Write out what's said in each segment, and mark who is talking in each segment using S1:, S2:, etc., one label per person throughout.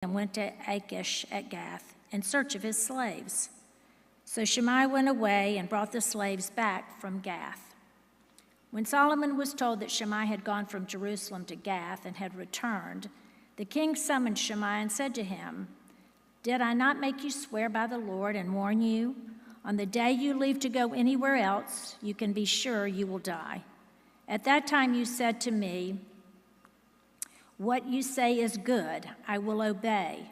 S1: and went to Achish at Gath in search of his slaves. So Shimei went away and brought the slaves back from Gath. When Solomon was told that Shimei had gone from Jerusalem to Gath and had returned, the king summoned Shimei and said to him, "Did I not make you swear by the Lord and warn you? On the day you leave to go anywhere else, you can be sure you will die. At that time you said to me, 'What you say is good, I will obey.'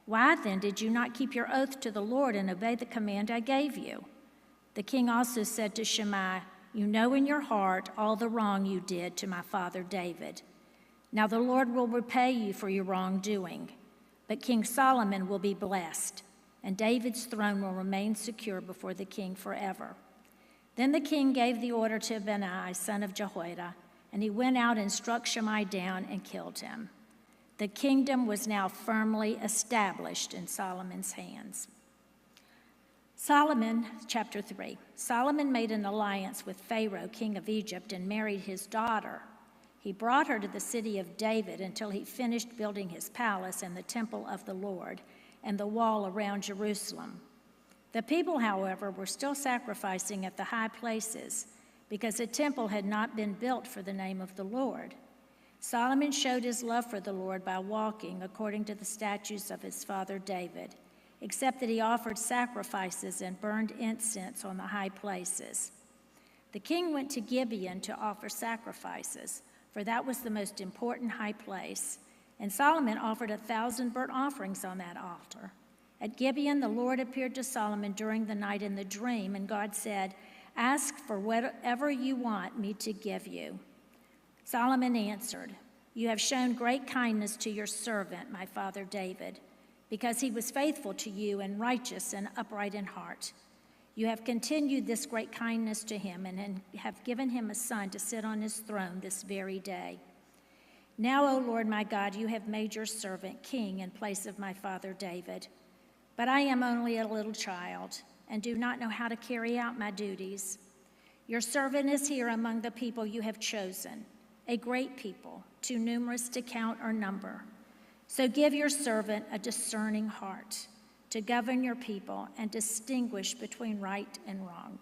S1: Why then did you not keep your oath to the Lord and obey the command I gave you?" The king also said to Shimei, "You know in your heart all the wrong you did to my father David. Now the Lord will repay you for your wrongdoing, but King Solomon will be blessed, and David's throne will remain secure before the king forever." Then the king gave the order to Benaiah, son of Jehoiada, and he went out and struck Shimei down and killed him. The kingdom was now firmly established in Solomon's hands. Solomon, chapter 3. Solomon made an alliance with Pharaoh, king of Egypt, and married his daughter. He brought her to the city of David until he finished building his palace and the temple of the Lord and the wall around Jerusalem. The people, however, were still sacrificing at the high places because a temple had not been built for the name of the Lord. Solomon showed his love for the Lord by walking according to the statutes of his father David, except that he offered sacrifices and burned incense on the high places. The king went to Gibeon to offer sacrifices, for that was the most important high place, and Solomon offered 1,000 burnt offerings on that altar. At Gibeon, the Lord appeared to Solomon during the night in the dream, and God said, "Ask for whatever you want me to give you." Solomon answered, "You have shown great kindness to your servant, my father David, because he was faithful to you and righteous and upright in heart. You have continued this great kindness to him and have given him a son to sit on his throne this very day. Now, O Lord my God, you have made your servant king in place of my father David. But I am only a little child and do not know how to carry out my duties. Your servant is here among the people you have chosen, a great people, too numerous to count or number. So give your servant a discerning heart to govern your people and distinguish between right and wrong.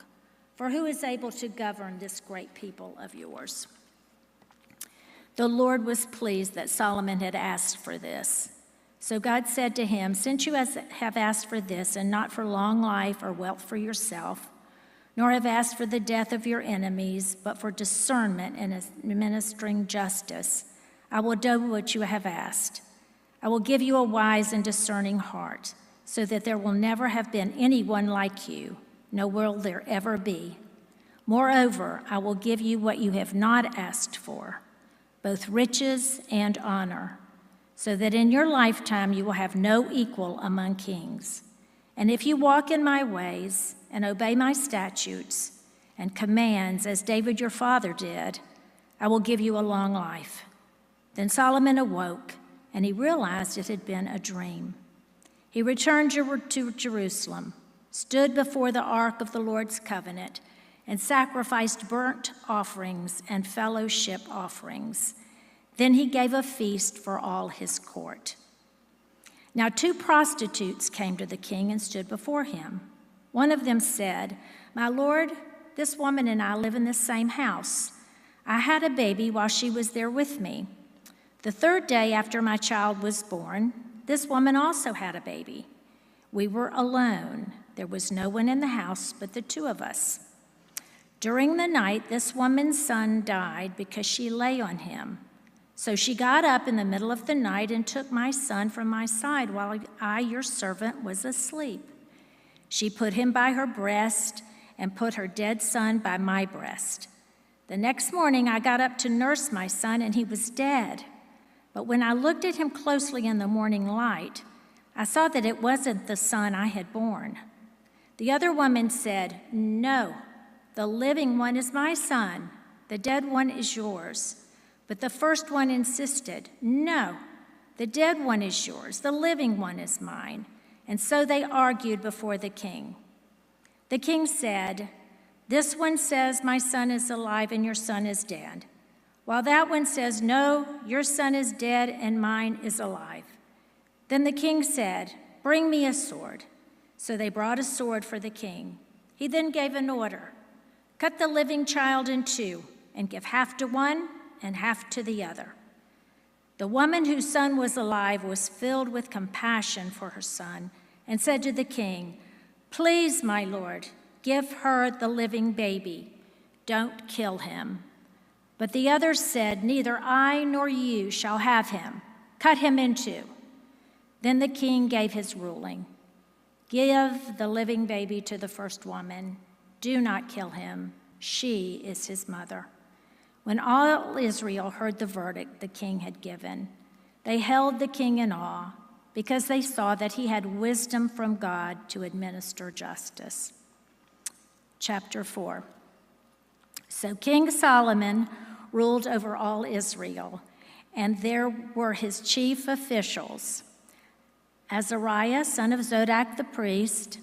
S1: For who is able to govern this great people of yours?" The Lord was pleased that Solomon had asked for this. So God said to him, "Since you have asked for this and not for long life or wealth for yourself, nor have asked for the death of your enemies, but for discernment and administering justice, I will do what you have asked. I will give you a wise and discerning heart, so that there will never have been anyone like you, nor will there ever be. Moreover, I will give you what you have not asked for, both riches and honor, so that in your lifetime you will have no equal among kings. And if you walk in my ways and obey my statutes and commands as David your father did, I will give you a long life." Then Solomon awoke, and he realized it had been a dream. He returned to Jerusalem, stood before the ark of the Lord's covenant, and sacrificed burnt offerings and fellowship offerings. Then he gave a feast for all his court. Now 2 prostitutes came to the king and stood before him. One of them said, "My lord, this woman and I live in the same house. I had a baby while she was there with me. The 3rd day after my child was born, this woman also had a baby. We were alone. There was no one in the house but the 2 of us. During the night, this woman's son died because she lay on him. So she got up in the middle of the night and took my son from my side while I, your servant, was asleep. She put him by her breast and put her dead son by my breast. The next morning I got up to nurse my son, and he was dead. But when I looked at him closely in the morning light, I saw that it wasn't the son I had born." The other woman said, "No, the living one is my son. The dead one is yours." But the first one insisted, "No, the dead one is yours. The living one is mine." And so they argued before the king. The king said, "This one says, 'My son is alive and your son is dead,' while that one says, 'No, your son is dead and mine is alive.' Then the king said, "Bring me a sword." So they brought a sword for the king. He then gave an order, "Cut the living child in two and give half to one and half to the other." The woman whose son was alive was filled with compassion for her son and said to the king, "Please, my lord, give her the living baby. Don't kill him." But the others said, "Neither I nor you shall have him. Cut him in two." Then the king gave his ruling, "Give the living baby to the first woman. Do not kill him. She is his mother." When all Israel heard the verdict the king had given, they held the king in awe because they saw that he had wisdom from God to administer justice. Chapter 4. So King Solomon ruled over all Israel, and there were his chief officials: Azariah, son of Zodok the priest,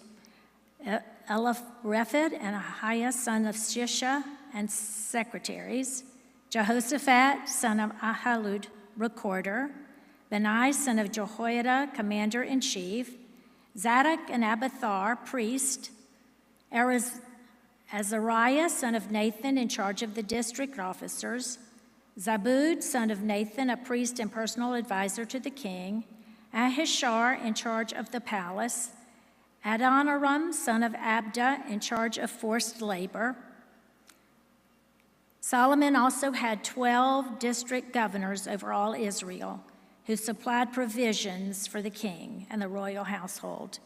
S1: Eliphalet and Ahiah, son of Shisha, and secretaries, Jehoshaphat, son of Ahilud, recorder, Benai, son of Jehoiada, commander-in-chief, Zadok and Abiathar, priest, Azariah, son of Nathan, in charge of the district officers, Zabud, son of Nathan, a priest and personal advisor to the king, Ahishar, in charge of the palace, Adoniram, son of Abda, in charge of forced labor. Solomon also had 12 district governors over all Israel, who supplied provisions for the king and the royal household.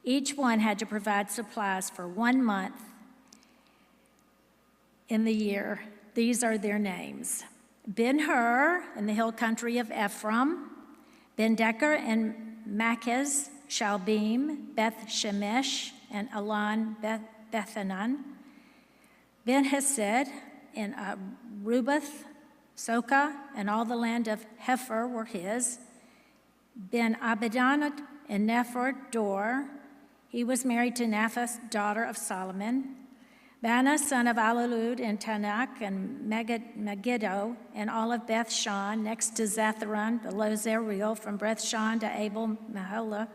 S1: Each one had to provide supplies for 1 month in the year. These are their names: Ben-Hur in the hill country of Ephraim, Ben-Decker and Machaz, Shalbim, Beth-Shemesh, and Elon Bethanan, Ben-Hesed in Rubath, Soka, and all the land of Hepher were his. Ben-Abidan in Nephor Dor, he was married to Naphath, daughter of Solomon. Bana, son of Alilud in Tanakh, and Megiddo, and all of Beth-Shan, next to Zatharan, below Zeril, from Beth-Shan to Abel-Meholah,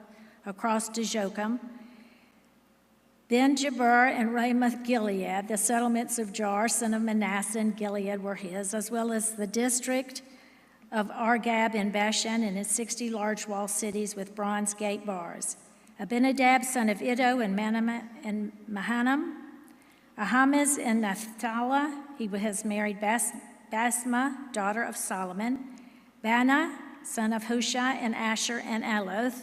S1: across to Jocham. Ben-Jabur and Ramoth-Gilead, the settlements of Jar, son of Manasseh, and Gilead were his, as well as the district of Argab in Bashan and its 60 large walled cities with bronze gate bars. Abinadab, son of Iddo, and Mahanaim. Ahimaaz in Naphtali, he has married Basma, daughter of Solomon. Bana, son of Hushai, and Asher, and Aloth.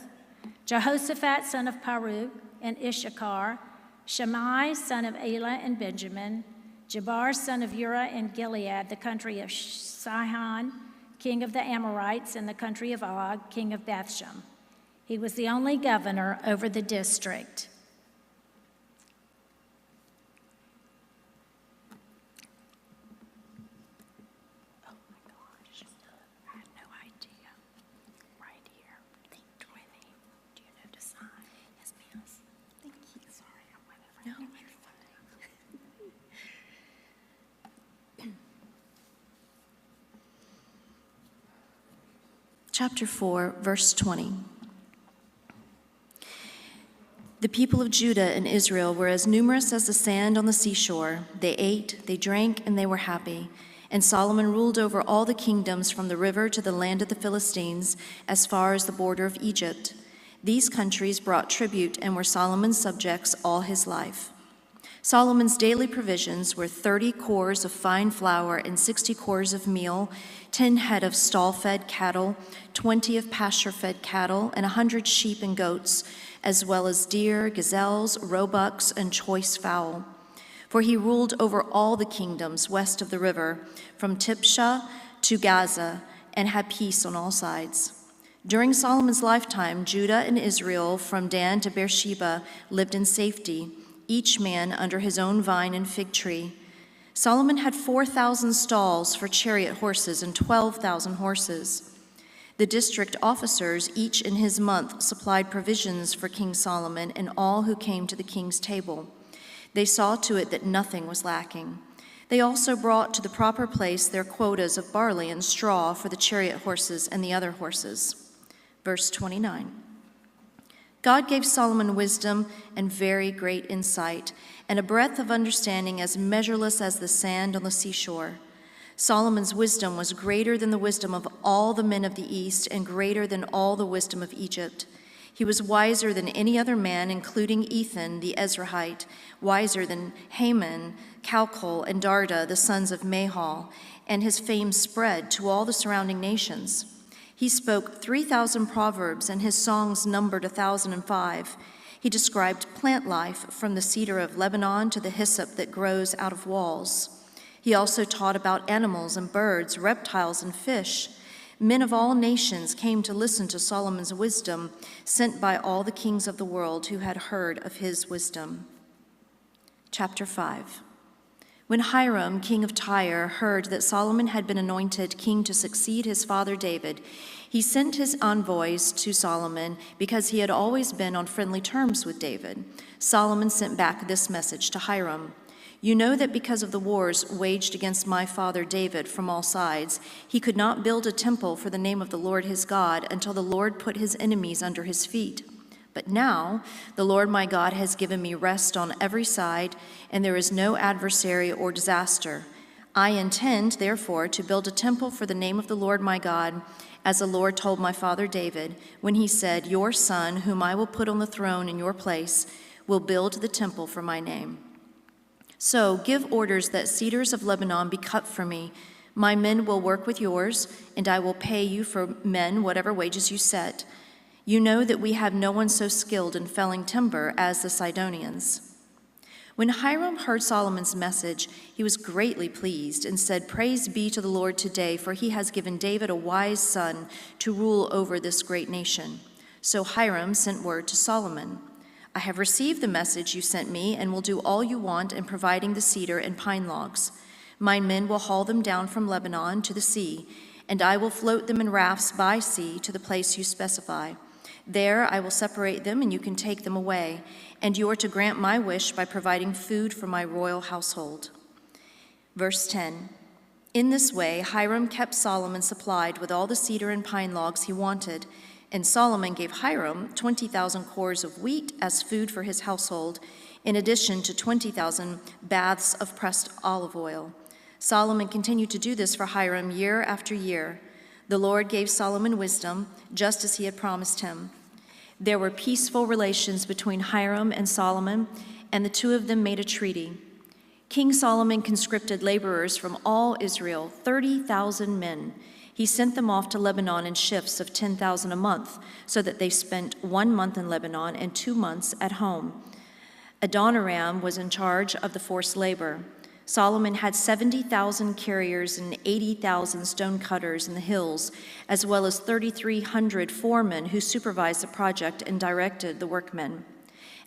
S1: Jehoshaphat, son of Paru, and Issachar. Shammai, son of Elah, and Benjamin. Jabbar, son of Ura, and Gilead, the country of Sihon, king of the Amorites, and the country of Og, king of Bethshem. He was the only governor over the district.
S2: Chapter 4, verse 20. The people of Judah and Israel were as numerous as the sand on the seashore. They ate, they drank, and they were happy. And Solomon ruled over all the kingdoms from the river to the land of the Philistines, as far as the border of Egypt. These countries brought tribute and were Solomon's subjects all his life. Solomon's daily provisions were 30 cors of fine flour and 60 cors of meal, 10 head of stall-fed cattle, 20 of pasture-fed cattle, and 100 sheep and goats, as well as deer, gazelles, roebucks, and choice fowl. For he ruled over all the kingdoms west of the river, from Tipsha to Gaza, and had peace on all sides. During Solomon's lifetime, Judah and Israel, from Dan to Beersheba, lived in safety, each man under his own vine and fig tree. Solomon had 4,000 stalls for chariot horses and 12,000 horses. The district officers, each in his month, supplied provisions for King Solomon and all who came to the king's table. They saw to it that nothing was lacking. They also brought to the proper place their quotas of barley and straw for the chariot horses and the other horses. Verse 29. God gave Solomon wisdom and very great insight, and a breadth of understanding as measureless as the sand on the seashore. Solomon's wisdom was greater than the wisdom of all the men of the East and greater than all the wisdom of Egypt. He was wiser than any other man, including Ethan the Ezrahite, wiser than Haman, Calcol, and Darda, the sons of Mahal, and his fame spread to all the surrounding nations. He spoke 3,000 proverbs, and his songs numbered 1,005. He described plant life from the cedar of Lebanon to the hyssop that grows out of walls. He also taught about animals and birds, reptiles and fish. Men of all nations came to listen to Solomon's wisdom, sent by all the kings of the world who had heard of his wisdom. Chapter 5. When Hiram, king of Tyre, heard that Solomon had been anointed king to succeed his father David, he sent his envoys to Solomon because he had always been on friendly terms with David. Solomon sent back this message to Hiram: "You know that because of the wars waged against my father David from all sides, he could not build a temple for the name of the Lord his God until the Lord put his enemies under his feet. But now the Lord my God has given me rest on every side, and there is no adversary or disaster. I intend, therefore, to build a temple for the name of the Lord my God, as the Lord told my father David, when he said, 'Your son, whom I will put on the throne in your place, will build the temple for my name.' So give orders that cedars of Lebanon be cut for me. My men will work with yours, and I will pay you for men whatever wages you set. You know that we have no one so skilled in felling timber as the Sidonians." When Hiram heard Solomon's message, he was greatly pleased and said, "Praise be to the Lord today, for he has given David a wise son to rule over this great nation." So Hiram sent word to Solomon: "I have received the message you sent me and will do all you want in providing the cedar and pine logs. My men will haul them down from Lebanon to the sea, and I will float them in rafts by sea to the place you specify. There I will separate them, and you can take them away, and you are to grant my wish by providing food for my royal household." Verse 10. In this way, Hiram kept Solomon supplied with all the cedar and pine logs he wanted, and Solomon gave Hiram 20,000 cores of wheat as food for his household, in addition to 20,000 baths of pressed olive oil. Solomon continued to do this for Hiram year after year. The Lord gave Solomon wisdom, just as he had promised him. There were peaceful relations between Hiram and Solomon, and the two of them made a treaty. King Solomon conscripted laborers from all Israel, 30,000 men. He sent them off to Lebanon in shifts of 10,000 a month, so that they spent 1 month in Lebanon and 2 months at home. Adoniram was in charge of the forced labor. Solomon had 70,000 carriers and 80,000 stone cutters in the hills, as well as 3,300 foremen who supervised the project and directed the workmen.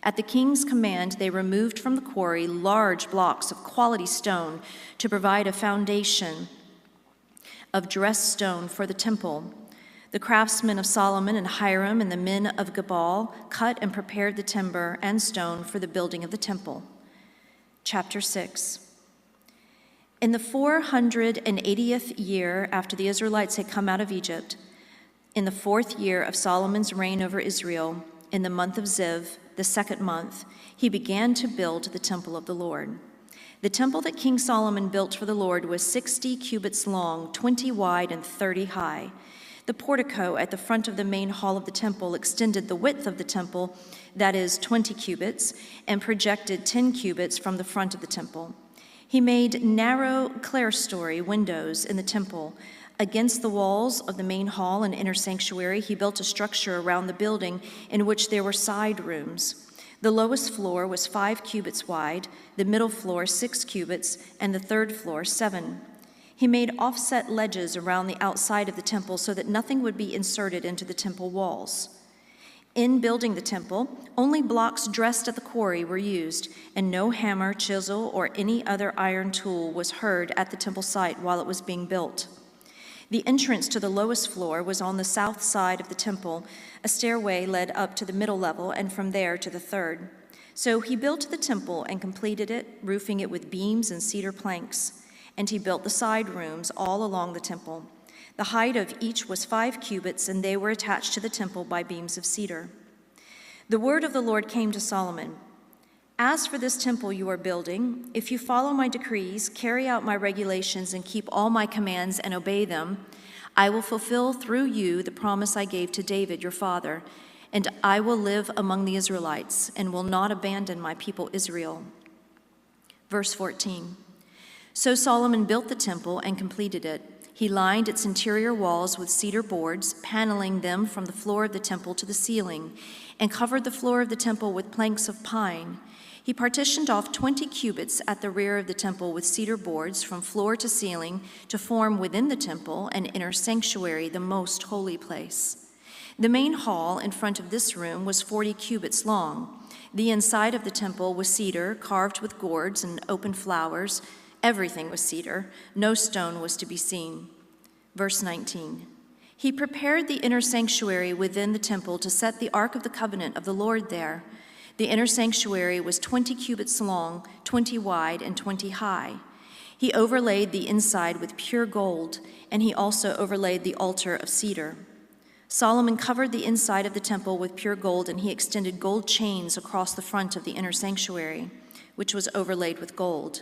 S2: At the king's command, they removed from the quarry large blocks of quality stone to provide a foundation of dressed stone for the temple. The craftsmen of Solomon and Hiram and the men of Gebal cut and prepared the timber and stone for the building of the temple. Chapter 6. In the 480th year after the Israelites had come out of Egypt, in the 4th year of Solomon's reign over Israel, in the month of Ziv, the 2nd month, he began to build the temple of the Lord. The temple that King Solomon built for the Lord was 60 cubits long, 20 wide, and 30 high. The portico at the front of the main hall of the temple extended the width of the temple, that is 20 cubits, and projected 10 cubits from the front of the temple. He made narrow clerestory windows in the temple. Against the walls of the main hall and inner sanctuary, he built a structure around the building in which there were side rooms. The lowest floor was 5 cubits wide, the middle floor 6 cubits, and the third floor 7. He made offset ledges around the outside of the temple so that nothing would be inserted into the temple walls. In building the temple, only blocks dressed at the quarry were used, and no hammer, chisel, or any other iron tool was heard at the temple site while it was being built. The entrance to the lowest floor was on the south side of the temple. A stairway led up to the middle level, and from there to the third. So he built the temple and completed it, roofing it with beams and cedar planks. And he built the side rooms all along the temple. The height of each was 5 cubits, and they were attached to the temple by beams of cedar. The word of the Lord came to Solomon. As for this temple you are building, if you follow my decrees, carry out my regulations, and keep all my commands and obey them, I will fulfill through you the promise I gave to David your father, and I will live among the Israelites and will not abandon my people Israel. Verse 14. So Solomon built the temple and completed it. He lined its interior walls with cedar boards, paneling them from the floor of the temple to the ceiling, and covered the floor of the temple with planks of pine. He partitioned off 20 cubits at the rear of the temple with cedar boards from floor to ceiling to form within the temple an inner sanctuary, the most holy place. The main hall in front of this room was 40 cubits long. The inside of the temple was cedar, carved with gourds and open flowers. Everything was cedar. No stone was to be seen. Verse 19. He prepared the inner sanctuary within the temple to set the Ark of the Covenant of the Lord there. The inner sanctuary was 20 cubits long, 20 wide, and 20 high. He overlaid the inside with pure gold, and he also overlaid the altar of cedar. Solomon covered the inside of the temple with pure gold, and he extended gold chains across the front of the inner sanctuary, which was overlaid with gold.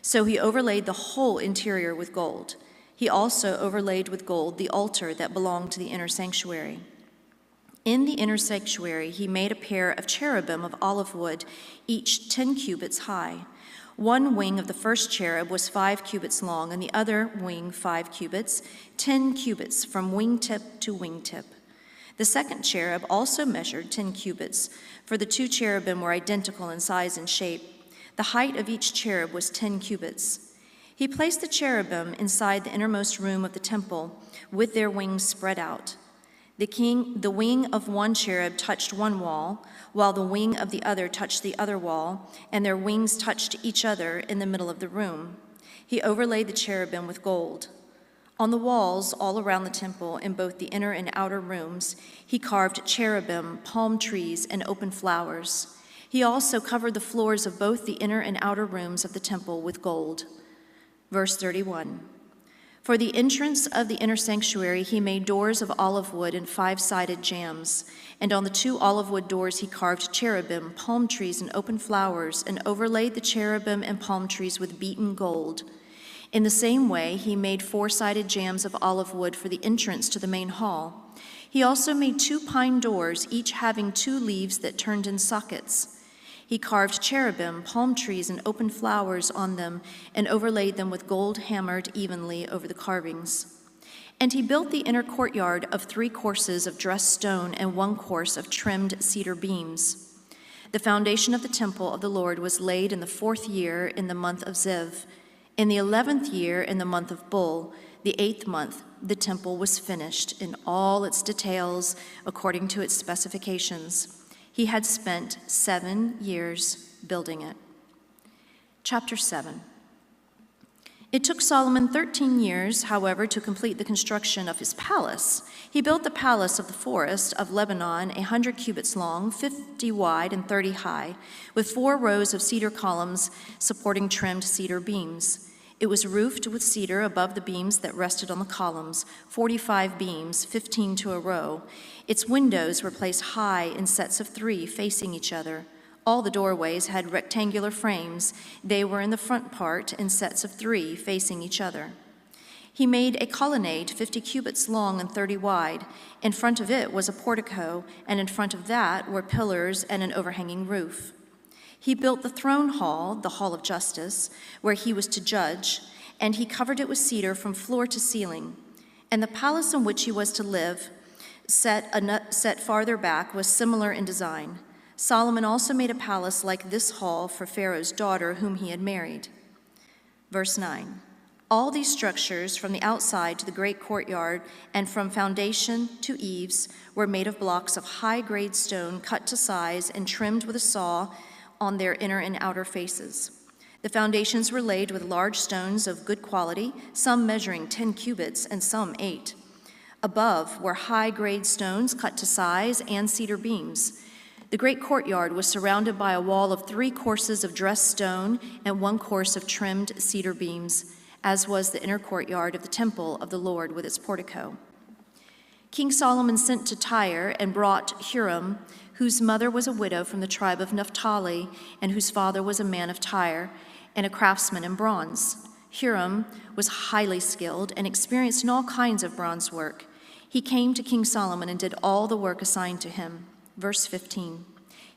S2: So he overlaid the whole interior with gold. He also overlaid with gold the altar that belonged to the inner sanctuary. In the inner sanctuary, he made a pair of cherubim of olive wood, each 10 cubits high. One wing of the first cherub was 5 cubits long, and the other wing 5 cubits, 10 cubits from wingtip to wingtip. The second cherub also measured 10 cubits, for the 2 cherubim were identical in size and shape. The height of each cherub was 10 cubits. He placed the cherubim inside the innermost room of the temple, with their wings spread out. The wing of one cherub touched one wall, while the wing of the other touched the other wall, and their wings touched each other in the middle of the room. He overlaid the cherubim with gold. On the walls all around the temple, in both the inner and outer rooms, he carved cherubim, palm trees, and open flowers. He also covered the floors of both the inner and outer rooms of the temple with gold. Verse 31. For the entrance of the inner sanctuary, he made doors of olive wood and 5-sided jambs. And on the 2 olive wood doors, he carved cherubim, palm trees, and open flowers, and overlaid the cherubim and palm trees with beaten gold. In the same way, he made 4-sided jambs of olive wood for the entrance to the main hall. He also made 2 pine doors, each having 2 leaves that turned in sockets. He carved cherubim, palm trees, and open flowers on them, and overlaid them with gold hammered evenly over the carvings. And he built the inner courtyard of 3 courses of dressed stone and 1 course of trimmed cedar beams. The foundation of the temple of the Lord was laid in the 4th year in the month of Ziv. In the 11th year in the month of Bul, the 8th month, the temple was finished in all its details according to its specifications. He had spent 7 years building it. Chapter 7. It took Solomon 13 years, however, to complete the construction of his palace. He built the palace of the forest of Lebanon, 100 cubits long, 50 wide, and 30 high, with 4 rows of cedar columns supporting trimmed cedar beams. It was roofed with cedar above the beams that rested on the columns, 45 beams, 15 to a row. Its windows were placed high in sets of 3 facing each other. All the doorways had rectangular frames. They were in the front part in sets of 3 facing each other. He made a colonnade 50 cubits long and 30 wide. In front of it was a portico, and in front of that were pillars and an overhanging roof. He built the throne hall, the hall of justice, where he was to judge, and he covered it with cedar from floor to ceiling. And the palace in which he was to live, set farther back, was similar in design. Solomon also made a palace like this hall for Pharaoh's daughter, whom he had married. Verse 9. All these structures, from the outside to the great courtyard and from foundation to eaves, were made of blocks of high-grade stone cut to size and trimmed with a saw on their inner and outer faces. The foundations were laid with large stones of good quality, some measuring 10 cubits and some 8. Above were high-grade stones cut to size and cedar beams. The great courtyard was surrounded by a wall of 3 courses of dressed stone and 1 course of trimmed cedar beams. as was the inner courtyard of the temple of the Lord with its portico. King Solomon sent to Tyre and brought Huram, whose mother was a widow from the tribe of Naphtali, and whose father was a man of Tyre, and a craftsman in bronze. Huram was highly skilled and experienced in all kinds of bronze work. He came to King Solomon and did all the work assigned to him. Verse 15.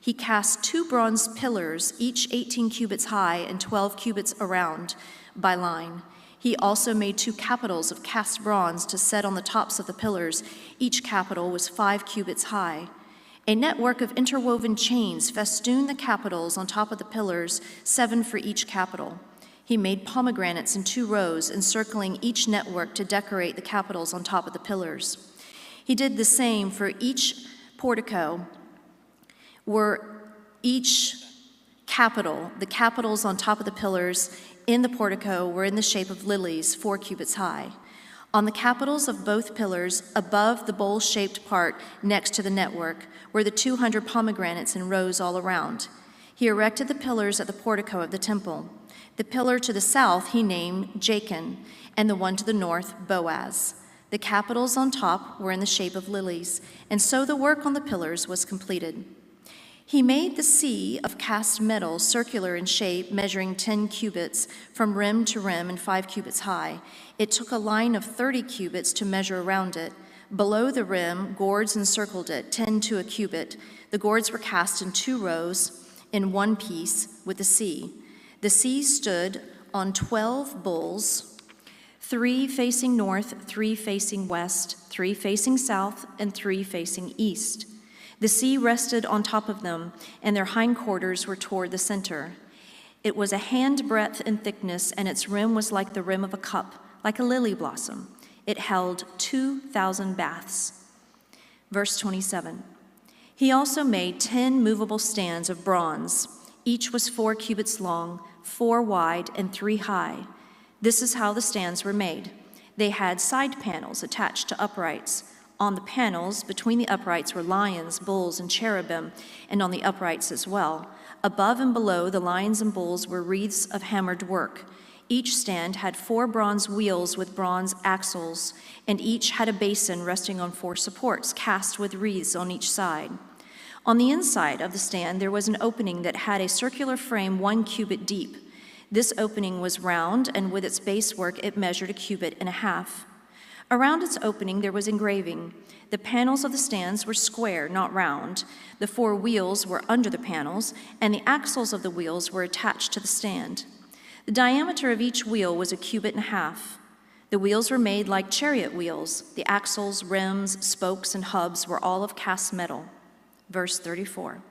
S2: He cast 2 bronze pillars, each 18 cubits high and 12 cubits around by line. He also made 2 capitals of cast bronze to set on the tops of the pillars. Each capital was 5 cubits high. A network of interwoven chains festooned the capitals on top of the pillars, 7 for each capital. He made pomegranates in 2 rows, encircling each network to decorate the capitals on top of the pillars. He did the same for each portico, were each capital, the capitals on top of the pillars in the portico were in the shape of lilies, 4 cubits high. On the capitals of both pillars, above the bowl-shaped part next to the network, were the 200 pomegranates in rows all around. He erected the pillars at the portico of the temple. The pillar to the south he named Jachin, and the one to the north Boaz. The capitals on top were in the shape of lilies, and so the work on the pillars was completed. He made the sea of cast metal circular in shape, measuring 10 cubits from rim to rim and 5 cubits high. It took a line of 30 cubits to measure around it. Below the rim, gourds encircled it, 10 to a cubit. The gourds were cast in 2 rows in one piece with the sea. The sea stood on 12 bulls, 3 facing north, 3 facing west, 3 facing south, and 3 facing east. The sea rested on top of them, and their hindquarters were toward the center. It was a handbreadth in thickness, and its rim was like the rim of a cup, like a lily blossom. It held 2,000 baths. Verse 27. He also made 10 movable stands of bronze. Each was 4 cubits long, 4 wide, and 3 high. This is how the stands were made. They had side panels attached to uprights. On the panels, between the uprights, were lions, bulls, and cherubim, and on the uprights as well. Above and below the lions and bulls were wreaths of hammered work. Each stand had 4 bronze wheels with bronze axles, and each had a basin resting on 4 supports, cast with wreaths on each side. On the inside of the stand, there was an opening that had a circular frame 1 cubit deep. This opening was round, and with its base work, it measured 1.5 cubits. Around its opening there was engraving. The panels of the stands were square, not round. The 4 wheels were under the panels, and the axles of the wheels were attached to the stand. The diameter of each wheel was 1.5 cubits. The wheels were made like chariot wheels. The axles, rims, spokes, and hubs were all of cast metal. Verse 34.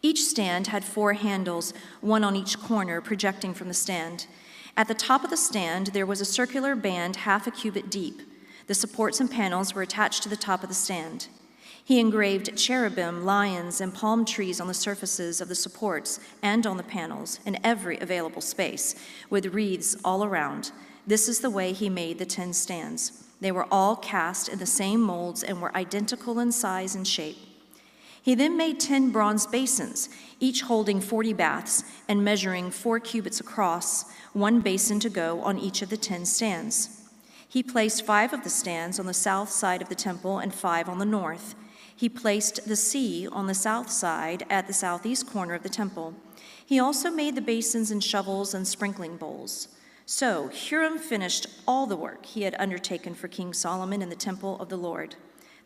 S2: Each stand had 4 handles, 1 on each corner, projecting from the stand. At the top of the stand, there was a circular band 0.5 cubit deep. The supports and panels were attached to the top of the stand. He engraved cherubim, lions, and palm trees on the surfaces of the supports and on the panels in every available space, with wreaths all around. This is the way he made the 10 stands. They were all cast in the same molds and were identical in size and shape. He then made 10 bronze basins, each holding 40 baths and measuring 4 cubits across, 1 basin to go on each of the 10 stands. He placed 5 of the stands on the south side of the temple and 5 on the north. He placed the sea on the south side at the southeast corner of the temple. He also made the basins and shovels and sprinkling bowls. So Huram finished all the work he had undertaken for King Solomon in the temple of the Lord.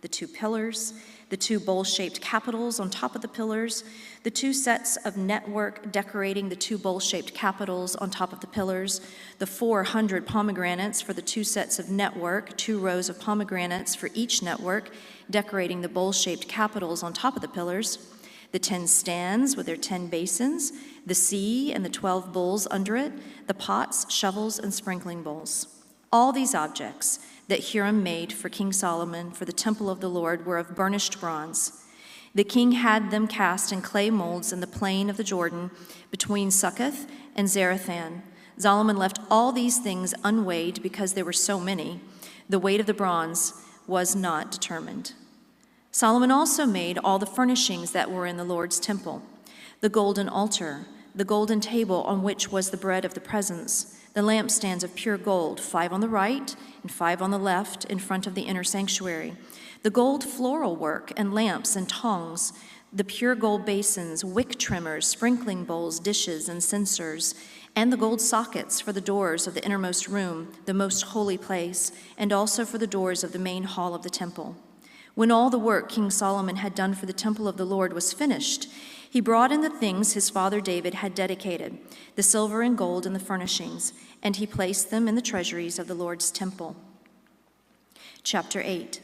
S2: The 2 pillars, the 2 bowl-shaped capitals on top of the pillars, the 2 sets of network decorating the 2 bowl-shaped capitals on top of the pillars, the 400 pomegranates for the 2 sets of network, 2 rows of pomegranates for each network, decorating the bowl-shaped capitals on top of the pillars, the 10 stands with their 10 basins, the sea and the 12 bowls under it, the pots, shovels, and sprinkling bowls. All these objects that Huram made for King Solomon for the temple of the Lord were of burnished bronze. The king had them cast in clay molds in the plain of the Jordan between Succoth and Zarethan. Solomon left all these things unweighed because there were so many. The weight of the bronze was not determined. Solomon also made all the furnishings that were in the Lord's temple: the golden altar, the golden table on which was the bread of the presence, the lampstands of pure gold, 5 on the right and 5 on the left in front of the inner sanctuary, the gold floral work and lamps and tongs, the pure gold basins, wick trimmers, sprinkling bowls, dishes, and censers, and the gold sockets for the doors of the innermost room, the most holy place, and also for the doors of the main hall of the temple. When all the work King Solomon had done for the temple of the Lord was finished, he brought in the things his father David had dedicated, the silver and gold and the furnishings, and he placed them in the treasuries of the Lord's temple. Chapter 8.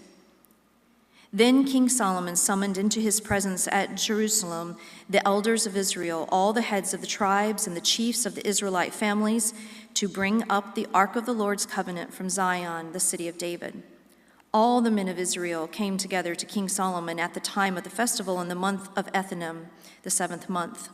S2: Then King Solomon summoned into his presence at Jerusalem the elders of Israel, all the heads of the tribes and the chiefs of the Israelite families, to bring up the ark of the Lord's covenant from Zion, the city of David. All the men of Israel came together to King Solomon at the time of the festival in the month of Ethanim, the 7th month.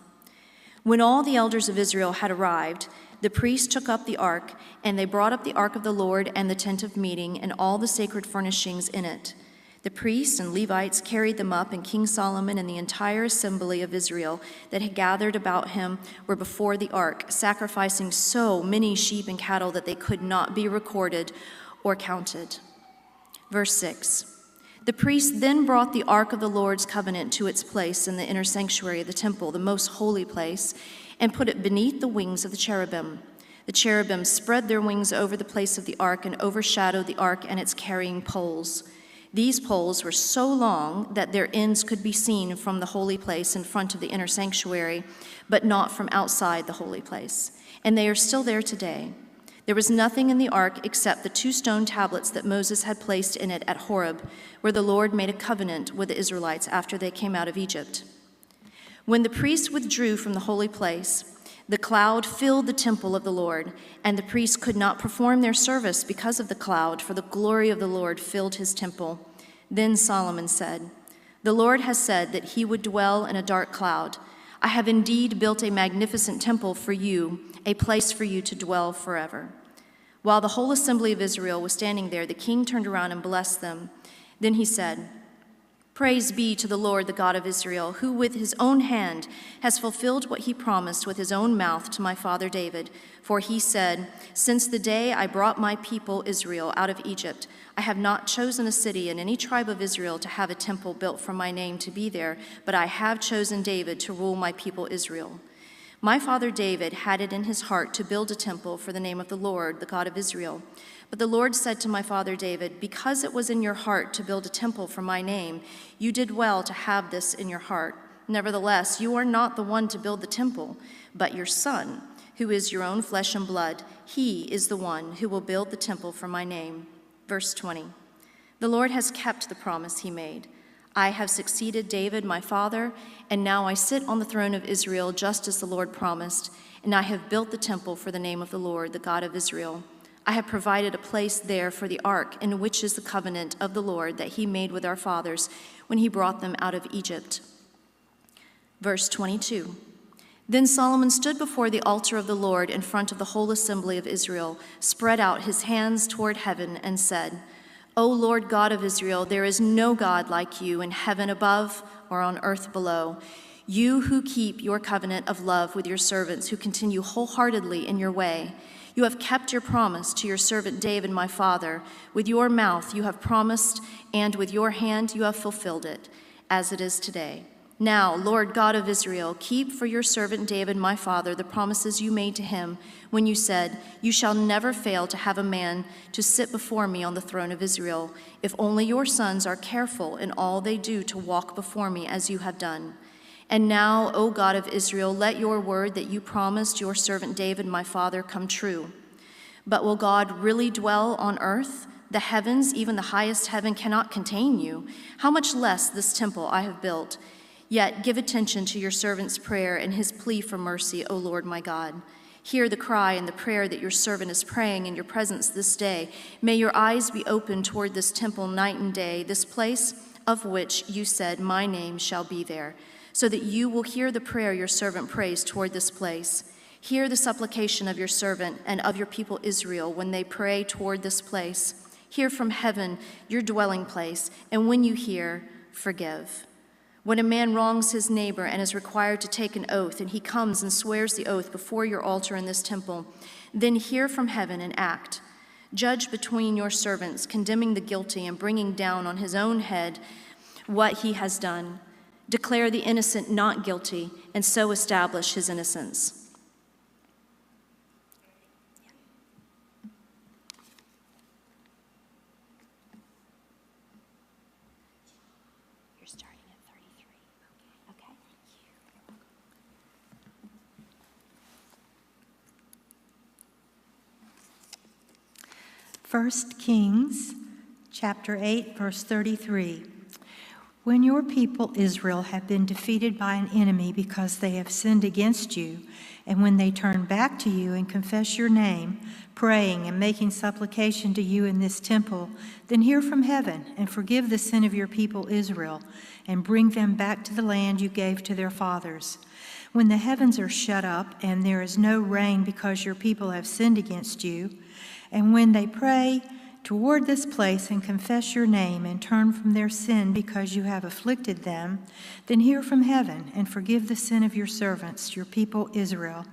S2: When all the elders of Israel had arrived, the priests took up the ark, and they brought up the ark of the Lord and the tent of meeting and all the sacred furnishings in it. The priests and Levites carried them up, and King Solomon and the entire assembly of Israel that had gathered about him were before the ark, sacrificing so many sheep and cattle that they could not be recorded or counted. Verse 6. The priests then brought the ark of the Lord's covenant to its place in the inner sanctuary of the temple, the most holy place, and put it beneath the wings of the cherubim. The cherubim spread their wings over the place of the ark and overshadowed the ark and its carrying poles. These poles were so long that their ends could be seen from the holy place in front of the inner sanctuary, but not from outside the holy place. And they are still there today. There was nothing in the ark except the 2 stone tablets that Moses had placed in it at Horeb, where the Lord made a covenant with the Israelites after they came out of Egypt. When the priests withdrew from the holy place, the cloud filled the temple of the Lord, and the priests could not perform their service because of the cloud, for the glory of the Lord filled his temple. Then Solomon said, "The Lord has said that he would dwell in a dark cloud. I have indeed built a magnificent temple for you, a place for you to dwell forever." While the whole assembly of Israel was standing there, the king turned around and blessed them. Then he said, "Praise be to the Lord, the God of Israel, who with his own hand has fulfilled what he promised with his own mouth to my father David. For he said, 'Since the day I brought my people Israel out of Egypt, I have not chosen a city in any tribe of Israel to have a temple built for my name to be there, but I have chosen David to rule my people Israel.' My father David had it in his heart to build a temple for the name of the Lord, the God of Israel. But the Lord said to my father David, 'Because it was in your heart to build a temple for my name, you did well to have this in your heart. Nevertheless, you are not the one to build the temple, but your son, who is your own flesh and blood. He is the one who will build the temple for my name.'" Verse 20. The Lord has kept the promise he made. I have succeeded David, my father, and now I sit on the throne of Israel just as the Lord promised, and I have built the temple for the name of the Lord, the God of Israel. I have provided a place there for the ark, in which is the covenant of the Lord that he made with our fathers when he brought them out of Egypt. Verse 22. Then Solomon stood before the altar of the Lord in front of the whole assembly of Israel, spread out his hands toward heaven, and said, "O Lord God of Israel, there is no God like you in heaven above or on earth below. You who keep your covenant of love with your servants, who continue wholeheartedly in your way. You have kept your promise to your servant David, my father. With your mouth you have promised, and with your hand you have fulfilled it, as it is today. Now, Lord God of Israel, keep for your servant David, my father, the promises you made to him when you said, 'You shall never fail to have a man to sit before me on the throne of Israel, if only your sons are careful in all they do to walk before me as you have done.' And now, O God of Israel, let your word that you promised your servant David, my father, come true. But will God really dwell on earth? The heavens, even the highest heaven, cannot contain you. How much less this temple I have built? Yet give attention to your servant's prayer and his plea for mercy, O Lord my God. Hear the cry and the prayer that your servant is praying in your presence this day. May your eyes be open toward this temple night and day, this place of which you said, 'My name shall be there,' so that you will hear the prayer your servant prays toward this place. Hear the supplication of your servant and of your people Israel when they pray toward this place. Hear from heaven your dwelling place, and when you hear, forgive. When a man wrongs his neighbor and is required to take an oath, and he comes and swears the oath before your altar in this temple, then hear from heaven and act. Judge between your servants, condemning the guilty and bringing down on his own head what he has done. Declare the innocent not guilty, and so establish his innocence. You're starting at 33. Okay.
S3: First Kings chapter 8, verse 33. When your people Israel have been defeated by an enemy because they have sinned against you, and when they turn back to you and confess your name, praying and making supplication to you in this temple, then hear from heaven and forgive the sin of your people Israel, and bring them back to the land you gave to their fathers. When the heavens are shut up and there is no rain because your people have sinned against you, and when they pray toward this place and confess your name and turn from their sin because you have afflicted them, then hear from heaven and forgive the sin of your servants, your people Israel.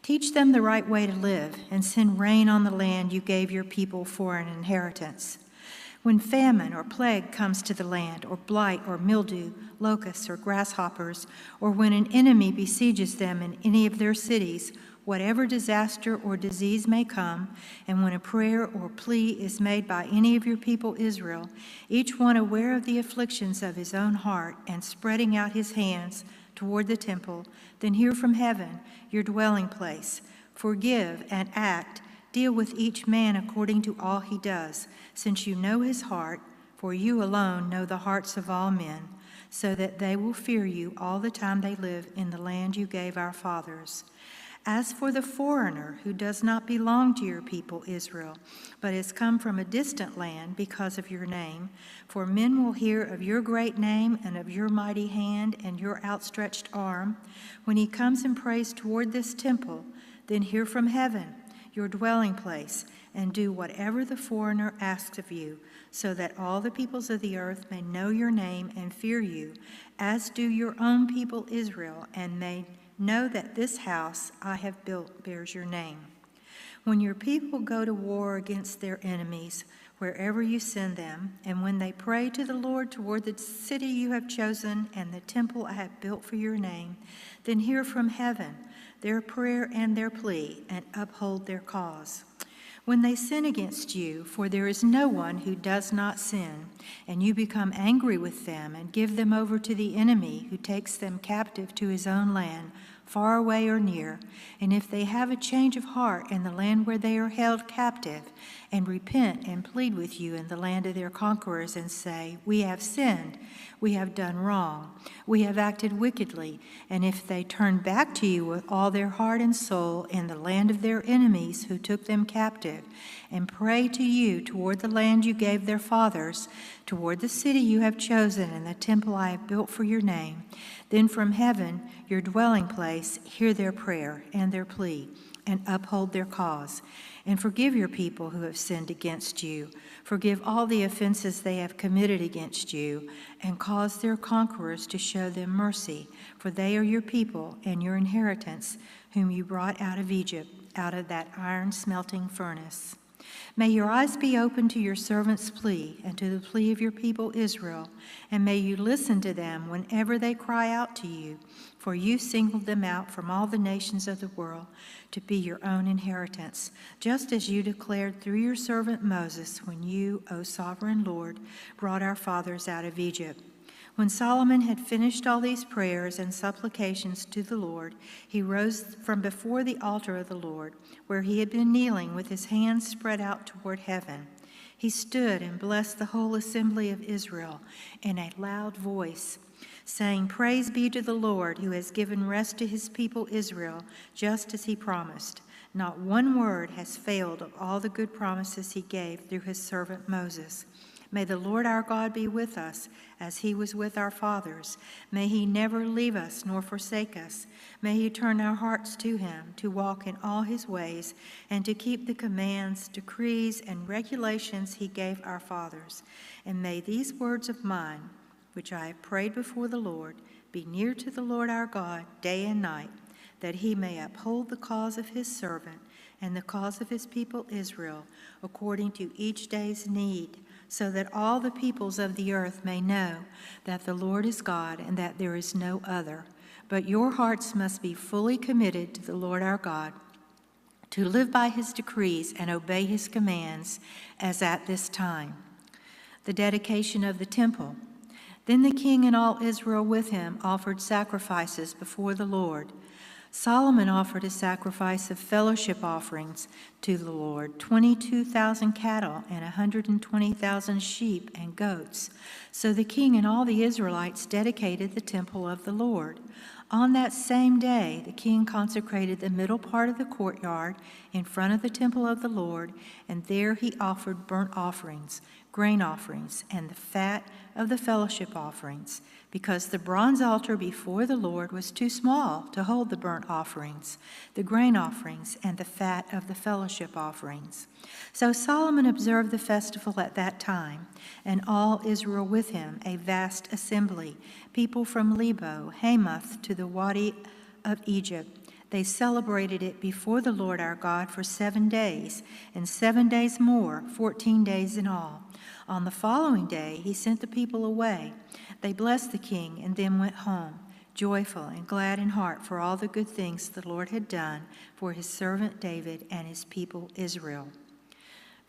S3: Teach them the right way to live and send rain on the land you gave your people for an inheritance. When famine or plague comes to the land, or blight or mildew, locusts or grasshoppers, or when an enemy besieges them in any of their cities, whatever disaster or disease may come, and when a prayer or plea is made by any of your people Israel, each one aware of the afflictions of his own heart and spreading out his hands toward the temple, then hear from heaven, your dwelling place. Forgive and act, deal with each man according to all he does, since you know his heart, for you alone know the hearts of all men, so that they will fear you all the time they live in the land you gave our fathers. As for the foreigner who does not belong to your people Israel, but has come from a distant land because of your name, for men will hear of your great name and of your mighty hand and your outstretched arm, when he comes and prays toward this temple, then hear from heaven, your dwelling place, and do whatever the foreigner asks of you, so that all the peoples of the earth may know your name and fear you, as do your own people Israel, and may know that this house I have built bears your name. When your people go to war against their enemies, wherever you send them, and when they pray to the Lord toward the city you have chosen and the temple I have built for your name, then hear from heaven their prayer and their plea, and uphold their cause. When they sin against you, for there is no one who does not sin, and you become angry with them and give them over to the enemy who takes them captive to his own land, far away or near, and if they have a change of heart in the land where they are held captive, and repent and plead with you in the land of their conquerors, and say, we have sinned, we have done wrong, we have acted wickedly, and if they turn back to you with all their heart and soul in the land of their enemies who took them captive, and pray to you toward the land you gave their fathers, toward the city you have chosen and the temple I have built for your name, then from heaven, your dwelling place, hear their prayer and their plea, and uphold their cause. And forgive your people who have sinned against you. Forgive all the offenses they have committed against you, and cause their conquerors to show them mercy, for they are your people and your inheritance, whom you brought out of Egypt, out of that iron smelting furnace. May your eyes be open to your servant's plea and to the plea of your people Israel, and may you listen to them whenever they cry out to you, for you singled them out from all the nations of the world to be your own inheritance, just as you declared through your servant Moses when you, O sovereign Lord, brought our fathers out of Egypt. When Solomon had finished all these prayers and supplications to the Lord, he rose from before the altar of the Lord, where he had been kneeling with his hands spread out toward heaven. He stood and blessed the whole assembly of Israel in a loud voice, saying, Praise be to the Lord, who has given rest to his people Israel, just as he promised. Not one word has failed of all the good promises he gave through his servant Moses. May the Lord our God be with us, as he was with our fathers. May he never leave us nor forsake us. May he turn our hearts to him, to walk in all his ways, and to keep the commands, decrees, and regulations he gave our fathers. And may these words of mine, which I have prayed before the Lord, be near to the Lord our God day and night, that he may uphold the cause of his servant and the cause of his people Israel, according to each day's need, so that all the peoples of the earth may know that the Lord is God and that there is no other. But your hearts must be fully committed to the Lord our God, to live by his decrees and obey his commands, as at this time. The dedication of the temple. Then the king and all Israel with him offered sacrifices before the Lord. Solomon offered a sacrifice of fellowship offerings to the Lord, 22,000 cattle and 120,000 sheep and goats. So the king and all the Israelites dedicated the temple of the Lord. On that same day, the king consecrated the middle part of the courtyard in front of the temple of the Lord, and there he offered burnt offerings, grain offerings, and the fat of the fellowship offerings, because the bronze altar before the Lord was too small to hold the burnt offerings, the grain offerings, and the fat of the fellowship offerings. So Solomon observed the festival at that time, and all Israel with him, a vast assembly, people from Lebo, Hamath, to the Wadi of Egypt. They celebrated it before the Lord our God for 7 days, and 7 days more, 14 days in all. On the following day, he sent the people away. They blessed the king and then went home, joyful and glad in heart for all the good things the Lord had done for his servant David and his people Israel.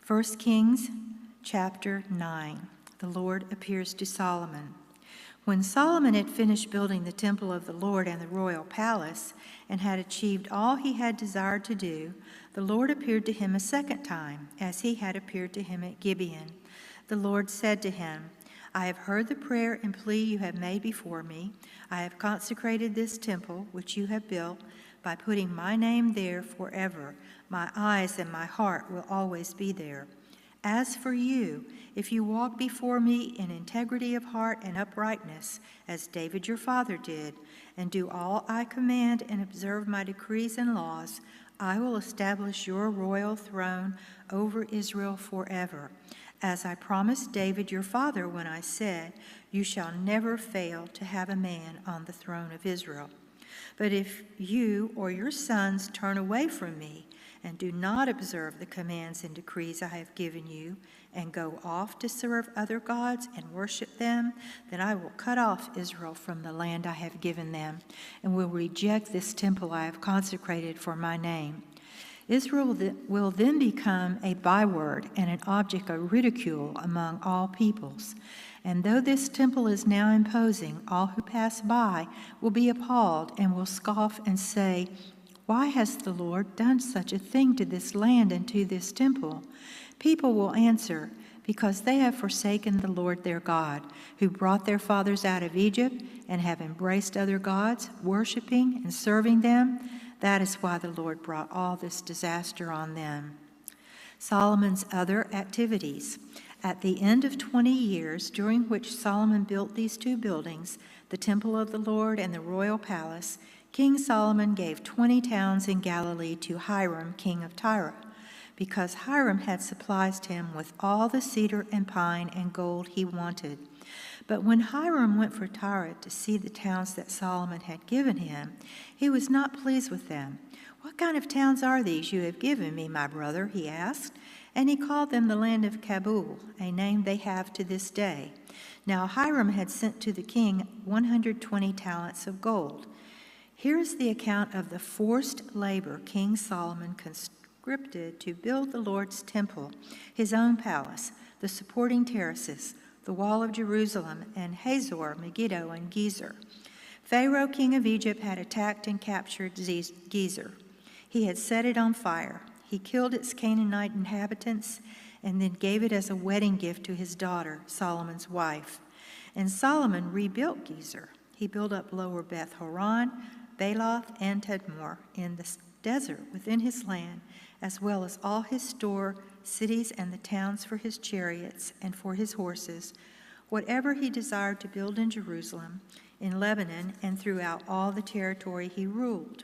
S3: 1 Kings chapter 9. The Lord appears to Solomon. When Solomon had finished building the temple of the Lord and the royal palace, and had achieved all he had desired to do, the Lord appeared to him a second time, as he had appeared to him at Gibeon. The Lord said to him, I have heard the prayer and plea you have made before me. I have consecrated this temple which you have built by putting my name there forever. My eyes and my heart will always be there. As for you, if you walk before me in integrity of heart and uprightness, as David your father did, and do all I command and observe my decrees and laws, I will establish your royal throne over Israel forever, as I promised David your father when I said, you shall never fail to have a man on the throne of Israel. But if you or your sons turn away from me and do not observe the commands and decrees I have given you, and go off to serve other gods and worship them, then I will cut off Israel from the land I have given them, and will reject this temple I have consecrated for my name. Israel will then become a byword and an object of ridicule among all peoples. And though this temple is now imposing, all who pass by will be appalled and will scoff and say, why has the Lord done such a thing to this land and to this temple? People will answer, because they have forsaken the Lord their God, who brought their fathers out of Egypt, and have embraced other gods, worshiping and serving them. That is why the Lord brought all this disaster on them. Solomon's other activities. At the end of 20 years, during which Solomon built these two buildings, the temple of the Lord and the royal palace, King Solomon gave 20 towns in Galilee to Hiram, king of Tyre, because Hiram had supplied him with all the cedar and pine and gold he wanted. But when Hiram went for Tyre to see the towns that Solomon had given him, he was not pleased with them. What kind of towns are these you have given me, my brother? He asked. And he called them the land of Kabul, a name they have to this day. Now Hiram had sent to the king 120 talents of gold. Here is the account of the forced labor King Solomon conscripted to build the Lord's temple, his own palace, the supporting terraces, the wall of Jerusalem, and Hazor, Megiddo, and Gezer. Pharaoh, king of Egypt, had attacked and captured Gezer. He had set it on fire. He killed its Canaanite inhabitants and then gave it as a wedding gift to his daughter, Solomon's wife. And Solomon rebuilt Gezer. He built up Lower Beth Horon, Baloth, and Tadmor in the desert within his land, as well as all his store, cities, and the towns for his chariots and for his horses, whatever he desired to build in Jerusalem, in Lebanon, and throughout all the territory he ruled.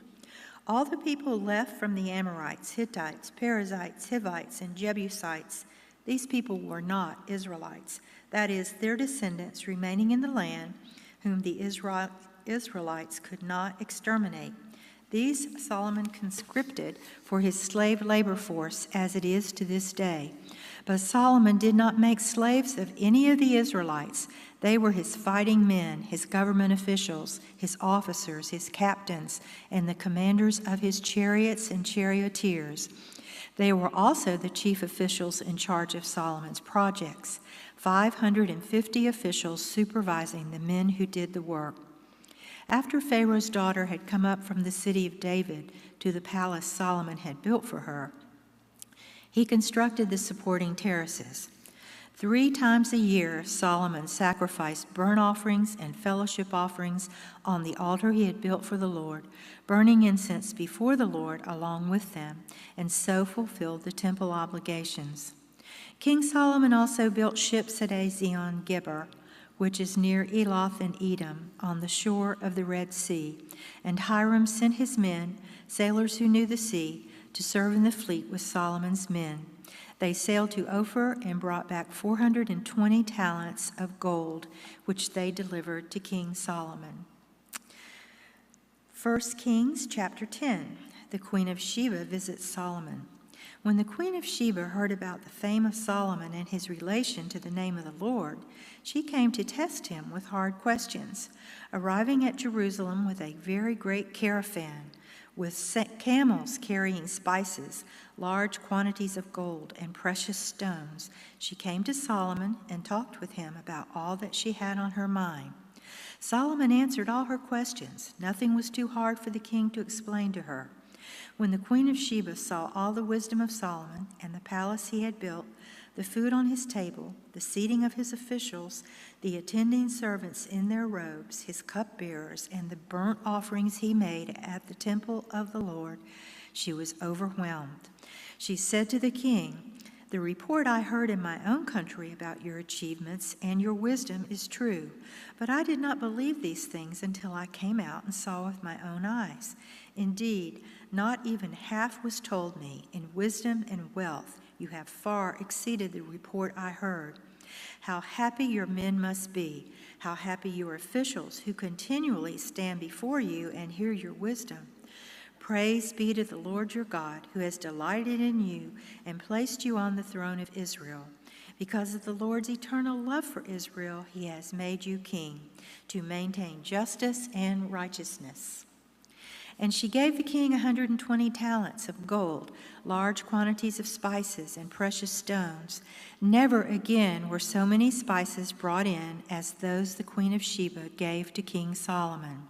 S3: All the people left from the Amorites, Hittites, Perizzites, Hivites, and Jebusites. These people were not Israelites. that is, their descendants remaining in the land, whom the Israelites could not exterminate. These Solomon conscripted for his slave labor force, as it is to this day. But Solomon did not make slaves of any of the Israelites. They were his fighting men, his government officials, his officers, his captains, and the commanders of his chariots and charioteers. They were also the chief officials in charge of Solomon's projects, 550 officials supervising the men who did the work. After Pharaoh's daughter had come up from the city of David to the palace Solomon had built for her, he constructed the supporting terraces. 3 times a year, Solomon sacrificed burnt offerings and fellowship offerings on the altar he had built for the Lord, burning incense before the Lord along with them, and so fulfilled the temple obligations. King Solomon also built ships at Ezion Geber, which is near Eloth and Edom, on the shore of the Red Sea. And Hiram sent his men, sailors who knew the sea, to serve in the fleet with Solomon's men. They sailed to Ophir and brought back 420 talents of gold, which they delivered to King Solomon. 1 Kings chapter 10, the Queen of Sheba visits Solomon. When the Queen of Sheba heard about the fame of Solomon and his relation to the name of the Lord, she came to test him with hard questions, arriving at Jerusalem with a very great caravan, with camels carrying spices, large quantities of gold, and precious stones. She came to Solomon and talked with him about all that she had on her mind. Solomon answered all her questions. Nothing was too hard for the king to explain to her. When the Queen of Sheba saw all the wisdom of Solomon and the palace he had built, the food on his table, the seating of his officials, the attending servants in their robes, his cupbearers, and the burnt offerings he made at the temple of the Lord, she was overwhelmed. She said to the king, "The report I heard in my own country about your achievements and your wisdom is true, but I did not believe these things until I came out and saw with my own eyes. Indeed, not even half was told me. In wisdom and wealth, you have far exceeded the report I heard. How happy your men must be, how happy your officials who continually stand before you and hear your wisdom. Praise be to the Lord your God, who has delighted in you and placed you on the throne of Israel. Because of the Lord's eternal love for Israel, he has made you king, to maintain justice and righteousness." And she gave the king 120 talents of gold, large quantities of spices, and precious stones. Never again were so many spices brought in as those the Queen of Sheba gave to King Solomon.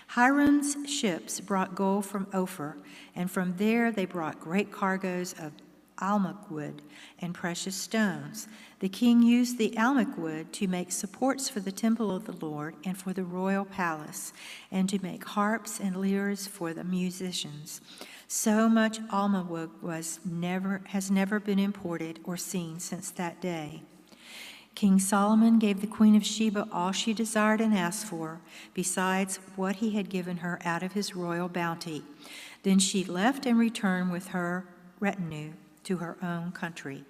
S3: Hiram's ships brought gold from Ophir, and from there they brought great cargoes of almug wood and precious stones. The king used the almug wood to make supports for the temple of the Lord and for the royal palace, and to make harps and lyres for the musicians. So much almug wood has never been imported or seen since that day. King Solomon gave the Queen of Sheba all she desired and asked for, besides what he had given her out of his royal bounty. Then she left and returned with her retinue to her own country.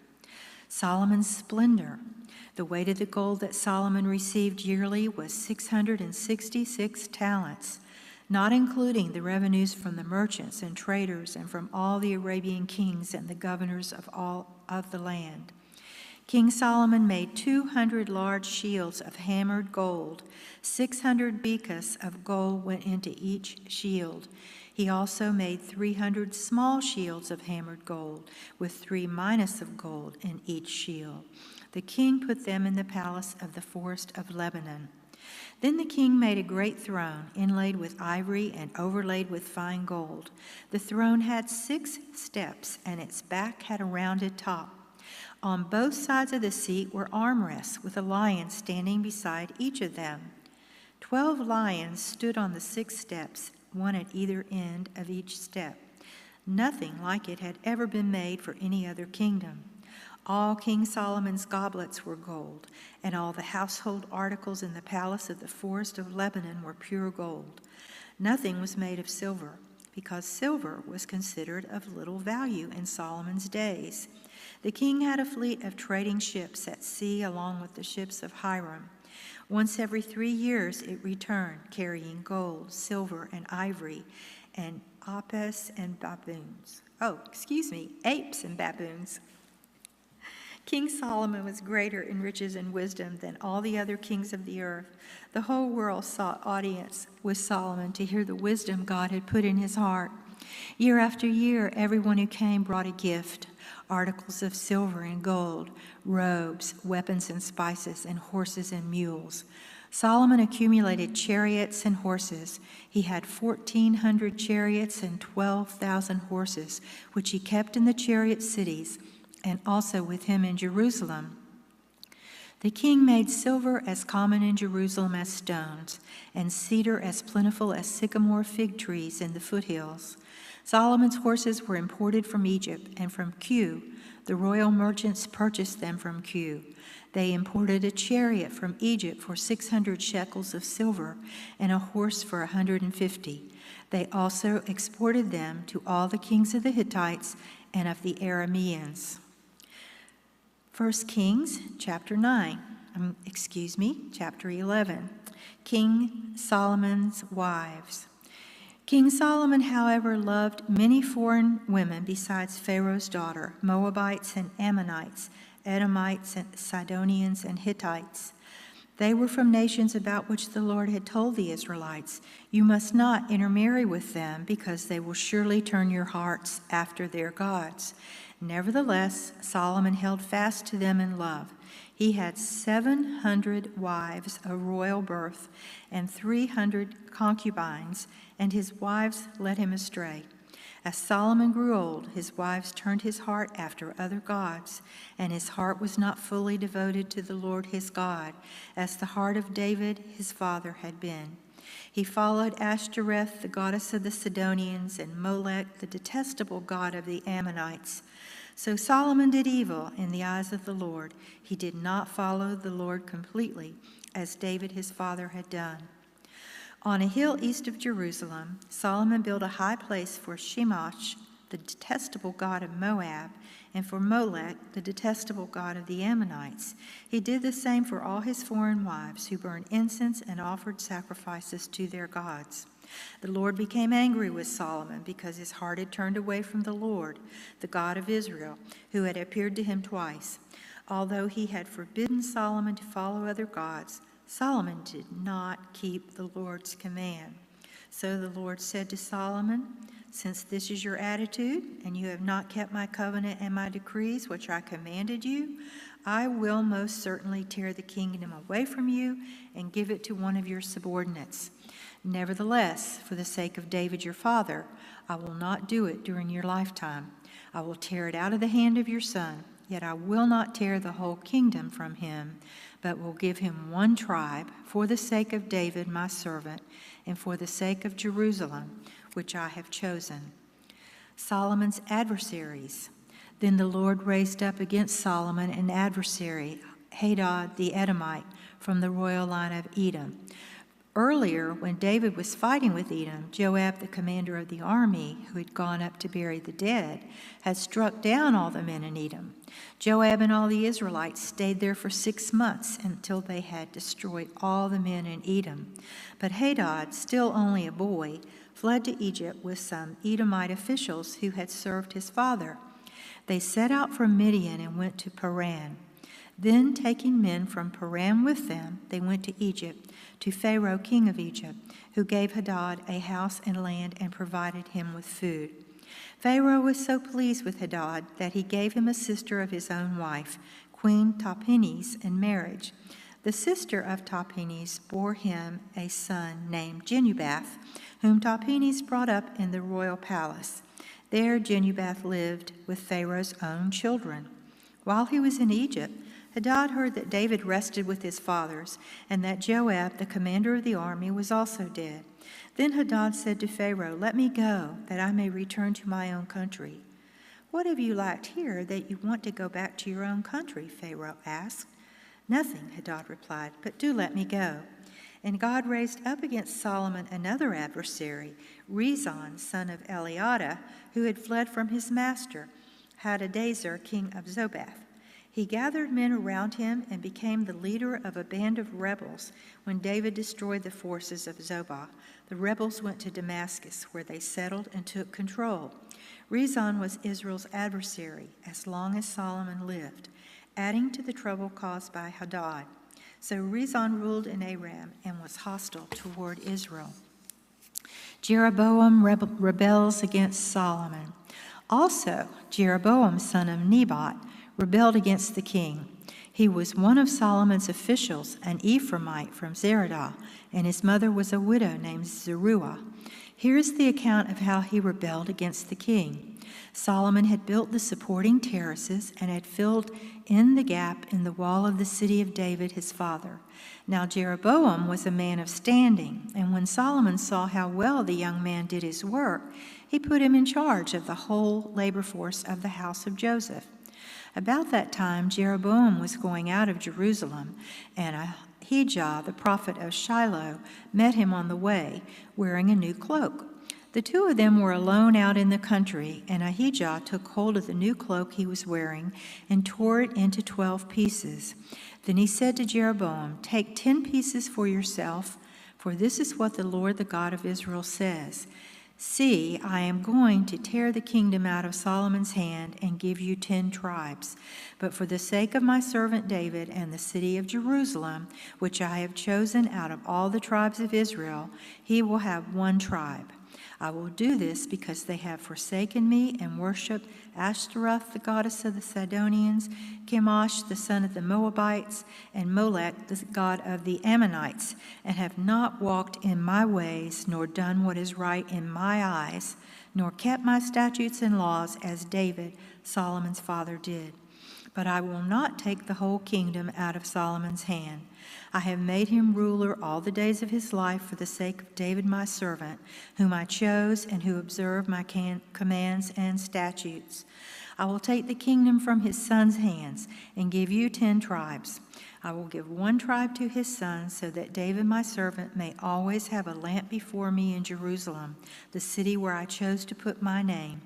S3: Solomon's splendor. The weight of the gold that Solomon received yearly was 666 talents, not including the revenues from the merchants and traders and from all the Arabian kings and the governors of all of the land. King Solomon made 200 large shields of hammered gold. 600 bekas of gold went into each shield. He also made 300 small shields of hammered gold, with 3 minas of gold in each shield. The king put them in the palace of the forest of Lebanon. Then the king made a great throne, inlaid with ivory and overlaid with fine gold. The throne had 6 steps, and its back had a rounded top. On both sides of the seat were armrests, with a lion standing beside each of them. 12 lions stood on the 6 steps, one at either end of each step. Nothing like it had ever been made for any other kingdom. All King Solomon's goblets were gold, and all the household articles in the palace of the forest of Lebanon were pure gold. Nothing was made of silver, because silver was considered of little value in Solomon's days. The king had a fleet of trading ships at sea along with the ships of Hiram. Once every 3 years it returned, carrying gold, silver, and ivory, and apes and baboons. Apes and baboons. King Solomon was greater in riches and wisdom than all the other kings of the earth. The whole world sought audience with Solomon to hear the wisdom God had put in his heart. Year after year, everyone who came brought a gift: articles of silver and gold, robes, weapons and spices, and horses and mules. Solomon accumulated chariots and horses. He had 1,400 chariots and 12,000 horses, which he kept in the chariot cities, and also with him in Jerusalem. The king made silver as common in Jerusalem as stones, and cedar as plentiful as sycamore fig trees in the foothills. Solomon's horses were imported from Egypt and from Kue. The royal merchants purchased them from Kue. They imported a chariot from Egypt for 600 shekels of silver and a horse for 150. They also exported them to all the kings of the Hittites and of the Arameans. 1 Kings chapter 11. King Solomon's wives. King Solomon, however, loved many foreign women besides Pharaoh's daughter, Moabites and Ammonites, Edomites and Sidonians and Hittites. They were from nations about which the Lord had told the Israelites, "You must not intermarry with them, because they will surely turn your hearts after their gods." Nevertheless, Solomon held fast to them in love. He had 700 wives of royal birth and 300 concubines, and his wives led him astray. As Solomon grew old, his wives turned his heart after other gods, and his heart was not fully devoted to the Lord his God, as the heart of David his father had been. He followed Ashtoreth, the goddess of the Sidonians, and Molech, the detestable god of the Ammonites. So Solomon did evil in the eyes of the Lord. He did not follow the Lord completely, as David his father had done. On a hill east of Jerusalem, Solomon built a high place for Chemosh, the detestable god of Moab, and for Molech, the detestable god of the Ammonites. He did the same for all his foreign wives, who burned incense and offered sacrifices to their gods. The Lord became angry with Solomon because his heart had turned away from the Lord, the God of Israel, who had appeared to him twice. Although he had forbidden Solomon to follow other gods, Solomon did not keep the Lord's command. So the Lord said to Solomon, "Since this is your attitude, and you have not kept my covenant and my decrees, which I commanded you, I will most certainly tear the kingdom away from you and give it to one of your subordinates. Nevertheless, for the sake of David your father, I will not do it during your lifetime. I will tear it out of the hand of your son, yet I will not tear the whole kingdom from him, but will give him one tribe for the sake of David my servant and for the sake of Jerusalem, which I have chosen." Solomon's adversaries. Then the Lord raised up against Solomon an adversary, Hadad the Edomite, from the royal line of Edom. Earlier, when David was fighting with Edom, Joab, the commander of the army, who had gone up to bury the dead, had struck down all the men in Edom. Joab and all the Israelites stayed there for 6 months until they had destroyed all the men in Edom. But Hadad, still only a boy, fled to Egypt with some Edomite officials who had served his father. They set out from Midian and went to Paran. Then, taking men from Paran with them, they went to Egypt, to Pharaoh, king of Egypt, who gave Hadad a house and land and provided him with food. Pharaoh was so pleased with Hadad that he gave him a sister of his own wife, Queen Tahpenes, in marriage. The sister of Tahpenes bore him a son named Genubath, whom Tahpenes brought up in the royal palace. There Genubath lived with Pharaoh's own children. While he was in Egypt, Hadad heard that David rested with his fathers, and that Joab, the commander of the army, was also dead. Then Hadad said to Pharaoh, "Let me go, that I may return to my own country." "What have you lacked here that you want to go back to your own country?" Pharaoh asked. "Nothing," Hadad replied, "but do let me go." And God raised up against Solomon another adversary, Rezon, son of Eliada, who had fled from his master. Hadadezer, king of Zobath. He gathered men around him and became the leader of a band of rebels. When David destroyed the forces of Zobah, the rebels went to Damascus, where they settled and took control. Rezon was Israel's adversary as long as Solomon lived, adding to the trouble caused by Hadad. So Rezon ruled in Aram and was hostile toward Israel. Jeroboam rebels against Solomon. Also, Jeroboam, son of Nebat, rebelled against the king. He was one of Solomon's officials, an Ephraimite from Zeradah, and his mother was a widow named Zeruiah. Here is the account of how he rebelled against the king. Solomon had built the supporting terraces and had filled in the gap in the wall of the city of David his father. Now Jeroboam was a man of standing, and when Solomon saw how well the young man did his work, he put him in charge of the whole labor force of the house of Joseph. About that time, Jeroboam was going out of Jerusalem, and Ahijah, the prophet of Shiloh, met him on the way, wearing a new cloak. The two of them were alone out in the country, and Ahijah took hold of the new cloak he was wearing and tore it into 12 pieces. Then he said to Jeroboam, "Take 10 pieces for yourself, for this is what the Lord, the God of Israel, says. See, I am going to tear the kingdom out of Solomon's hand and give you 10 tribes. But for the sake of my servant David and the city of Jerusalem, which I have chosen out of all the tribes of Israel, he will have 1 tribe. I will do this because they have forsaken me and worshipped Ashtaroth, the goddess of the Sidonians, Chemosh, the son of the Moabites, and Molech, the god of the Ammonites, and have not walked in my ways, nor done what is right in my eyes, nor kept my statutes and laws as David, Solomon's father, did. But I will not take the whole kingdom out of Solomon's hand. I have made him ruler all the days of his life for the sake of David my servant, whom I chose and who observed my commands and statutes. I will take the kingdom from his son's hands and give you 10 tribes. I will give 1 tribe to his son, so that David my servant may always have a lamp before me in Jerusalem, the city where I chose to put my name.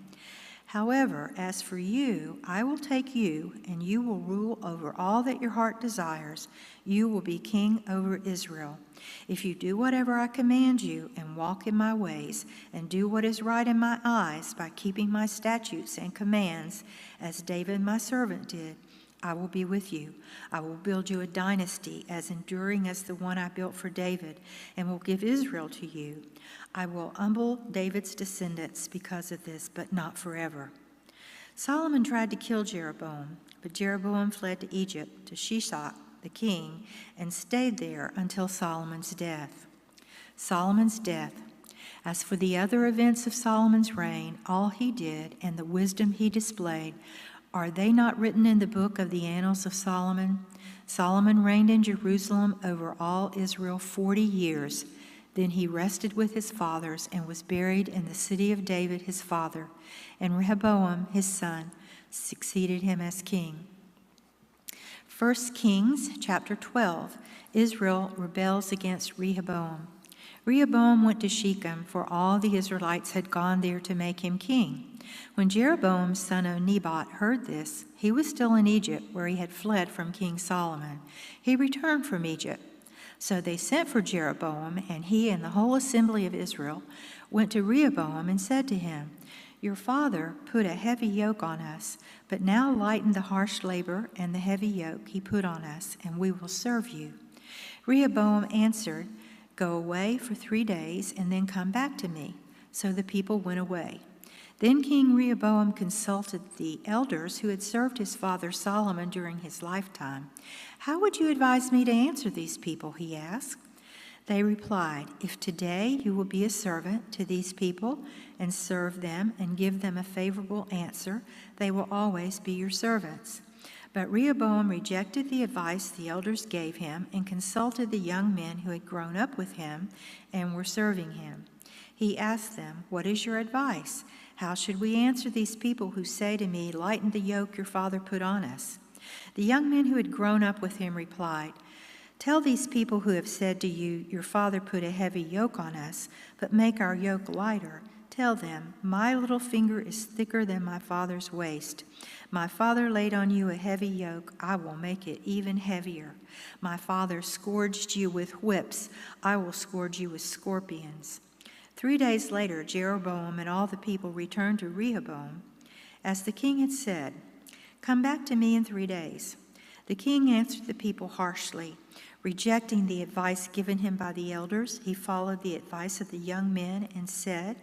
S3: However, as for you, I will take you, and you will rule over all that your heart desires. You will be king over Israel. If you do whatever I command you, and walk in my ways, and do what is right in my eyes by keeping my statutes and commands, as David my servant did, I will be with you. I will build you a dynasty as enduring as the one I built for David, and will give Israel to you. I will humble David's descendants because of this, but not forever." Solomon tried to kill Jeroboam, but Jeroboam fled to Egypt, to Shishak, the king, and stayed there until Solomon's death. Solomon's death. As for the other events of Solomon's reign, all he did and the wisdom he displayed, are they not written in the book of the annals of Solomon? Solomon reigned in Jerusalem over all Israel 40 years. Then he rested with his fathers and was buried in the city of David his father, and Rehoboam his son succeeded him as king. 1 Kings chapter 12, Israel rebels against Rehoboam. Rehoboam went to Shechem, for all the Israelites had gone there to make him king. When Jeroboam, son of Nebat, heard this, he was still in Egypt, where he had fled from King Solomon. He returned from Egypt. So they sent for Jeroboam, and he and the whole assembly of Israel went to Rehoboam and said to him, "Your father put a heavy yoke on us, but now lighten the harsh labor and the heavy yoke he put on us, and we will serve you." Rehoboam answered, "Go away for 3 days and then come back to me." So the people went away. Then King Rehoboam consulted the elders who had served his father Solomon during his lifetime. "How would you advise me to answer these people?" he asked. They replied, "If today you will be a servant to these people and serve them and give them a favorable answer, they will always be your servants." But Rehoboam rejected the advice the elders gave him and consulted the young men who had grown up with him and were serving him. He asked them, "What is your advice? How should we answer these people who say to me, 'Lighten the yoke your father put on us'?" The young men who had grown up with him replied, "Tell these people who have said to you, 'Your father put a heavy yoke on us, but make our yoke lighter.' Tell them, my little finger is thicker than my father's waist. My father laid on you a heavy yoke. I will make it even heavier. My father scourged you with whips. I will scourge you with scorpions. 3 days later, Jeroboam and all the people returned to Rehoboam, as the king had said. Come back to me in 3 days. The king answered the people harshly. Rejecting the advice given him by the elders, he followed the advice of the young men and said,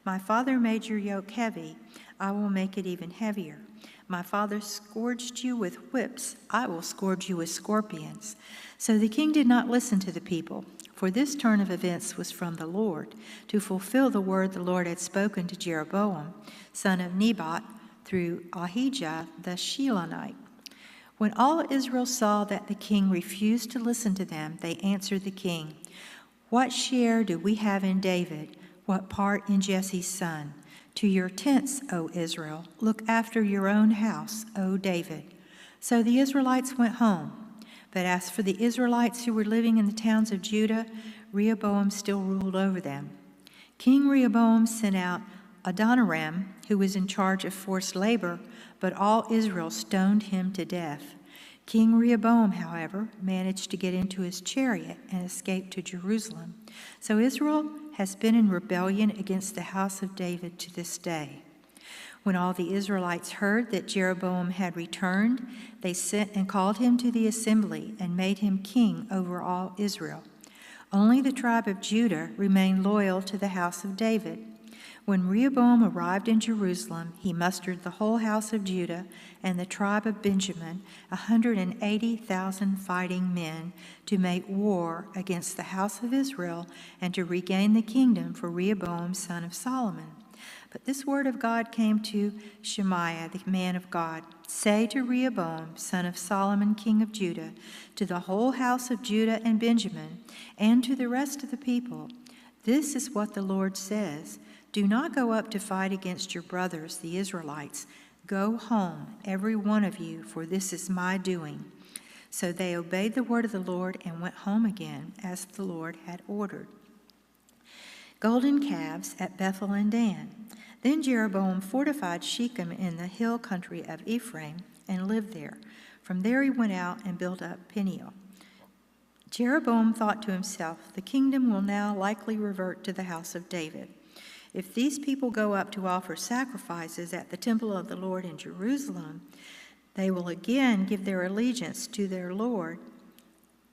S3: My father made your yoke heavy. I will make it even heavier. My father scourged you with whips. I will scourge you with scorpions. So the king did not listen to the people, for this turn of events was from the Lord, to fulfill the word the Lord had spoken to Jeroboam, son of Nebat, through Ahijah the Shilonite. When all Israel saw that the king refused to listen to them, they answered the king, What share do we have in David? What part in Jesse's son? To your tents, O Israel. Look after your own house, O David. So the Israelites went home. But as for the Israelites who were living in the towns of Judah, Rehoboam still ruled over them. King Rehoboam sent out Adoniram, who was in charge of forced labor, but all Israel stoned him to death. King Rehoboam, however, managed to get into his chariot and escape to Jerusalem. So Israel has been in rebellion against the house of David to this day. When all the Israelites heard that Jeroboam had returned, they sent and called him to the assembly and made him king over all Israel. Only the tribe of Judah remained loyal to the house of David. When Rehoboam arrived in Jerusalem, he mustered the whole house of Judah and the tribe of Benjamin, 180,000 fighting men, to make war against the house of Israel and to regain the kingdom for Rehoboam, son of Solomon. But this word of God came to Shemaiah, the man of God. Say to Rehoboam, son of Solomon, king of Judah, to the whole house of Judah and Benjamin, and to the rest of the people, this is what the Lord says. Do not go up to fight against your brothers, the Israelites. Go home, every one of you, for this is my doing. So they obeyed the word of the Lord and went home again, as the Lord had ordered. Golden calves at Bethel and Dan. Then Jeroboam fortified Shechem in the hill country of Ephraim and lived there. From there he went out and built up Peniel. Jeroboam thought to himself, the kingdom will now likely revert to the house of David. If these people go up to offer sacrifices at the temple of the Lord in Jerusalem, they will again give their allegiance to their Lord,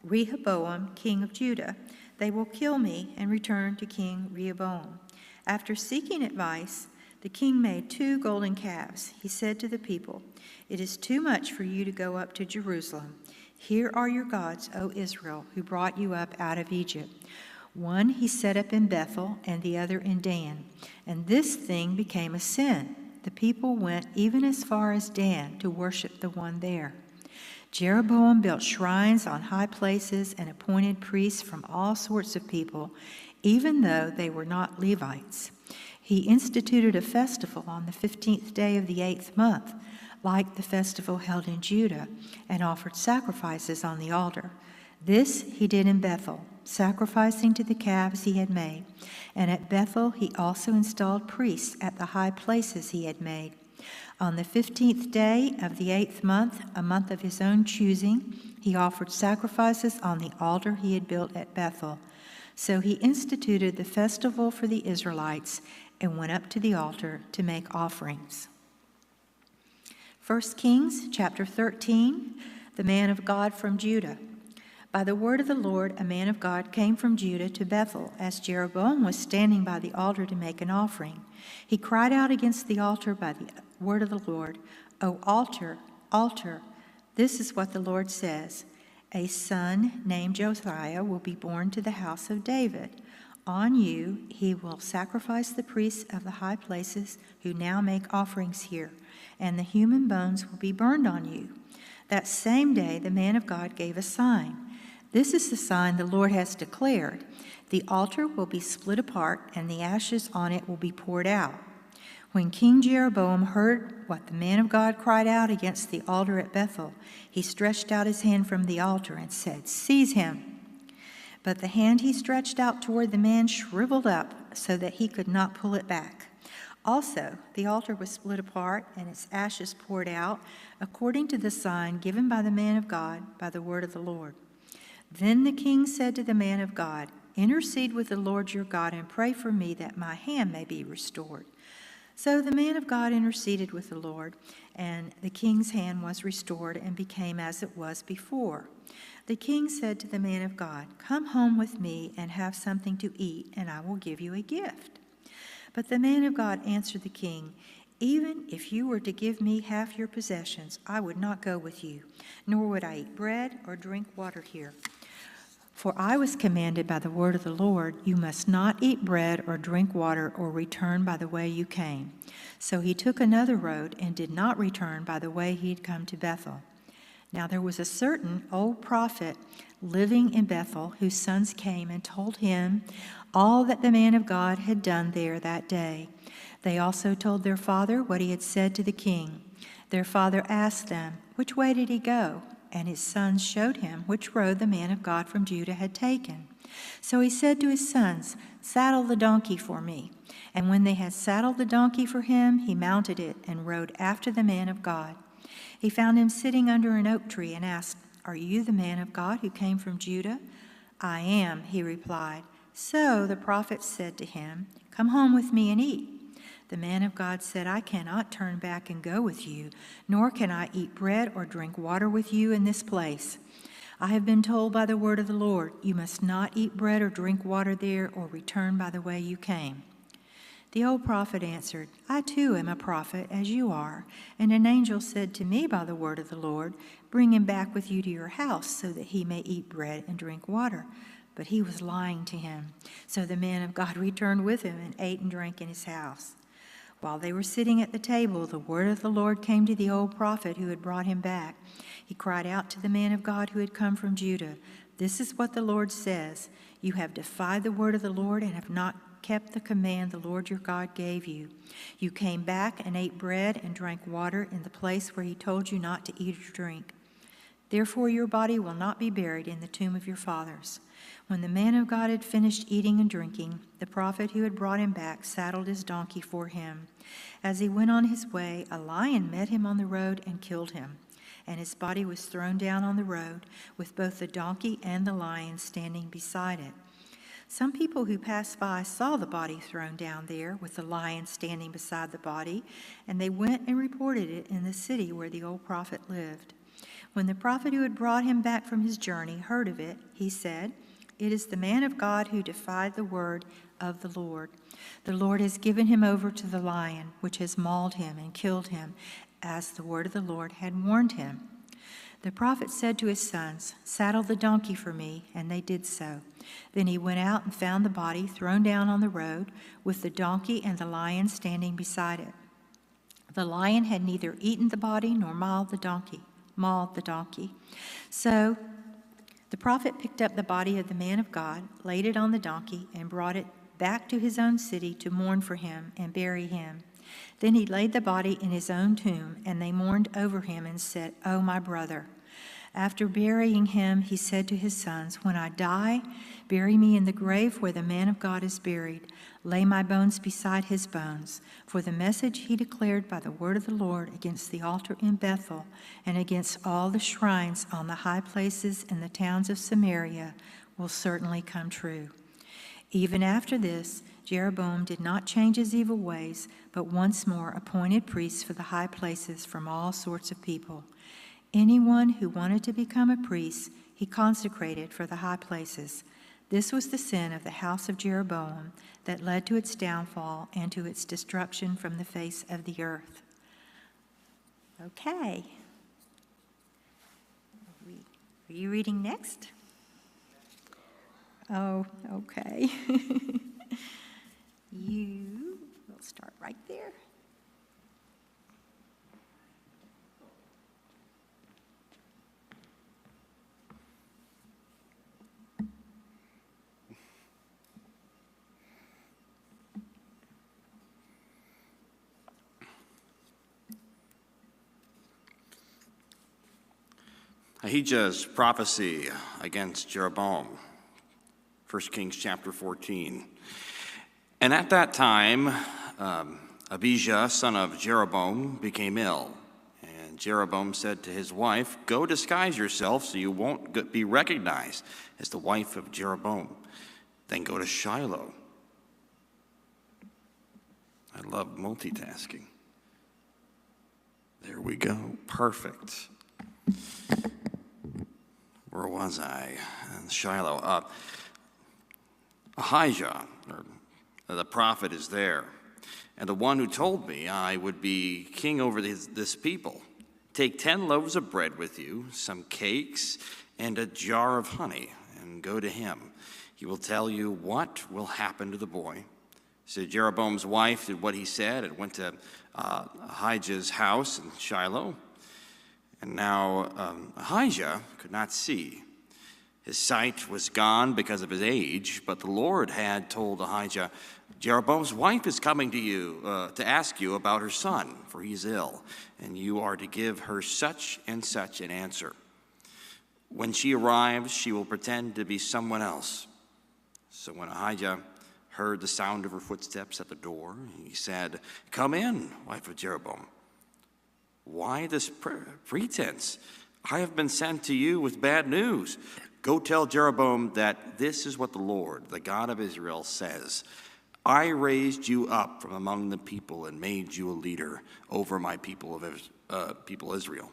S3: Rehoboam, king of Judah. They will kill me and return to King Rehoboam. After seeking advice, the king made 2 golden calves. He said to the people, It is too much for you to go up to Jerusalem. Here are your gods, O Israel, who brought you up out of Egypt. One he set up in Bethel and the other in Dan. And this thing became a sin. The people went even as far as Dan to worship the one there. Jeroboam built shrines on high places and appointed priests from all sorts of people, even though they were not Levites. He instituted a festival on the 15th day of the 8th month, like the festival held in Judah, and offered sacrifices on the altar. This he did in Bethel, sacrificing to the calves he had made. And at Bethel he also installed priests at the high places he had made. On the 15th day of the 8th month, a month of his own choosing, he offered sacrifices on the altar he had built at Bethel. So he instituted the festival for the Israelites and went up to the altar to make offerings. 1 Kings chapter 13, the man of God from Judah. By the word of the Lord, a man of God came from Judah to Bethel as Jeroboam was standing by the altar to make an offering. He cried out against the altar by the word of the Lord, O altar, altar, this is what the Lord says. A son named Josiah will be born to the house of David. On you he will sacrifice the priests of the high places who now make offerings here, and the human bones will be burned on you. That same day the man of God gave a sign. This is the sign the Lord has declared. The altar will be split apart, and the ashes on it will be poured out. When King Jeroboam heard what the man of God cried out against the altar at Bethel, he stretched out his hand from the altar and said, Seize him. But the hand he stretched out toward the man shriveled up so that he could not pull it back. Also, the altar was split apart and its ashes poured out, according to the sign given by the man of God by the word of the Lord. Then the king said to the man of God, "Intercede with the Lord your God and pray for me that my hand may be restored." So the man of God interceded with the Lord, and the king's hand was restored and became as it was before. The king said to the man of God, "Come home with me and have something to eat, and I will give you a gift." But the man of God answered the king, "Even if you were to give me half your possessions, I would not go with you, nor would I eat bread or drink water here. For I was commanded by the word of the Lord, you must not eat bread or drink water or return by the way you came." So he took another road and did not return by the way he had come to Bethel. Now there was a certain old prophet living in Bethel, whose sons came and told him all that the man of God had done there that day. They also told their father what he had said to the king. Their father asked them, "Which way did he go?" And his sons showed him which road the man of God from Judah had taken. So he said to his sons, "Saddle the donkey for me." And when they had saddled the donkey for him, he mounted it and rode after the man of God. He found him sitting under an oak tree and asked, "Are you the man of God who came from Judah?" "I am," he replied. So the prophet said to him, "Come home with me and eat." The man of God said, "I cannot turn back and go with you, nor can I eat bread or drink water with you in this place. I have been told by the word of the Lord, you must not eat bread or drink water there or return by the way you came." The old prophet answered, "I too am a prophet, as you are, and an angel said to me by the word of the Lord, bring him back with you to your house so that he may eat bread and drink water." But he was lying to him. So the man of God returned with him and ate and drank in his house. While they were sitting at the table, the word of the Lord came to the old prophet who had brought him back. He cried out to the man of God who had come from Judah, "This is what the Lord says. You have defied the word of the Lord and have not kept the command the Lord your God gave you. You came back and ate bread and drank water in the place where he told you not to eat or drink. Therefore your body will not be buried in the tomb of your fathers." When the man of God had finished eating and drinking, the prophet who had brought him back saddled his donkey for him. As he went on his way, a lion met him on the road and killed him, and his body was thrown down on the road, with both the donkey and the lion standing beside it. Some people who passed by saw the body thrown down there, with the lion standing beside the body, and they went and reported it in the city where the old prophet lived. When the prophet who had brought him back from his journey heard of it, he said, "It is the man of God who defied the word of the Lord. The Lord has given him over to the lion, which has mauled him and killed him, as the word of the Lord had warned him." The prophet said to his sons, "Saddle the donkey for me," and they did so. Then he went out and found the body thrown down on the road, with the donkey and the lion standing beside it. The lion had neither eaten the body nor mauled the donkey. So the prophet picked up the body of the man of God, laid it on the donkey, and brought it back to his own city to mourn for him and bury him. Then he laid the body in his own tomb, and they mourned over him and said, "Oh, my brother." After burying him, he said to his sons, "When I die, bury me in the grave where the man of God is buried. Lay my bones beside his bones. For the message he declared by the word of the Lord against the altar in Bethel and against all the shrines on the high places in the towns of Samaria will certainly come true." Even after this, Jeroboam did not change his evil ways, but once more appointed priests for the high places from all sorts of people. Anyone who wanted to become a priest, he consecrated for the high places. This was the sin of the house of Jeroboam that led to its downfall and to its destruction from the face of the earth. Okay. Are you reading next? Oh, okay. We'll start right there.
S4: Ahijah's prophecy against Jeroboam. 1 Kings chapter 14. And at that time, Abijah, son of Jeroboam, became ill. And Jeroboam said to his wife, "Go disguise yourself so you won't be recognized as the wife of Jeroboam. Then go to Shiloh." I love multitasking. There we go. Perfect. Where was I? Shiloh. Ahijah, the prophet, is there. And the one who told me I would be king over this people. Take 10 loaves of bread with you, some cakes, and a jar of honey, and go to him. He will tell you what will happen to the boy. So Jeroboam's wife did what he said and went to Ahijah's house in Shiloh. And now Ahijah could not see. His sight was gone because of his age, but the Lord had told Ahijah, "Jeroboam's wife is coming to you to ask you about her son, for he is ill, and you are to give her such and such an answer. When she arrives, she will pretend to be someone else." So when Ahijah heard the sound of her footsteps at the door, he said, "Come in, wife of Jeroboam. Why this pretense? I have been sent to you with bad news. Go tell Jeroboam that this is what the Lord, the God of Israel, says. I raised you up from among the people and made you a leader over my people Israel.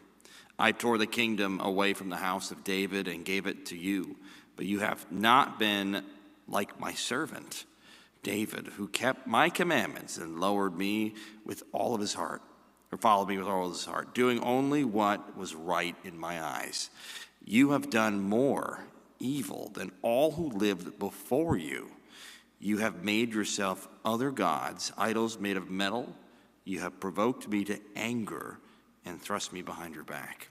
S4: I tore the kingdom away from the house of David and gave it to you, but you have not been like my servant David, who kept my commandments and followed me with all of his heart, doing only what was right in my eyes. You have done more evil than all who lived before you. You have made yourself other gods, idols made of metal. You have provoked me to anger and thrust me behind your back.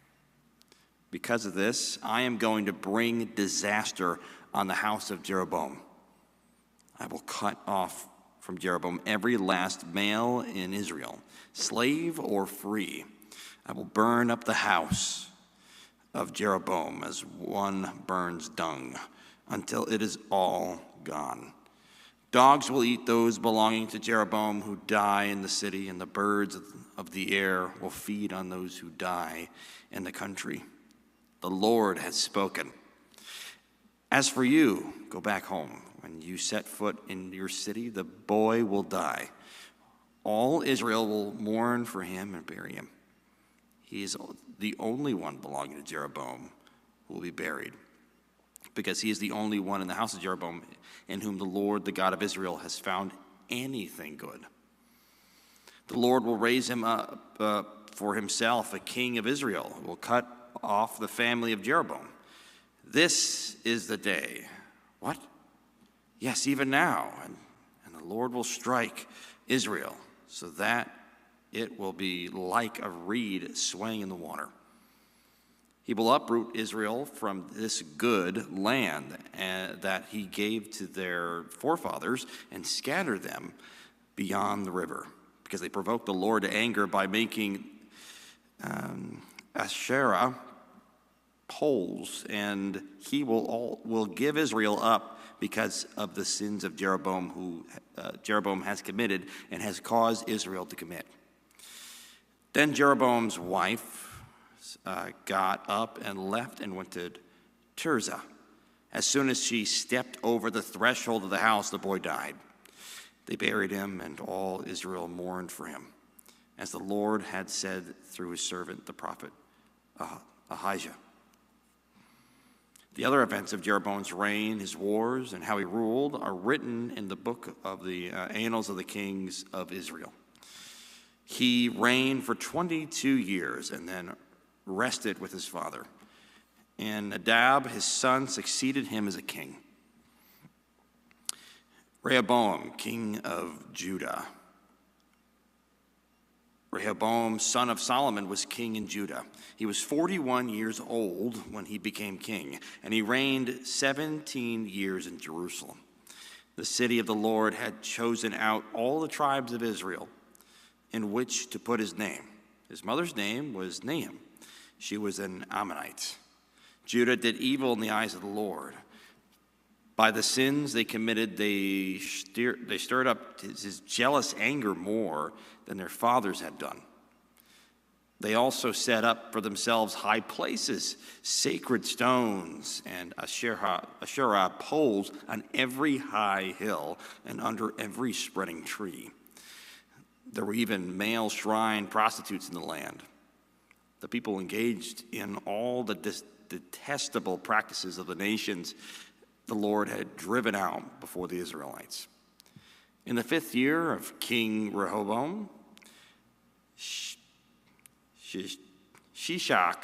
S4: Because of this, I am going to bring disaster on the house of Jeroboam. I will cut off from Jeroboam every last male in Israel, slave or free. I will burn up the house of Jeroboam as one burns dung until it is all gone. Dogs will eat those belonging to Jeroboam who die in the city, and the birds of the air will feed on those who die in the country. The Lord has spoken. As for you, go back home. When you set foot in your city, the boy will die. All Israel will mourn for him and bury him. He is the only one belonging to Jeroboam who will be buried, because he is the only one in the house of Jeroboam in whom the Lord, the God of Israel, has found anything good. The Lord will raise him up for himself a king of Israel, who will cut off the family of Jeroboam. This is the day. What? Yes, even now. And the Lord will strike Israel so that it will be like a reed swaying in the water. He will uproot Israel from this good land that he gave to their forefathers and scatter them beyond the river, because they provoked the Lord to anger by making Asherah poles, and he will give Israel up because of the sins of Jeroboam, who Jeroboam has committed and has caused Israel to commit. Then Jeroboam's wife got up and left and went to Tirzah. As soon as she stepped over the threshold of the house, the boy died. They buried him, and all Israel mourned for him, as the Lord had said through his servant, the prophet Ahijah. The other events of Jeroboam's reign, his wars, and how he ruled are written in the book of the Annals of the Kings of Israel. He reigned for 22 years and then rested with his father. And Nadab, his son, succeeded him as a king. Rehoboam, king of Judah. Rehoboam, son of Solomon, was king in Judah. He was 41 years old when he became king, and he reigned 17 years in Jerusalem. The city of the Lord had chosen out all the tribes of Israel in which to put his name. His mother's name was Nahum. She was an Ammonite. Judah did evil in the eyes of the Lord. By the sins they committed, they stirred up his jealous anger more than their fathers had done. They also set up for themselves high places, sacred stones, and Asherah poles on every high hill and under every spreading tree. There were even male shrine prostitutes in the land. The people engaged in all the detestable practices of the nations the Lord had driven out before the Israelites. In the 5th year of King Rehoboam, Shishak,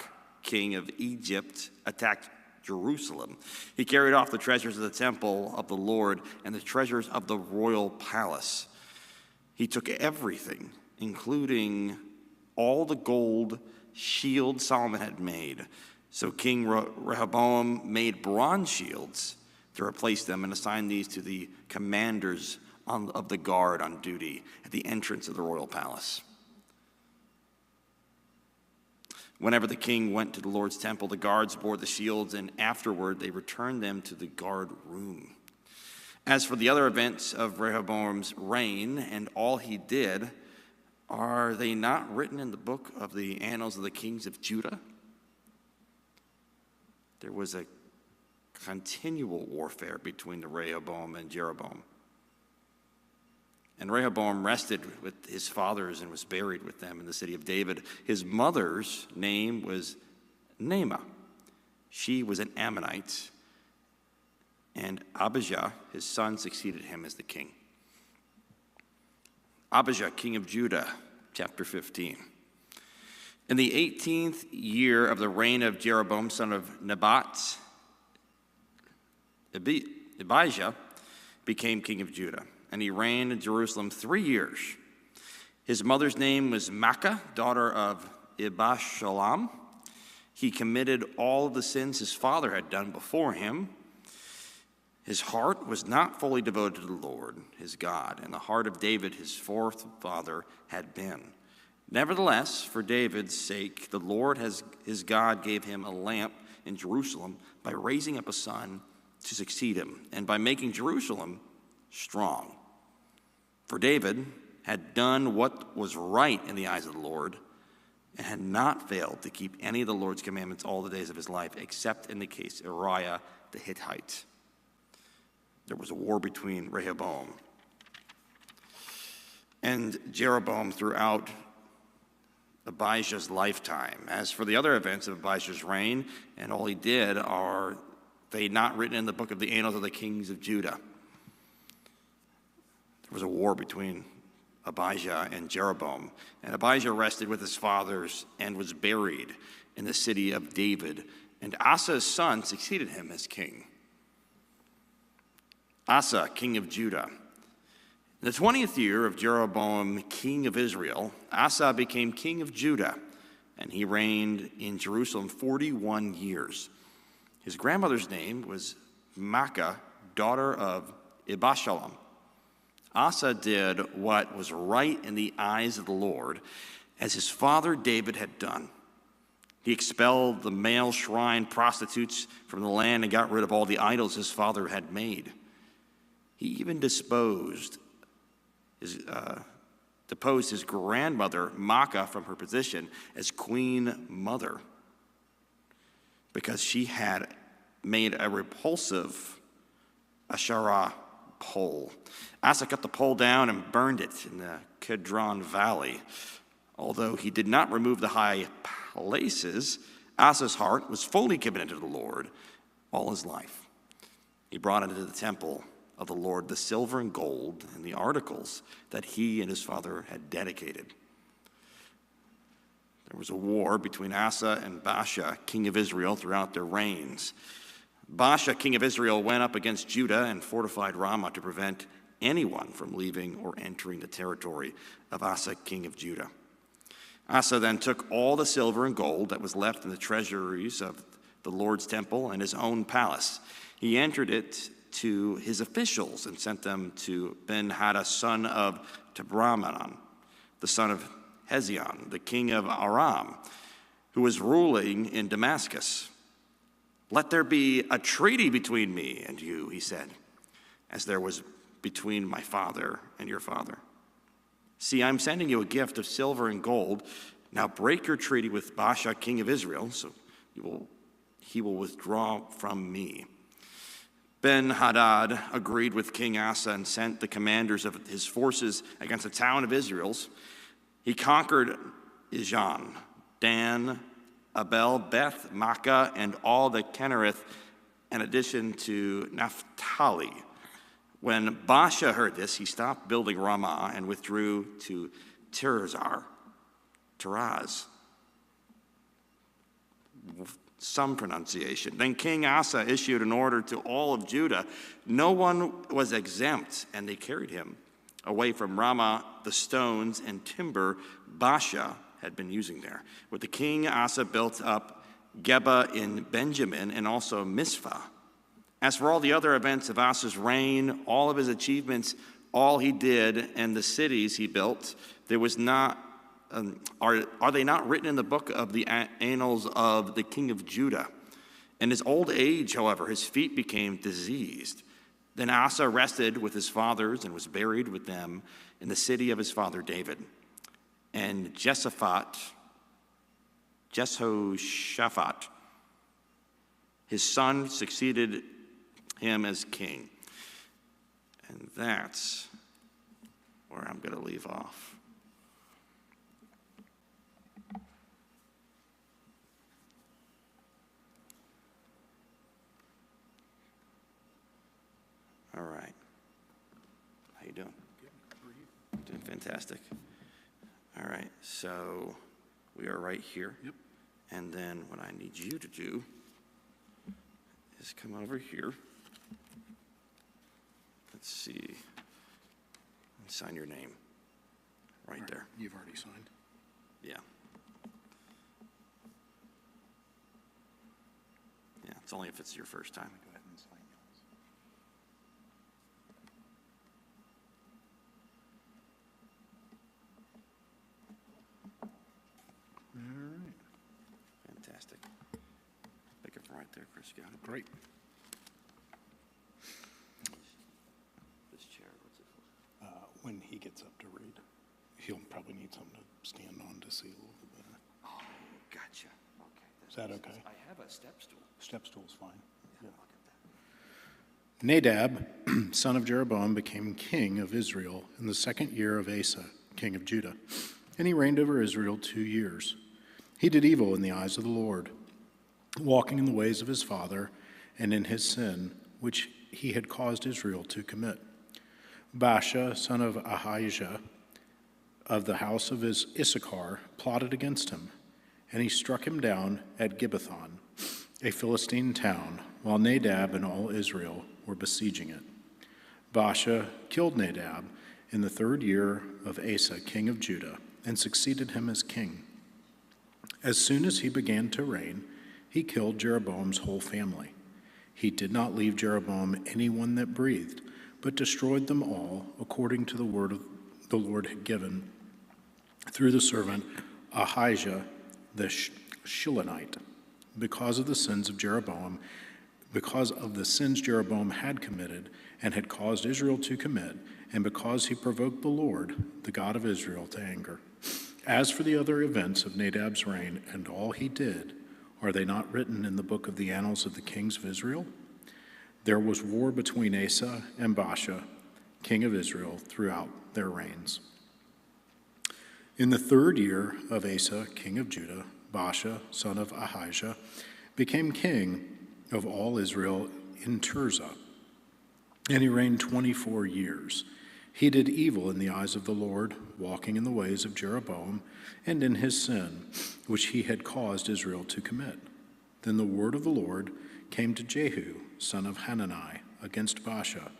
S4: king of Egypt, attacked Jerusalem. He carried off the treasures of the temple of the Lord and the treasures of the royal palace. He took everything, including all the gold shields Solomon had made. So King Rehoboam made bronze shields to replace them and assigned these to the commanders of the guard on duty at the entrance of the royal palace. Whenever the king went to the Lord's temple, the guards bore the shields, and afterward they returned them to the guard room. As for the other events of Rehoboam's reign and all he did, are they not written in the book of the annals of the kings of Judah? There was a continual warfare between the Rehoboam and Jeroboam. And Rehoboam rested with his fathers and was buried with them in the city of David. His mother's name was Naamah. She was an Ammonite, and Abijah, his son, succeeded him as the king. Abijah, king of Judah, chapter 15. In the 18th year of the reign of Jeroboam, son of Nebat, Abijah became king of Judah, and he reigned in Jerusalem 3 years. His mother's name was Maacah, daughter of Abishalom. He committed all of the sins his father had done before him. His heart was not fully devoted to the Lord, his God, and the heart of David, his forefather, had been. Nevertheless, for David's sake, the Lord, his God, gave him a lamp in Jerusalem by raising up a son to succeed him, and by making Jerusalem strong. For David had done what was right in the eyes of the Lord, and had not failed to keep any of the Lord's commandments all the days of his life, except in the case of Uriah the Hittite. There was a war between Rehoboam and Jeroboam throughout Abijah's lifetime. As for the other events of Abijah's reign and all he did, are they not written in the book of the annals of the kings of Judah? There was a war between Abijah and Jeroboam, and Abijah rested with his fathers and was buried in the city of David, and Asa's son succeeded him as king. Asa, king of Judah. In the 20th year of Jeroboam, king of Israel, Asa became king of Judah, and he reigned in Jerusalem 41 years. His grandmother's name was Maacah, daughter of Abishalom. Asa did what was right in the eyes of the Lord, as his father David had done. He expelled the male shrine prostitutes from the land and got rid of all the idols his father had made. He even deposed his grandmother, Maacah, from her position as queen mother because she had made a repulsive Asherah pole. Asa cut the pole down and burned it in the Kidron Valley. Although he did not remove the high places, Asa's heart was fully committed to the Lord all his life. He brought into the temple of the Lord the silver and gold and the articles that he and his father had dedicated. There was a war between Asa and Baasha, king of Israel, throughout their reigns. Baasha, king of Israel, went up against Judah and fortified Ramah to prevent anyone from leaving or entering the territory of Asa, king of Judah. Asa then took all the silver and gold that was left in the treasuries of the Lord's temple and his own palace. He entered it to his officials and sent them to Ben-Hadad, son of Tabraman, the son of Hezion, the king of Aram, who was ruling in Damascus. Let there be a treaty between me and you, he said, as there was between my father and your father. See, I'm sending you a gift of silver and gold. Now break your treaty with Baasha, king of Israel, so he will withdraw from me. Ben-Hadad agreed with King Asa and sent the commanders of his forces against the town of Israel's. He conquered Ijon, Dan, Abel, Beth, Makkah, and all the Kinnereth, in addition to Naphtali. When Baasha heard this, he stopped building Ramah and withdrew to Tirzah. Some pronunciation. Then King Asa issued an order to all of Judah. No one was exempt, and they carried him away from Ramah, the stones and timber Baasha had been using there. With the king, Asa built up Geba in Benjamin and also Mizpah. As for all the other events of Asa's reign, all of his achievements, all he did, and the cities he built, there was not. Are they not written in the book of the annals of the king of Judah? In his old age, however, his feet became diseased. Then Asa rested with his fathers and was buried with them in the city of his father David. And Jehoshaphat, his son, succeeded him as king. And that's where I'm going to leave off. All right. How you doing? Good. Doing fantastic. All right. So we are right here. Yep. And then what I need you to do is come over here. Let's see. And sign your name right there.
S5: You've already signed.
S4: Yeah. Yeah. It's only if it's your first time.
S5: Go ahead and sign yours. All right.
S4: Fantastic. Pick it from right there, Chris. Got it.
S5: Great.
S4: This chair, what's it for?
S5: When he gets up to read, he'll probably need something to stand on to see a little bit better.
S4: Oh, gotcha. Okay.
S5: Is that okay?
S4: I have a step stool.
S5: Step stool's fine.
S4: Yeah, I'll get that.
S5: Nadab, son of Jeroboam, became king of Israel in the 2nd year of Asa, king of Judah, and he reigned over Israel 2 years. He did evil in the eyes of the Lord, walking in the ways of his father and in his sin, which he had caused Israel to commit. Baasha, son of Ahijah, of the house of his Issachar, plotted against him, and he struck him down at Gibbethon, a Philistine town, while Nadab and all Israel were besieging it. Baasha killed Nadab in the 3rd year of Asa, king of Judah, and succeeded him as king. As soon as he began to reign, he killed Jeroboam's whole family. He did not leave Jeroboam anyone that breathed, but destroyed them all according to the word of the Lord had given through the servant Ahijah the Shilonite. Because of the sins of Jeroboam, because of the sins Jeroboam had committed and had caused Israel to commit, and because he provoked the Lord, the God of Israel, to anger. As for the other events of Nadab's reign and all he did, are they not written in the book of the annals of the kings of Israel? There was war between Asa and Baasha, king of Israel, throughout their reigns. In the 3rd year of Asa, king of Judah, Baasha, son of Ahijah, became king of all Israel in Tirzah, and he reigned 24 years. He did evil in the eyes of the Lord, walking in the ways of Jeroboam and in his sin, which he had caused Israel to commit. Then the word of the Lord came to Jehu, son of Hanani, against Baasha.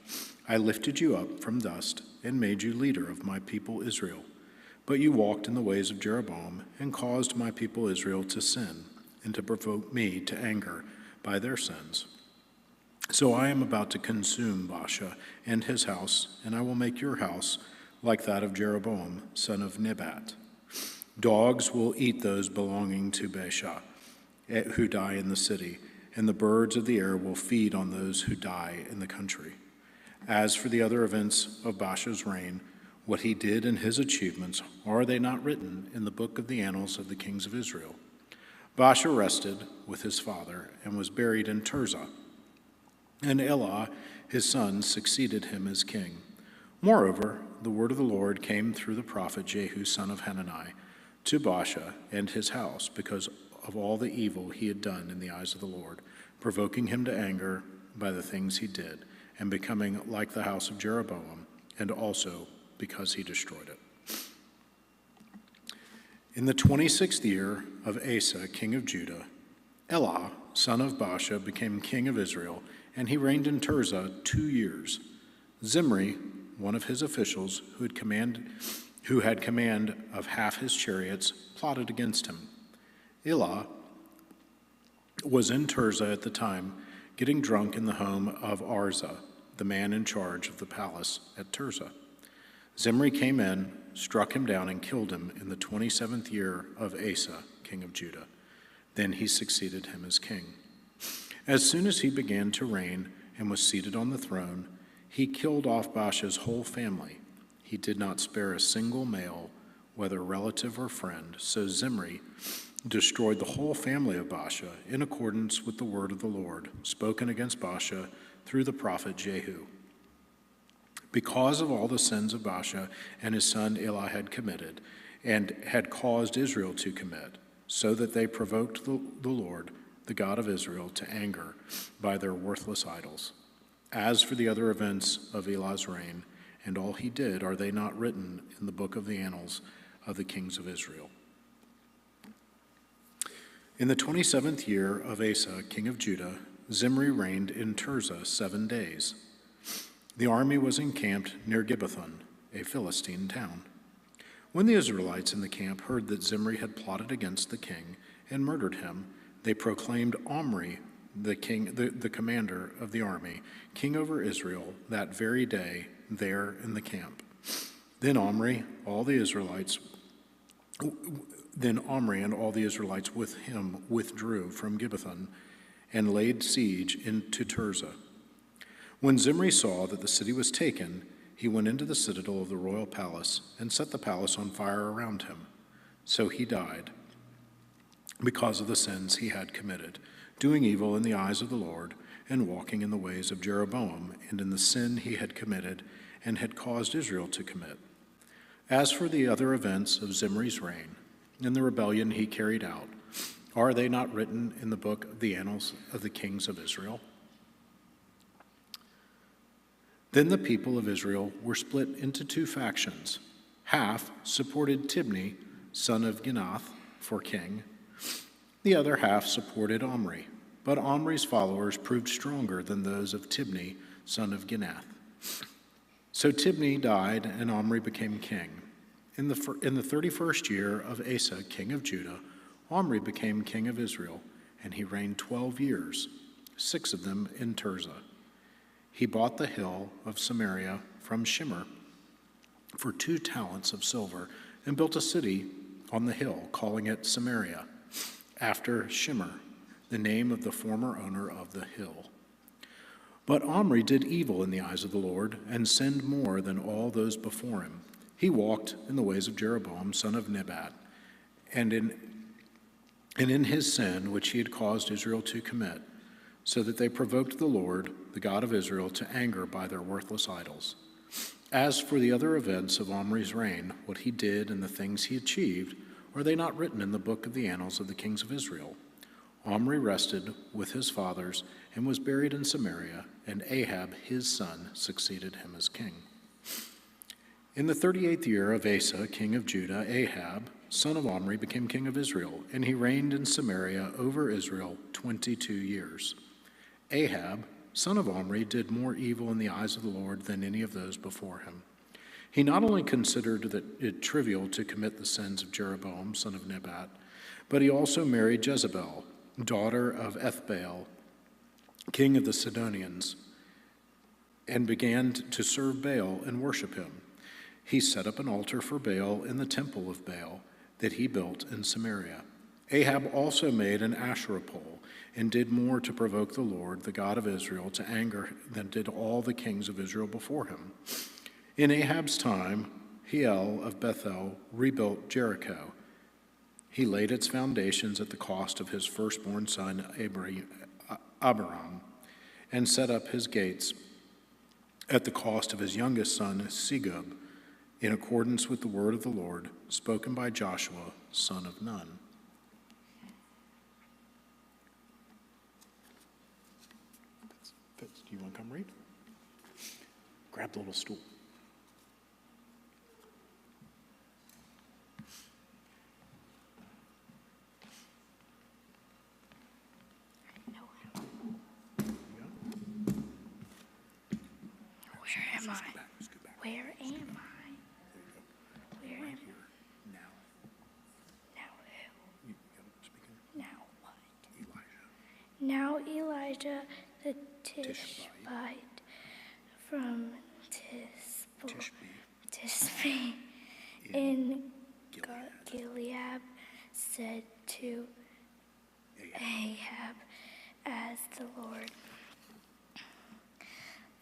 S5: I lifted you up from dust and made you leader of my people Israel. But you walked in the ways of Jeroboam and caused my people Israel to sin and to provoke me to anger by their sins. So I am about to consume Baasha and his house, and I will make your house like that of Jeroboam, son of Nebat. Dogs will eat those belonging to Baasha who die in the city, and the birds of the air will feed on those who die in the country. As for the other events of Baasha's reign, what he did and his achievements, are they not written in the book of the annals of the kings of Israel? Baasha rested with his father and was buried in Tirzah, and Elah, his son, succeeded him as king. Moreover, the word of the Lord came through the prophet Jehu, son of Hanani, to Baasha and his house, because of all the evil he had done in the eyes of the Lord, provoking him to anger by the things he did, and becoming like the house of Jeroboam, and also because he destroyed it. In the 26th year of Asa, king of Judah, Elah, son of Baasha, became king of Israel, and he reigned in Tirzah 2 years. Zimri, one of his officials, who had command of half his chariots, plotted against him. Elah was in Tirzah at the time, getting drunk in the home of Arza, the man in charge of the palace at Tirzah. Zimri came in, struck him down, and killed him in the 27th year of Asa, king of Judah. Then he succeeded him as king. As soon as he began to reign and was seated on the throne, he killed off Baasha's whole family. He did not spare a single male, whether relative or friend. So Zimri destroyed the whole family of Baasha in accordance with the word of the Lord, spoken against Baasha through the prophet Jehu. Because of all the sins of Baasha and his son Elah had committed, and had caused Israel to commit, so that they provoked the Lord, the God of Israel, to anger by their worthless idols. As for the other events of Elah's reign, and all he did, are they not written in the book of the annals of the kings of Israel? In the 27th year of Asa, king of Judah, Zimri reigned in Tirzah 7 days. The army was encamped near Gibbethon, a Philistine town. When the Israelites in the camp heard that Zimri had plotted against the king and murdered him, they proclaimed Omri, the commander of the army, king over Israel, that very day there in the camp. Then Omri and all the Israelites with him withdrew from Gibbethon and laid siege into Tirzah. When Zimri saw that the city was taken, he went into the citadel of the royal palace and set the palace on fire around him. So he died because of the sins he had committed, doing evil in the eyes of the Lord and walking in the ways of Jeroboam and in the sin he had committed and had caused Israel to commit. As for the other events of Zimri's reign and the rebellion he carried out, are they not written in the book of the annals of the kings of Israel? Then the people of Israel were split into 2 factions. Half supported Tibni, son of Ginath, for king. The other half supported Omri, but Omri's followers proved stronger than those of Tibni, son of Ginath. So Tibni died, and Omri became king. In the 31st year of Asa, king of Judah, Omri became king of Israel, and he reigned 12 years, 6 of them in Tirzah. He bought the hill of Samaria from Shimmer for 2 talents of silver and built a city on the hill, calling it Samaria, after Shimmer, the name of the former owner of the hill. But Omri did evil in the eyes of the Lord and sinned more than all those before him. He walked in the ways of Jeroboam, son of Nebat, and in his sin which he had caused Israel to commit, so that they provoked the Lord, the God of Israel, to anger by their worthless idols. As for the other events of Omri's reign, what he did and the things he achieved, are they not written in the book of the annals of the kings of Israel? Omri rested with his fathers and was buried in Samaria, and Ahab, his son, succeeded him as king. In the 38th year of Asa, king of Judah, Ahab, son of Omri, became king of Israel, and he reigned in Samaria over Israel 22 years. Ahab, son of Omri, did more evil in the eyes of the Lord than any of those before him. He not only considered it trivial to commit the sins of Jeroboam, son of Nebat, but he also married Jezebel, daughter of Ethbaal, king of the Sidonians, and began to serve Baal and worship him. He set up an altar for Baal in the temple of Baal that he built in Samaria. Ahab also made an Asherah pole and did more to provoke the Lord, the God of Israel, to anger than did all the kings of Israel before him. In Ahab's time, Hiel of Bethel rebuilt Jericho. He laid its foundations at the cost of his firstborn son Abiram, and set up his gates at the cost of his youngest son Segub, in accordance with the word of the Lord spoken by Joshua, son of Nun. Fitz, do you want to come read? Grab the little stool.
S6: Where am I? Where am I? Where am I?
S5: Now.
S6: Now who?
S5: You gotta speak in
S6: Now what?
S5: Elijah.
S6: Now Elijah the Tishbite from Tishbe in Gilead said to Ahab, as the Lord,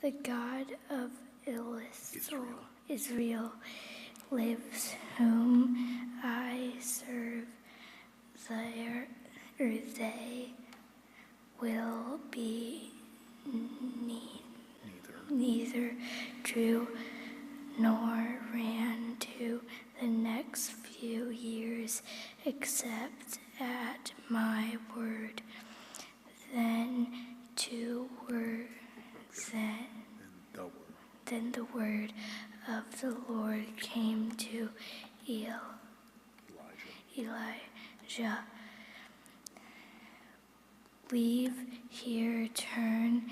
S6: the God of Israel lives, whom I serve, they will be neither drew nor ran to the next few years, except at my word. Then the word of the Lord came to Elijah. Leave here, turn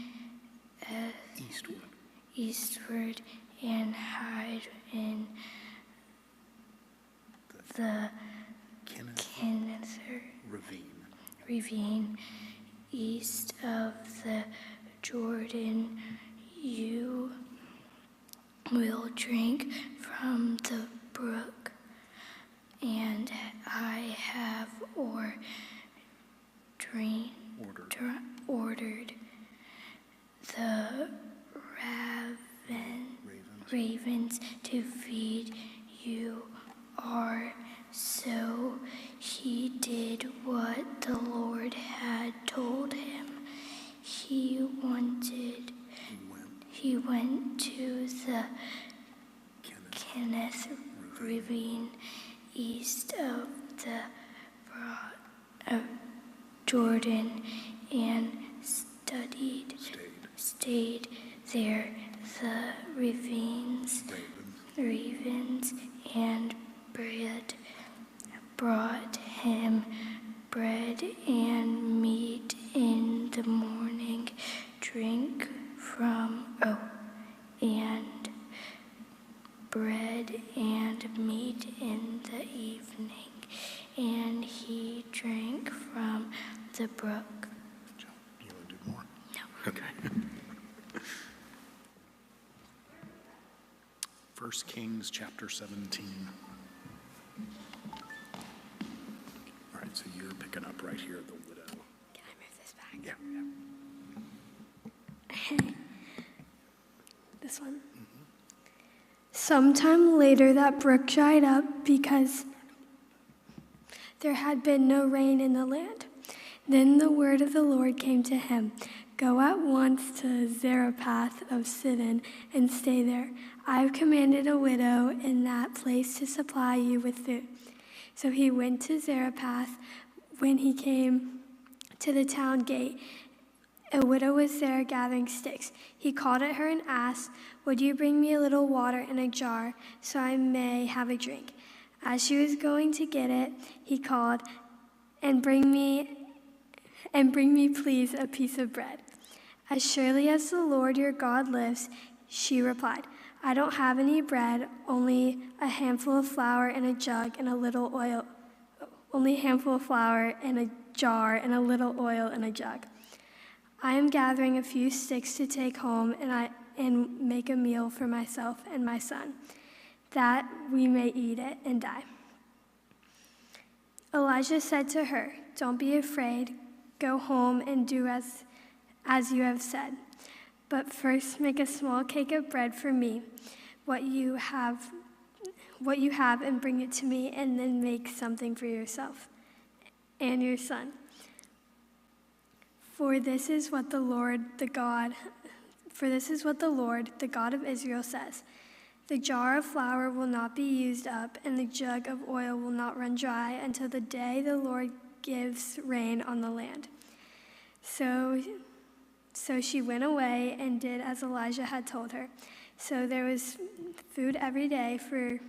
S6: eastward, and hide in the Kinneth ravine east of the Jordan. You will drink from the brook, and I have ordered the ravens to feed you. So he did what the Lord had told him. He went to the Kinneth ravine east of the Jordan and stayed there. The ravens and brought him bread and meat in the morning, and bread and meat in the evening, and he drank from the brook.
S5: Do you want to do more?
S6: No.
S5: Okay. 1 Kings chapter 17. All right, so you're picking up right here, the widow.
S6: Can I move this back?
S5: Yeah.
S6: This one. Sometime later, that brook dried up because there had been no rain in the land. Then the word of the Lord came to him. Go at once to Zarephath of Sidon and stay there. I have commanded a widow in that place to supply you with food. So he went to Zarephath. When he came to the town gate, a widow was there gathering sticks. He called at her and asked, would you bring me a little water in a jar so I may have a drink? As she was going to get it, he called, and bring me please a piece of bread. As surely as the Lord your God lives, she replied, I don't have any bread, only a handful of flour in a jug and a little oil, only a handful of flour in a jar and a little oil in a jug. I am gathering a few sticks to take home and make a meal for myself and my son, that we may eat it and die. Elijah said to her, "Don't be afraid. Go home and do as you have said. But first make a small cake of bread for me, what you have, and bring it to me, and then make something for yourself and your son. For this is what the Lord, the God of Israel says. The jar of flour will not be used up, and the jug of oil will not run dry until the day the Lord gives rain on the land." So she went away and did as Elijah had told her. So there was food every day for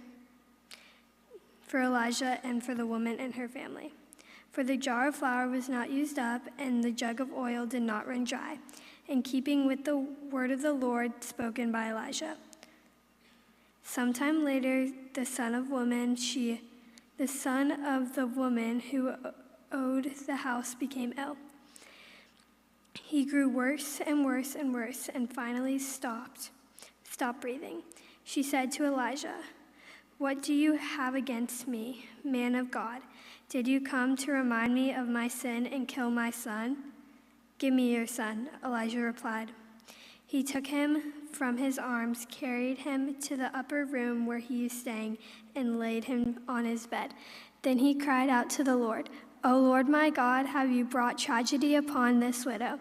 S6: Elijah and for the woman and her family. For the jar of flour was not used up, and the jug of oil did not run dry, in keeping with the word of the Lord spoken by Elijah. Sometime later, the son of the woman who owned the house became ill. He grew worse and worse and worse, and finally stopped breathing. She said to Elijah, "What do you have against me, man of God? Did you come to remind me of my sin and kill my son?" "Give me your son," Elijah replied. He took him from his arms, carried him to the upper room where he was staying, and laid him on his bed. Then he cried out to the Lord, "O Lord my God, have you brought tragedy upon this widow?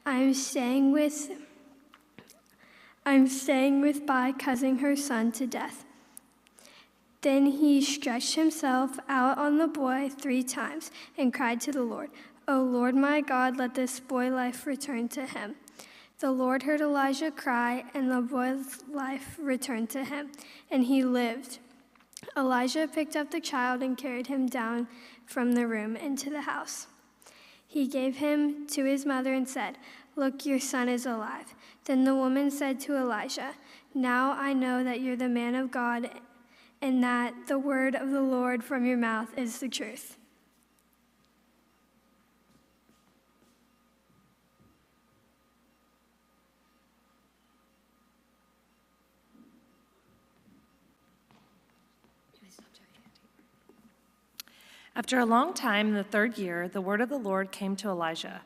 S6: I'm staying with by causing her son to death." Then he stretched himself out on the boy 3 times and cried to the Lord, "O Lord my God, let this boy's life return to him." The Lord heard Elijah cry, and the boy's life returned to him, and he lived. Elijah picked up the child and carried him down from the room into the house. He gave him to his mother and said, "Look, your son is alive." Then the woman said to Elijah, "Now I know that you're the man of God, and that the word of the Lord from your mouth is the truth."
S7: After a long time, in the 3rd year, the word of the Lord came to Elijah.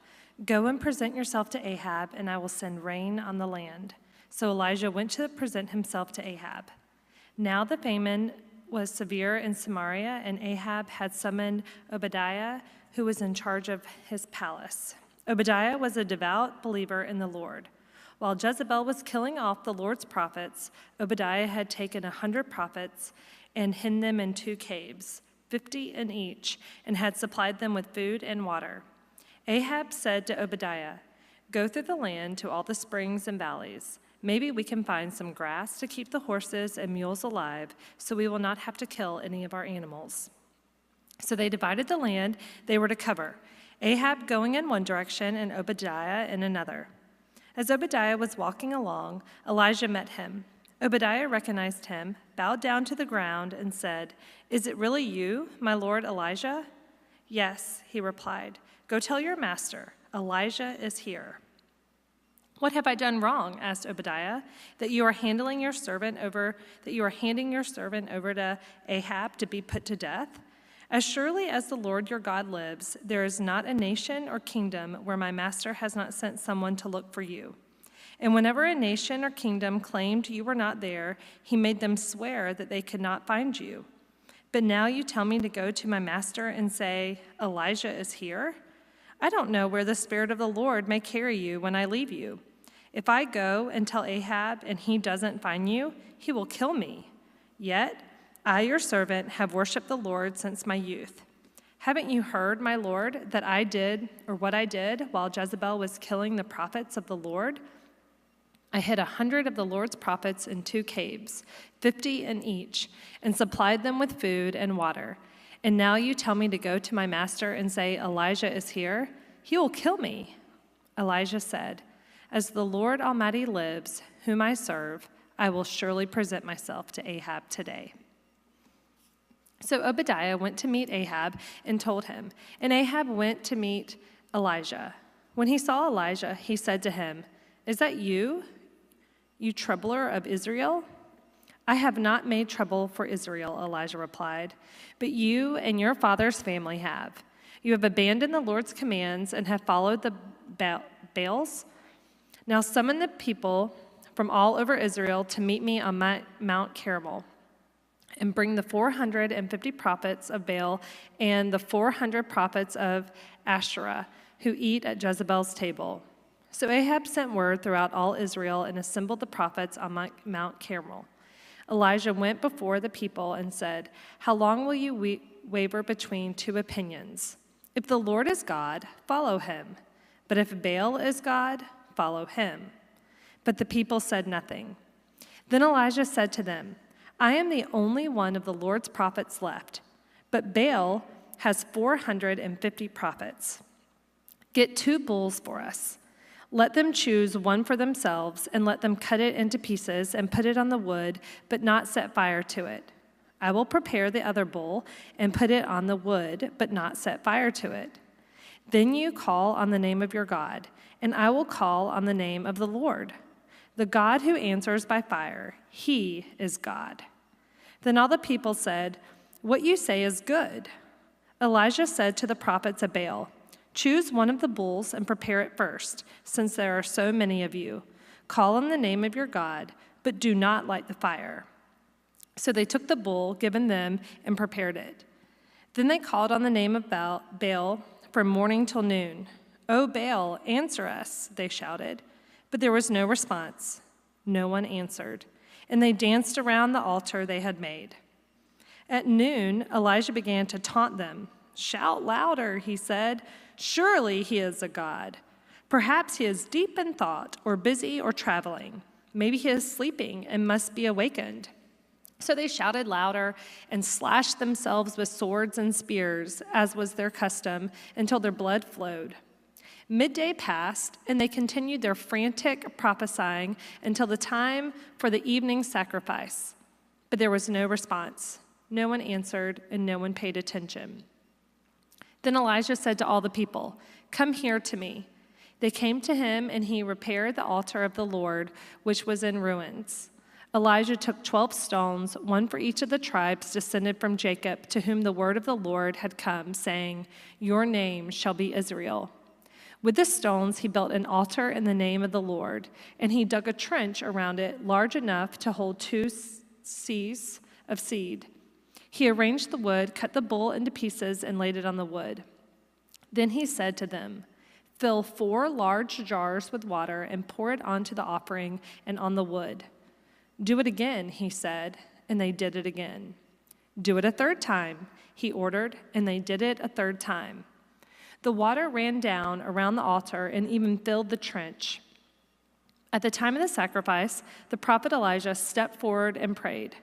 S7: "Go and present yourself to Ahab, and I will send rain on the land." So Elijah went to present himself to Ahab. Now the famine was severe in Samaria, and Ahab had summoned Obadiah, who was in charge of his palace. Obadiah was a devout believer in the Lord. While Jezebel was killing off the Lord's prophets, Obadiah had taken 100 prophets and hidden them in 2 caves, 50 in each, and had supplied them with food and water. Ahab said to Obadiah, "Go through the land to all the springs and valleys. Maybe we can find some grass to keep the horses and mules alive, so we will not have to kill any of our animals." So they divided the land they were to cover, Ahab going in one direction and Obadiah in another. As Obadiah was walking along, Elijah met him. Obadiah recognized him, bowed down to the ground, and said, "Is it really you, my lord Elijah?" "Yes," he replied. "Go tell your master, Elijah is here." "What have I done wrong?" asked Obadiah, that you are handing your servant over to Ahab to be put to death? As surely as the Lord your God lives, there is not a nation or kingdom where my master has not sent someone to look for you. And whenever a nation or kingdom claimed you were not there, he made them swear that they could not find you. But now you tell me to go to my master and say, 'Elijah is here'? I don't know where the Spirit of the Lord may carry you when I leave you. If I go and tell Ahab and he doesn't find you, he will kill me. Yet I, your servant, have worshiped the Lord since my youth. Haven't you heard, my Lord, what I did while Jezebel was killing the prophets of the Lord? I hid 100 of the Lord's prophets in 2 caves, 50 in each, and supplied them with food and water. And now you tell me to go to my master and say, 'Elijah is here'? He will kill me." Elijah said, "As the Lord Almighty lives, whom I serve, I will surely present myself to Ahab today." So Obadiah went to meet Ahab and told him, and Ahab went to meet Elijah. When he saw Elijah, he said to him, "Is that you, you troubler of Israel?" "I have not made trouble for Israel," Elijah replied, "but you and your father's family have. You have abandoned the Lord's commands and have followed the Baals. Now summon the people from all over Israel to meet me on Mount Carmel, and bring the 450 prophets of Baal and the 400 prophets of Asherah who eat at Jezebel's table." So Ahab sent word throughout all Israel and assembled the prophets on Mount Carmel. Elijah went before the people and said, "How long will you waver between two opinions? If the Lord is God, follow him. But if Baal is God, follow him." But the people said nothing. Then Elijah said to them, "I am the only one of the Lord's prophets left, but Baal has 450 prophets. Get 2 bulls for us. Let them choose one for themselves, and let them cut it into pieces and put it on the wood, but not set fire to it. I will prepare the other bull and put it on the wood, but not set fire to it. Then you call on the name of your God, and I will call on the name of the Lord. The God who answers by fire, he is God." Then all the people said, "What you say is good." Elijah said to the prophets of Baal, "Choose one of the bulls and prepare it first, since there are so many of you. Call on the name of your God, but do not light the fire." So they took the bull given them and prepared it. Then they called on the name of Baal from morning till noon. "O Baal, answer us," they shouted. But there was no response. No one answered. And they danced around the altar they had made. At noon, Elijah began to taunt them. "Shout louder," he said. "Surely he is a god. Perhaps he is deep in thought, or busy, or traveling. Maybe he is sleeping and must be awakened." So they shouted louder and slashed themselves with swords and spears, as was their custom, until their blood flowed. Midday passed, and they continued their frantic prophesying until the time for the evening sacrifice. But there was no response. No one answered, and no one paid attention. Then Elijah said to all the people, "Come here to me." They came to him, and he repaired the altar of the Lord, which was in ruins. Elijah took 12 stones, one for each of the tribes descended from Jacob, to whom the word of the Lord had come, saying, "Your name shall be Israel." With the stones he built an altar in the name of the Lord, and he dug a trench around it large enough to hold 2 seahs of seed. He arranged the wood, cut the bull into pieces, and laid it on the wood. Then he said to them, "Fill 4 large jars with water and pour it onto the offering and on the wood." "Do it again," he said, and they did it again. "Do it a 3rd time," he ordered, and they did it a 3rd time. The water ran down around the altar and even filled the trench. At the time of the sacrifice, the prophet Elijah stepped forward and prayed,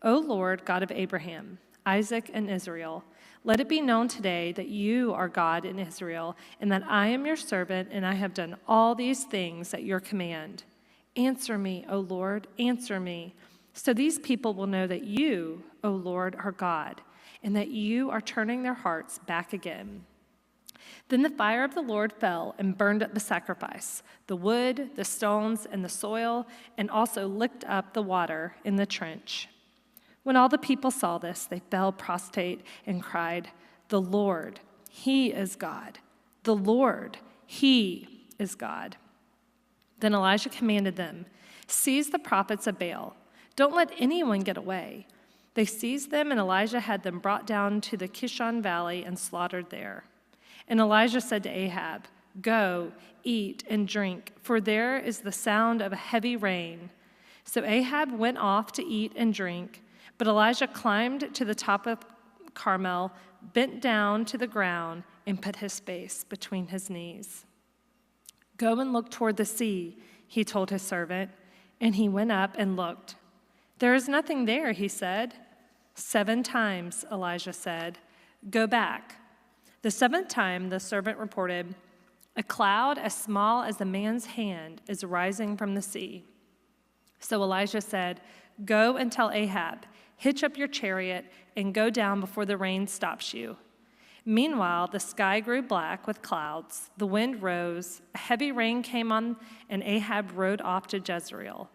S7: "O Lord, God of Abraham, Isaac, and Israel, let it be known today that you are God in Israel, and that I am your servant, and I have done all these things at your command. Answer me, O Lord, answer me, so these people will know that you, O Lord, are God, and that you are turning their hearts back again." Then the fire of the Lord fell and burned up the sacrifice, the wood, the stones, and the soil, and also licked up the water in the trench. When all the people saw this, they fell prostrate and cried, "The Lord, he is God. The Lord, he is God." Then Elijah commanded them, "Seize the prophets of Baal. Don't let anyone get away." They seized them, and Elijah had them brought down to the Kishon Valley and slaughtered there. And Elijah said to Ahab, "Go, eat and drink, for there is the sound of a heavy rain." So Ahab went off to eat and drink, but Elijah climbed to the top of Carmel, bent down to the ground, and put his face between his knees. "Go and look toward the sea," he told his servant, and he went up and looked. "There is nothing there," he said. 7 times, Elijah said, "Go back." The 7th time, the servant reported, "A cloud as small as a man's hand is rising from the sea." So Elijah said, "Go and tell Ahab, hitch up your chariot and go down before the rain stops you." Meanwhile, the sky grew black with clouds, the wind rose, a heavy rain came on, and Ahab rode off to Jezreel.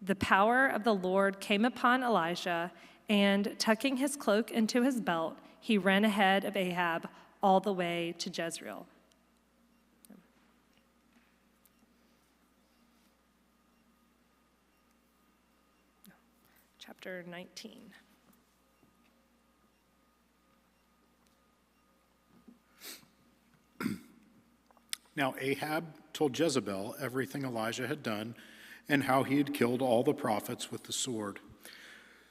S7: The power of the Lord came upon Elijah, and tucking his cloak into his belt, he ran ahead of Ahab all the way to Jezreel. Chapter 19.
S5: Now Ahab told Jezebel everything Elijah had done and how he had killed all the prophets with the sword.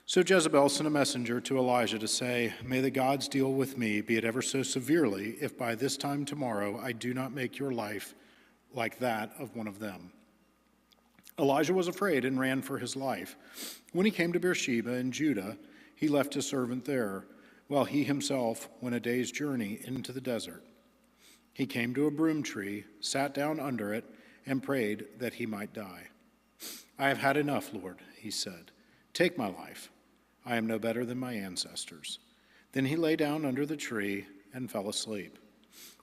S5: So Jezebel sent a messenger to Elijah to say, "May the gods deal with me, be it ever so severely, if by this time tomorrow I do not make your life like that of one of them." Elijah was afraid and ran for his life. When he came to Beersheba in Judah, he left his servant there, while he himself went a day's journey into the desert. He came to a broom tree, sat down under it, and prayed that he might die. "I have had enough, Lord," he said. "Take my life. I am no better than my ancestors." Then he lay down under the tree and fell asleep.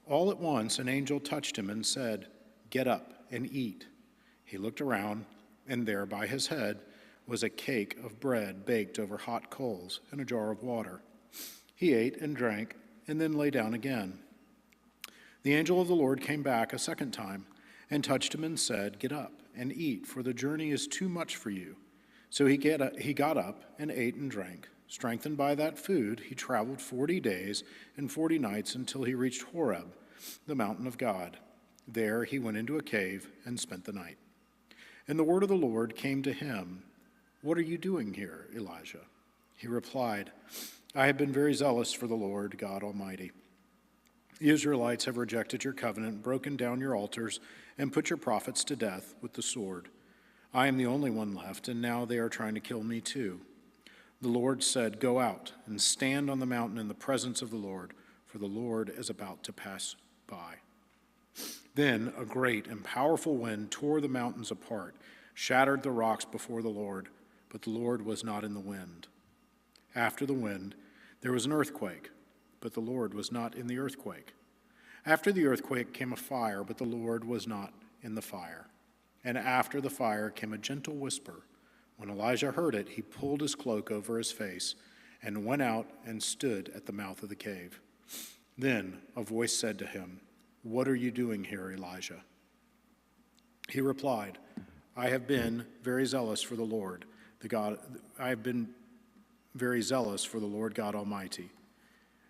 S5: All at once an angel touched him and said, "Get up and eat." He looked around, and there by his head was a cake of bread baked over hot coals and a jar of water. He ate and drank, and then lay down again. The angel of the Lord came back a second time and touched him and said, "Get up and eat, for the journey is too much for you." So he got up and ate and drank. Strengthened by that food, he traveled 40 days and 40 nights until he reached Horeb, the mountain of God. There he went into a cave and spent the night. And the word of the Lord came to him, "What are you doing here, Elijah?" He replied, "I have been very zealous for the Lord God Almighty. The Israelites have rejected your covenant, broken down your altars, and put your prophets to death with the sword. I am the only one left, and now they are trying to kill me too." The Lord said, "Go out and stand on the mountain in the presence of the Lord, for the Lord is about to pass by." Then a great and powerful wind tore the mountains apart, shattered the rocks before the Lord, but the Lord was not in the wind. After the wind, there was an earthquake, but the Lord was not in the earthquake. After the earthquake came a fire, but the Lord was not in the fire. And after the fire came a gentle whisper. When Elijah heard it, he pulled his cloak over his face and went out and stood at the mouth of the cave. Then a voice said to him, "What are you doing here, Elijah?" He replied, "I have been very zealous for the Lord, God Almighty.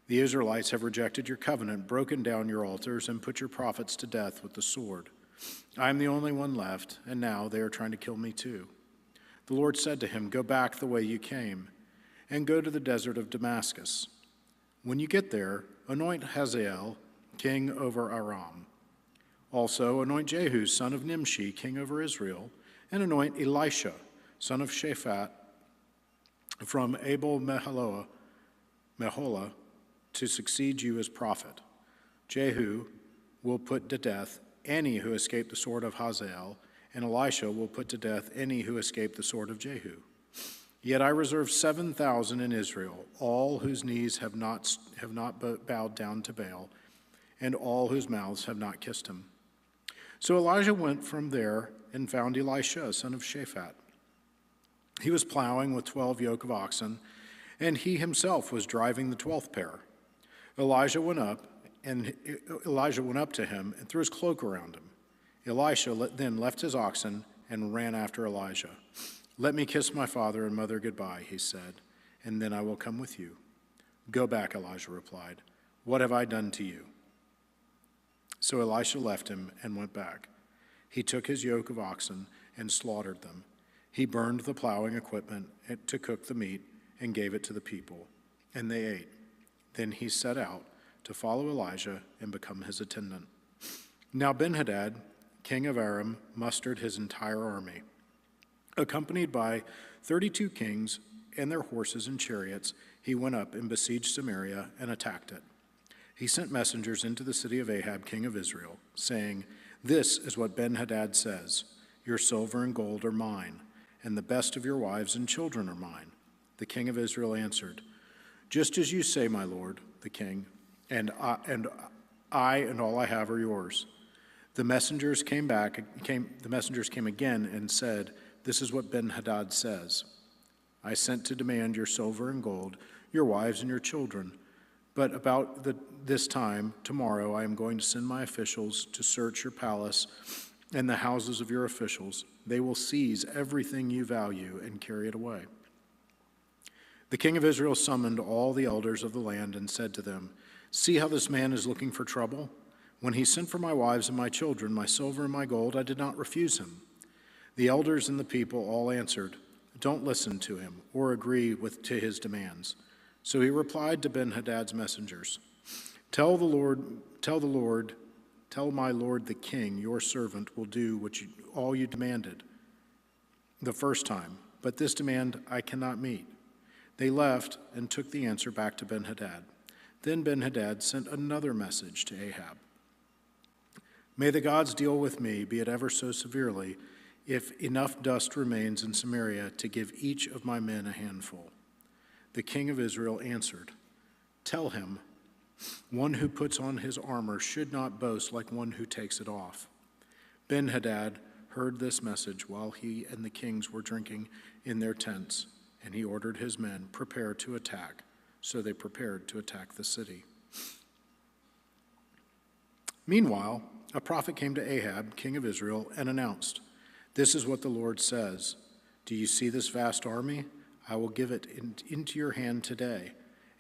S5: The Israelites have rejected your covenant, broken down your altars, and put your prophets to death with the sword. I am the only one left, and now they are trying to kill me too." The Lord said to him, "Go back the way you came, and go to the desert of Damascus. When you get there, anoint Hazael king over Aram. Also anoint Jehu son of Nimshi king over Israel, and anoint Elisha son of Shaphat from Abel Meholah to succeed you as prophet. Jehu will put to death any who escape the sword of Hazael, and Elisha will put to death any who escape the sword of Jehu. Yet I reserve 7,000 in Israel, all whose knees have not bowed down to Baal, and all whose mouths have not kissed him." So Elijah went from there and found Elisha, son of Shaphat. He was plowing with 12 yoke of oxen, and he himself was driving the 12th pair. Elijah went up to him and threw his cloak around him. Elisha then left his oxen and ran after Elijah. "Let me kiss my father and mother goodbye," he said, "and then I will come with you." "Go back," Elijah replied. "What have I done to you?" So Elisha left him and went back. He took his yoke of oxen and slaughtered them. He burned the plowing equipment to cook the meat and gave it to the people, and they ate. Then he set out to follow Elijah and become his attendant. Now Ben-Hadad, king of Aram, mustered his entire army. Accompanied by 32 kings and their horses and chariots, he went up and besieged Samaria and attacked it. He sent messengers into the city of Ahab, king of Israel, saying, "This is what Ben-Hadad says, 'Your silver and gold are mine, and the best of your wives and children are mine.' The king of Israel answered, 'Just as you say, my lord, the king, and I and all I have are yours.' The messengers came again and said, This is what Ben-Hadad says. I sent to demand your silver and gold, your wives and your children. But about this time, tomorrow, I am going to send my officials to search your palace and the houses of your officials. They will seize everything you value and carry it away. The king of Israel summoned all the elders of the land and said to them, See how this man is looking for trouble? When he sent for my wives and my children, my silver and my gold, I did not refuse him. The elders and the people all answered, Don't listen to him or agree to his demands. So he replied to Ben-Hadad's messengers, Tell my lord the king, your servant will do all you demanded the first time, but this demand I cannot meet. They left and took the answer back to Ben-Hadad. Then Ben-Hadad sent another message to Ahab. May the gods deal with me, be it ever so severely, if enough dust remains in Samaria to give each of my men a handful. The king of Israel answered, Tell him, one who puts on his armor should not boast like one who takes it off. Ben-Hadad heard this message while he and the kings were drinking in their tents, and he ordered his men, Prepare to attack. So they prepared to attack the city. Meanwhile, a prophet came to Ahab, king of Israel, and announced, This is what the Lord says. Do you see this vast army? I will give it into your hand today,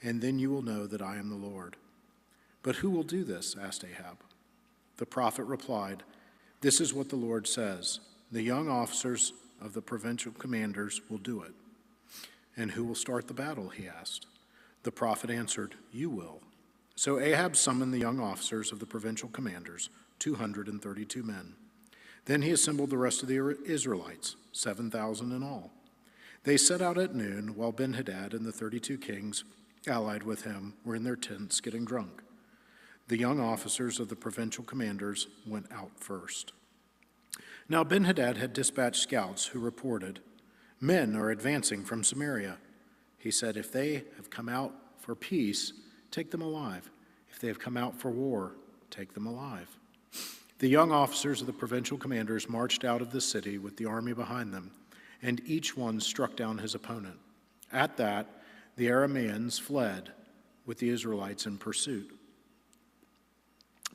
S5: and then you will know that I am the Lord. But who will do this? Asked Ahab. The prophet replied, This is what the Lord says. The young officers of the provincial commanders will do it. And who will start the battle? He asked. The prophet answered, You will. So Ahab summoned the young officers of the provincial commanders, 232 men. Then he assembled the rest of the Israelites, 7,000 in all. They set out at noon, while Ben-Hadad and the 32 kings allied with him were in their tents getting drunk. The young officers of the provincial commanders went out first. Now Ben-Hadad had dispatched scouts who reported, Men are advancing from Samaria. He said, If they have come out for peace, take them alive. If they have come out for war, take them alive. The young officers of the provincial commanders marched out of the city with the army behind them, and each one struck down his opponent. At that, the Arameans fled with the Israelites in pursuit.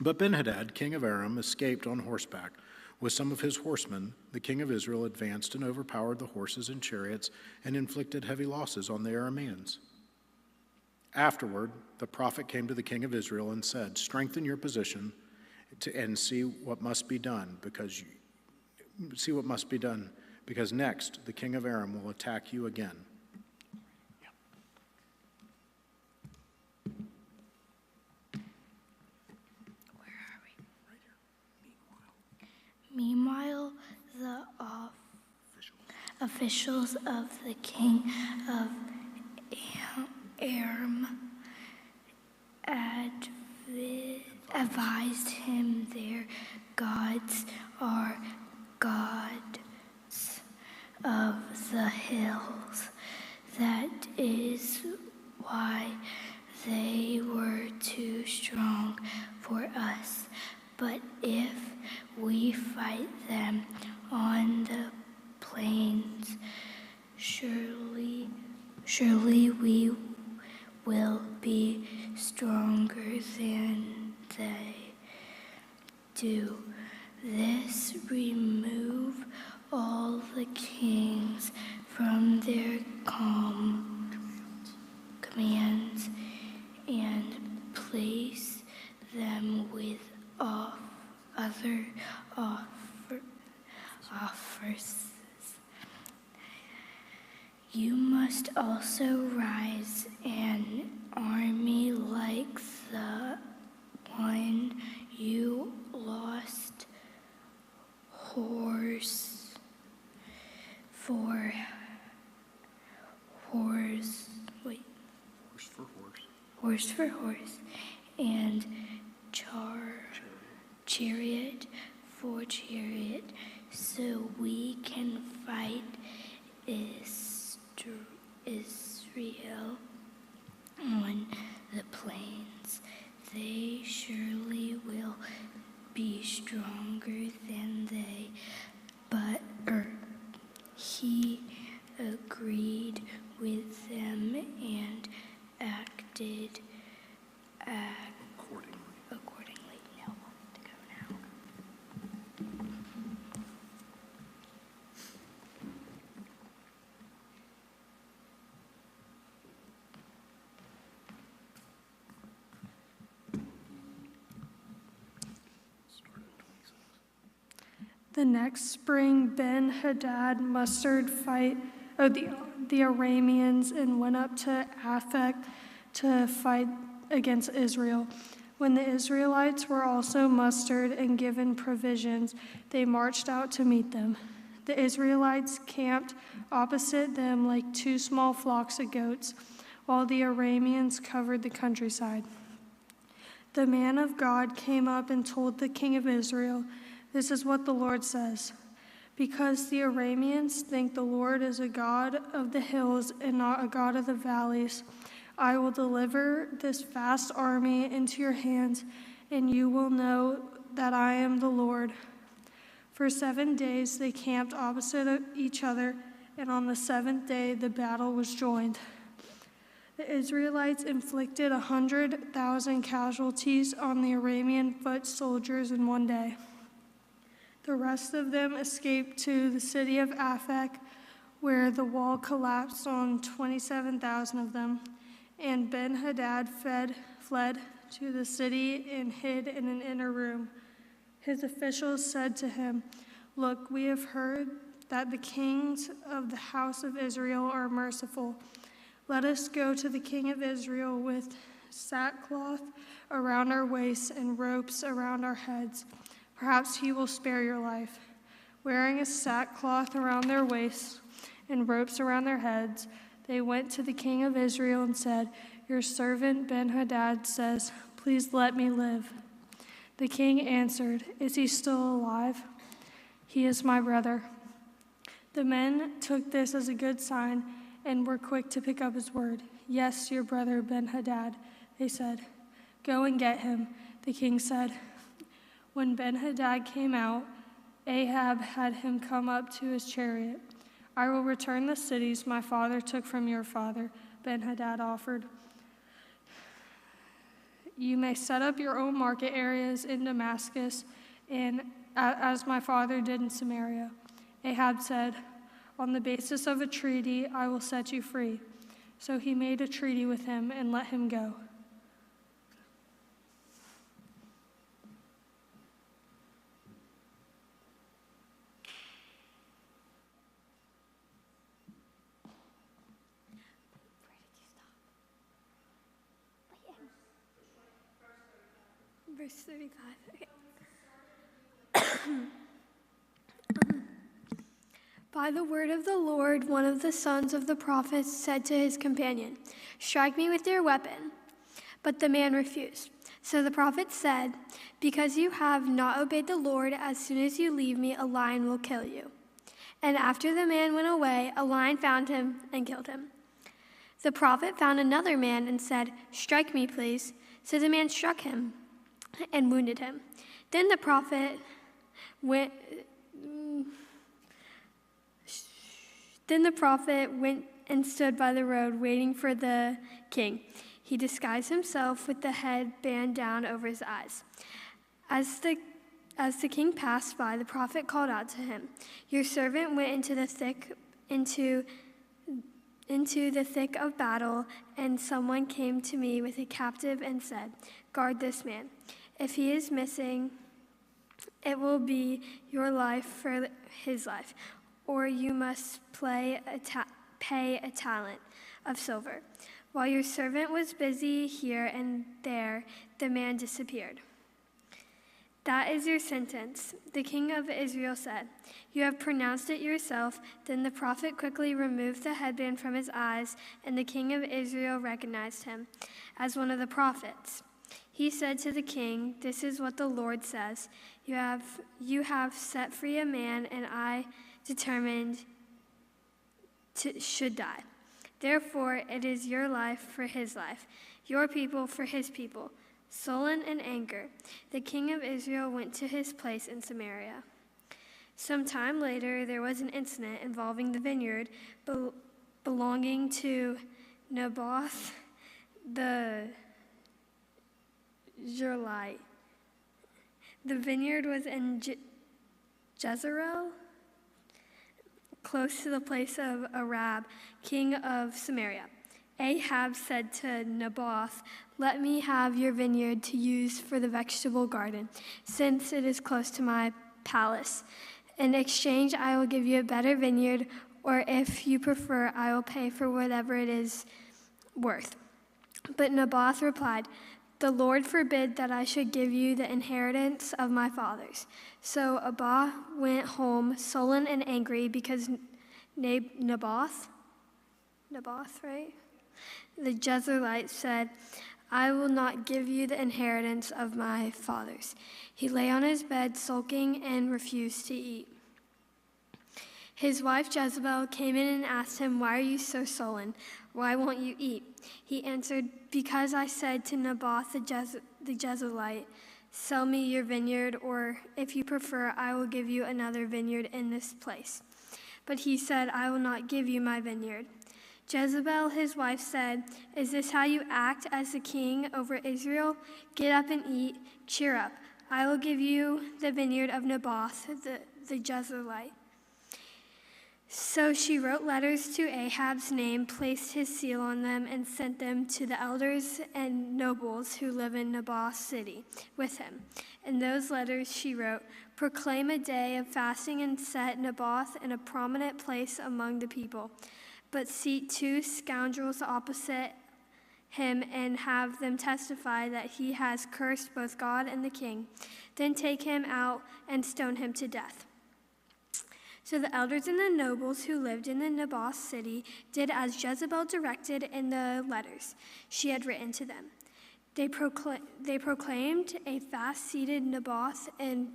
S5: But Ben-Hadad, king of Aram, escaped on horseback. With some of his horsemen, the king of Israel advanced and overpowered the horses and chariots and inflicted heavy losses on the Arameans. Afterward, the prophet came to the king of Israel and said, Strengthen your position and see what must be done, because next the king of Aram will attack you again.
S6: Meanwhile, the officials of the king of Aram advised him, Their gods are gods of the hills. That is why they were too strong for us. But if we fight them on the plains, surely we will be stronger than they. Do this, remove all the kings from their commands and place them with other offers. You must also rise an army like the one you lost horse for horse, and chariot for chariot, so we can fight Israel on the plains. They surely will be stronger than they, but acted
S5: Accordingly.
S6: accordingly. No, I need to go now.
S8: The next spring, Ben-Hadad mustered the Arameans and went up to Aphek to fight against Israel. When the Israelites were also mustered and given provisions, they marched out to meet them. The Israelites camped opposite them like two small flocks of goats, while the Arameans covered the countryside. The man of God came up and told the king of Israel, "This is what the Lord says. Because the Arameans think the Lord is a God of the hills and not a God of the valleys, I will deliver this vast army into your hands, and you will know that I am the Lord." For 7 days they camped opposite each other, and on the 7th day the battle was joined. The Israelites inflicted 100,000 casualties on the Aramean foot soldiers in one day. The rest of them escaped to the city of Aphek, where the wall collapsed on 27,000 of them, and Ben-Hadad fled to the city and hid in an inner room. His officials said to him, "Look, we have heard that the kings of the house of Israel are merciful. Let us go to the king of Israel with sackcloth around our waists and ropes around our heads. Perhaps he will spare your life." Wearing a sackcloth around their waists and ropes around their heads, they went to the king of Israel and said, "Your servant Ben-Hadad says, 'Please let me live.'" The king answered, "Is he still alive?" "He is my brother." The men took this as a good sign and were quick to pick up his word. "Yes, your brother Ben-Hadad," they said. "Go and get him," the king said. When Ben-Hadad came out, Ahab had him come up to his chariot. "I will return the cities my father took from your father," Ben-Hadad offered. "You may set up your own market areas in Damascus, and as my father did in Samaria." Ahab said, "On the basis of a treaty, I will set you free." So he made a treaty with him and let him go.
S6: Verse 35. Okay. By the word of the Lord, one of the sons of the prophets said to his companion, "Strike me with your weapon." But the man refused. So the prophet said, "Because you have not obeyed the Lord, as soon as you leave me, a lion will kill you." And after the man went away, a lion found him and killed him. The prophet found another man and said, "Strike me, please." So the man struck him and wounded him. Then the prophet went and stood by the road waiting for the king. He disguised himself with the headband down over his eyes. As the king passed by, the prophet called out to him, "Your servant went into the thick of battle, and someone came to me with a captive and said, 'Guard this man. If he is missing, it will be your life for his life, or you must pay a talent of silver.' While your servant was busy here and there, the man disappeared. That is your sentence," the king of Israel said. "You have pronounced it yourself." Then the prophet quickly removed the headband from his eyes, and the king of Israel recognized him as one of the prophets. He said to the king, "This is what the Lord says. You have set free a man, and I determined should die. Therefore, it is your life for his life, your people for his people." Sullen in anger, the king of Israel went to his place in Samaria. Some time later, there was an incident involving the vineyard belonging to Naboth the Jezreelite. The vineyard was in Jezreel, close to the place of Ahab, king of Samaria. Ahab said to Naboth, "Let me have your vineyard to use for the vegetable garden, since it is close to my palace. In exchange, I will give you a better vineyard, or if you prefer, I will pay for whatever it is worth." But Naboth replied, "The Lord forbid that I should give you the inheritance of my fathers." So Abba went home sullen and angry because Naboth, right? The Jezreelite said, "I will not give you the inheritance of my fathers." He lay on his bed sulking and refused to eat. His wife Jezebel came in and asked him, "Why are you so sullen? Why won't you eat?" He answered, "Because I said to Naboth the Jezreelite, 'Sell me your vineyard,' or if you prefer, I will give you another vineyard in this place." But he said, "I will not give you my vineyard." Jezebel, his wife, said, "Is this how you act as the king over Israel? Get up and eat. Cheer up. I will give you the vineyard of Naboth the Jezreelite." So she wrote letters to Ahab's name, placed his seal on them, and sent them to the elders and nobles who live in Naboth's city with him. In those letters she wrote, "Proclaim a day of fasting and set Naboth in a prominent place among the people. But seat 2 scoundrels opposite him and have them testify that he has cursed both God and the king. Then take him out and stone him to death." So the elders and the nobles who lived in the Naboth city did as Jezebel directed in the letters she had written to them. They proclaimed a fast-seated Naboth in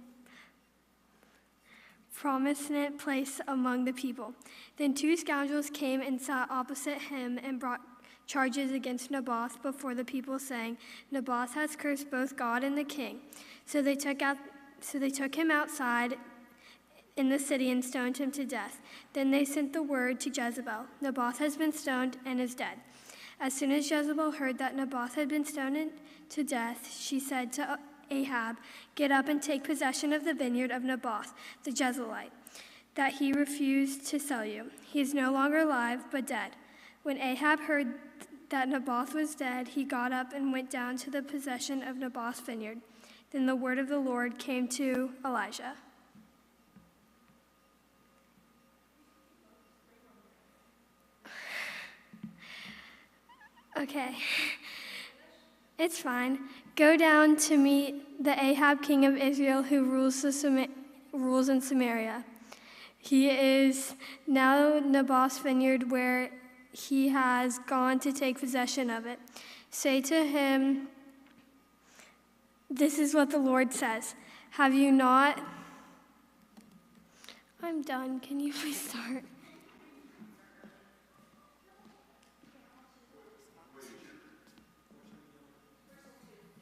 S6: prominent place among the people. Then 2 scoundrels came and sat opposite him and brought charges against Naboth before the people, saying, "Naboth has cursed both God and the king." So they took him outside in the city and stoned him to death. Then they sent the word to Jezebel, "Naboth has been stoned and is dead." As soon as Jezebel heard that Naboth had been stoned to death, she said to Ahab, "Get up and take possession of the vineyard of Naboth the Jezreelite, that he refused to sell you. He is no longer alive, but dead." When Ahab heard that Naboth was dead, he got up and went down to the possession of Naboth's vineyard. Then the word of the Lord came to Elijah. Okay, it's fine. Go down to meet the Ahab king of Israel who rules in Samaria. He is now Naboth's vineyard where he has gone to take possession of it. Say to him, this is what the Lord says. Have you not? I'm done. Can you please start?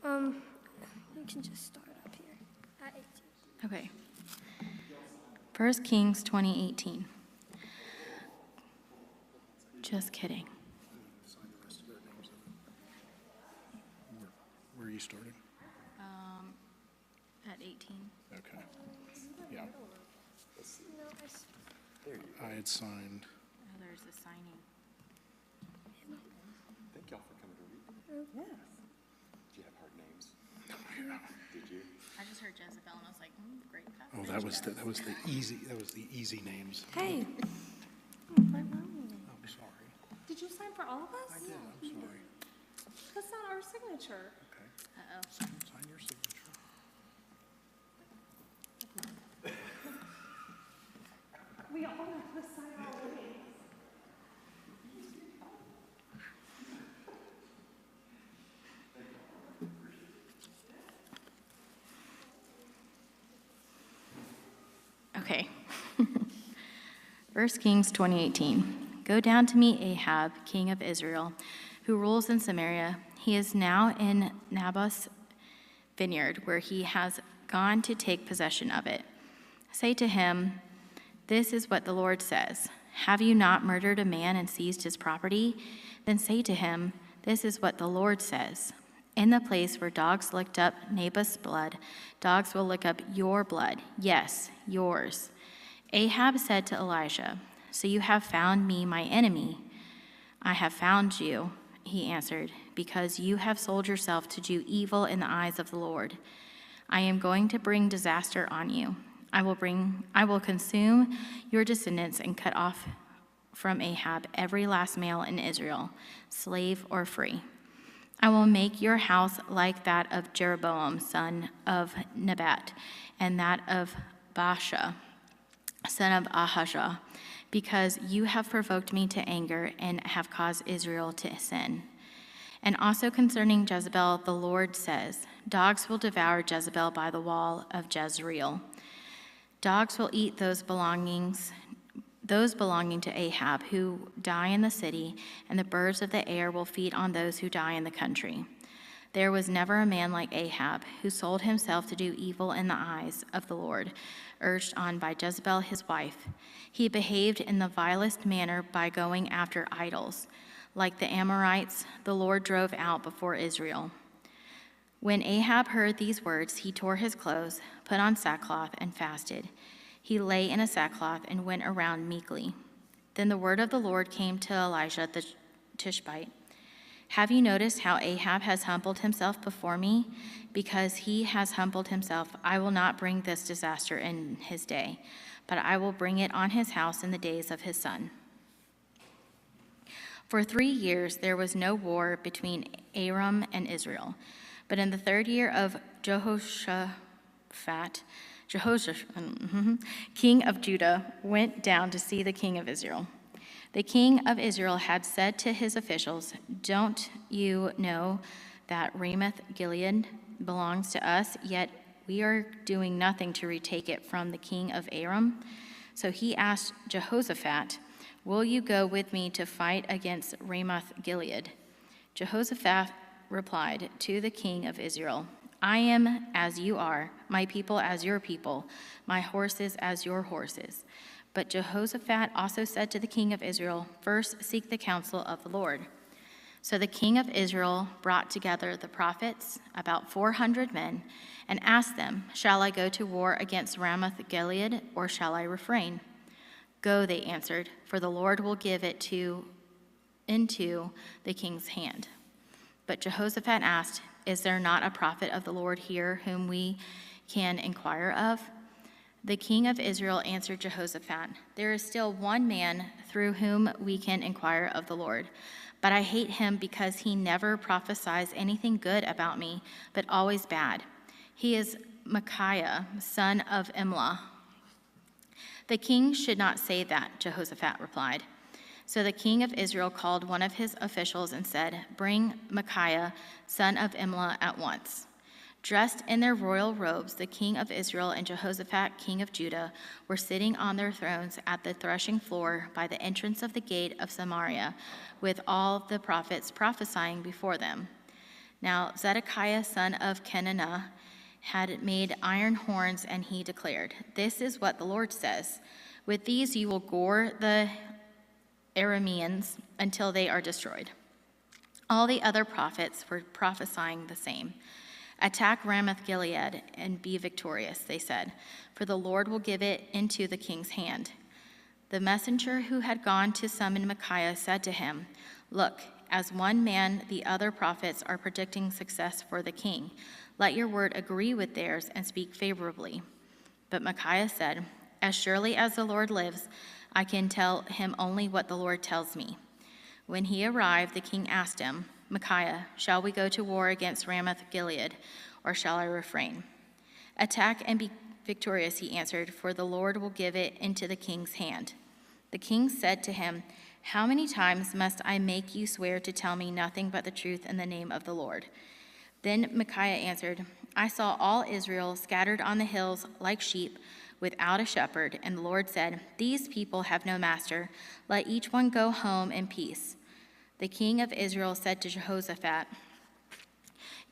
S6: You can just start up here at 18.
S2: Okay. 1 Kings 20:18. Just kidding.
S5: Where are you starting?
S2: At 18.
S5: Okay. Yeah. I had signed.
S2: Oh, there's a signing.
S9: Thank y'all for coming to read. Yes. Did you have hard names? Did you?
S2: I just heard Jezebel and I was like, great.
S5: Oh, that was the easy names.
S7: Hey,
S5: I'm sorry.
S7: did you sign for all of us?
S5: I did. I'm sorry.
S7: That's not our signature.
S5: Okay.
S2: Uh-oh.
S5: Sign your signature.
S7: We all have to sign our names.
S2: Okay. 1 Kings 20:18. Go down to meet Ahab, king of Israel, who rules in Samaria. He is now in Naboth's vineyard, where he has gone to take possession of it. Say to him, this is what the Lord says. Have you not murdered a man and seized his property? Then say to him,
S10: This is what the Lord says. In the place where dogs licked up Naboth's blood, dogs will lick up your blood. Yes, yours. Ahab said to Elijah, so you have found me, my enemy. I have found you, he answered, because you have sold yourself to do evil in the eyes of the Lord. I am going to bring disaster on you. I will consume your descendants and cut off from Ahab every last male in Israel, slave or free. I will make your house like that of Jeroboam, son of Nebat, and that of Baasha, son of Ahijah, because you have provoked me to anger and have caused Israel to sin. And also concerning Jezebel, the Lord says, dogs will devour Jezebel by the wall of Jezreel. Dogs will eat those belonging to Ahab who die in the city, and the birds of the air will feed on those who die in the country. There was never a man like Ahab who sold himself to do evil in the eyes of the Lord, urged on by Jezebel his wife. He behaved in the vilest manner by going after idols. Like the Amorites, the Lord drove out before Israel. When Ahab heard these words, he tore his clothes, put on sackcloth, and fasted. He lay in a sackcloth and went around meekly. Then the word of the Lord came to Elijah the Tishbite. Have you noticed how Ahab has humbled himself before me? Because he has humbled himself, I will not bring this disaster in his day, but I will bring it on his house in the days of his son. For 3 years there was no war between Aram and Israel, but in the 3rd year of Jehoshaphat, king of Judah, went down to see the king of Israel. The king of Israel had said to his officials, don't you know that Ramoth-Gilead belongs to us, yet we are doing nothing to retake it from the king of Aram? So he asked Jehoshaphat, will you go with me to fight against Ramoth-Gilead? Jehoshaphat replied to the king of Israel, I am as you are, my people as your people, my horses as your horses. But Jehoshaphat also said to the king of Israel, first seek the counsel of the Lord. So the king of Israel brought together the prophets, about 400 men, and asked them, shall I go to war against Ramoth-Gilead, or shall I refrain? Go, they answered, for the Lord will give it into the king's hand. But Jehoshaphat asked, is there not a prophet of the Lord here whom we can inquire of? The king of Israel answered Jehoshaphat, there is still one man through whom we can inquire of the Lord, but I hate him because he never prophesies anything good about me, but always bad. He is Micaiah, son of Imlah. The king should not say that, Jehoshaphat replied. So the king of Israel called one of his officials and said, bring Micaiah, son of Imlah, at once. Dressed in their royal robes, the king of Israel and Jehoshaphat, king of Judah, were sitting on their thrones at the threshing floor by the entrance of the gate of Samaria, with all the prophets prophesying before them. Now Zedekiah, son of Kenanah, had made iron horns, and he declared, this is what the Lord says, with these you will gore the Arameans until they are destroyed. All the other prophets were prophesying the same. Attack Ramoth-Gilead and be victorious, they said, for the Lord will give it into the king's hand. The messenger who had gone to summon Micaiah said to him, look, as one man, the other prophets are predicting success for the king. Let your word agree with theirs and speak favorably. But Micaiah said, as surely as the Lord lives, I can tell him only what the Lord tells me. When he arrived, the king asked him, Micaiah, shall we go to war against Ramoth-Gilead, or shall I refrain? Attack and be victorious, he answered, for the Lord will give it into the king's hand. The king said to him, how many times must I make you swear to tell me nothing but the truth in the name of the Lord? Then Micaiah answered, I saw all Israel scattered on the hills like sheep, without a shepherd, and the Lord said, these people have no master. Let each one go home in peace. The king of Israel said to Jehoshaphat,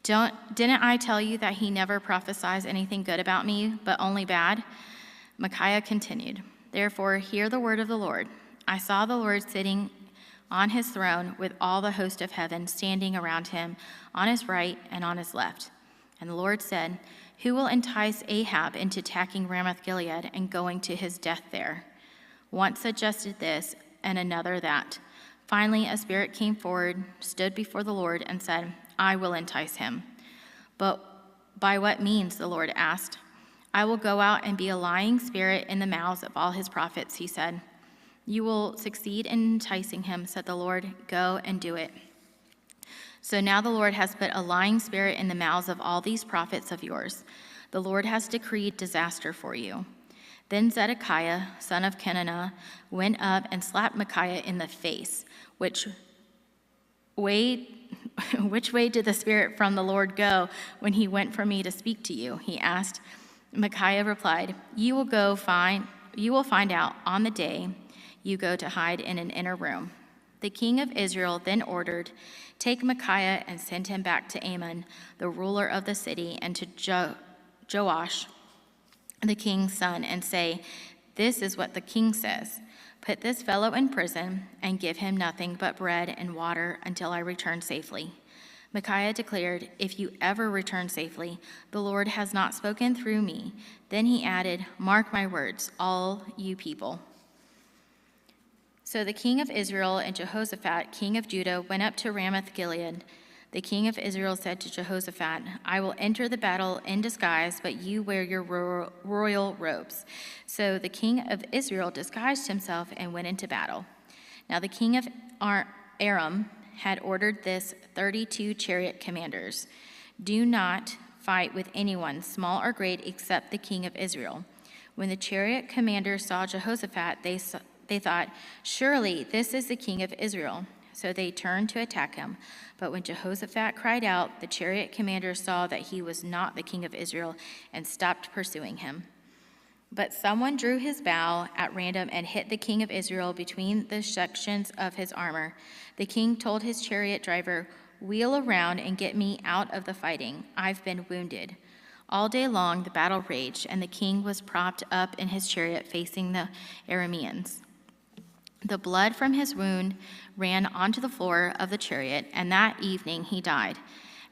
S10: didn't I tell you that he never prophesies anything good about me, but only bad? Micaiah continued, therefore hear the word of the Lord. I saw the Lord sitting on his throne with all the host of heaven standing around him on his right and on his left. And the Lord said, "Who will entice Ahab into attacking Ramoth-Gilead and going to his death there?" One suggested this and another that. Finally, a spirit came forward, stood before the Lord, and said, "I will entice him." "But by what means?" the Lord asked. "I will go out and be a lying spirit in the mouths of all his prophets," he said. "You will succeed in enticing him," said the Lord. "Go and do it." So now the Lord has put a lying spirit in the mouths of all these prophets of yours. The Lord has decreed disaster for you. Then Zedekiah, son of Kenana, went up and slapped Micaiah in the face. Which way did the Spirit from the Lord go when he went for me to speak to you? He asked. Micaiah replied, You will find out on the day you go to hide in an inner room." The king of Israel then ordered, "Take Micaiah and send him back to Amon, the ruler of the city, and to Joash, the king's son, and say, 'This is what the king says. Put this fellow in prison and give him nothing but bread and water until I return safely.'" Micaiah declared, "If you ever return safely, the Lord has not spoken through me." Then he added, "Mark my words, all you people." So the king of Israel and Jehoshaphat, king of Judah, went up to Ramoth-Gilead. The king of Israel said to Jehoshaphat, "I will enter the battle in disguise, but you wear your royal robes." So the king of Israel disguised himself and went into battle. Now the king of Aram had ordered this 32 chariot commanders: "Do not fight with anyone, small or great, except the king of Israel." When the chariot commanders saw Jehoshaphat, they thought, "Surely this is the king of Israel." So they turned to attack him. But when Jehoshaphat cried out, the chariot commanders saw that he was not the king of Israel and stopped pursuing him. But someone drew his bow at random and hit the king of Israel between the sections of his armor. The king told his chariot driver, "Wheel around and get me out of the fighting. I've been wounded." All day long the battle raged, and the king was propped up in his chariot facing the Arameans. The blood from his wound ran onto the floor of the chariot, and that evening he died.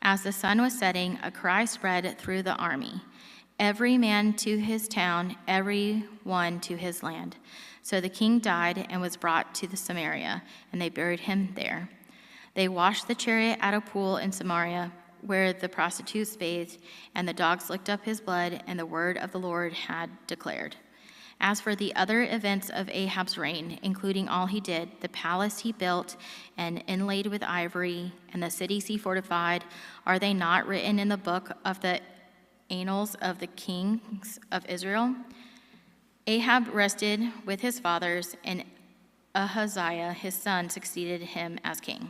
S10: As the sun was setting, a cry spread through the army, "Every man to his town, every one to his land." So the king died and was brought to the Samaria, and they buried him there. They washed the chariot at a pool in Samaria, where the prostitutes bathed, and the dogs licked up his blood, and the word of the Lord had declared. As for the other events of Ahab's reign, including all he did, the palace he built and inlaid with ivory, and the cities he fortified, are they not written in the book of the annals of the kings of Israel? Ahab rested with his fathers, and Ahaziah, his son, succeeded him as king.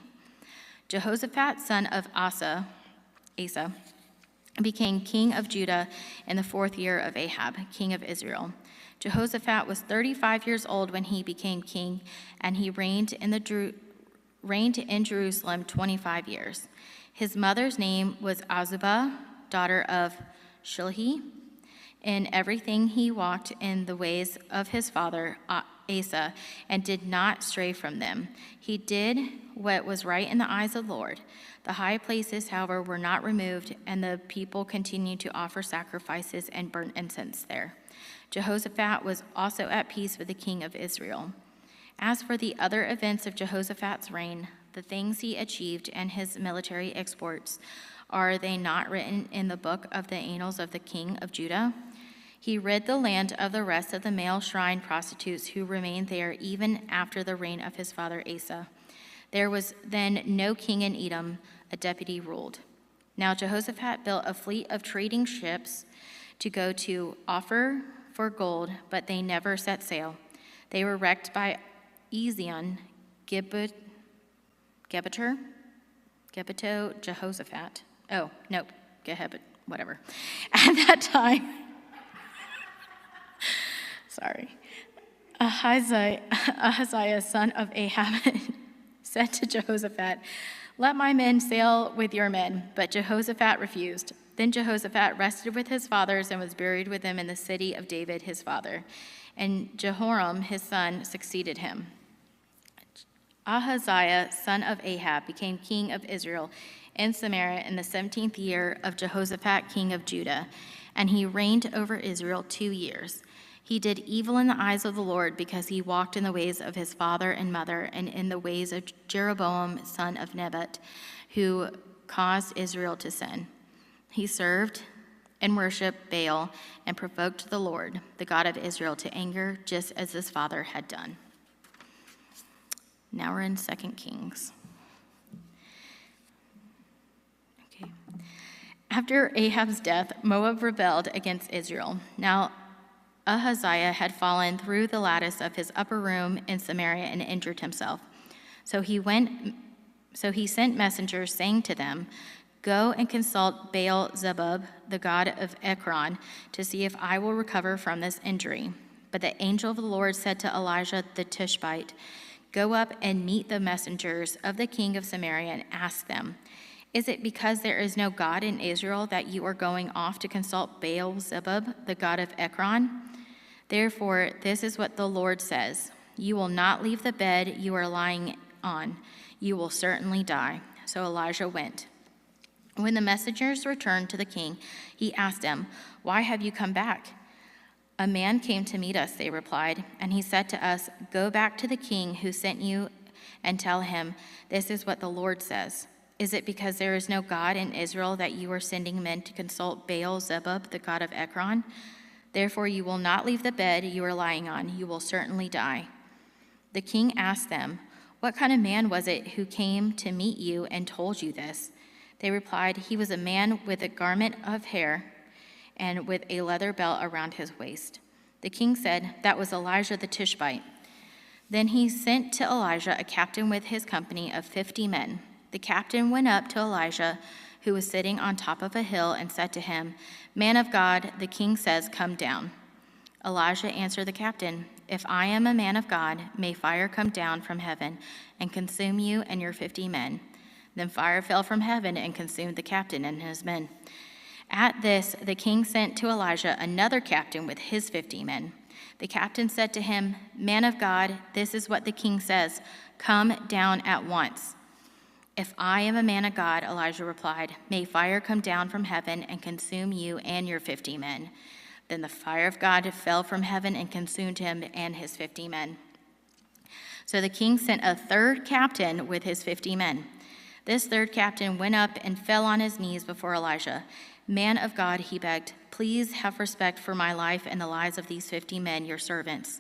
S10: Jehoshaphat, son of Asa, became king of Judah in the 4th year of Ahab, king of Israel. Jehoshaphat was 35 years old when he became king, and he reigned in Jerusalem 25 years. His mother's name was Azubah, daughter of Shilhi. In everything he walked in the ways of his father Asa, and did not stray from them. He did what was right in the eyes of the Lord. The high places, however, were not removed, and the people continued to offer sacrifices and burn incense there. Jehoshaphat was also at peace with the king of Israel. As for the other events of Jehoshaphat's reign, the things he achieved and his military exploits, are they not written in the book of the annals of the king of Judah? He rid the land of the rest of the male shrine prostitutes who remained there even after the reign of his father Asa. There was then no king in Edom, a deputy ruled. Now Jehoshaphat built a fleet of trading ships to go to Ophir for gold, but they never set sail. They were wrecked by Ezion, Gibbetto, Jehoshaphat. Oh, nope, Gehabat, whatever. At that time, Ahaziah, son of Ahab, said to Jehoshaphat, "Let my men sail with your men." But Jehoshaphat refused. Then Jehoshaphat rested with his fathers and was buried with them in the city of David, his father. And Jehoram, his son, succeeded him. Ahaziah, son of Ahab, became king of Israel in Samaria in the 17th year of Jehoshaphat, king of Judah, and he reigned over Israel 2 years. He did evil in the eyes of the Lord because he walked in the ways of his father and mother and in the ways of Jeroboam, son of Nebat, who caused Israel to sin. He served and worshiped Baal and provoked the Lord, the God of Israel, to anger, just as his father had done. Now we're in 2 Kings. Okay. After Ahab's death, Moab rebelled against Israel. Now Ahaziah had fallen through the lattice of his upper room in Samaria and injured himself. So he sent messengers saying to them, "Go and consult Baal-zebub, the god of Ekron, to see if I will recover from this injury." But the angel of the Lord said to Elijah the Tishbite, "Go up and meet the messengers of the king of Samaria and ask them, 'Is it because there is no God in Israel that you are going off to consult Baal-zebub, the god of Ekron? Therefore, this is what the Lord says, you will not leave the bed you are lying on. You will certainly die.'" So Elijah went. When the messengers returned to the king, he asked them, "Why have you come back?" "A man came to meet us," they replied, "and he said to us, 'Go back to the king who sent you and tell him, this is what the Lord says. Is it because there is no God in Israel that you are sending men to consult Baal-zebub, the god of Ekron? Therefore you will not leave the bed you are lying on. You will certainly die.'" The king asked them, "What kind of man was it who came to meet you and told you this?" They replied, "He was a man with a garment of hair and with a leather belt around his waist." The king said, "That was Elijah the Tishbite." Then he sent to Elijah a captain with his company of 50 men. The captain went up to Elijah, who was sitting on top of a hill, and said to him, "Man of God, the king says, come down." Elijah answered the captain, "If I am a man of God, may fire come down from heaven and consume you and your 50 men." Then fire fell from heaven and consumed the captain and his men. At this, the king sent to Elijah another captain with his 50 men. The captain said to him, "Man of God, this is what the king says, come down at once." "If I am a man of God," Elijah replied, "may fire come down from heaven and consume you and your 50 men." Then the fire of God fell from heaven and consumed him and his 50 men. So the king sent a third captain with his 50 men. This third captain went up and fell on his knees before Elijah. "Man of God," he begged, "please have respect for my life and the lives of these 50 men, your servants.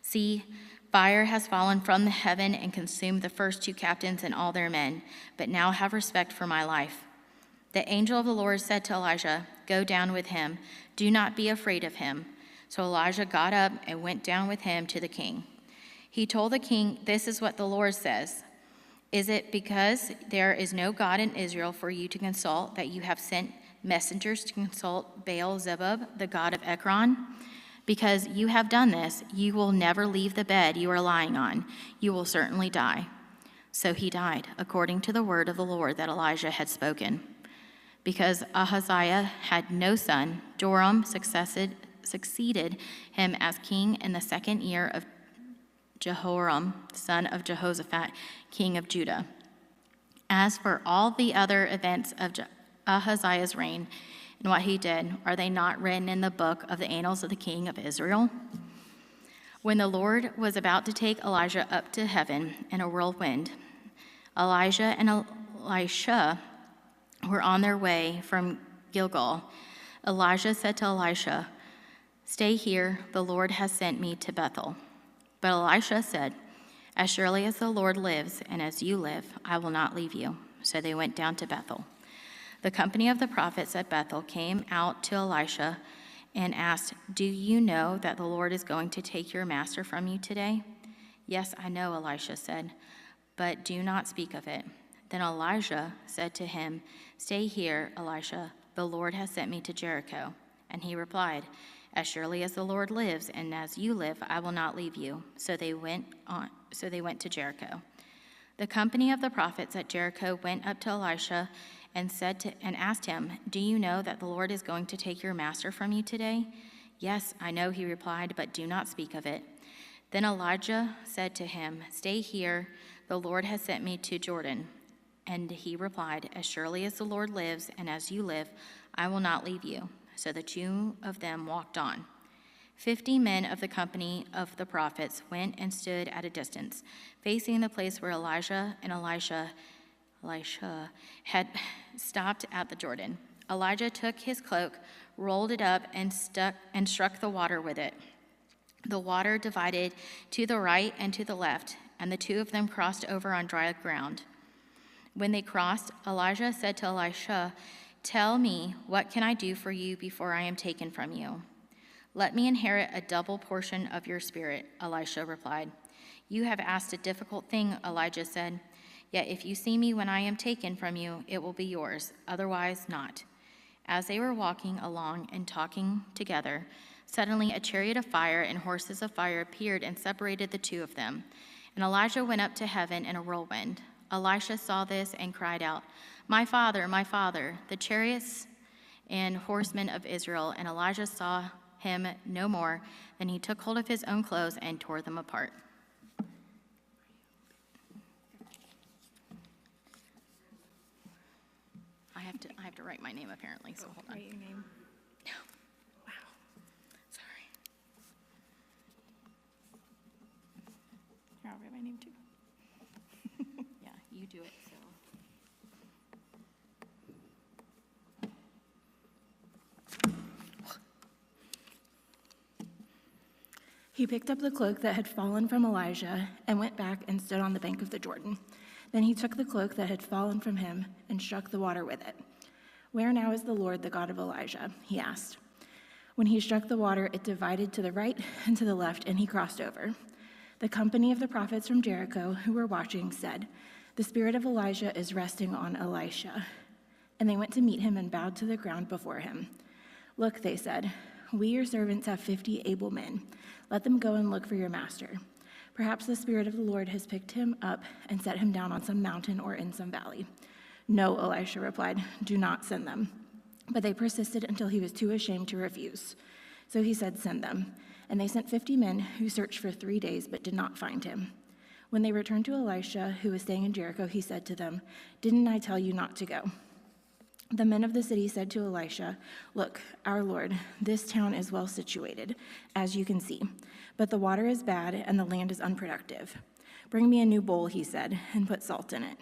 S10: See, fire has fallen from heaven and consumed the first 2 captains and all their men, but now have respect for my life." The angel of the Lord said to Elijah, "Go down with him. Do not be afraid of him." So Elijah got up and went down with him to the king. He told the king, "This is what the Lord says. Is it because there is no God in Israel for you to consult that you have sent messengers to consult Baal-zebub, the god of Ekron? Because you have done this, you will never leave the bed you are lying on. You will certainly die." So he died, according to the word of the Lord that Elijah had spoken. Because Ahaziah had no son, Joram succeeded him as king in the 2nd year of Jehoram, son of Jehoshaphat, king of Judah. As for all the other events of Ahaziah's reign and what he did, are they not written in the book of the annals of the king of Israel? When the Lord was about to take Elijah up to heaven in a whirlwind, Elijah and Elisha were on their way from Gilgal. Elijah said to Elisha, "Stay here, the Lord has sent me to Bethel." But Elisha said, "As surely as the Lord lives and as you live, I will not leave you." So they went down to Bethel. The company of the prophets at Bethel came out to Elisha and asked, "Do you know that the Lord is going to take your master from you today?" "Yes, I know," Elisha said, "but do not speak of it." Then Elijah said to him, "Stay here, Elisha, the Lord has sent me to Jericho." And he replied, "As surely as the Lord lives and as you live, I will not leave you." So they went to Jericho. The company of the prophets at Jericho went up to Elisha and asked him, "Do you know that the Lord is going to take your master from you today?" "Yes, I know," he replied, "but do not speak of it." Then Elijah said to him, "Stay here, "The Lord has sent me to Jordan." And he replied, "As surely as the Lord lives and as you live, I will not leave you." So the two of them walked on. 50 men of the company of the prophets went and stood at a distance, facing the place where Elijah and Elisha had stopped at the Jordan. Elijah took his cloak, rolled it up, and struck the water with it. The water divided to the right and to the left, and the two of them crossed over on dry ground. When they crossed, Elijah said to Elisha, "Tell me, what can I do for you before I am taken from you?" "Let me inherit a double portion of your spirit," Elisha replied. "You have asked a difficult thing," Elijah said. "Yet if you see me when I am taken from you, it will be yours, otherwise not." As they were walking along and talking together, suddenly a chariot of fire and horses of fire appeared and separated the two of them. And Elijah went up to heaven in a whirlwind. Elisha saw this and cried out, my father, the chariots and horsemen of Israel." And Elijah saw him no more. Then he took hold of his own clothes and tore them apart. I have to write my name apparently, so hold on.
S11: Write your name.
S10: Wow. Sorry.
S11: Here, I'll write my name too.
S10: Yeah, you do it, so.
S11: He picked up the cloak that had fallen from Elijah and went back and stood on the bank of the Jordan. Then he took the cloak that had fallen from him and struck the water with it. "Where now is the Lord, the God of Elijah?" he asked. When he struck the water, it divided to the right and to the left, and he crossed over. The company of the prophets from Jericho who were watching said, "The spirit of Elijah is resting on Elisha." And they went to meet him and bowed to the ground before him. "Look," they said, "we, your servants, have 50 able men. Let them go and look for your master. Perhaps the Spirit of the Lord has picked him up and set him down on some mountain or in some valley." "No," Elisha replied, "do not send them." But they persisted until he was too ashamed to refuse. So he said, "Send them." And they sent 50 men who searched for 3 days but did not find him. When they returned to Elisha, who was staying in Jericho, he said to them, "Didn't I tell you not to go?" The men of the city said to Elisha, "Look, our Lord, this town is well situated, as you can see, but the water is bad and the land is unproductive. Bring me a new bowl," he said, "and put salt in it."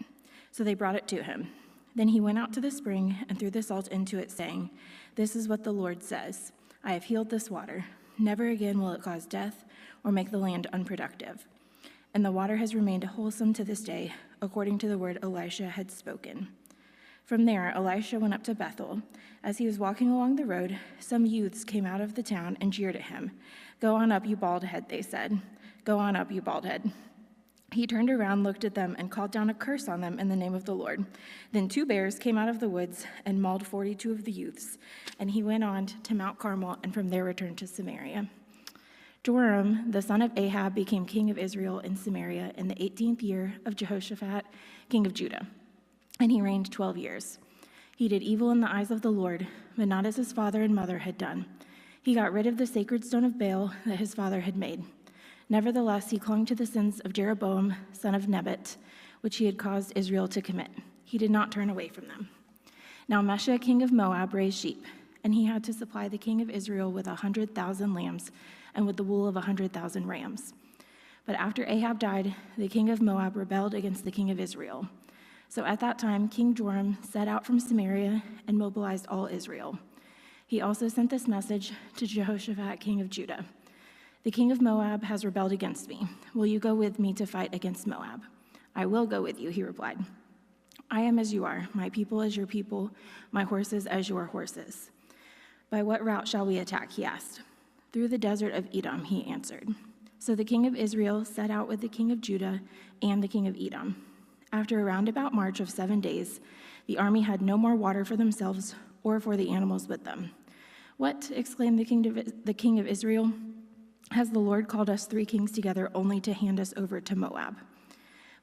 S11: So they brought it to him. Then he went out to the spring and threw the salt into it, saying, "This is what the Lord says, I have healed this water. Never again will it cause death or make the land unproductive." And the water has remained wholesome to this day, according to the word Elisha had spoken. From there, Elisha went up to Bethel. As he was walking along the road, some youths came out of the town and jeered at him. "Go on up, you bald head," they said. "Go on up, you bald head." He turned around, looked at them, and called down a curse on them in the name of the Lord. Then 2 bears came out of the woods and mauled 42 of the youths. And he went on to Mount Carmel, and from there returned to Samaria. Joram, the son of Ahab, became king of Israel in Samaria in the 18th year of Jehoshaphat, king of Judah. And he reigned 12 years. He did evil in the eyes of the Lord, but not as his father and mother had done. He got rid of the sacred stone of Baal that his father had made. Nevertheless, he clung to the sins of Jeroboam, son of Nebat, which he had caused Israel to commit. He did not turn away from them. Now Mesha, king of Moab, raised sheep, and he had to supply the king of Israel with 100,000 lambs and with the wool of 100,000 rams. But after Ahab died, the king of Moab rebelled against the king of Israel. So at that time, King Joram set out from Samaria and mobilized all Israel. He also sent this message to Jehoshaphat, king of Judah. "The king of Moab has rebelled against me. Will you go with me to fight against Moab?" "I will go with you," he replied. "I am as you are, my people as your people, my horses as your horses." "By what route shall we attack?" he asked. "Through the desert of Edom," he answered. So the king of Israel set out with the king of Judah and the king of Edom. After a roundabout march of 7 days, the army had no more water for themselves or for the animals with them. "What?" exclaimed the king of Israel. "Has the Lord called us 3 kings together only to hand us over to Moab?"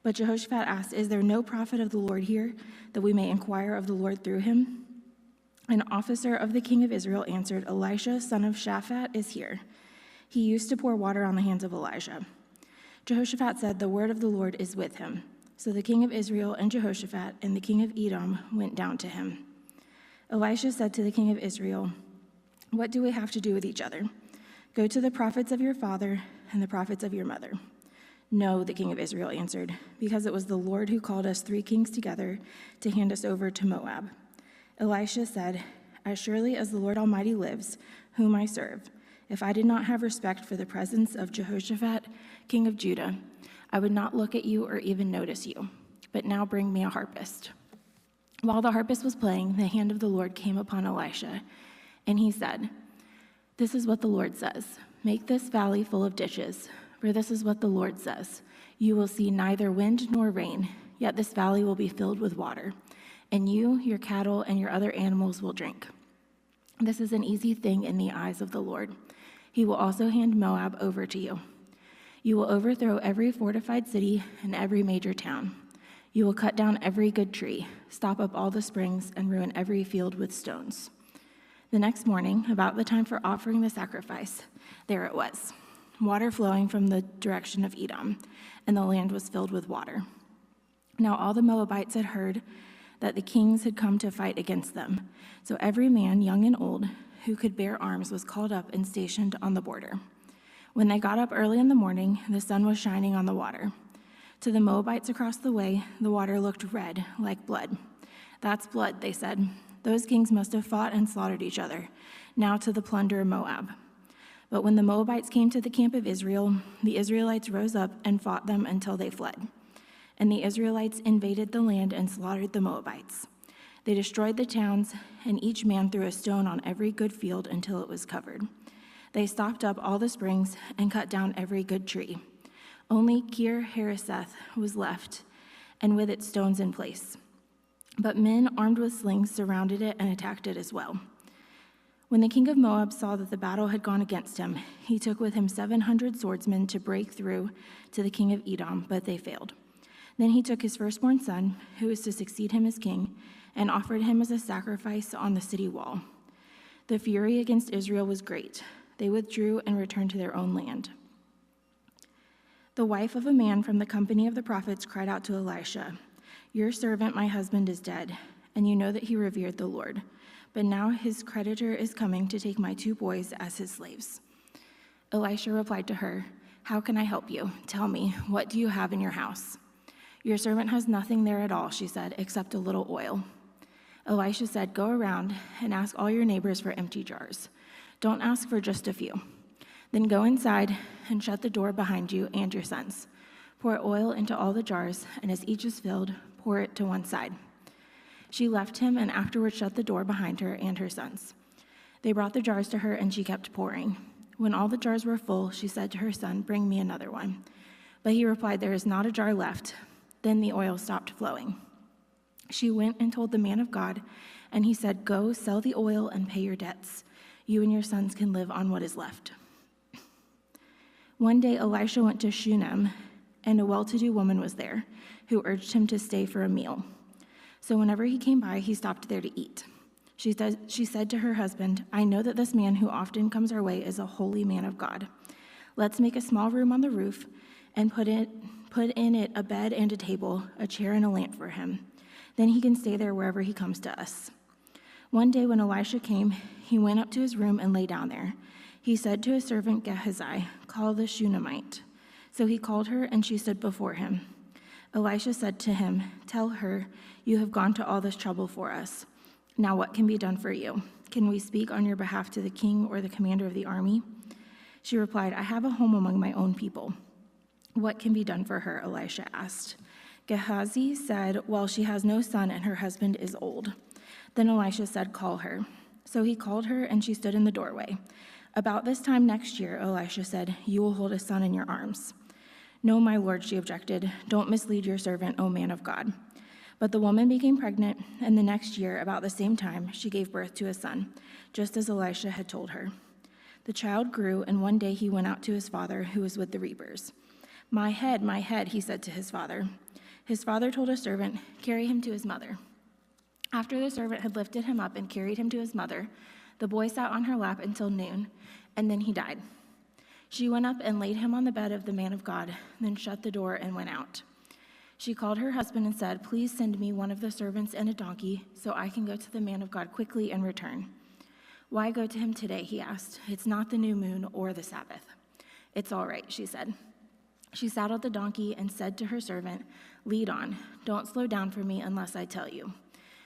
S11: But Jehoshaphat asked, "Is there no prophet of the Lord here, that we may inquire of the Lord through him?" An officer of the king of Israel answered, "Elisha, son of Shaphat, is here. He used to pour water on the hands of Elijah." Jehoshaphat said, "The word of the Lord is with him." So the king of Israel and Jehoshaphat and the king of Edom went down to him. Elisha said to the king of Israel, "What do we have to do with each other? Go to the prophets of your father and the prophets of your mother." "No," the king of Israel answered, "because it was the Lord who called us 3 kings together to hand us over to Moab." Elisha said, "As surely as the Lord Almighty lives, whom I serve, if I did not have respect for the presence of Jehoshaphat, king of Judah, I would not look at you or even notice you. But now bring me a harpist." While the harpist was playing, the hand of the Lord came upon Elisha, and he said, "This is what the Lord says. Make this valley full of ditches, for this is what the Lord says. You will see neither wind nor rain, yet this valley will be filled with water, and you, your cattle, and your other animals will drink. This is an easy thing in the eyes of the Lord. He will also hand Moab over to you. You will overthrow every fortified city and every major town. You will cut down every good tree, stop up all the springs, and ruin every field with stones." The next morning, about the time for offering the sacrifice, there it was, water flowing from the direction of Edom, and the land was filled with water. Now all the Moabites had heard that the kings had come to fight against them. So every man, young and old, who could bear arms was called up and stationed on the border. When they got up early in the morning, the sun was shining on the water. To the Moabites across the way, the water looked red, like blood. "That's blood," they said. "Those kings must have fought and slaughtered each other. Now to the plunder of Moab." But when the Moabites came to the camp of Israel, the Israelites rose up and fought them until they fled. And the Israelites invaded the land and slaughtered the Moabites. They destroyed the towns, and each man threw a stone on every good field until it was covered. They stopped up all the springs and cut down every good tree. Only Kir Hareseth was left, and with its stones in place. But men armed with slings surrounded it and attacked it as well. When the king of Moab saw that the battle had gone against him, he took with him 700 swordsmen to break through to the king of Edom, but they failed. Then he took his firstborn son, who was to succeed him as king, and offered him as a sacrifice on the city wall. The fury against Israel was great. They withdrew and returned to their own land. The wife of a man from the company of the prophets cried out to Elisha, "Your servant, my husband, is dead, and you know that he revered the Lord. But now his creditor is coming to take my 2 boys as his slaves." Elisha replied to her, "How can I help you? Tell me, what do you have in your house?" "Your servant has nothing there at all," she said, "except a little oil." Elisha said, "Go around and ask all your neighbors for empty jars. Don't ask for just a few. Then go inside and shut the door behind you and your sons. Pour oil into all the jars, and as each is filled, pour it to one side." She left him and afterward shut the door behind her and her sons. They brought the jars to her, and she kept pouring. When all the jars were full, she said to her son, "Bring me another one." But he replied, "There is not a jar left." Then the oil stopped flowing. She went and told the man of God, and he said, "Go, sell the oil and pay your debts. You and your sons can live on what is left." One day Elisha went to Shunem, and a well-to-do woman was there, who urged him to stay for a meal. So whenever he came by, he stopped there to eat. She said to her husband, "I know that this man who often comes our way is a holy man of God. Let's make a small room on the roof and put in it a bed and a table, a chair and a lamp for him. Then he can stay there wherever he comes to us." One day when Elisha came, he went up to his room and lay down there. He said to his servant Gehazi, "Call the Shunammite." So he called her, and she stood before him. Elisha said to him, "Tell her, you have gone to all this trouble for us. Now what can be done for you? Can we speak on your behalf to the king or the commander of the army?" She replied, "I have a home among my own people." "What can be done for her?" Elisha asked. Gehazi said, "Well, she has no son, and her husband is old." Then Elisha said, "Call her." So he called her, and she stood in the doorway. "About this time next year," Elisha said, "you will hold a son in your arms." "No, my lord," she objected. "Don't mislead your servant, O man of God." But the woman became pregnant, and the next year, about the same time, she gave birth to a son, just as Elisha had told her. The child grew, and one day he went out to his father, who was with the reapers. My head," he said to his father. His father told a servant, "Carry him to his mother." After the servant had lifted him up and carried him to his mother, the boy sat on her lap until noon, and then he died. She went up and laid him on the bed of the man of God, then shut the door and went out. She called her husband and said, "Please send me one of the servants and a donkey, so I can go to the man of God quickly and return." "Why go to him today?" he asked. "It's not the new moon or the Sabbath." "It's all right," she said. She saddled the donkey and said to her servant, "Lead on. Don't slow down for me unless I tell you."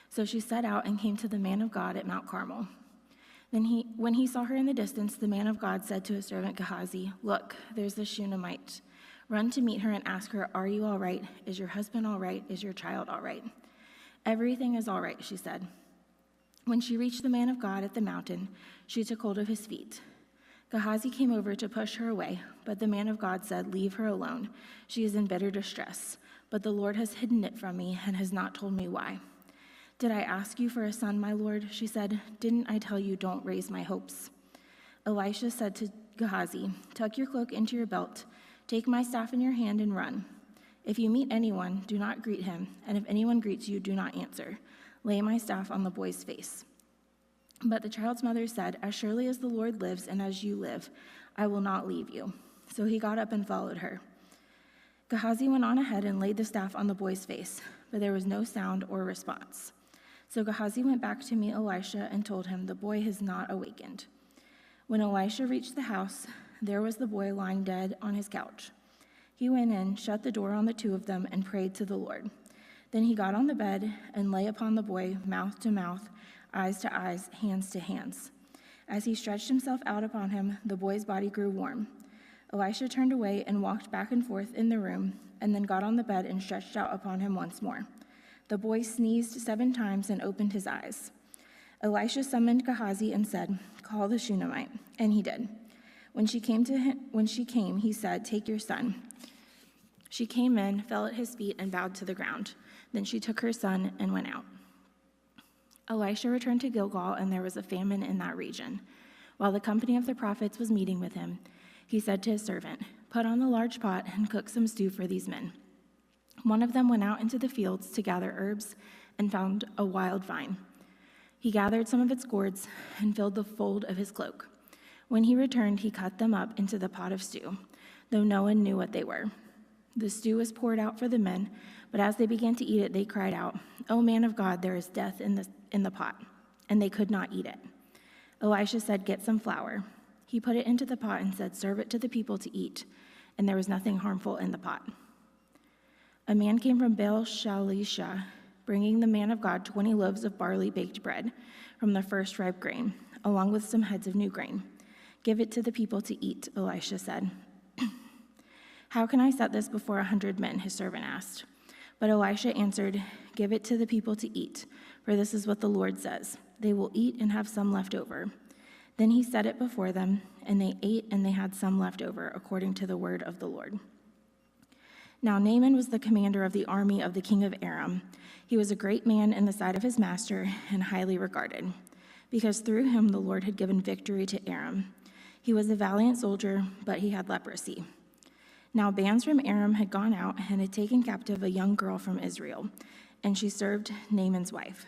S11: So she set out and came to the man of God at Mount Carmel. Then when he saw her in the distance, the man of God said to his servant Gehazi, "Look, there's the Shunammite. Run to meet her and ask her, 'Are you all right? Is your husband all right? Is your child all right?'" "Everything is all right," she said. When she reached the man of God at the mountain, she took hold of his feet. Gehazi came over to push her away, but the man of God said, "Leave her alone. She is in bitter distress, but the Lord has hidden it from me and has not told me why." "Did I ask you for a son, my lord?" she said. "Didn't I tell you, don't raise my hopes?" Elisha said to Gehazi, "Tuck your cloak into your belt, take my staff in your hand and run. If you meet anyone, do not greet him, and if anyone greets you, do not answer. Lay my staff on the boy's face." But the child's mother said, "As surely as the Lord lives and as you live, I will not leave you." So he got up and followed her. Gehazi went on ahead and laid the staff on the boy's face, but there was no sound or response. So Gehazi went back to meet Elisha and told him, "The boy has not awakened." When Elisha reached the house, there was the boy lying dead on his couch. He went in, shut the door on the two of them, and prayed to the Lord. Then he got on the bed and lay upon the boy, mouth to mouth, eyes to eyes, hands to hands. As he stretched himself out upon him, the boy's body grew warm. Elisha turned away and walked back and forth in the room, and then got on the bed and stretched out upon him once more. The boy sneezed 7 times and opened his eyes. Elisha summoned Gehazi and said, "Call the Shunammite," and he did. When she came, he said, "Take your son." She came in, fell at his feet, and bowed to the ground. Then she took her son and went out. Elisha returned to Gilgal, and there was a famine in that region. While the company of the prophets was meeting with him, he said to his servant, "Put on the large pot and cook some stew for these men." One of them went out into the fields to gather herbs and found a wild vine. He gathered some of its gourds and filled the fold of his cloak. When he returned, he cut them up into the pot of stew, though no one knew what they were. The stew was poured out for the men, but as they began to eat it, they cried out, "O man of God, there is death in the pot," and they could not eat it. Elisha said, "Get some flour." He put it into the pot and said, "Serve it to the people to eat," and there was nothing harmful in the pot. A man came from Baal-Shalisha, bringing the man of God 20 loaves of barley baked bread from the first ripe grain, along with some heads of new grain. "Give it to the people to eat," Elisha said. "How can I set this before 100 men?" his servant asked. But Elisha answered, "Give it to the people to eat, for this is what the Lord says. They will eat and have some left over." Then he set it before them, and they ate and they had some left over, according to the word of the Lord. Now Naaman was the commander of the army of the king of Aram. He was a great man in the sight of his master and highly regarded, because through him the Lord had given victory to Aram. He was a valiant soldier, but he had leprosy. Now bands from Aram had gone out and had taken captive a young girl from Israel, and she served Naaman's wife.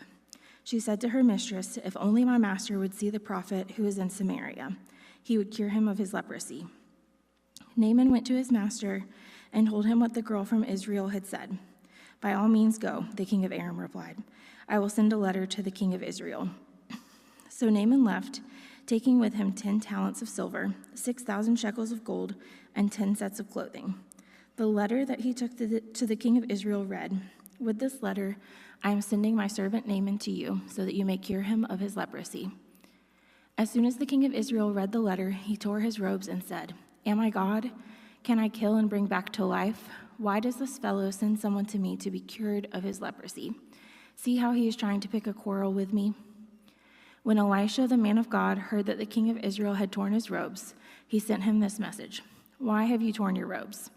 S11: She said to her mistress, "If only my master would see the prophet who is in Samaria, he would cure him of his leprosy." Naaman went to his master and told him what the girl from Israel had said. "By all means go," the king of Aram replied. "I will send a letter to the king of Israel." So Naaman left, taking with him 10 talents of silver, 6,000 shekels of gold, and 10 sets of clothing. The letter that he took to the king of Israel read, "With this letter, I am sending my servant Naaman to you, so that you may cure him of his leprosy." As soon as the king of Israel read the letter, he tore his robes and said, "Am I God? Can I kill and bring back to life? Why does this fellow send someone to me to be cured of his leprosy? See how he is trying to pick a quarrel with me?" When Elisha, the man of God, heard that the king of Israel had torn his robes, he sent him this message: "Why have you torn your robes?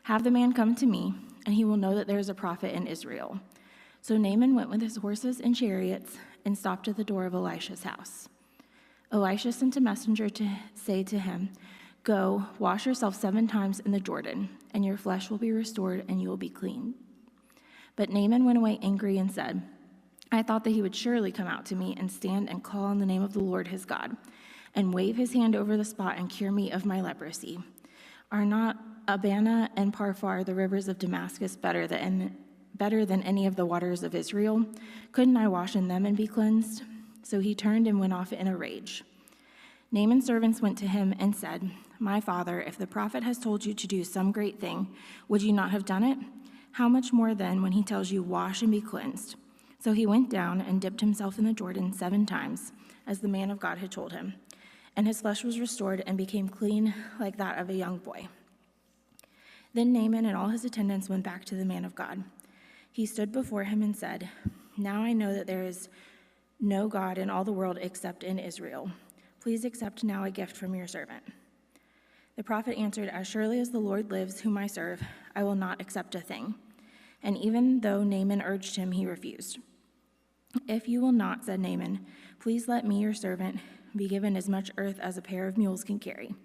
S11: Have the man come to me, and he will know that there is a prophet in Israel." So Naaman went with his horses and chariots and stopped at the door of Elisha's house. Elisha sent a messenger to say to him, "Go, wash yourself 7 times in the Jordan, and your flesh will be restored and you will be clean." But Naaman went away angry and said, "I thought that he would surely come out to me and stand and call on the name of the Lord his God. and wave his hand over the spot and cure me of my leprosy? Are not Abana and Parphar, the rivers of Damascus, better than any of the waters of Israel? Couldn't I wash in them and be cleansed?" So he turned and went off in a rage. Naaman's servants went to him and said, "My father, if the prophet has told you to do some great thing, would you not have done it? How much more then when he tells you, 'Wash and be cleansed'?" So he went down and dipped himself in the Jordan 7 times, as the man of God had told him. And his flesh was restored and became clean like that of a young boy. Then Naaman and all his attendants went back to the man of God. He stood before him and said, "Now I know that there is no God in all the world except in Israel. Please accept now a gift from your servant." The prophet answered, "As surely as the Lord lives, whom I serve, I will not accept a thing." And even though Naaman urged him, he refused. "If you will not," said Naaman, "please let me, your servant, be given as much earth as a pair of mules can carry.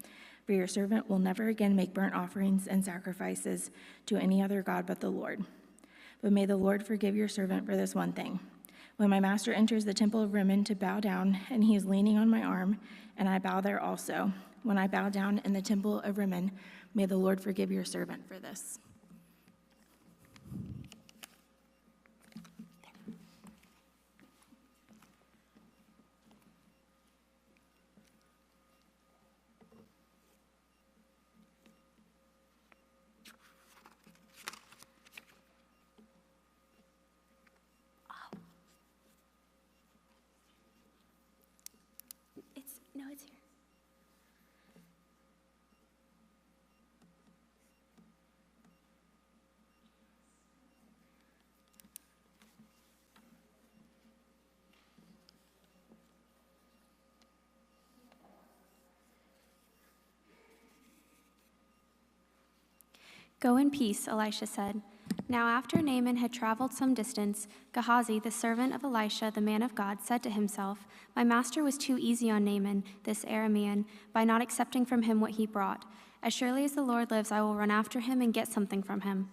S11: For your servant will never again make burnt offerings and sacrifices to any other god but the Lord. But may the Lord forgive your servant for this one thing. When my master enters the temple of Rimmon to bow down, and he is leaning on my arm, and I bow there also, when I bow down in the temple of Rimmon, may the Lord forgive your servant for this."
S12: It's here.
S13: "Go in peace," Elisha said. Now after Naaman had traveled some distance, Gehazi, the servant of Elisha, the man of God, said to himself, "My master was too easy on Naaman, this Aramean, by not accepting from him what he brought. As surely as the Lord lives, I will run after him and get something from him."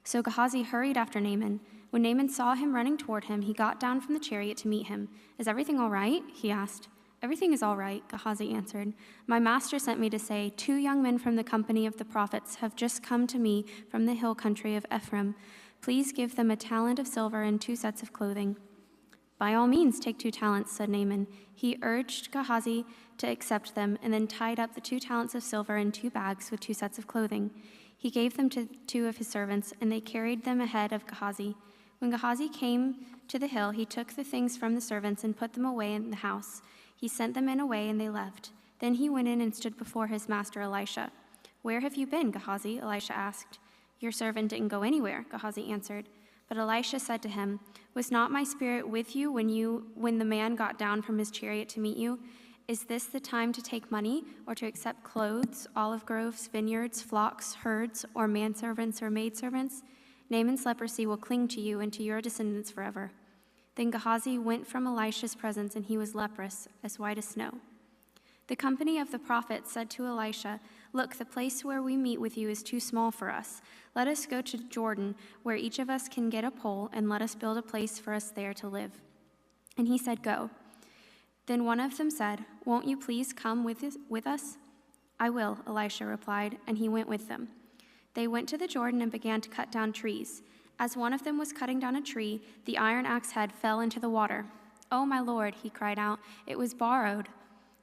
S13: So Gehazi hurried after Naaman. When Naaman saw him running toward him, he got down from the chariot to meet him. "Is everything all right?" he asked. "Everything is all right," Gehazi answered. "My master sent me to say, 2 young men from the company of the prophets have just come to me from the hill country of Ephraim. Please give them a talent of silver and 2 sets of clothing." "By all means, take 2 talents," said Naaman. He urged Gehazi to accept them, and then tied up the 2 talents of silver in 2 bags with 2 sets of clothing. He gave them to 2 of his servants, and they carried them ahead of Gehazi. When Gehazi came to the hill, he took the things from the servants and put them away in the house. He sent the men away, and they left. Then he went in and stood before his master Elisha. "Where have you been, Gehazi?" Elisha asked. "Your servant didn't go anywhere," Gehazi answered. But Elisha said to him, "Was not my spirit with you when the man got down from his chariot to meet you? Is this the time to take money, or to accept clothes, olive groves, vineyards, flocks, herds, or manservants or maidservants? Naaman's leprosy will cling to you and to your descendants forever." Then Gehazi went from Elisha's presence, and he was leprous, as white as snow. The company of the prophets said to Elisha, "Look, the place where we meet with you is too small for us. Let us go to Jordan, where each of us can get a pole, and let us build a place for us there to live." And he said, "Go." Then one of them said, "Won't you please come with us?" "I will," Elisha replied, and he went with them. They went to the Jordan and began to cut down trees. As one of them was cutting down a tree, the iron axe head fell into the water. "Oh, my lord," he cried out, "it was borrowed."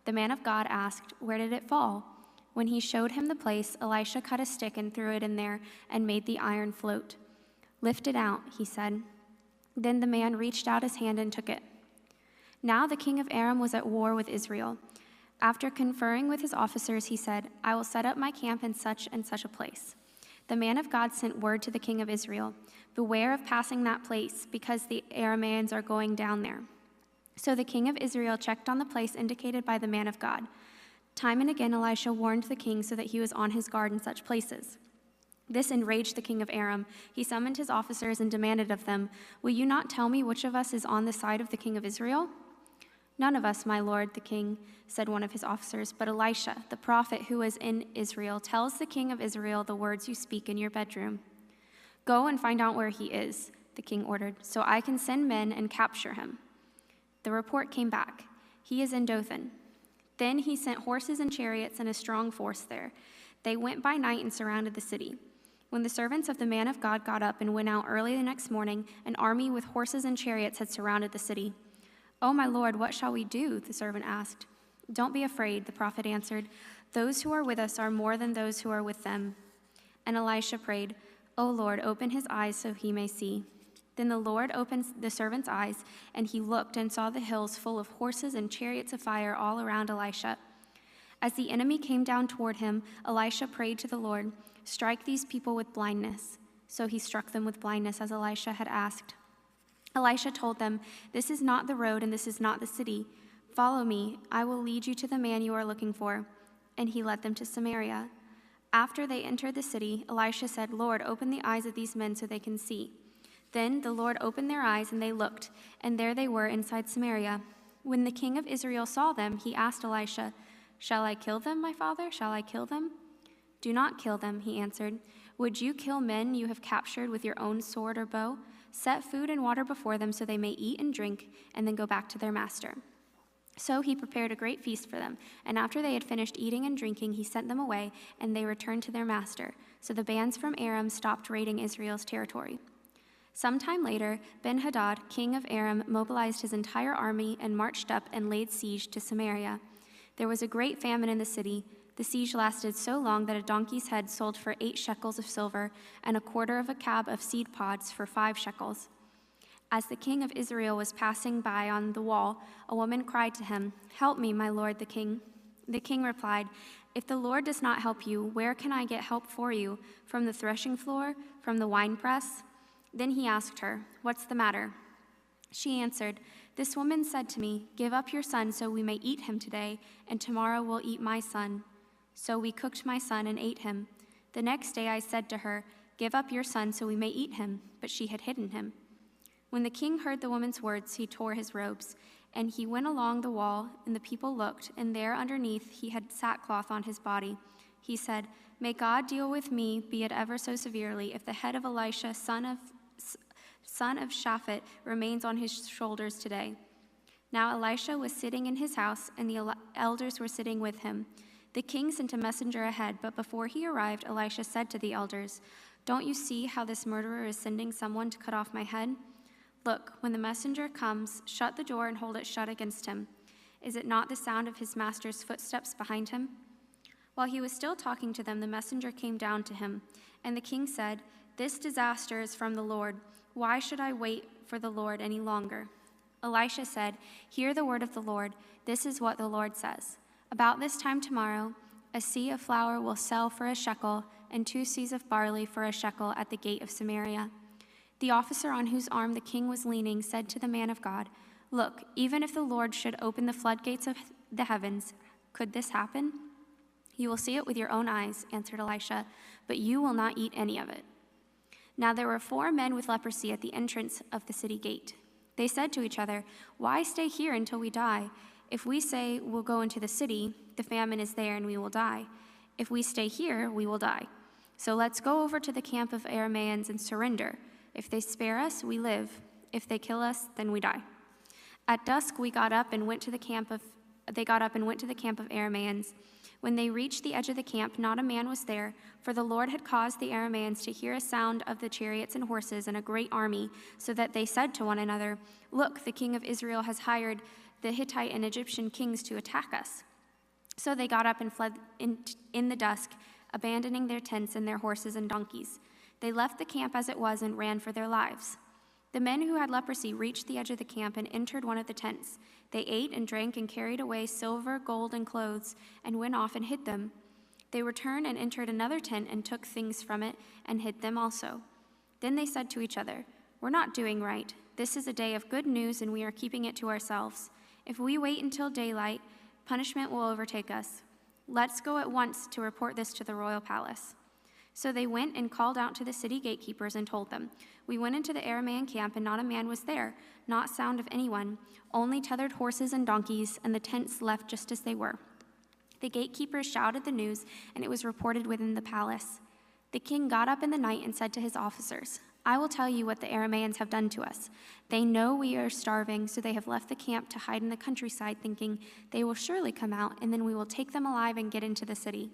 S13: The man of God asked, "Where did it fall?" When he showed him the place, Elisha cut a stick and threw it in there and made the iron float. "Lift it out," he said. Then the man reached out his hand and took it. Now the king of Aram was at war with Israel. After conferring with his officers, he said, "I will set up my camp in such and such a place." The man of God sent word to the king of Israel, "Beware of passing that place, because the Arameans are going down there." So the king of Israel checked on the place indicated by the man of God. Time and again Elisha warned the king so that he was on his guard in such places. This enraged the king of Aram. He summoned his officers and demanded of them, "Will you not tell me which of us is on the side of the king of Israel?" "None of us, my lord, the king," said one of his officers, "but Elisha, the prophet who is in Israel, tells the king of Israel the words you speak in your bedroom." "Go and find out where he is," the king ordered, "so I can send men and capture him." The report came back, "He is in Dothan." Then he sent horses and chariots and a strong force there. They went by night and surrounded the city. When the servants of the man of God got up and went out early the next morning, an army with horses and chariots had surrounded the city. "Oh, my lord, what shall we do?" the servant asked. "Don't be afraid," the prophet answered. "Those who are with us are more than those who are with them." And Elisha prayed, "O Lord, open his eyes so he may see." Then the Lord opened the servant's eyes, and he looked and saw the hills full of horses and chariots of fire all around Elisha. As the enemy came down toward him, Elisha prayed to the Lord, "Strike these people with blindness." So he struck them with blindness as Elisha had asked. Elisha told them, "This is not the road and this is not the city. Follow me, I will lead you to the man you are looking for." And he led them to Samaria. After they entered the city, Elisha said, "Lord, open the eyes of these men so they can see." Then the Lord opened their eyes, and they looked, and there they were inside Samaria. When the king of Israel saw them, he asked Elisha, "Shall I kill them, my father? Shall I kill them?" "Do not kill them," he answered. "Would you kill men you have captured with your own sword or bow? Set food and water before them so they may eat and drink, and then go back to their master." So he prepared a great feast for them, and after they had finished eating and drinking, he sent them away, and they returned to their master. So the bands from Aram stopped raiding Israel's territory. Sometime later, Ben-Hadad, king of Aram, mobilized his entire army and marched up and laid siege to Samaria. There was a great famine in the city. The siege lasted so long that a donkey's head sold for 8 shekels of silver, and a quarter of a cab of seed pods for 5 shekels. As the king of Israel was passing by on the wall, a woman cried to him, "Help me, my lord the king." The king replied, "If the Lord does not help you, where can I get help for you? From the threshing floor? From the winepress?" Then he asked her, "What's the matter?" She answered, "This woman said to me, 'Give up your son so we may eat him today, and tomorrow we'll eat my son.' So we cooked my son and ate him. The next day I said to her, 'Give up your son so we may eat him,' but she had hidden him." When the king heard the woman's words, he tore his robes, and he went along the wall, and the people looked, and there underneath he had sackcloth on his body. He said, "May God deal with me, be it ever so severely, if the head of Elisha, son of Shaphat, remains on his shoulders today." Now Elisha was sitting in his house, and the elders were sitting with him. The king sent a messenger ahead, but before he arrived, Elisha said to the elders, "Don't you see how this murderer is sending someone to cut off my head? Look, when the messenger comes, shut the door and hold it shut against him. Is it not the sound of his master's footsteps behind him?" While he was still talking to them, the messenger came down to him, and the king said, "This disaster is from the Lord. Why should I wait for the Lord any longer?" Elisha said, "Hear the word of the Lord. This is what the Lord says. About this time tomorrow, a seah of flour will sell for a shekel, and 2 seahs of barley for a shekel at the gate of Samaria." The officer on whose arm the king was leaning said to the man of God, "Look, even if the Lord should open the floodgates of the heavens, could this happen?" "You will see it with your own eyes," answered Elisha, "but you will not eat any of it." Now there were 4 men with leprosy at the entrance of the city gate. They said to each other, "Why stay here until we die? If we say we'll go into the city, the famine is there and we will die. If we stay here, we will die. So let's go over to the camp of Arameans and surrender. If they spare us, we live. If they kill us, then we die." At dusk, they got up and went to the camp of Arameans. When they reached the edge of the camp, not a man was there, for the Lord had caused the Arameans to hear a sound of the chariots and horses and a great army, so that they said to one another, "Look, the king of Israel has hired the Hittite and Egyptian kings to attack us." So they got up and fled in the dusk, abandoning their tents and their horses and donkeys. They left the camp as it was and ran for their lives. The men who had leprosy reached the edge of the camp and entered one of the tents. They ate and drank and carried away silver, gold, and clothes, and went off and hid them. They returned and entered another tent and took things from it and hid them also. Then they said to each other, "We're not doing right. This is a day of good news, and we are keeping it to ourselves. If we wait until daylight, punishment will overtake us. Let's go at once to report this to the royal palace." So they went and called out to the city gatekeepers and told them, "We went into the Aramean camp, and not a man was there, not sound of anyone, only tethered horses and donkeys, and the tents left just as they were." The gatekeepers shouted the news, and it was reported within the palace. The king got up in the night and said to his officers, I will tell you what the Arameans have done to us. They know we are starving, so they have left the camp to hide in the countryside, thinking they will surely come out, and then we will take them alive and get into the city."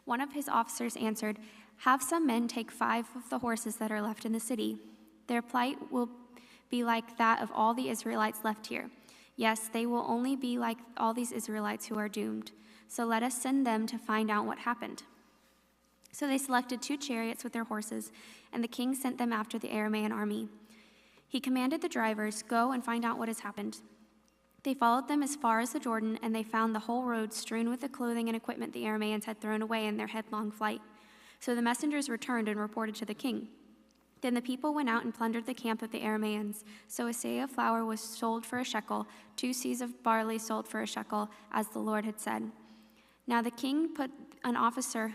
S13: One of his officers answered, "Have some men take 5 of the horses that are left in the city. Their plight will be like that of all the Israelites left here. Yes, they will only be like all these Israelites who are doomed. So let us send them to find out what happened." So they selected 2 chariots with their horses, and the king sent them after the Aramean army. He commanded the drivers, "Go and find out what has happened." They followed them as far as the Jordan, and they found the whole road strewn with the clothing and equipment the Arameans had thrown away in their headlong flight. So the messengers returned and reported to the king. Then the people went out and plundered the camp of the Arameans. So a seah of flour was sold for a shekel, 2 seahs of barley sold for a shekel, as the Lord had said. Now the king put an officer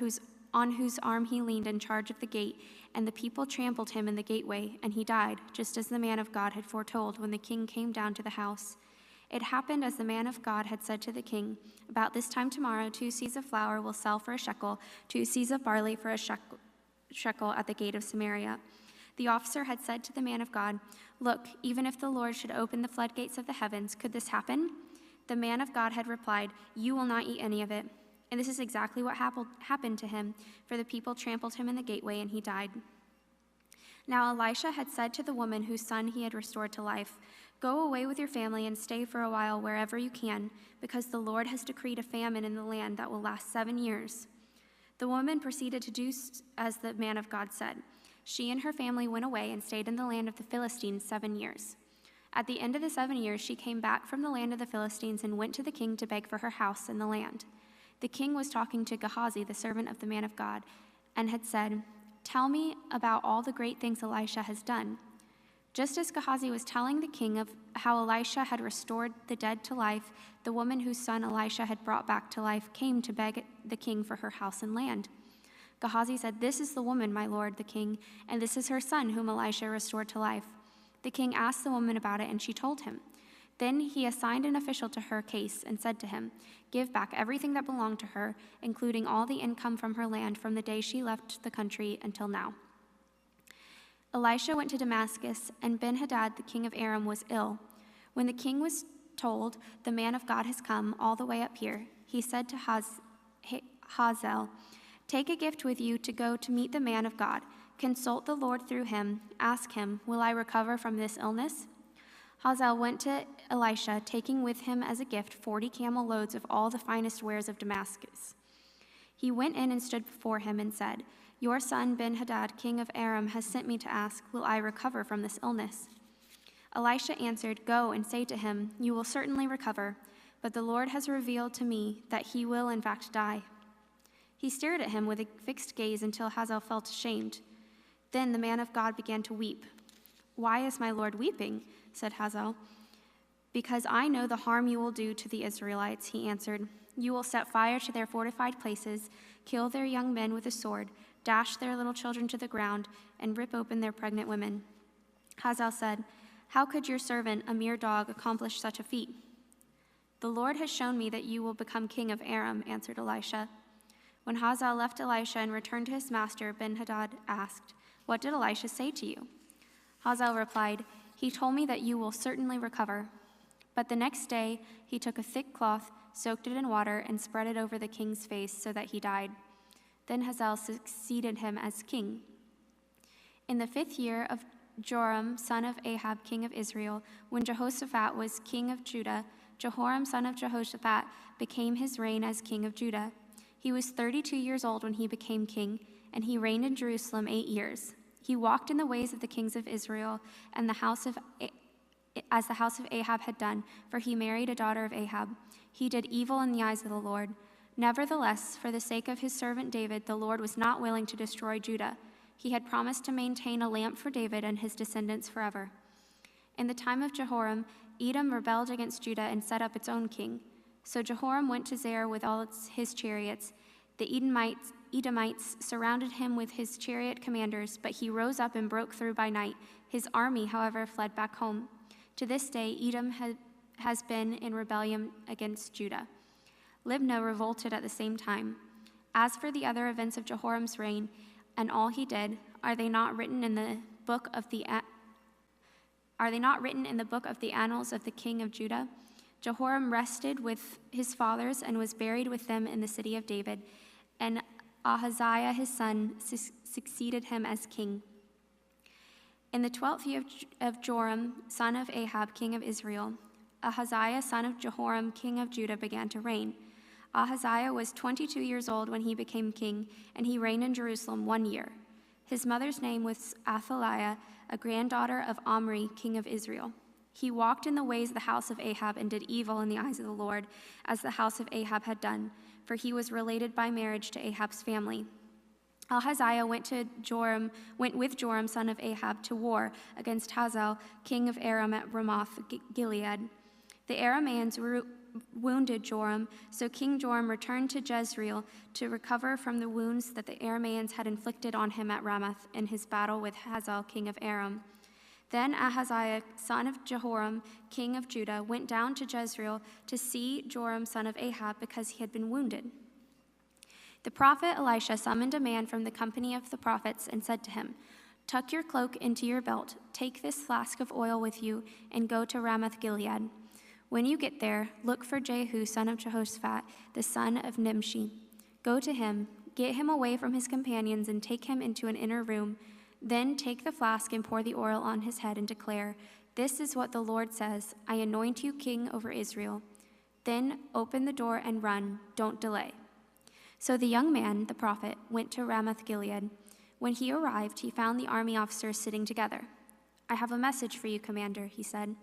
S13: on whose arm he leaned in charge of the gate, and the people trampled him in the gateway, and he died, just as the man of God had foretold when the king came down to the house. It happened as the man of God had said to the king, "About this time tomorrow, 2 seahs of flour will sell for a shekel, 2 seahs of barley for a shekel at the gate of Samaria." The officer had said to the man of God, "Look, even if the Lord should open the floodgates of the heavens, could this happen?" The man of God had replied, "You will not eat any of it." And this is exactly what happened to him, for the people trampled him in the gateway, and he died. Now Elisha had said to the woman whose son he had restored to life, "Go away with your family and stay for a while wherever you can, because the Lord has decreed a famine in the land that will last 7 years." The woman proceeded to do as the man of God said. She and her family went away and stayed in the land of the Philistines 7 years. At the end of the 7 years, she came back from the land of the Philistines and went to the king to beg for her house in the land. The king was talking to Gehazi, the servant of the man of God, and had said, "Tell me about all the great things Elisha has done." Just as Gehazi was telling the king of how Elisha had restored the dead to life, the woman whose son Elisha had brought back to life came to beg the king for her house and land. Gehazi said, "This is the woman, my lord, the king, and this is her son whom Elisha restored to life." The king asked the woman about it, and she told him. Then he assigned an official to her case and said to him, "Give back everything that belonged to her, including all the income from her land from the day she left the country until now." Elisha went to Damascus, and Ben-Hadad, the king of Aram, was ill. When the king was told, "The man of God has come all the way up here," he said to Hazael, "Take a gift with you to go to meet the man of God. Consult the Lord through him. Ask him, 'Will I recover from this illness?'" Hazael went to Elisha, taking with him as a gift 40 camel loads of all the finest wares of Damascus. He went in and stood before him and said, "Your son Ben-Hadad, king of Aram, has sent me to ask, 'Will I recover from this illness?'" Elisha answered, "Go and say to him, 'You will certainly recover, but the Lord has revealed to me that he will in fact die.'" He stared at him with a fixed gaze until Hazael felt ashamed. Then the man of God began to weep. "Why is my lord weeping?" said Hazael. "Because I know the harm you will do to the Israelites," he answered. "You will set fire to their fortified places, kill their young men with a sword, dash their little children to the ground, and rip open their pregnant women." Hazael said, "How could your servant, a mere dog, accomplish such a feat?" "The Lord has shown me that you will become king of Aram," answered Elisha. When Hazael left Elisha and returned to his master, Ben-Hadad asked, "What did Elisha say to you?" Hazael replied, "He told me that you will certainly recover." But the next day he took a thick cloth, soaked it in water, and spread it over the king's face so that he died. Then Hazael succeeded him as king. In the 5th year of Joram, son of Ahab, king of Israel, when Jehoshaphat was king of Judah, Jehoram, son of Jehoshaphat, became his reign as king of Judah. He was 32 years old when he became king, and he reigned in Jerusalem 8 years. He walked in the ways of the kings of Israel and as the house of Ahab had done, for he married a daughter of Ahab. He did evil in the eyes of the Lord. Nevertheless, for the sake of his servant David, the Lord was not willing to destroy Judah. He had promised to maintain a lamp for David and his descendants forever. In the time of Jehoram, Edom rebelled against Judah and set up its own king. So Jehoram went to Zair with all his chariots. The Edomites surrounded him with his chariot commanders, but he rose up and broke through by night. His army, however, fled back home. To this day, Edom has been in rebellion against Judah. Libnah revolted at the same time. As for the other events of Jehoram's reign and all he did, are they not written in the Are they not written in the book of the annals of the king of Judah? Jehoram rested with his fathers and was buried with them in the city of David, and Ahaziah his son succeeded him as king. In the 12th year of Joram, son of Ahab, king of Israel, Ahaziah, son of Jehoram, king of Judah, began to reign. Ahaziah was 22 years old when he became king, and he reigned in Jerusalem 1 year. His mother's name was Athaliah, a granddaughter of Omri, king of Israel. He walked in the ways of the house of Ahab and did evil in the eyes of the Lord, as the house of Ahab had done, for he was related by marriage to Ahab's family. Ahaziah went with Joram, son of Ahab, to war against Hazael, king of Aram at Ramoth Gilead. The Arameans wounded Joram, so King Joram returned to Jezreel to recover from the wounds that the Arameans had inflicted on him at Ramoth in his battle with Hazael, king of Aram. Then Ahaziah, son of Jehoram, king of Judah, went down to Jezreel to see Joram, son of Ahab, because he had been wounded. The prophet Elisha summoned a man from the company of the prophets and said to him, "Tuck your cloak into your belt, take this flask of oil with you, and go to Ramoth Gilead. When you get there, look for Jehu, son of Jehoshaphat, the son of Nimshi. Go to him, get him away from his companions, and take him into an inner room. Then take the flask and pour the oil on his head and declare, 'This is what the Lord says, I anoint you king over Israel.' Then open the door and run, don't delay." So the young man, the prophet, went to Ramoth Gilead. When he arrived, he found the army officers sitting together. "I have a message for you, commander," he said.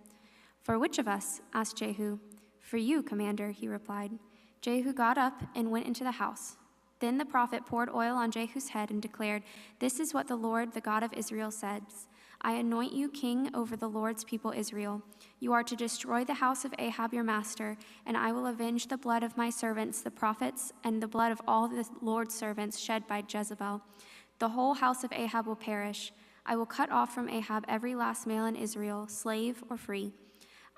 S13: "For which of us?" asked Jehu. "For you, commander," he replied. Jehu got up and went into the house. Then the prophet poured oil on Jehu's head and declared, "This is what the Lord, the God of Israel, says. I anoint you king over the Lord's people Israel. You are to destroy the house of Ahab your master, and I will avenge the blood of my servants, the prophets, and the blood of all the Lord's servants shed by Jezebel. The whole house of Ahab will perish. I will cut off from Ahab every last male in Israel, slave or free.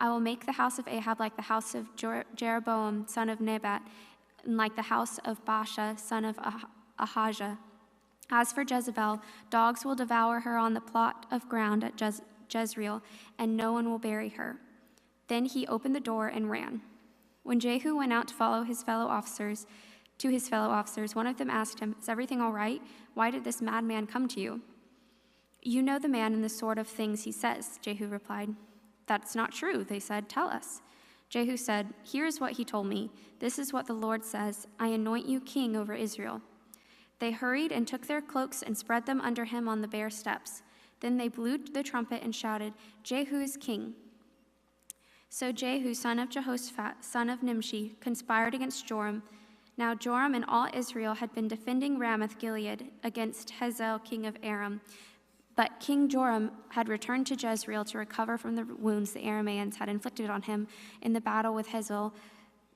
S13: I will make the house of Ahab like the house of Jeroboam, son of Nebat, and like the house of Baasha, son of Ahijah. As for Jezebel, dogs will devour her on the plot of ground at Jezreel, and no one will bury her." Then he opened the door and ran. When Jehu went out to follow his fellow officers, one of them asked him, "Is everything all right? Why did this madman come to you?" "You know the man and the sort of things he says," Jehu replied. "That's not true," they said. "Tell us." Jehu said, "Here is what he told me. This is what the Lord says, I anoint you king over Israel." They hurried and took their cloaks and spread them under him on the bare steps. Then they blew the trumpet and shouted, "Jehu is king." So Jehu, son of Jehoshaphat, son of Nimshi, conspired against Joram. Now Joram and all Israel had been defending Ramoth Gilead against Hazael, king of Aram. But King Joram had returned to Jezreel to recover from the wounds the Arameans had inflicted on him in the battle with Hazael,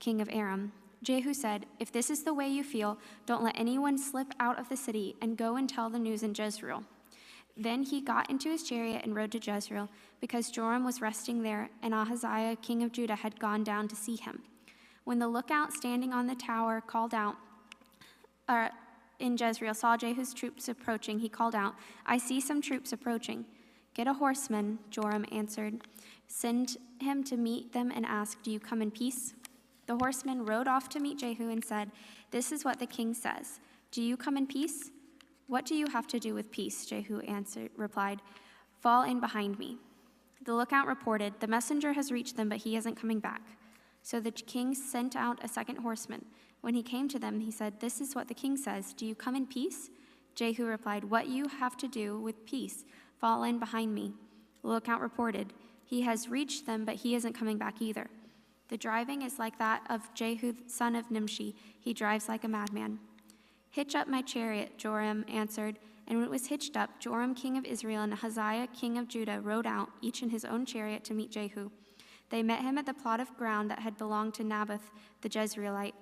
S13: king of Aram. Jehu said, "If this is the way you feel, don't let anyone slip out of the city, and go and tell the news in Jezreel." Then he got into his chariot and rode to Jezreel, because Joram was resting there, and Ahaziah, king of Judah, had gone down to see him. When the lookout standing on the tower in Jezreel saw Jehu's troops approaching, he called out, "I see some troops approaching." "Get a horseman," Joram answered. "Send him to meet them and ask, 'Do you come in peace?'" The horseman rode off to meet Jehu and said, "This is what the king says. Do you come in peace?" "What do you have to do with peace?" Jehu replied. "Fall in behind me." The lookout reported, "The messenger has reached them, but he isn't coming back." So the king sent out a second horseman. When he came to them, he said, "This is what the king says. Do you come in peace?" Jehu replied, "What you have to do with peace? Fall in behind me." The lookout reported, "He has reached them, but he isn't coming back either." The driving is like that of Jehu, son of Nimshi. He drives like a madman. "Hitch up my chariot," Joram answered. And when it was hitched up, Joram, king of Israel, and Ahaziah, king of Judah, rode out, each in his own chariot, to meet Jehu. They met him at the plot of ground that had belonged to Naboth the Jezreelite.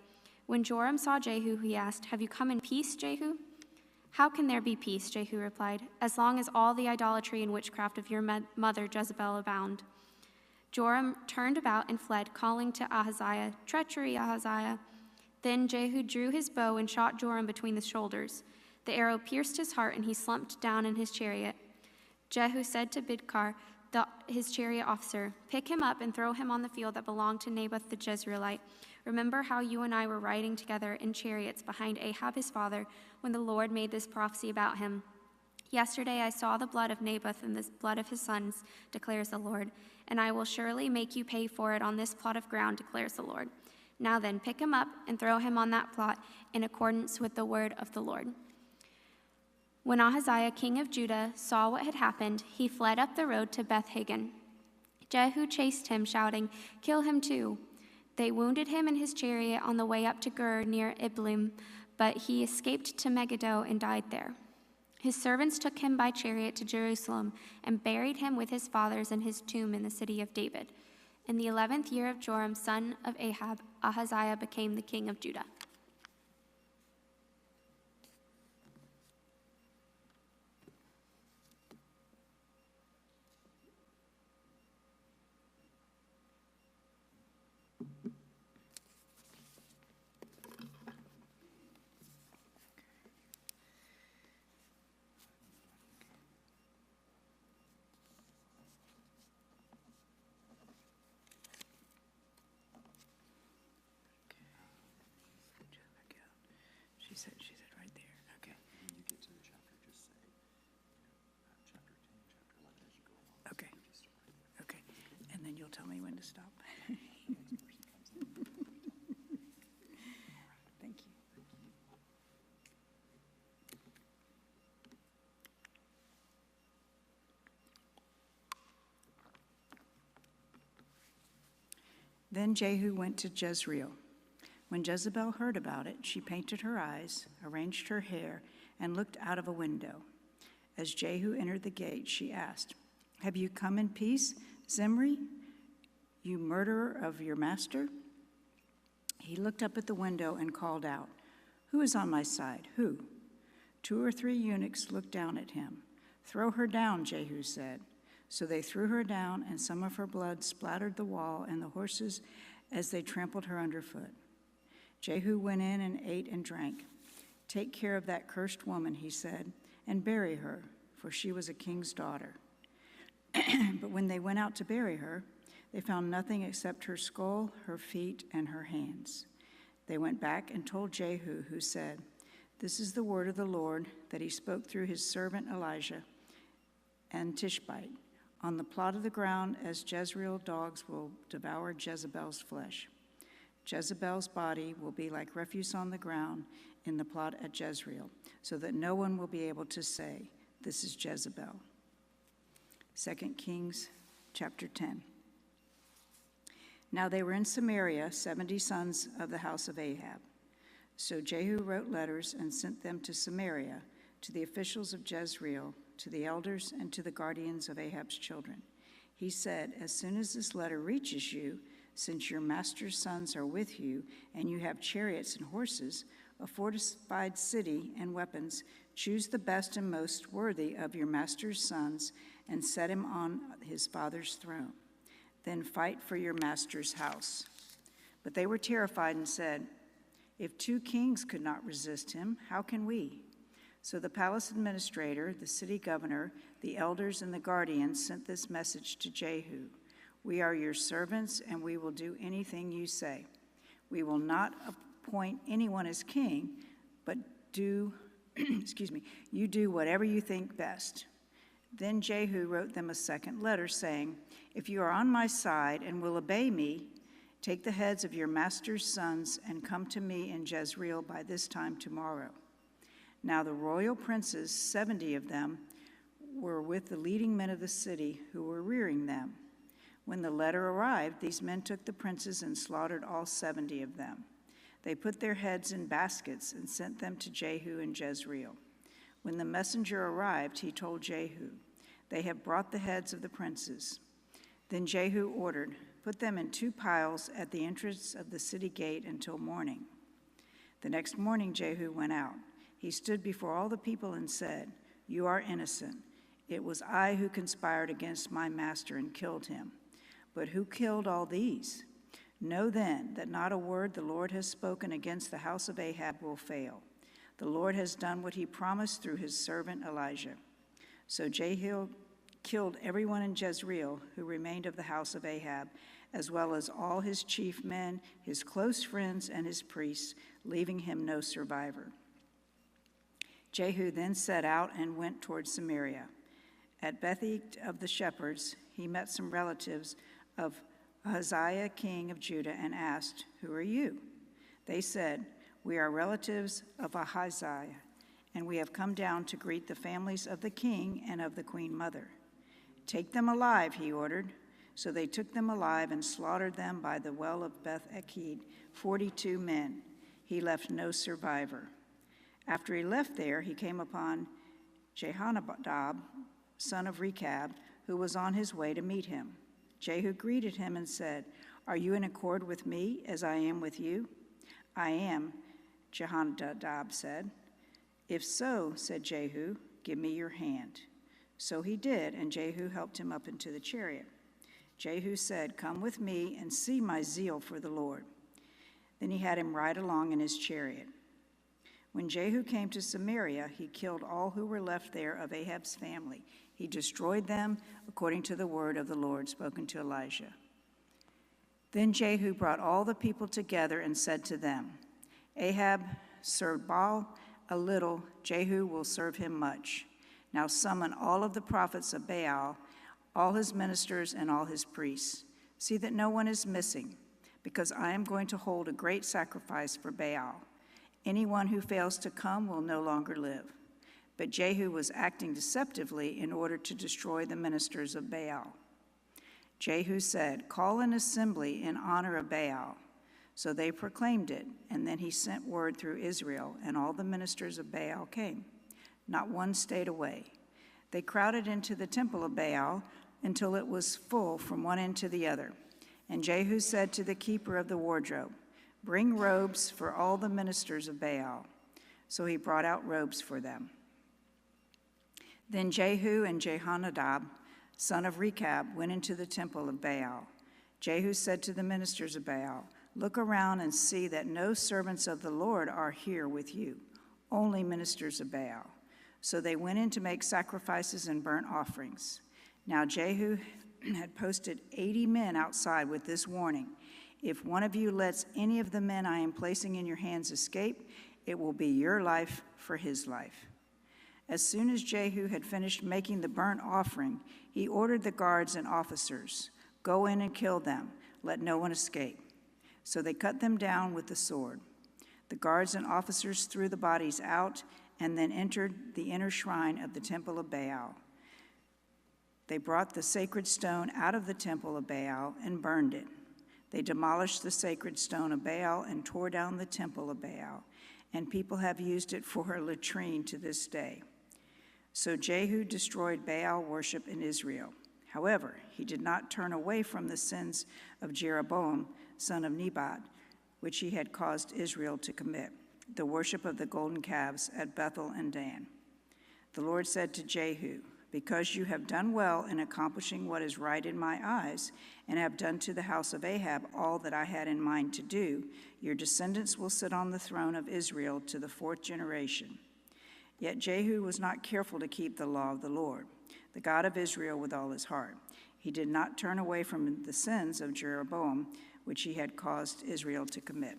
S13: When Joram saw Jehu, he asked, "Have you come in peace, Jehu?" "How can there be peace," Jehu replied, "as long as all the idolatry and witchcraft of your mother Jezebel abound?" Joram turned about and fled, calling to Ahaziah, "Treachery, Ahaziah." Then Jehu drew his bow and shot Joram between the shoulders. The arrow pierced his heart, and he slumped down in his chariot. Jehu said to Bidkar, his chariot officer, "Pick him up and throw him on the field that belonged to Naboth the Jezreelite. Remember how you and I were riding together in chariots behind Ahab his father when the Lord made this prophecy about him. Yesterday I saw the blood of Naboth and the blood of his sons, declares the Lord, and I will surely make you pay for it on this plot of ground, declares the Lord. Now then, pick him up and throw him on that plot in accordance with the word of the Lord." When Ahaziah, king of Judah, saw what had happened, he fled up the road to Beth-Haggan. Jehu chased him, shouting, "Kill him too." They wounded him in his chariot on the way up to Gur near Iblim, but he escaped to Megiddo and died there. His servants took him by chariot to Jerusalem and buried him with his fathers in his tomb in the city of David. In the 11th year of Joram, son of Ahab, Ahaziah became the king of Judah.
S12: She said right there. Okay.
S9: When you get to the chapter, just say chapter 10, chapter 11 as you go along.
S12: Okay. Okay. And then you'll tell me when to stop. Thank you. Then Jehu went to Jezreel. When Jezebel heard about it, she painted her eyes, arranged her hair, and looked out of a window. As Jehu entered the gate, she asked, "Have you come in peace, Zimri, you murderer of your master?" He looked up at the window and called out, "Who is on my side? Who?" 2 or 3 eunuchs looked down at him. "Throw her down," Jehu said. So they threw her down, and some of her blood splattered the wall and the horses as they trampled her underfoot. Jehu went in and ate and drank. "Take care of that cursed woman," he said, "and bury her, for she was a king's daughter." But when they went out to bury her, they found nothing except her skull, her feet, and her hands. They went back and told Jehu, who said, "This is the word of the Lord that he spoke through his servant Elijah and Tishbite on the plot of the ground, as Jezreel dogs will devour Jezebel's flesh. Jezebel's body will be like refuse on the ground in the plot at Jezreel, so that no one will be able to say, 'This is Jezebel.'" 2 Kings chapter 10. Now they were in Samaria, 70 sons of the house of Ahab. So Jehu wrote letters and sent them to Samaria, to the officials of Jezreel, to the elders, and to the guardians of Ahab's children. He said, "As soon as this letter reaches you, since your master's sons are with you, and you have chariots and horses, a fortified city and weapons, choose the best and most worthy of your master's sons and set him on his father's throne. Then fight for your master's house." But they were terrified and said, "If 2 kings could not resist him, how can we?" So the palace administrator, the city governor, the elders, and the guardians sent this message to Jehu: "We are your servants, and we will do anything you say. We will not appoint anyone as king, but you do whatever you think best." Then Jehu wrote them a second letter, saying, "If you are on my side and will obey me, take the heads of your master's sons and come to me in Jezreel by this time tomorrow." Now the royal princes, 70 of them, were with the leading men of the city who were rearing them. When the letter arrived, these men took the princes and slaughtered all 70 of them. They put their heads in baskets and sent them to Jehu in Jezreel. When the messenger arrived, he told Jehu, "They have brought the heads of the princes." Then Jehu ordered, "Put them in 2 piles at the entrance of the city gate until morning." The next morning Jehu went out. He stood before all the people and said, "You are innocent. It was I who conspired against my master and killed him. But who killed all these? Know then that not a word the Lord has spoken against the house of Ahab will fail. The Lord has done what he promised through his servant Elijah." So Jehu killed everyone in Jezreel who remained of the house of Ahab, as well as all his chief men, his close friends, and his priests, leaving him no survivor. Jehu then set out and went toward Samaria. At Bethel of the shepherds, he met some relatives of Ahaziah, king of Judah, and asked, "Who are you?" They said, "We are relatives of Ahaziah, and we have come down to greet the families of the king and of the queen mother." "Take them alive," he ordered. So they took them alive and slaughtered them by the well of Beth-Eked, 42 men. He left no survivor. After he left there, he came upon Jehonadab, son of Rechab, who was on his way to meet him. Jehu greeted him and said, "Are you in accord with me as I am with you?" "I am," Jehonadab said. "If so," said Jehu, "give me your hand." So he did, and Jehu helped him up into the chariot. Jehu said, "Come with me and see my zeal for the Lord." Then he had him ride along in his chariot. When Jehu came to Samaria, he killed all who were left there of Ahab's family. He destroyed them according to the word of the Lord spoken to Elijah. Then Jehu brought all the people together and said to them, "Ahab served Baal a little, Jehu will serve him much. Now summon all of the prophets of Baal, all his ministers and all his priests. See that no one is missing, because I am going to hold a great sacrifice for Baal. Anyone who fails to come will no longer live." But Jehu was acting deceptively in order to destroy the ministers of Baal. Jehu said, "Call an assembly in honor of Baal." So they proclaimed it, and then he sent word through Israel, and all the ministers of Baal came. Not one stayed away. They crowded into the temple of Baal until it was full from one end to the other. And Jehu said to the keeper of the wardrobe, "Bring robes for all the ministers of Baal." So he brought out robes for them. Then Jehu and Jehonadab, son of Rechab, went into the temple of Baal. Jehu said to the ministers of Baal, "Look around and see that no servants of the Lord are here with you, only ministers of Baal." So they went in to make sacrifices and burnt offerings. Now Jehu had posted 80 men outside with this warning: "If one of you lets any of the men I am placing in your hands escape, it will be your life for his life." As soon as Jehu had finished making the burnt offering, he ordered the guards and officers, "Go in and kill them, let no one escape." So they cut them down with the sword. The guards and officers threw the bodies out and then entered the inner shrine of the temple of Baal. They brought the sacred stone out of the temple of Baal and burned it. They demolished the sacred stone of Baal and tore down the temple of Baal, and people have used it for a latrine to this day. So Jehu destroyed Baal worship in Israel. However, he did not turn away from the sins of Jeroboam, son of Nebat, which he had caused Israel to commit, the worship of the golden calves at Bethel and Dan. The Lord said to Jehu, "Because you have done well in accomplishing what is right in my eyes, and have done to the house of Ahab all that I had in mind to do, your descendants will sit on the throne of Israel to the 4th generation." Yet Jehu was not careful to keep the law of the Lord, the God of Israel, with all his heart. He did not turn away from the sins of Jeroboam, which he had caused Israel to commit.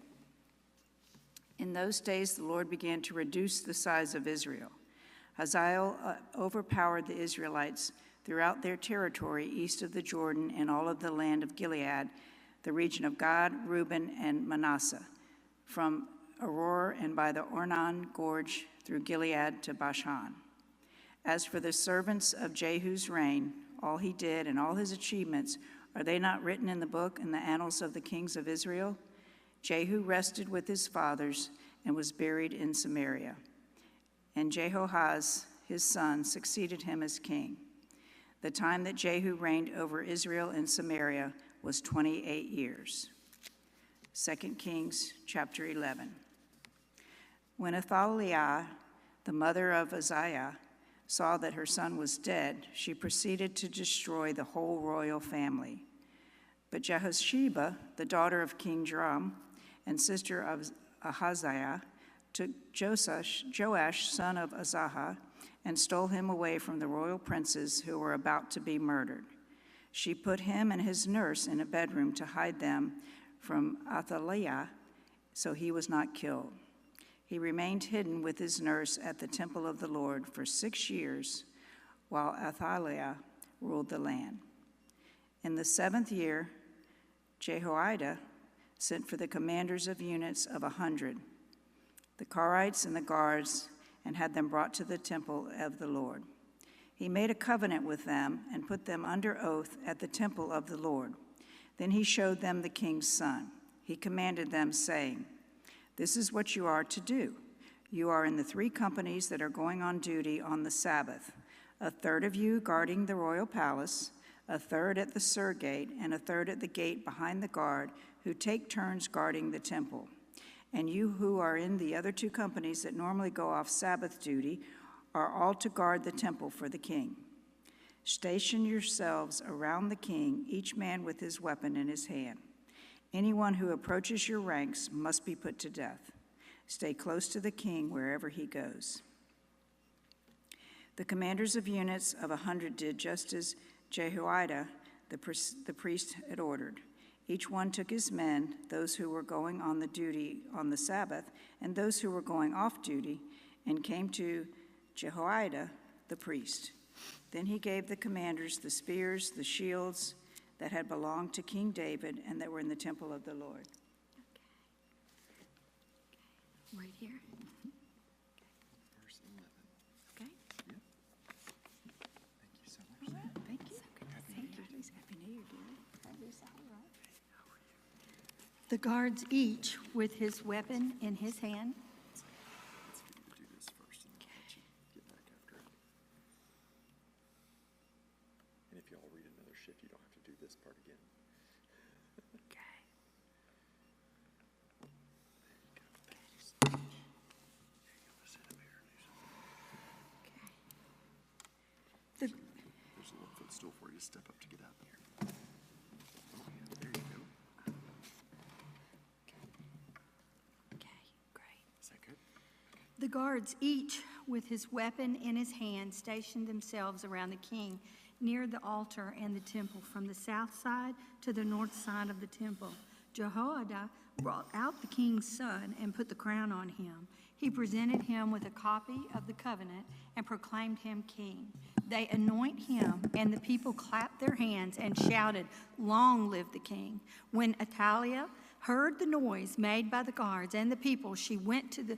S12: In those days, the Lord began to reduce the size of Israel. Hazael overpowered the Israelites throughout their territory east of the Jordan and all of the land of Gilead, the region of Gad, Reuben, and Manasseh, from Aroer and by the Ornan Gorge through Gilead to Bashan. As for the servants of Jehu's reign, all he did and all his achievements, are they not written in the book in the annals of the kings of Israel? Jehu rested with his fathers and was buried in Samaria. And Jehoahaz, his son, succeeded him as king. The time that Jehu reigned over Israel in Samaria was 28 years. 2 Kings chapter 11. When Athaliah, the mother of Uzziah, saw that her son was dead, she proceeded to destroy the whole royal family. But Jehosheba, the daughter of King Joram and sister of Ahaziah, took Joash, son of Azahah, and stole him away from the royal princes who were about to be murdered. She put him and his nurse in a bedroom to hide them from Athaliah, so he was not killed. He remained hidden with his nurse at the temple of the Lord for 6 years, while Athaliah ruled the land. In the 7th year, Jehoiada sent for the commanders of units of 100, the Karites and the guards, and had them brought to the temple of the Lord. He made a covenant with them and put them under oath at the temple of the Lord. Then he showed them the king's son. He commanded them, saying, "This is what you are to do. You are in the 3 companies that are going on duty on the Sabbath, a third of you guarding the royal palace, a third at the Sur gate, and a third at the gate behind the guard, who take turns guarding the temple. And you who are in the other 2 companies that normally go off Sabbath duty are all to guard the temple for the king. Station yourselves around the king, each man with his weapon in his hand. Anyone who approaches your ranks must be put to death. Stay close to the king wherever he goes." The commanders of units of 100 did just as Jehoiada, the priest, had ordered. Each one took his men, those who were going on the duty on the Sabbath, and those who were going off duty, and came to Jehoiada, the priest. Then he gave the commanders the spears, the shields that had belonged to King David and that were in the temple of the Lord.
S14: Right here.
S9: Verse 11.
S14: Okay.
S9: Yep. Thank you so much.
S14: Thank you.
S12: Happy New Year, dear.
S14: The guards each with his weapon in his hand.
S9: Let's do this first and I'll let you get back after it. And if y'all read another shift, you don't have to do this part again.
S14: Okay. The,
S9: There's a little footstool for you to step up to get out here. Oh, yeah, there you go.
S14: okay, great.
S9: Is that good?
S14: The guards, each with his weapon in his hand, stationed themselves around the king near the altar and the temple, from the south side to the north side of the temple. Jehoiada brought out the king's son and put the crown on him. He presented him with a copy of the covenant and proclaimed him king. They anoint him, and the people clapped their hands and shouted, "Long live the king." When Athaliah heard the noise made by the guards and the people, she went to the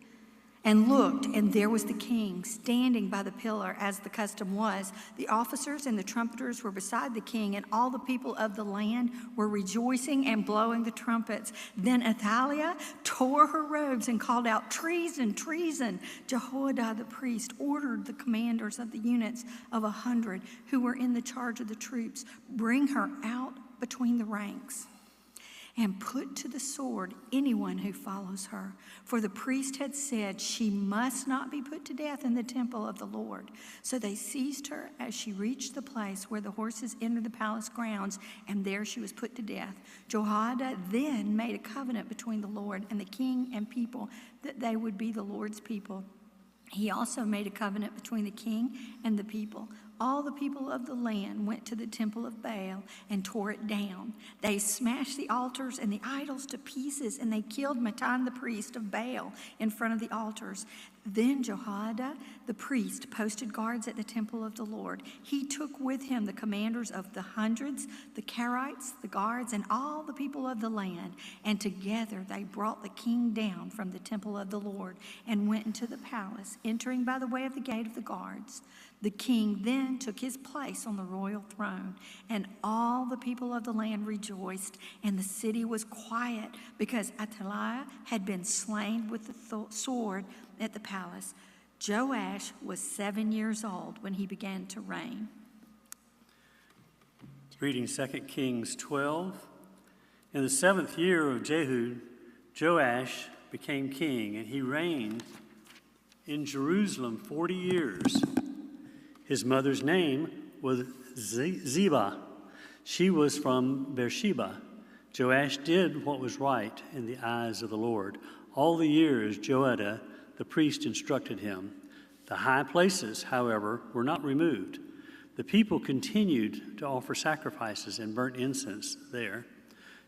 S14: and looked, and there was the king standing by the pillar, as the custom was. The officers and the trumpeters were beside the king, and all the people of the land were rejoicing and blowing the trumpets. Then Athaliah tore her robes and called out, "Treason, treason!" Jehoiada the priest ordered the commanders of the units of 100 who were in the charge of the troops, "Bring her out between the ranks and put to the sword anyone who follows her." For the priest had said she must not be put to death in the temple of the Lord. So they seized her as she reached the place where the horses entered the palace grounds, and there she was put to death. Jehoiada then made a covenant between the Lord and the king and people that they would be the Lord's people. He also made a covenant between the king and the people. All the people of the land went to the temple of Baal and tore it down. They smashed the altars and the idols to pieces, and they killed Mattan the priest of Baal in front of the altars. Then Jehoiada the priest posted guards at the temple of the Lord. He took with him the commanders of the hundreds, the Karites, the guards, and all the people of the land. And together they brought the king down from the temple of the Lord and went into the palace, entering by the way of the gate of the guards. The king then took his place on the royal throne, and all the people of the land rejoiced, and the city was quiet because Athaliah had been slain with the sword at the palace. Joash was 7 years old when he began to reign.
S15: Reading 2 Kings 12. In the 7th year of Jehu, Joash became king, and he reigned in Jerusalem 40 years. His mother's name was Ziba. She was from Beersheba. Joash did what was right in the eyes of the Lord all the years Joiada the priest instructed him. The high places, however, were not removed. The people continued to offer sacrifices and burnt incense there.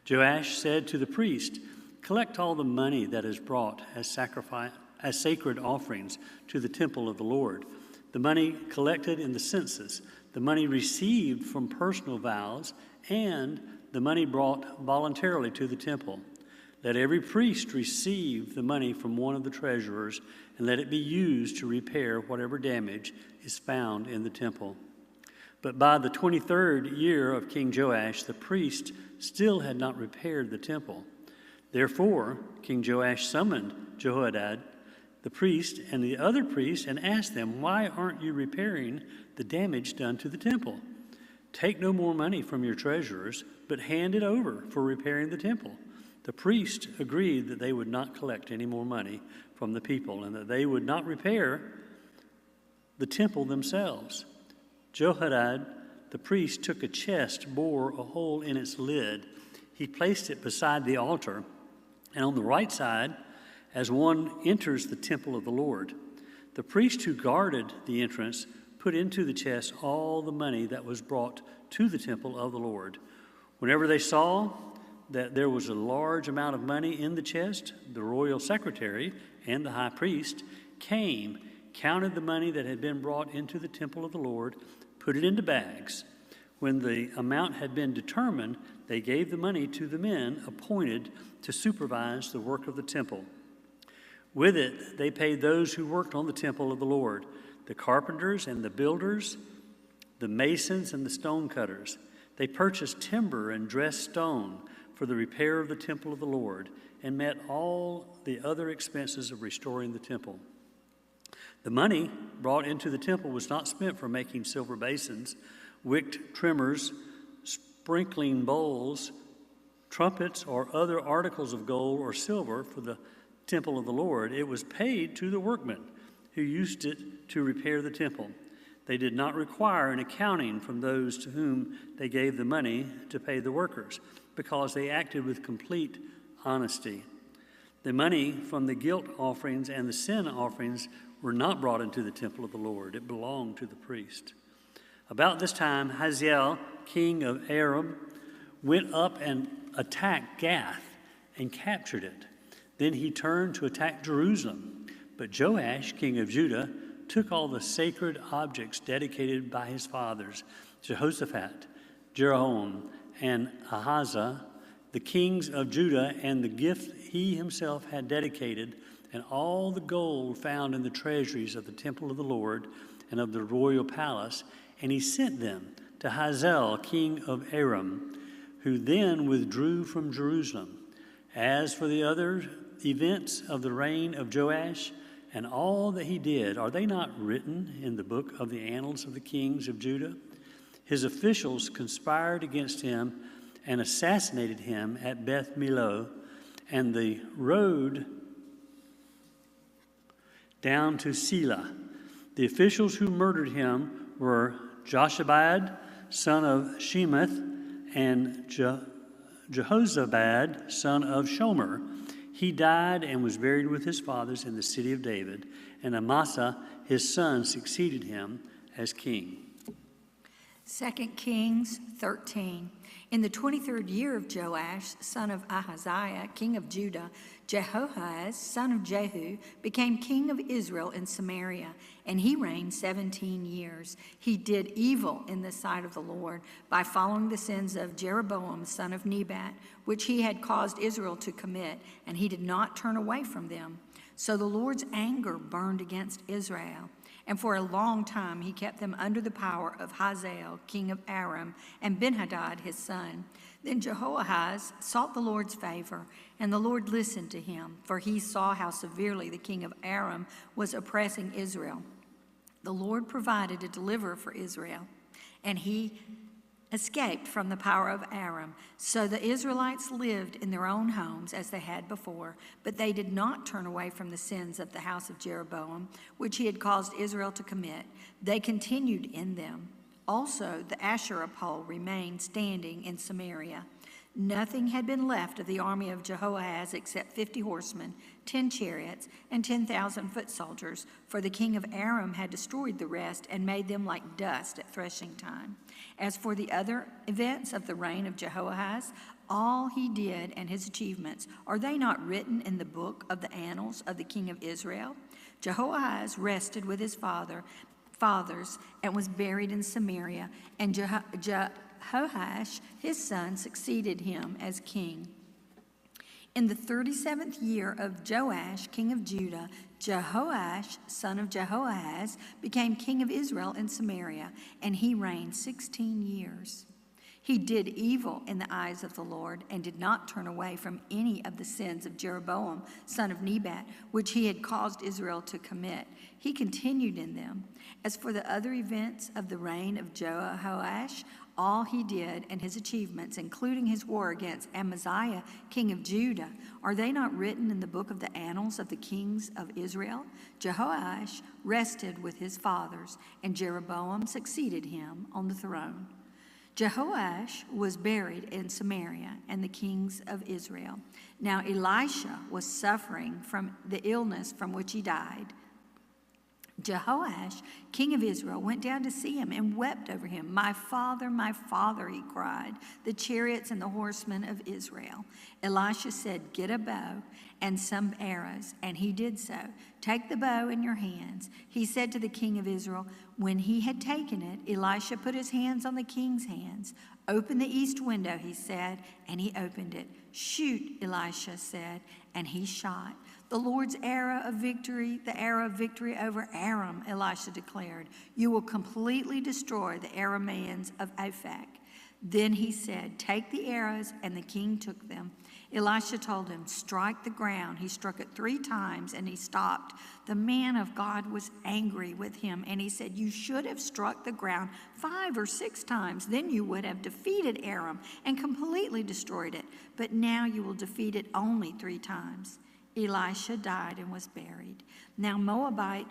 S15: Joash said to the priest, "Collect all the money that is brought as sacred offerings to the temple of the Lord, the money collected in the census, the money received from personal vows, and the money brought voluntarily to the temple. Let every priest receive the money from one of the treasurers, and let it be used to repair whatever damage is found in the temple." But by the 23rd year of King Joash, the priest still had not repaired the temple. Therefore, King Joash summoned Jehoiada, the priest, and the other priests, and asked them, "Why aren't you repairing the damage done to the temple? Take no more money from your treasurers, but hand it over for repairing the temple." The priest agreed that they would not collect any more money from the people, and that they would not repair the temple themselves. Jehoiada, the priest, took a chest, bore a hole in its lid. He placed it beside the altar, and on the right side, as one enters the temple of the Lord. The priest who guarded the entrance put into the chest all the money that was brought to the temple of the Lord. Whenever they saw that there was a large amount of money in the chest, the royal secretary and the high priest came, counted the money that had been brought into the temple of the Lord, put it into bags. When the amount had been determined, they gave the money to the men appointed to supervise the work of the temple. With it, they paid those who worked on the temple of the Lord, the carpenters and the builders, the masons and the stone cutters. They purchased timber and dressed stone for the repair of the temple of the Lord, and met all the other expenses of restoring the temple. The money brought into the temple was not spent for making silver basins, wick trimmers, sprinkling bowls, trumpets, or other articles of gold or silver for the temple of the Lord. It was paid to the workmen who used it to repair the temple. They did not require an accounting from those to whom they gave the money to pay the workers, because they acted with complete honesty. The money from the guilt offerings and the sin offerings were not brought into the temple of the Lord. It belonged to the priest. About this time, Hazael, king of Aram, went up and attacked Gath and captured it. Then he turned to attack Jerusalem. But Joash, king of Judah, took all the sacred objects dedicated by his fathers, Jehoshaphat, Jeroboam, and Ahijah, the kings of Judah, and the gift he himself had dedicated, and all the gold found in the treasuries of the temple of the Lord and of the royal palace, and he sent them to Hazael, king of Aram, who then withdrew from Jerusalem. As for the other events of the reign of Joash and all that he did, are they not written in the book of the annals of the kings of Judah? His officials conspired against him and assassinated him at Beth Millo, and the road down to Selah. The officials who murdered him were Joshabad, son of Shemath, and Jehozabad, son of Shomer. He died and was buried with his fathers in the city of David, and Amasa, his son, succeeded him as king.
S14: 2 Kings 13. In the 23rd year of Joash, son of Ahaziah, king of Judah, Jehoahaz, son of Jehu, became king of Israel in Samaria, and he reigned 17 years. He did evil in the sight of the Lord by following the sins of Jeroboam, son of Nebat, which he had caused Israel to commit, and he did not turn away from them. So the Lord's anger burned against Israel. And for a long time he kept them under the power of Hazael, king of Aram, and Benhadad his son. Then Jehoahaz sought the Lord's favor, and the Lord listened to him, for he saw how severely the king of Aram was oppressing Israel. The Lord provided a deliverer for Israel, and he escaped from the power of Aram. So the Israelites lived in their own homes as they had before, but they did not turn away from the sins of the house of Jeroboam, which he had caused Israel to commit. They continued in them. Also, the Asherah pole remained standing in Samaria. Nothing had been left of the army of Jehoahaz except 50 horsemen, 10 chariots, and 10,000 foot soldiers, for the king of Aram had destroyed the rest and made them like dust at threshing time. As for the other events of the reign of Jehoahaz, all he did and his achievements, are they not written in the book of the annals of the king of Israel? Jehoahaz rested with his fathers and was buried in Samaria, and Jehoash, his son, succeeded him as king. In the 37th year of Joash, king of Judah, Jehoash, son of Jehoahaz, became king of Israel in Samaria, and he reigned 16 years. He did evil in the eyes of the Lord and did not turn away from any of the sins of Jeroboam, son of Nebat, which he had caused Israel to commit. He continued in them. As for the other events of the reign of Jehoash, all he did and his achievements, including his war against Amaziah, king of Judah, are they not written in the book of the annals of the kings of Israel? Jehoash rested with his fathers, and Jeroboam succeeded him on the throne. Jehoash was buried in Samaria and the kings of Israel. Now Elisha was suffering from the illness from which he died. Jehoash, king of Israel, went down to see him and wept over him. My father, he cried, the chariots and the horsemen of Israel. Elisha said, get a bow and some arrows, and he did so. Take the bow in your hands. He said to the king of Israel. When he had taken it, Elisha put his hands on the king's hands. Open the east window, he said, and he opened it. Shoot, Elisha said, and he shot. The Lord's arrow of victory, the arrow of victory over Aram, Elisha declared. You will completely destroy the Arameans of Aphek. Then he said, take the arrows, and the king took them. Elisha told him, strike the ground. He struck it 3 times, and he stopped. The man of God was angry with him, and he said, you should have struck the ground 5 or 6 times. Then you would have defeated Aram and completely destroyed it. But now you will defeat it only 3 times. Elisha died and was buried. Now Moabite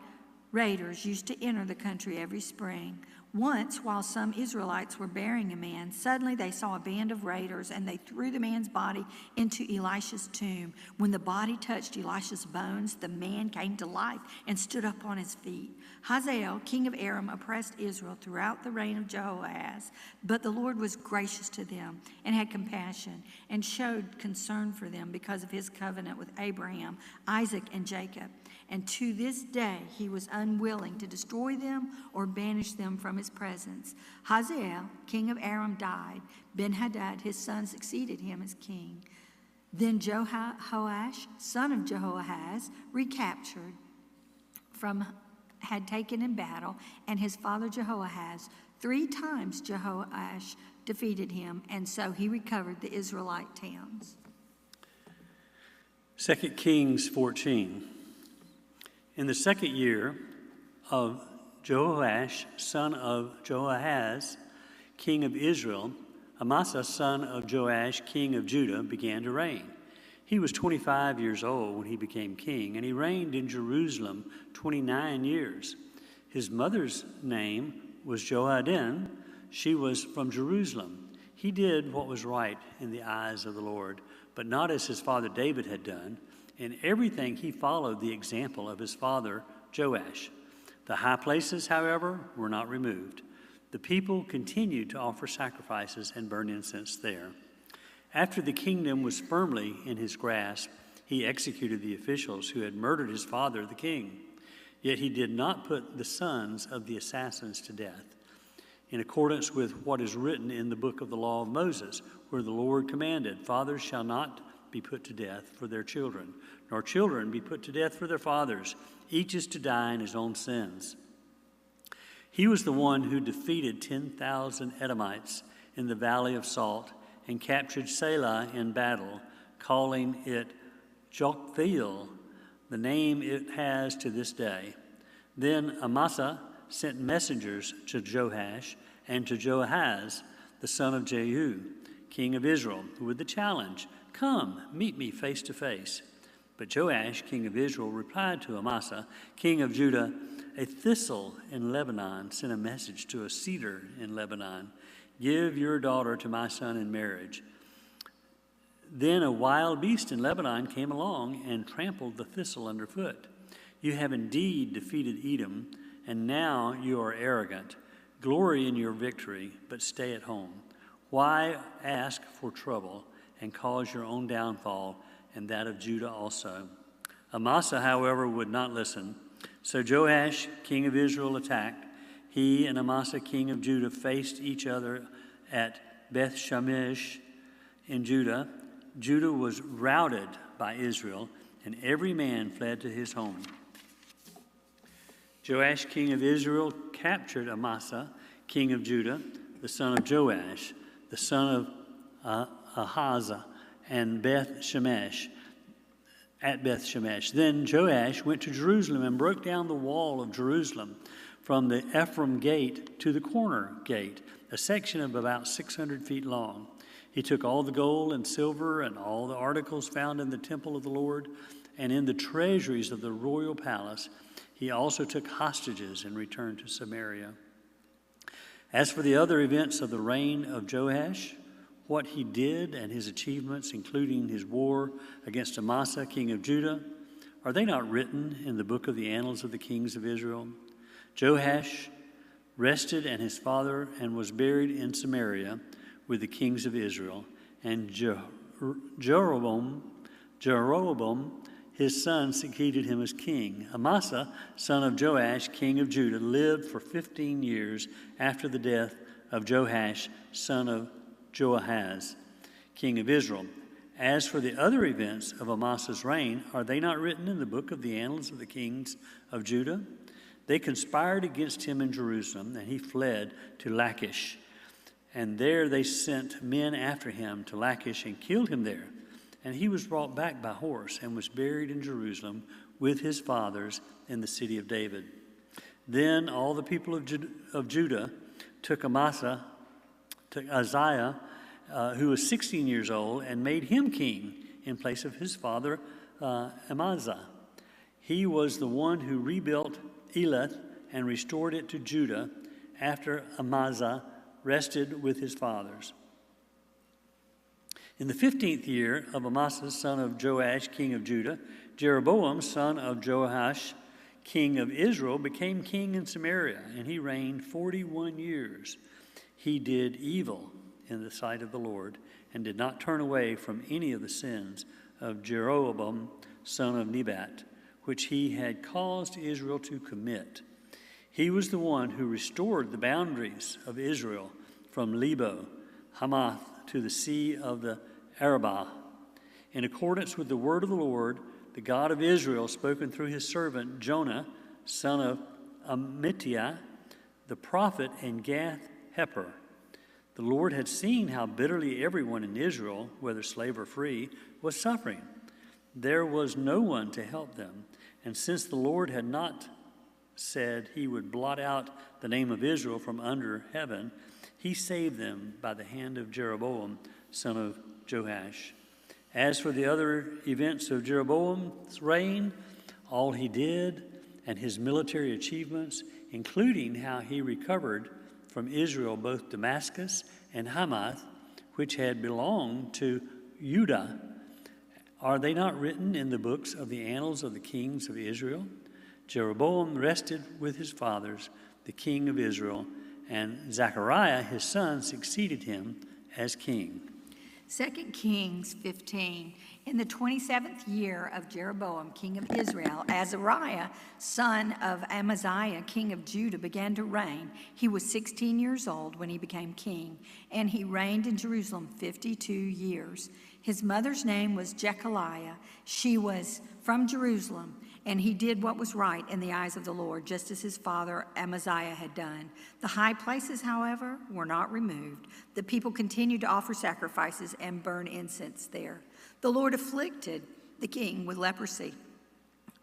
S14: raiders used to enter the country every spring. Once, while some Israelites were burying a man, suddenly they saw a band of raiders, and they threw the man's body into Elisha's tomb. When the body touched Elisha's bones, the man came to life and stood up on his feet. Hazael, king of Aram, oppressed Israel throughout the reign of Jehoahaz, but the Lord was gracious to them and had compassion and showed concern for them because of his covenant with Abraham, Isaac, and Jacob. And to this day, he was unwilling to destroy them or banish them from his presence. Hazael, king of Aram, died. Ben-Hadad, his son, succeeded him as king. Then Jehoash, son of Jehoahaz, recaptured had taken in battle, and his father Jehoahaz. 3 times Jehoash defeated him, and so he recovered the Israelite towns.
S15: 2 Kings 14. In the 2nd year of Jehoash, son of Jehoahaz, king of Israel, Amasa, son of Joash, king of Judah, began to reign. He was 25 years old when he became king, and he reigned in Jerusalem 29 years. His mother's name was Joadin. She was from Jerusalem. He did what was right in the eyes of the Lord, but not as his father David had done. In everything, he followed the example of his father, Joash. The high places, however, were not removed. The people continued to offer sacrifices and burn incense there. After the kingdom was firmly in his grasp, he executed the officials who had murdered his father, the king. Yet he did not put the sons of the assassins to death, in accordance with what is written in the book of the law of Moses, where the Lord commanded, fathers shall not be put to death for their children, nor children be put to death for their fathers. Each is to die in his own sins. He was the one who defeated 10,000 Edomites in the Valley of Salt and captured Selah in battle, calling it Joktheel, the name it has to this day. Then Amasa sent messengers to Joash and to Joahaz, the son of Jehu, king of Israel, with the challenge, come, meet me face to face. But Joash, king of Israel, replied to Amasa, king of Judah, a thistle in Lebanon sent a message to a cedar in Lebanon, give your daughter to my son in marriage. Then a wild beast in Lebanon came along and trampled the thistle underfoot. You have indeed defeated Edom, and now you are arrogant. Glory in your victory, but stay at home. Why ask for trouble and cause your own downfall and that of Judah also? Amasa, however, would not listen. So Joash, king of Israel, attacked. He and Amasa, king of Judah, faced each other at Beth Shemesh in Judah. Judah was routed by Israel, and every man fled to his home. Joash, king of Israel, captured Amasa, king of Judah, the son of Joash, the son of Ahazah, and Beth Shemesh, at Beth Shemesh. Then Joash went to Jerusalem and broke down the wall of Jerusalem from the Ephraim gate to the corner gate, a section of about 600 feet long. He took all the gold and silver and all the articles found in the temple of the Lord and in the treasuries of the royal palace. He also took hostages and returned to Samaria. As for the other events of the reign of Joash, what he did and his achievements, including his war against Amasa, king of Judah, are they not written in the book of the annals of the kings of Israel? Joash rested and his father and was buried in Samaria with the kings of Israel. And Jeroboam, his son, succeeded him as king. Amasa, son of Joash, king of Judah, lived for 15 years after the death of Joash, son of Joahaz, king of Israel. As for the other events of Amasa's reign, are they not written in the book of the annals of the kings of Judah? They conspired against him in Jerusalem, and he fled to Lachish. And there they sent men after him to Lachish and killed him there. And he was brought back by horse and was buried in Jerusalem with his fathers in the city of David. Then all the people of Judah took Uzziah, who was 16 years old, and made him king in place of his father Amaziah. He was the one who rebuilt Elath and restored it to Judah after Amaziah rested with his fathers. In the 15th year of Amasa, son of Joash, king of Judah, Jeroboam, son of Joash, king of Israel, became king in Samaria, and he reigned 41 years. He did evil in the sight of the Lord and did not turn away from any of the sins of Jeroboam, son of Nebat, which he had caused Israel to commit. He was the one who restored the boundaries of Israel from Lebo, Hamath, to the sea of the Arabah, in accordance with the word of the Lord, the God of Israel, spoken through his servant Jonah, son of Amittai, the prophet in Gath-hepher. The Lord had seen how bitterly everyone in Israel, whether slave or free, was suffering. There was no one to help them, and since the Lord had not said he would blot out the name of Israel from under heaven, he saved them by the hand of Jeroboam, son of Joash. As for the other events of Jeroboam's reign, all he did and his military achievements, including how he recovered from Israel both Damascus and Hamath, which had belonged to Judah, are they not written in the books of the annals of the kings of Israel? Jeroboam rested with his fathers, the king of Israel, and Zechariah, his son, succeeded him as king.
S14: 2 Kings 15. In the 27th year of Jeroboam, king of Israel, Azariah, son of Amaziah, king of Judah, began to reign. He was 16 years old when he became king, and he reigned in Jerusalem 52 years. His mother's name was Jechaliah. She was from Jerusalem, and he did what was right in the eyes of the Lord, just as his father Amaziah had done. The high places, however, were not removed. The people continued to offer sacrifices and burn incense there. The Lord afflicted the king with leprosy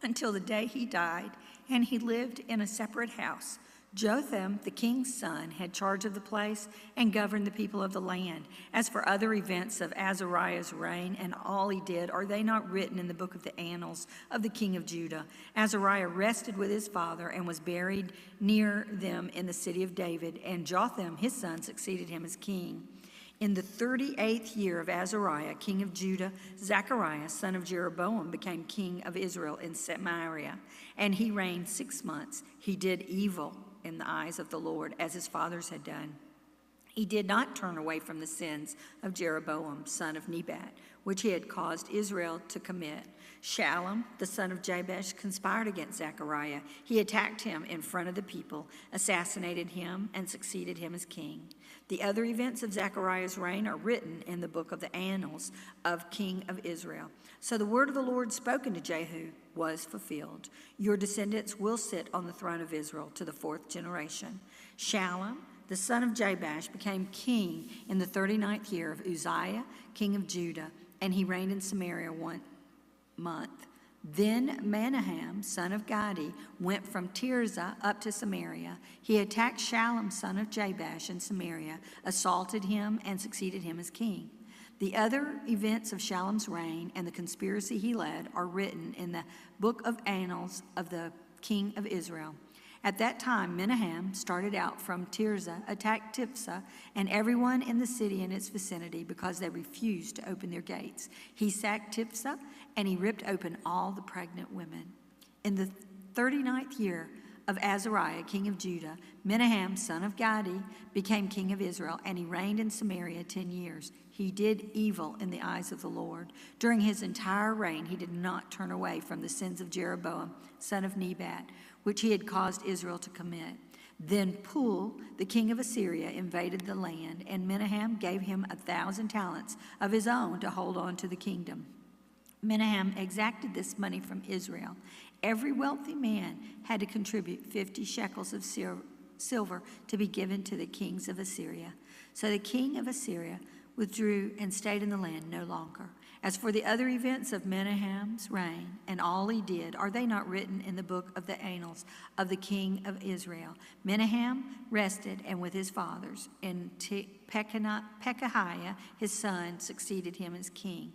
S14: until the day he died, and he lived in a separate house. Jotham, the king's son, had charge of the place and governed the people of the land. As for other events of Azariah's reign and all he did, are they not written in the book of the annals of the king of Judah? Azariah rested with his father and was buried near them in the city of David, and Jotham, his son, succeeded him as king. In the 38th year of Azariah, king of Judah, Zechariah, son of Jeroboam, became king of Israel in Samaria, and he reigned 6 months. He did evil in the eyes of the Lord, as his fathers had done. He did not turn away from the sins of Jeroboam, son of Nebat, which he had caused Israel to commit. Shallum, the son of Jabesh, conspired against Zechariah. He attacked him in front of the people, assassinated him, and succeeded him as king. The other events of Zechariah's reign are written in the book of the annals of king of Israel. So the word of the Lord spoken to Jehu was fulfilled. Your descendants will sit on the throne of Israel to the 4th generation. Shallum, the son of Jabesh, became king in the 39th year of Uzziah, king of Judah, and he reigned in Samaria 1 month. Then Menahem, son of Gadi, went from Tirzah up to Samaria. He attacked Shallum, son of Jabesh, in Samaria, assaulted him, and succeeded him as king. The other events of Shallum's reign and the conspiracy he led are written in the book of annals of the king of Israel. At that time, Menahem started out from Tirzah, attacked Tiphsah, and everyone in the city and its vicinity, because they refused to open their gates. He sacked Tiphsah, and he ripped open all the pregnant women. In the 39th year of Azariah, king of Judah, Menahem, son of Gadi, became king of Israel, and he reigned in Samaria 10 years. He did evil in the eyes of the Lord. During his entire reign, he did not turn away from the sins of Jeroboam, son of Nebat, which he had caused Israel to commit. Then Pul, the king of Assyria, invaded the land, and Menahem gave him 1,000 talents of his own to hold on to the kingdom. Menahem exacted this money from Israel. Every wealthy man had to contribute 50 shekels of silver to be given to the kings of Assyria. So the king of Assyria withdrew and stayed in the land no longer. As for the other events of Menahem's reign and all he did, are they not written in the book of the annals of the king of Israel? Menahem rested and with his fathers, and Pekahiah, his son, succeeded him as king.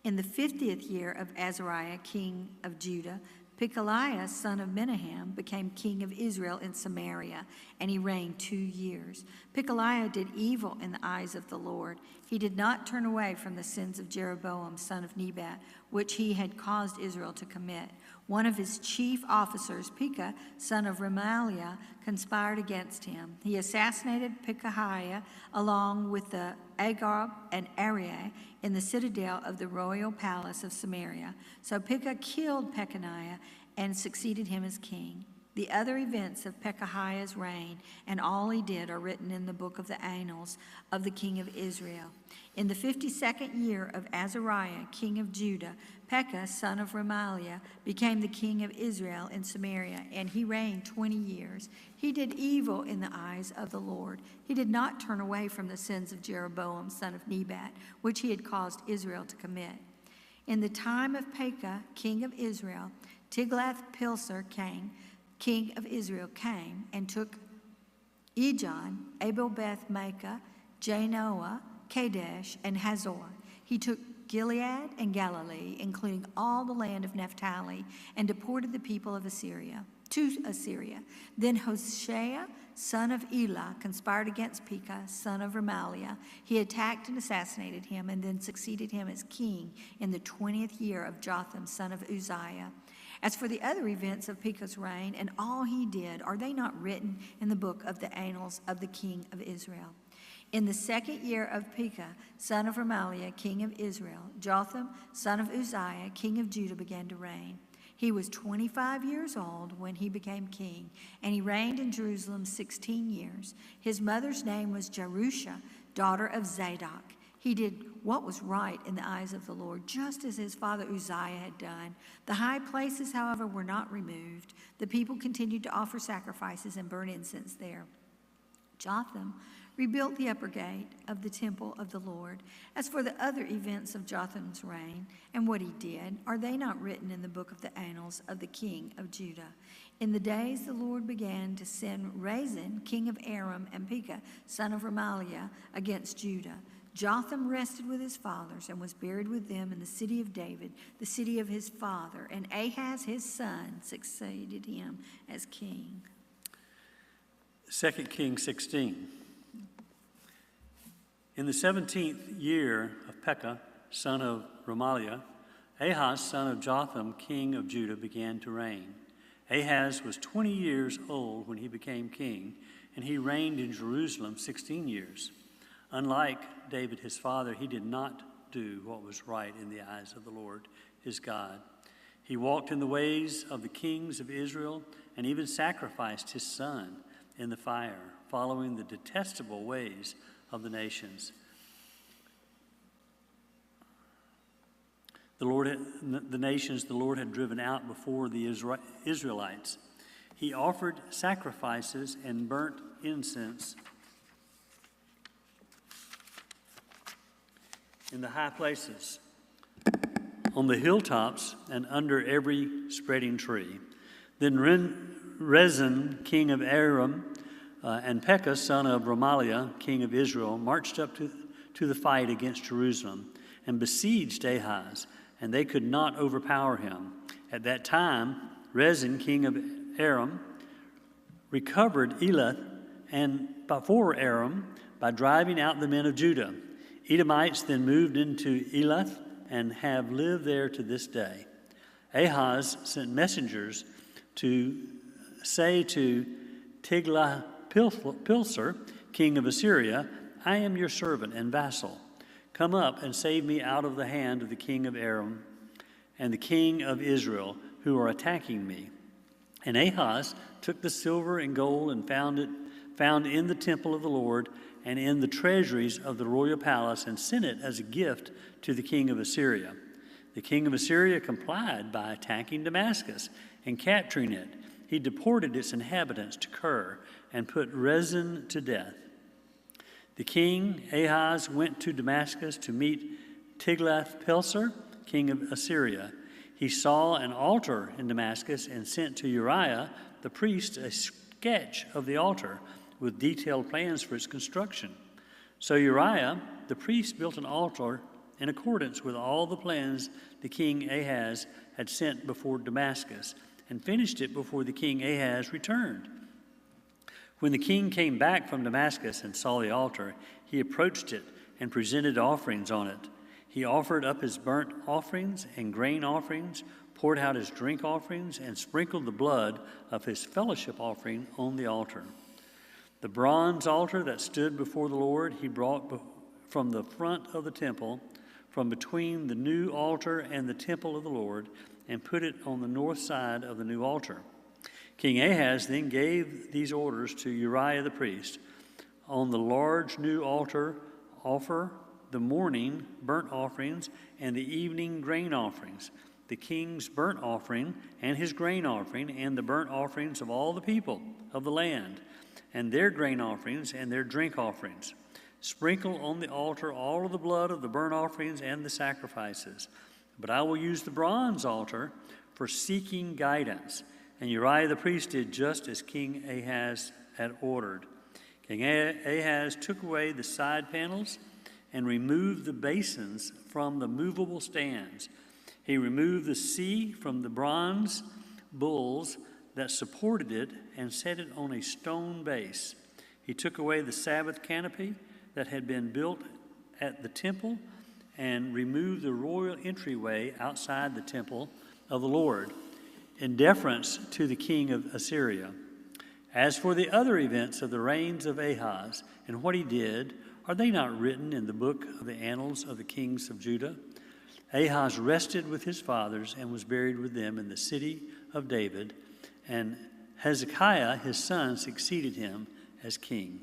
S14: In the 50th year of Azariah, king of Judah, Pekaliah, son of Menahem, became king of Israel in Samaria, and he reigned 2 years. Pekaliah did evil in the eyes of the Lord. He did not turn away from the sins of Jeroboam, son of Nebat, which he had caused Israel to commit. One of his chief officers, Pekah, son of Remaliah, conspired against him. He assassinated Pekahiah along with the Agag and Arieh in the citadel of the royal palace of Samaria. So Pekah killed Pekaniah and succeeded him as king. The other events of Pekahiah's reign and all he did are written in the book of the annals of the king of Israel. In the 52nd year of Azariah, king of Judah, Pekah, son of Remaliah, became the king of Israel in Samaria, and he reigned 20 years. He did evil in the eyes of the Lord. He did not turn away from the sins of Jeroboam, son of Nebat, which he had caused Israel to commit. In the time of Pekah, king of Israel, Tiglath-Pileser king of Israel came and took Ijon, Abel-Beth-Maachah, Janoah, Kadesh, and Hazor. He took Gilead and Galilee, including all the land of Naphtali, and deported the people of Assyria to Assyria. Then Hoshea, son of Elah, conspired against Pekah, son of Remaliah. He attacked and assassinated him, and then succeeded him as king in the 20th year of Jotham, son of Uzziah. As for the other events of Pekah's reign and all he did, are they not written in the book of the annals of the king of Israel? In the 2nd year of Pekah, son of Remaliah, king of Israel, Jotham, son of Uzziah, king of Judah, began to reign. He was 25 years old when he became king, and he reigned in Jerusalem 16 years. His mother's name was Jerusha, daughter of Zadok. He did what was right in the eyes of the Lord, just as his father Uzziah had done. The high places, however, were not removed. The people continued to offer sacrifices and burn incense there. Jotham rebuilt the upper gate of the temple of the Lord. As for the other events of Jotham's reign and what he did, are they not written in the book of the annals of the king of Judah? In the days the Lord began to send Rezin, king of Aram, and Pekah, son of Remaliah, against Judah. Jotham rested with his fathers and was buried with them in the city of David, the city of his father, and Ahaz his son succeeded him as king.
S15: 2 Kings 16. In the 17th year of Pekah, son of Remaliah, Ahaz, son of Jotham, king of Judah, began to reign. Ahaz was 20 years old when he became king, and he reigned in Jerusalem 16 years. Unlike David his father, he did not do what was right in the eyes of the Lord his God. He walked in the ways of the kings of Israel and even sacrificed his son in the fire, following the detestable ways of the nations. The nations the Lord had driven out before the Israelites. He offered sacrifices and burnt incense in the high places, on the hilltops, and under every spreading tree. Then Rezin, king of Aram, and Pekah, son of Remaliah, king of Israel, marched up to the fight against Jerusalem and besieged Ahaz, and they could not overpower him. At that time, Rezin, king of Aram, recovered Elath and before Aram by driving out the men of Judah. Edomites then moved into Elath and have lived there to this day. Ahaz sent messengers to say to Tiglath-Pileser, king of Assyria, I am your servant and vassal. Come up and save me out of the hand of the king of Aram and the king of Israel, who are attacking me. And Ahaz took the silver and gold and found in the temple of the Lord and in the treasuries of the royal palace, and sent it as a gift to the king of Assyria. The king of Assyria complied by attacking Damascus and capturing it. He deported its inhabitants to Kir and put Rezin to death. The king Ahaz went to Damascus to meet Tiglath-Pileser, king of Assyria. He saw an altar in Damascus and sent to Uriah the priest a sketch of the altar with detailed plans for its construction. So Uriah the priest built an altar in accordance with all the plans the king Ahaz had sent before Damascus, and finished it before the king Ahaz returned. When the king came back from Damascus and saw the altar, he approached it and presented offerings on it. He offered up his burnt offerings and grain offerings, poured out his drink offerings, and sprinkled the blood of his fellowship offering on the altar. The bronze altar that stood before the Lord he brought from the front of the temple, from between the new altar and the temple of the Lord, and put it on the north side of the new altar. King Ahaz then gave these orders to Uriah the priest. On the large new altar, offer the morning burnt offerings and the evening grain offerings, the king's burnt offering and his grain offering, and the burnt offerings of all the people of the land, and their grain offerings and their drink offerings. Sprinkle on the altar all of the blood of the burnt offerings and the sacrifices. But I will use the bronze altar for seeking guidance. And Uriah the priest did just as King Ahaz had ordered. King Ahaz took away the side panels and removed the basins from the movable stands. He removed the sea from the bronze bulls that supported it and set it on a stone base. He took away the Sabbath canopy that had been built at the temple and removed the royal entryway outside the temple of the Lord, in deference to the king of Assyria. As for the other events of the reigns of Ahaz and what he did, are they not written in the book of the annals of the kings of Judah? Ahaz rested with his fathers and was buried with them in the city of David, and Hezekiah his son succeeded him as king.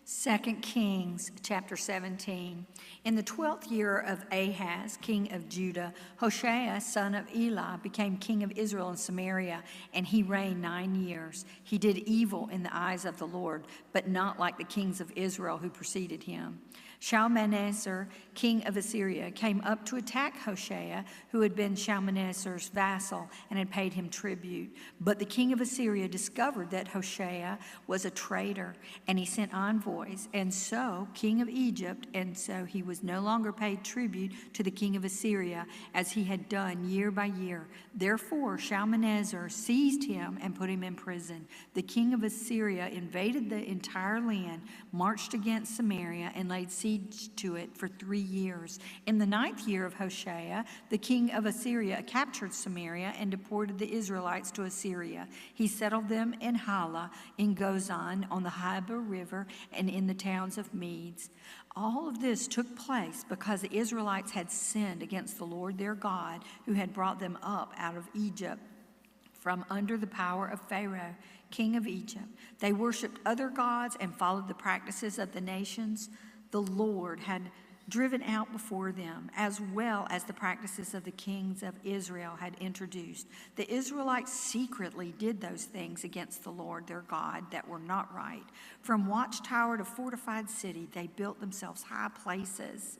S14: 2 Kings chapter 17. In the 12th year of Ahaz, king of Judah, Hoshea, son of Elah, became king of Israel in Samaria, and he reigned 9 years. He did evil in the eyes of the Lord, but not like the kings of Israel who preceded him. Shalmaneser, king of Assyria, came up to attack Hoshea, who had been Shalmaneser's vassal and had paid him tribute. But the king of Assyria discovered that Hoshea was a traitor, and he sent envoys, and so king of Egypt, and so he was no longer paid tribute to the king of Assyria, as he had done year by year. Therefore Shalmaneser seized him and put him in prison. The king of Assyria invaded the entire land, marched against Samaria, and laid siege siege to it for 3 years. In the 9th year of Hoshea, the king of Assyria captured Samaria and deported the Israelites to Assyria. He settled them in Hala, in Gozan, on the Habor River, and in the towns of Medes. All of this took place because the Israelites had sinned against the Lord their God, who had brought them up out of Egypt from under the power of Pharaoh, king of Egypt. They worshiped other gods and followed the practices of the nations the Lord had driven out before them, as well as the practices of the kings of Israel had introduced. The Israelites secretly did those things against the Lord their God that were not right. From watchtower to fortified city, they built themselves high places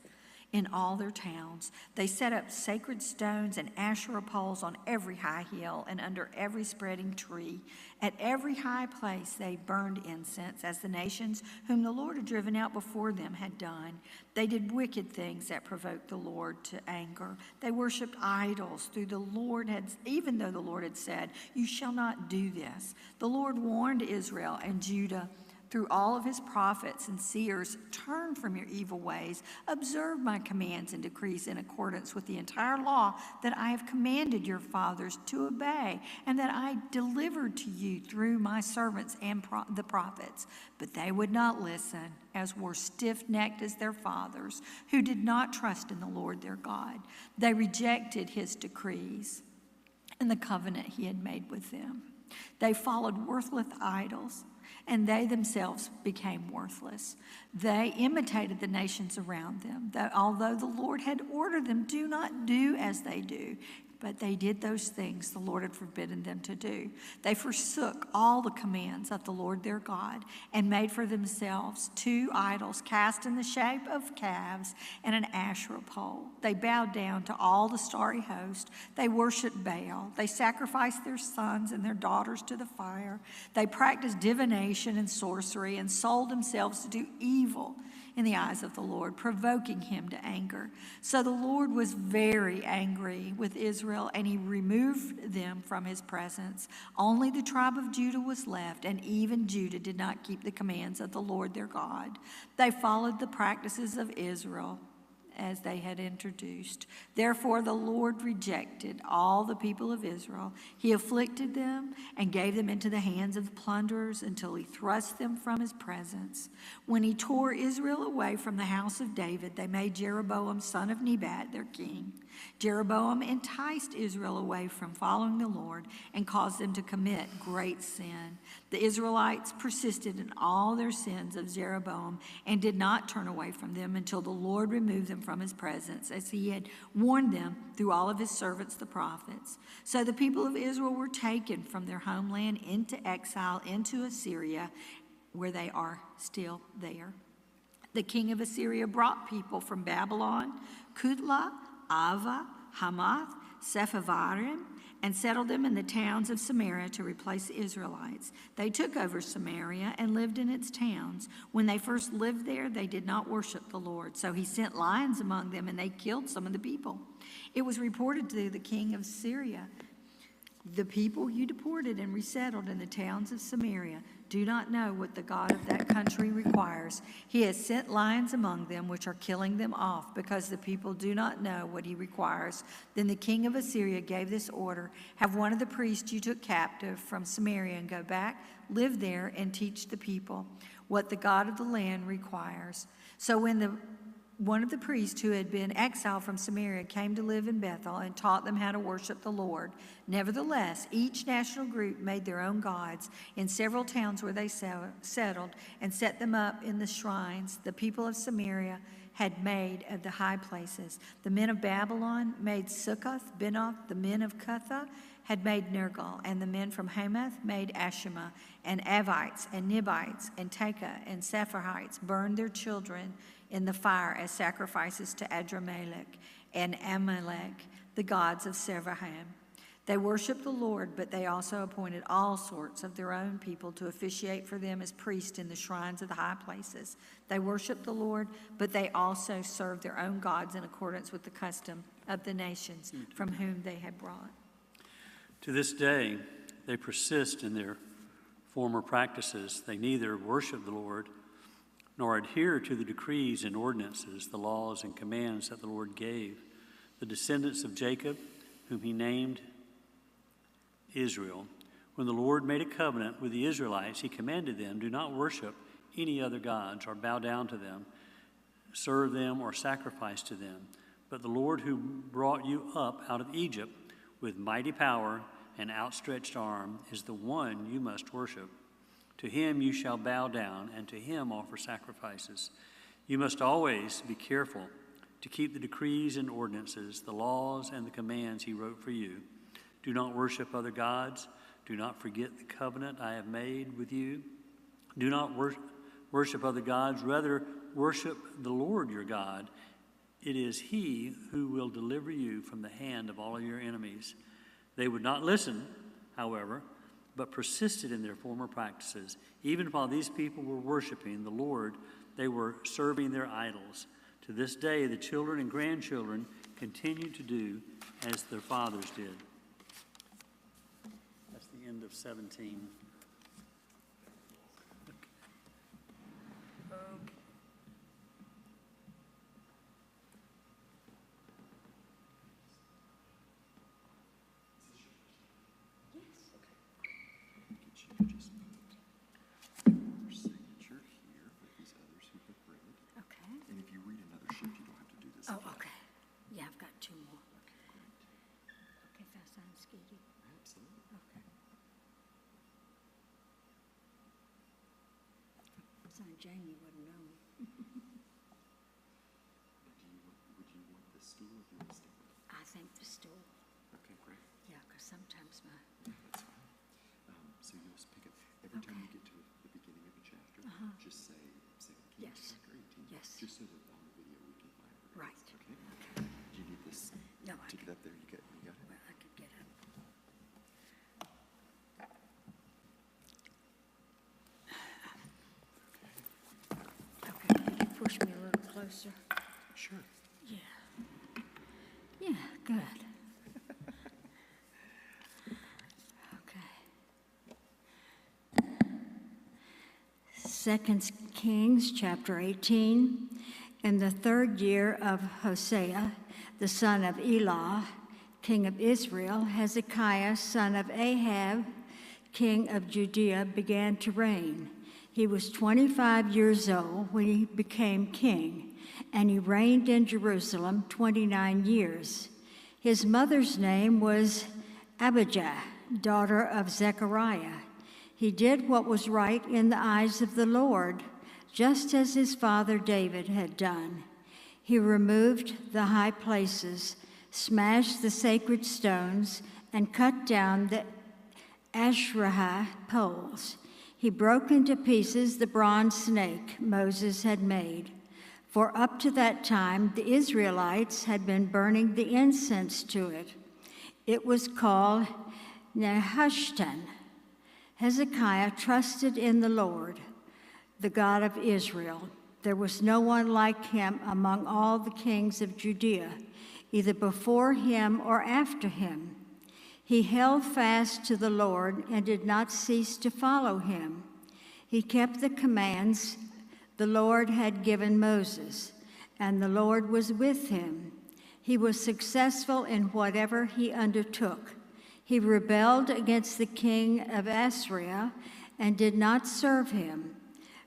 S14: in all their towns. They set up sacred stones and Asherah poles on every high hill and under every spreading tree. At every high place they burned incense, as the nations whom the Lord had driven out before them had done. They did wicked things that provoked the Lord to anger. They worshipped idols even though the Lord had said, "You shall not do this." The Lord warned Israel and Judah through all of his prophets and seers, "Turn from your evil ways, observe my commands and decrees in accordance with the entire law that I have commanded your fathers to obey, and that I delivered to you through my servants and the prophets." But they would not listen, as were stiff-necked as their fathers, who did not trust in the Lord their God. They rejected his decrees and the covenant he had made with them. They followed worthless idols, and they themselves became worthless. They imitated the nations around them, although the Lord had ordered them, "Do not do as they do." But they did those things the Lord had forbidden them to do. They forsook all the commands of the Lord their God and made for themselves 2 idols cast in the shape of calves and an Asherah pole. They bowed down to all the starry host. They worshiped Baal. They sacrificed their sons and their daughters to the fire. They practiced divination and sorcery and sold themselves to do evil in the eyes of the Lord, provoking him to anger. So the Lord was very angry with Israel, and he removed them from his presence. Only the tribe of Judah was left, and even Judah did not keep the commands of the Lord their God. They followed the practices of Israel as they had introduced. Therefore the Lord rejected all the people of Israel. He afflicted them and gave them into the hands of the plunderers until he thrust them from his presence. When he tore Israel away from the house of David, they made Jeroboam son of Nebat their king. Jeroboam enticed Israel away from following the Lord and caused them to commit great sin. The Israelites persisted in all their sins of Jeroboam and did not turn away from them until the Lord removed them from his presence, as he had warned them through all of his servants the prophets. So the people of Israel were taken from their homeland into exile into Assyria, where they are still there. The king of Assyria brought people from Babylon, Kutlah, Ava, Hamath, Sepharvaim, and settled them in the towns of Samaria to replace the Israelites. They took over Samaria and lived in its towns. When they first lived there, they did not worship the Lord. So he sent lions among them, and they killed some of the people. It was reported to the king of Syria, "The people you deported and resettled in the towns of Samaria do not know what the God of that country requires. He has sent lions among them, which are killing them off, because the people do not know what he requires." Then the king of Assyria gave this order: "Have one of the priests you took captive from Samaria and go back, live there, and teach the people what the God of the land requires." So when one of the priests who had been exiled from Samaria came to live in Bethel and taught them how to worship the Lord. Nevertheless, each national group made their own gods in several towns where they settled and set them up in the shrines the people of Samaria had made of the high places. The men of Babylon made Sukkoth, Benoth. The men of Cutha had made Nergal, and the men from Hamath made Ashima, and Avites and Nibites and Tekah and Sepharhites burned their children in the fire as sacrifices to Adramelech and Amalek, the gods of Sepharvaim. They worshiped the Lord, but they also appointed all sorts of their own people to officiate for them as priests in the shrines of the high places. They worshiped the Lord, but they also served their own gods in accordance with the custom of the nations from whom they had brought.
S15: To this day, they persist in their former practices. They neither worship the Lord nor adhere to the decrees and ordinances, the laws and commands that the Lord gave the descendants of Jacob, whom he named Israel. When the Lord made a covenant with the Israelites, he commanded them, do not worship any other gods or bow down to them, serve them or sacrifice to them. But the Lord who brought you up out of Egypt with mighty power and outstretched arm is the one you must worship. To him you shall bow down, and to him offer sacrifices. You must always be careful to keep the decrees and ordinances, the laws and the commands he wrote for you. Do not worship other gods. Do not forget the covenant I have made with you. Do not worship other gods. Rather, worship the Lord your God. It is he who will deliver you from the hand of all of your enemies. They would not listen, however, but persisted in their former practices. Even while these people were worshiping the Lord, they were serving their idols. To this day, the children and grandchildren continue to do as their fathers did. That's the end of 17.
S14: Oh, okay. Yeah, I've got two more. Okay, if I sign Skeety.
S9: Absolutely.
S14: Okay. Sign Jamie wouldn't know me.
S9: Would you want the stool or do you want to stand?
S14: I think the stool.
S9: Okay, great.
S14: Yeah, because sometimes my.
S9: That's fine. So you just pick up, every time you get to the beginning of a chapter, just say 2 Kings
S14: Yes.
S9: chapter 18.
S14: Yes.
S9: Just so that on the video we can find it.
S14: Right.
S9: Okay? Do you need this
S14: No,
S9: to get up there? You got it?
S14: Well, I could get up. Okay, can you push me a little closer?
S9: Sure.
S14: Yeah. Yeah, good. Okay. 2 Kings chapter 18. In the 3rd year of Hosea, the son of Elah, king of Israel, Hezekiah, son of Ahab, king of Judea, began to reign. He was 25 years old when he became king, and he reigned in Jerusalem 29 years. His mother's name was Abijah, daughter of Zechariah. He did what was right in the eyes of the Lord, just as his father David had done. He removed the high places, smashed the sacred stones, and cut down the Asherah poles. He broke into pieces the bronze snake Moses had made. For up to that time, the Israelites had been burning the incense to it. It was called Nehushtan. Hezekiah trusted in the Lord, the God of Israel. There was no one like him among all the kings of Judea, either before him or after him. He held fast to the Lord and did not cease to follow him. He kept the commands the Lord had given Moses, and the Lord was with him. He was successful in whatever he undertook. He rebelled against the king of Assyria and did not serve him.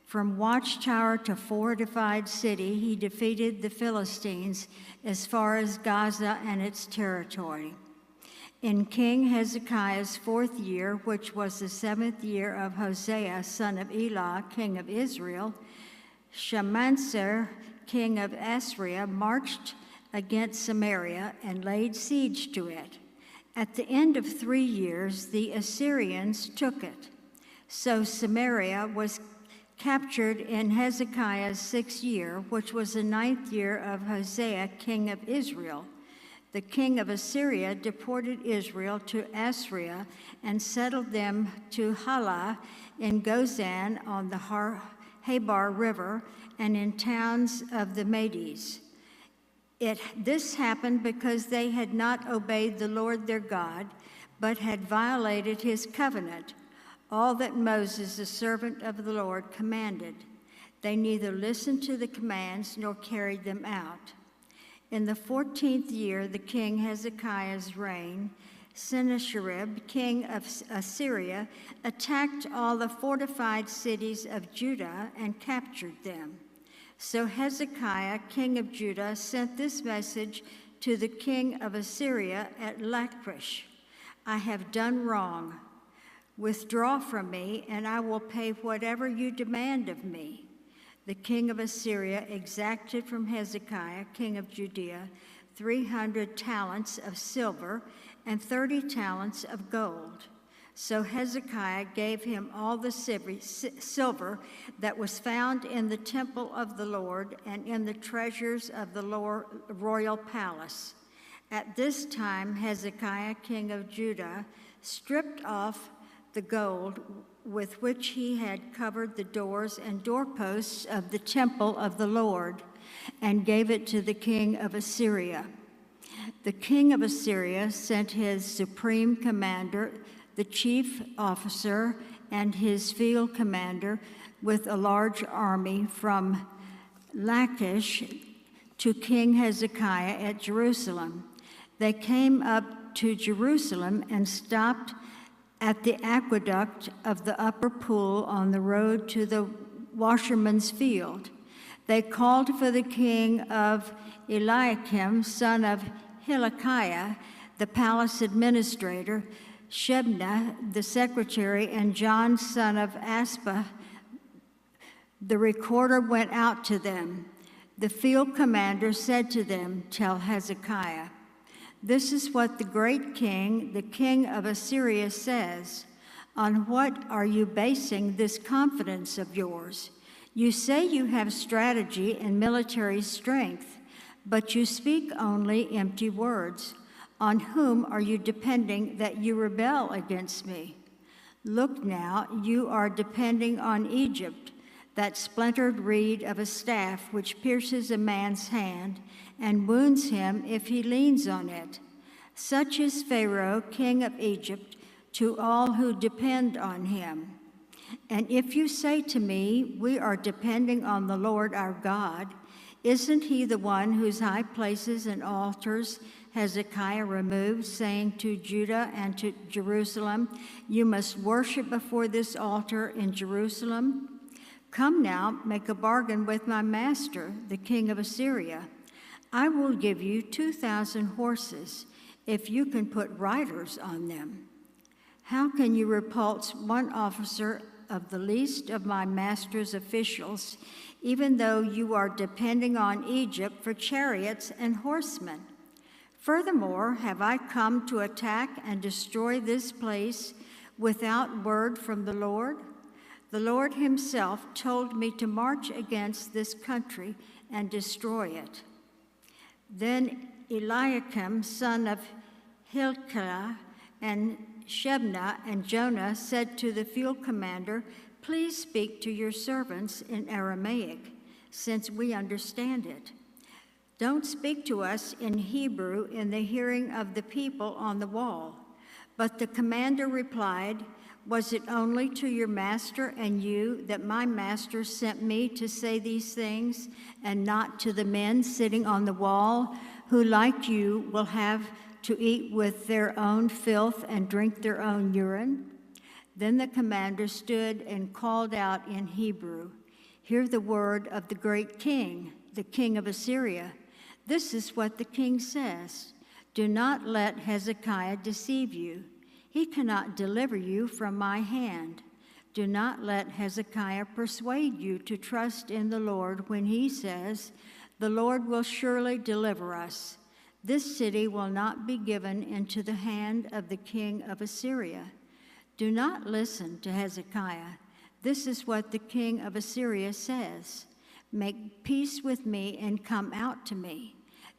S14: From watchtower to fortified city, he defeated the Philistines as far as Gaza and its territory. In King Hezekiah's 4th year, which was the 7th year of Hosea, son of Elah, king of Israel, Shalmaneser, king of Assyria, marched against Samaria and laid siege to it. At the end of 3 years, the Assyrians took it. So Samaria was captured in Hezekiah's 6th year, which was the 9th year of Hosea, king of Israel. The king of Assyria deported Israel to Assyria and settled them to Halah in Gozan on the Habar River and in towns of the Medes. This happened because they had not obeyed the Lord their God, but had violated his covenant, all that Moses, the servant of the Lord, commanded.
S16: They neither listened to the commands nor carried them out. In the 14th year, the king Hezekiah's reign, Sennacherib, king of Assyria, attacked all the fortified cities of Judah and captured them. So Hezekiah, king of Judah, sent this message to the king of Assyria at Lachish: I have done wrong. Withdraw from me, and I will pay whatever you demand of me. The king of Assyria exacted from Hezekiah, king of Judea, 300 talents of silver and 30 talents of gold. So Hezekiah gave him all the silver that was found in the temple of the Lord and in the treasures of the royal palace. At this time, Hezekiah, king of Judah, stripped off the gold with which he had covered the doors and doorposts of the temple of the Lord, and gave it to the king of Assyria. The king of Assyria sent his supreme commander, the chief officer, and his field commander with a large army from Lachish to King Hezekiah at Jerusalem. They came up to Jerusalem and stopped at the aqueduct of the upper pool on the road to the washerman's field. They called for the king of Eliakim, son of Hilkiah, the palace administrator, Shebna, the secretary, and John, son of Asaph, the recorder, went out to them. The field commander said to them, Tell Hezekiah, this is what the great king, the king of Assyria, says. On what are you basing this confidence of yours? You say you have strategy and military strength, but you speak only empty words. On whom are you depending that you rebel against me? Look now, you are depending on Egypt, that splintered reed of a staff which pierces a man's hand and wounds him if he leans on it. Such is Pharaoh, king of Egypt, to all who depend on him. And if you say to me, we are depending on the Lord our God, isn't he the one whose high places and altars Hezekiah removed, saying to Judah and to Jerusalem, you must worship before this altar in Jerusalem? Come now, make a bargain with my master, the king of Assyria. I will give you 2,000 horses if you can put riders on them. How can you repulse one officer of the least of my master's officials, even though you are depending on Egypt for chariots and horsemen? Furthermore, have I come to attack and destroy this place without word from the Lord? The Lord himself told me to march against this country and destroy it. Then Eliakim, son of Hilkiah, and Shebna and Jonah said to the field commander, please speak to your servants in Aramaic, since we understand it. Don't speak to us in Hebrew in the hearing of the people on the wall. But the commander replied, was it only to your master and you that my master sent me to say these things, and not to the men sitting on the wall, who, like you, will have to eat with their own filth and drink their own urine? Then the commander stood and called out in Hebrew, hear the word of the great king, the king of Assyria. This is what the king says. Do not let Hezekiah deceive you. He cannot deliver you from my hand. Do not let Hezekiah persuade you to trust in the Lord when he says, the Lord will surely deliver us. This city will not be given into the hand of the king of Assyria. Do not listen to Hezekiah. This is what the king of Assyria says. Make peace with me and come out to me.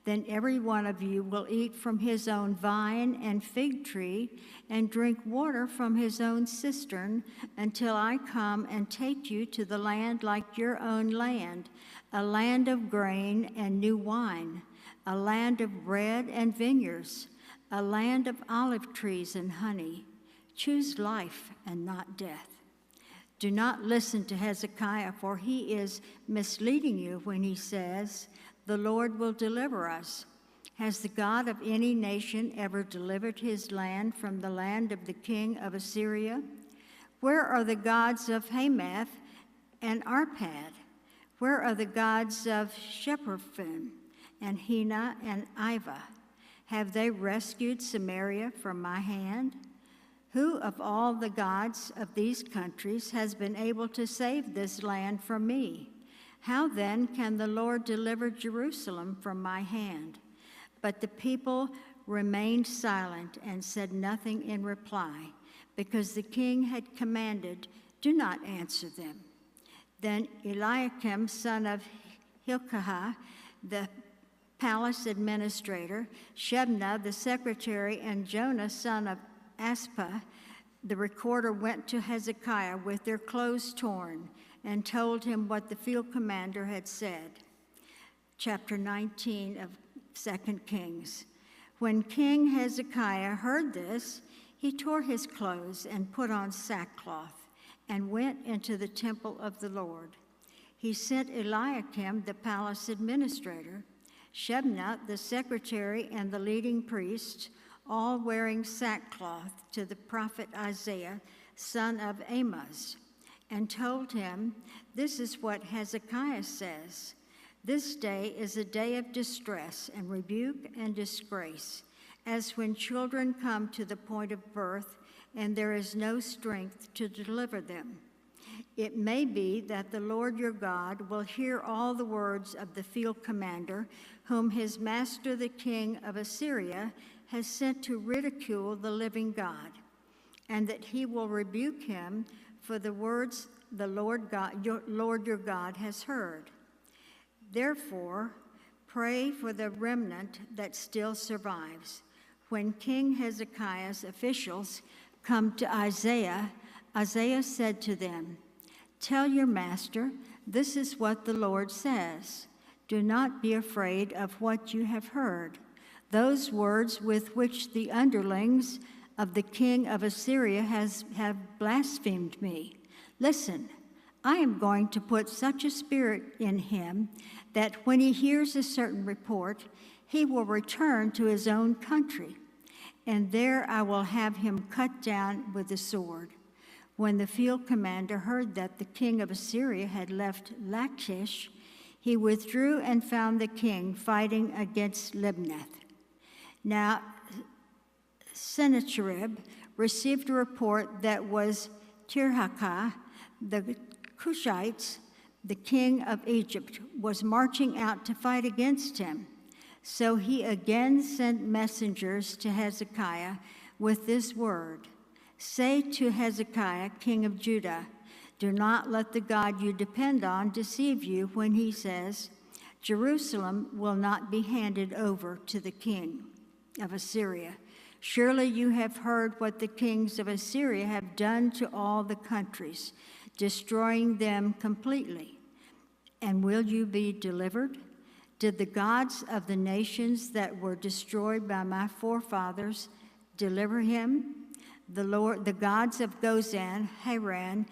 S16: Then every one of you will eat from his own vine and fig tree and drink water from his own cistern until I come and take you to the land like your own land, a land of grain and new wine, a land of bread and vineyards, a land of olive trees and honey. Choose life and not death. Do not listen to Hezekiah, for he is misleading you when he says, 'The Lord will deliver us.' Has the God of any nation ever delivered his land from the land of the king of Assyria? Where are the gods of Hamath and Arpad? Where are the gods of Shepherphim and Hena and Ivah? Have they rescued Samaria from my hand? Who of all the gods of these countries has been able to save this land from me? How then can the Lord deliver Jerusalem from my hand?" But the people remained silent and said nothing in reply, because the king had commanded, "Do not answer them." Then Eliakim, son of Hilkiah, the palace administrator, Shebna, the secretary, and Jonah, son of Aspah, the recorder, went to Hezekiah with their clothes torn and told him what the field commander had said. Chapter 19 of 2 Kings. When King Hezekiah heard this, he tore his clothes and put on sackcloth and went into the temple of the Lord. He sent Eliakim, the palace administrator, Shebna, the secretary, and the leading priests, all wearing sackcloth, to the prophet Isaiah, son of Amoz, and told him, "This is what Hezekiah says. This day is a day of distress and rebuke and disgrace, as when children come to the point of birth and there is no strength to deliver them. It may be that the Lord your God will hear all the words of the field commander, whom his master the king of Assyria has sent to ridicule the living God, and that he will rebuke him for the words the Lord your God has heard. Therefore, pray for the remnant that still survives." When King Hezekiah's officials come to Isaiah, Isaiah said to them, "Tell your master, this is what the Lord says. Do not be afraid of what you have heard. Those words with which the underlings of the king of Assyria have blasphemed me. Listen, I am going to put such a spirit in him that when he hears a certain report, he will return to his own country, and there I will have him cut down with the sword." When the field commander heard that the king of Assyria had left Lachish, he withdrew and found the king fighting against Libnath. Now, Sennacherib received a report that was Tirhakah, the Cushites, the king of Egypt, was marching out to fight against him. So he again sent messengers to Hezekiah with this word: "Say to Hezekiah, king of Judah, do not let the God you depend on deceive you when he says, 'Jerusalem will not be handed over to the king of Assyria.' Surely you have heard what the kings of Assyria have done to all the countries, destroying them completely. And will you be delivered? Did the gods of the nations that were destroyed by my forefathers deliver him? The gods of Gozan, Haran,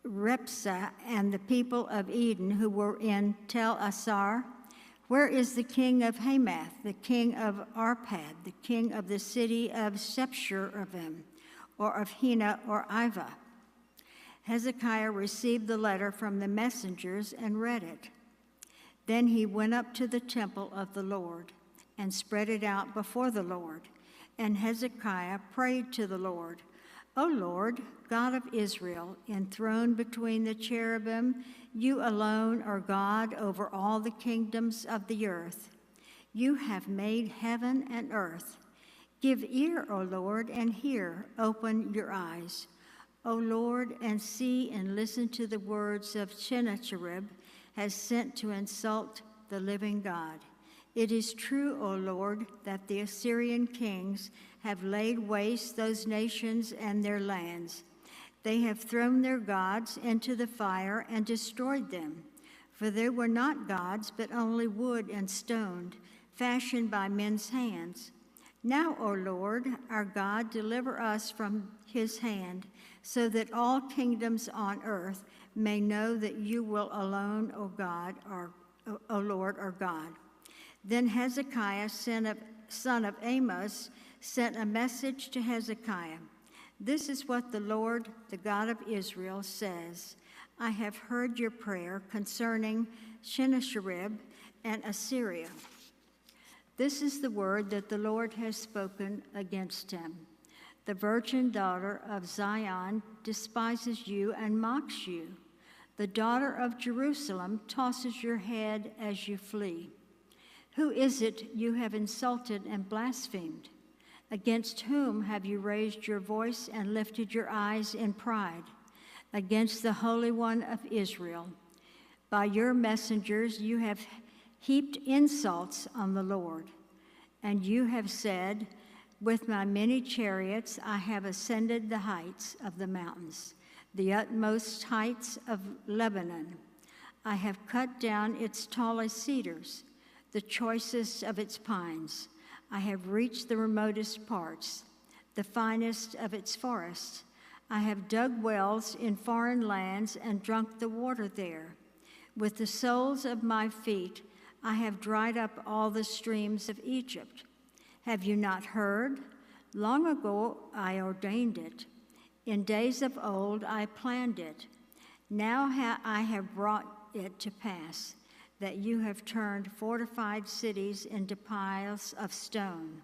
S16: Repsa, and the people of Eden who were in Tel Assar? Where is the king of Hamath, the king of Arpad, the king of the city of Shephervim, or of Hena or Ivah?" Hezekiah received the letter from the messengers and read it. Then he went up to the temple of the Lord and spread it out before the Lord. And Hezekiah prayed to the Lord, "O Lord, God of Israel, enthroned between the cherubim, you alone are God over all the kingdoms of the earth. You have made heaven and earth. Give ear, O Lord, and hear. Open your eyes, O Lord, and see and listen to the words of Sennacherib has sent to insult the living God. It is true, O Lord, that the Assyrian kings have laid waste those nations and their lands. They have thrown their gods into the fire and destroyed them. For they were not gods, but only wood and stone, fashioned by men's hands. Now, O Lord, our God, deliver us from his hand, so that all kingdoms on earth may know that you will alone, O God, O Lord, our God. Then Hezekiah, son of Amos, sent a message to Hezekiah. This is what the Lord, the God of Israel, says. I have heard your prayer concerning Sennacherib and Assyria. This is the word that the Lord has spoken against him. The virgin daughter of Zion despises you and mocks you. The daughter of Jerusalem tosses your head as you flee. Who is it you have insulted and blasphemed? Against whom have you raised your voice and lifted your eyes in pride? Against the Holy One of Israel. By your messengers you have heaped insults on the Lord. And you have said, with my many chariots I have ascended the heights of the mountains, the utmost heights of Lebanon. I have cut down its tallest cedars, the choicest of its pines. I have reached the remotest parts, the finest of its forests. I have dug wells in foreign lands and drunk the water there. With the soles of my feet, I have dried up all the streams of Egypt. Have you not heard? Long ago I ordained it. In days of old I planned it. Now I have brought it to pass that you have turned fortified cities into piles of stone.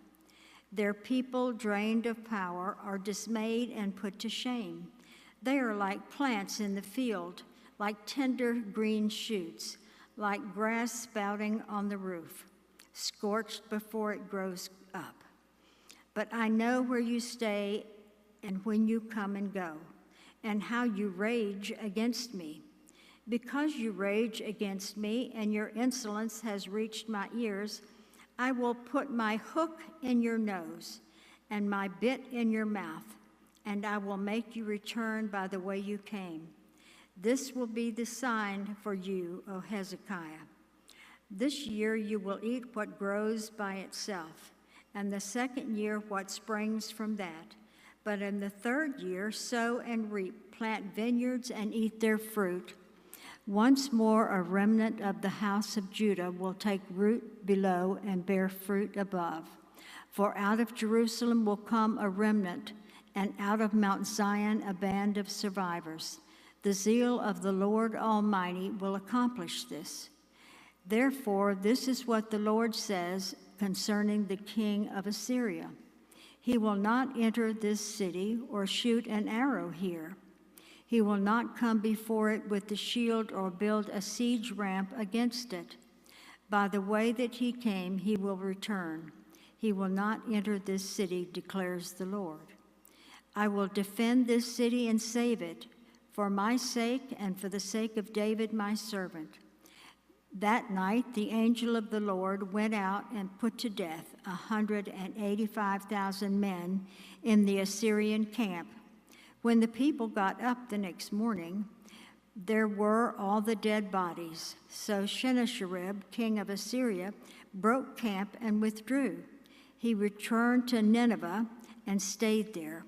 S16: Their people, drained of power, are dismayed and put to shame. They are like plants in the field, like tender green shoots, like grass sprouting on the roof, scorched before it grows up. But I know where you stay and when you come and go, and how you rage against me. Because you rage against me and your insolence has reached my ears, I will put my hook in your nose and my bit in your mouth, and I will make you return by the way you came. This will be the sign for you, O Hezekiah. This year you will eat what grows by itself, and the second year what springs from that. But in the third year sow and reap, plant vineyards and eat their fruit. Once more a remnant of the house of Judah will take root below and bear fruit above. For out of Jerusalem will come a remnant, and out of Mount Zion a band of survivors. The zeal of the Lord Almighty will accomplish this. Therefore, this is what the Lord says concerning the king of Assyria. He will not enter this city or shoot an arrow here. He will not come before it with the shield or build a siege ramp against it. By the way that he came, he will return. He will not enter this city, declares the Lord. I will defend this city and save it, for my sake and for the sake of David my servant. That night the angel of the Lord went out and put to death 185,000 men in the Assyrian camp. When the people got up the next morning, there were all the dead bodies. So Sennacherib, king of Assyria, broke camp and withdrew. He returned to Nineveh and stayed there.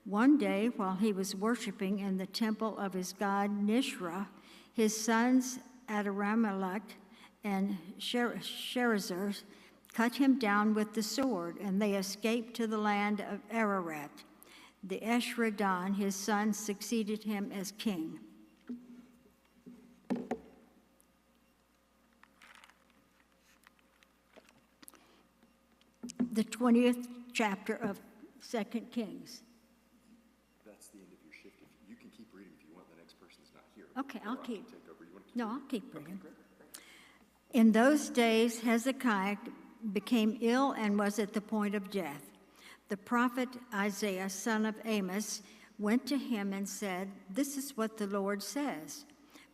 S16: One day, while he was worshiping in the temple of his god Nisroch, his sons Adrammelech and Sharezer cut him down with the sword, and they escaped to the land of Ararat. The Esarhaddon, his son, succeeded him as king. The 20th chapter of 2 Kings.
S9: That's the end of your shift. You can keep reading if you want. The next person's not here.
S16: Okay, I'll keep.
S9: Take over. You want to keep
S16: No,
S9: reading?
S16: I'll keep reading.
S9: Okay, great.
S16: In those days, Hezekiah became ill and was at the point of death. The prophet Isaiah, son of Amos, went to him and said, "This is what the Lord says.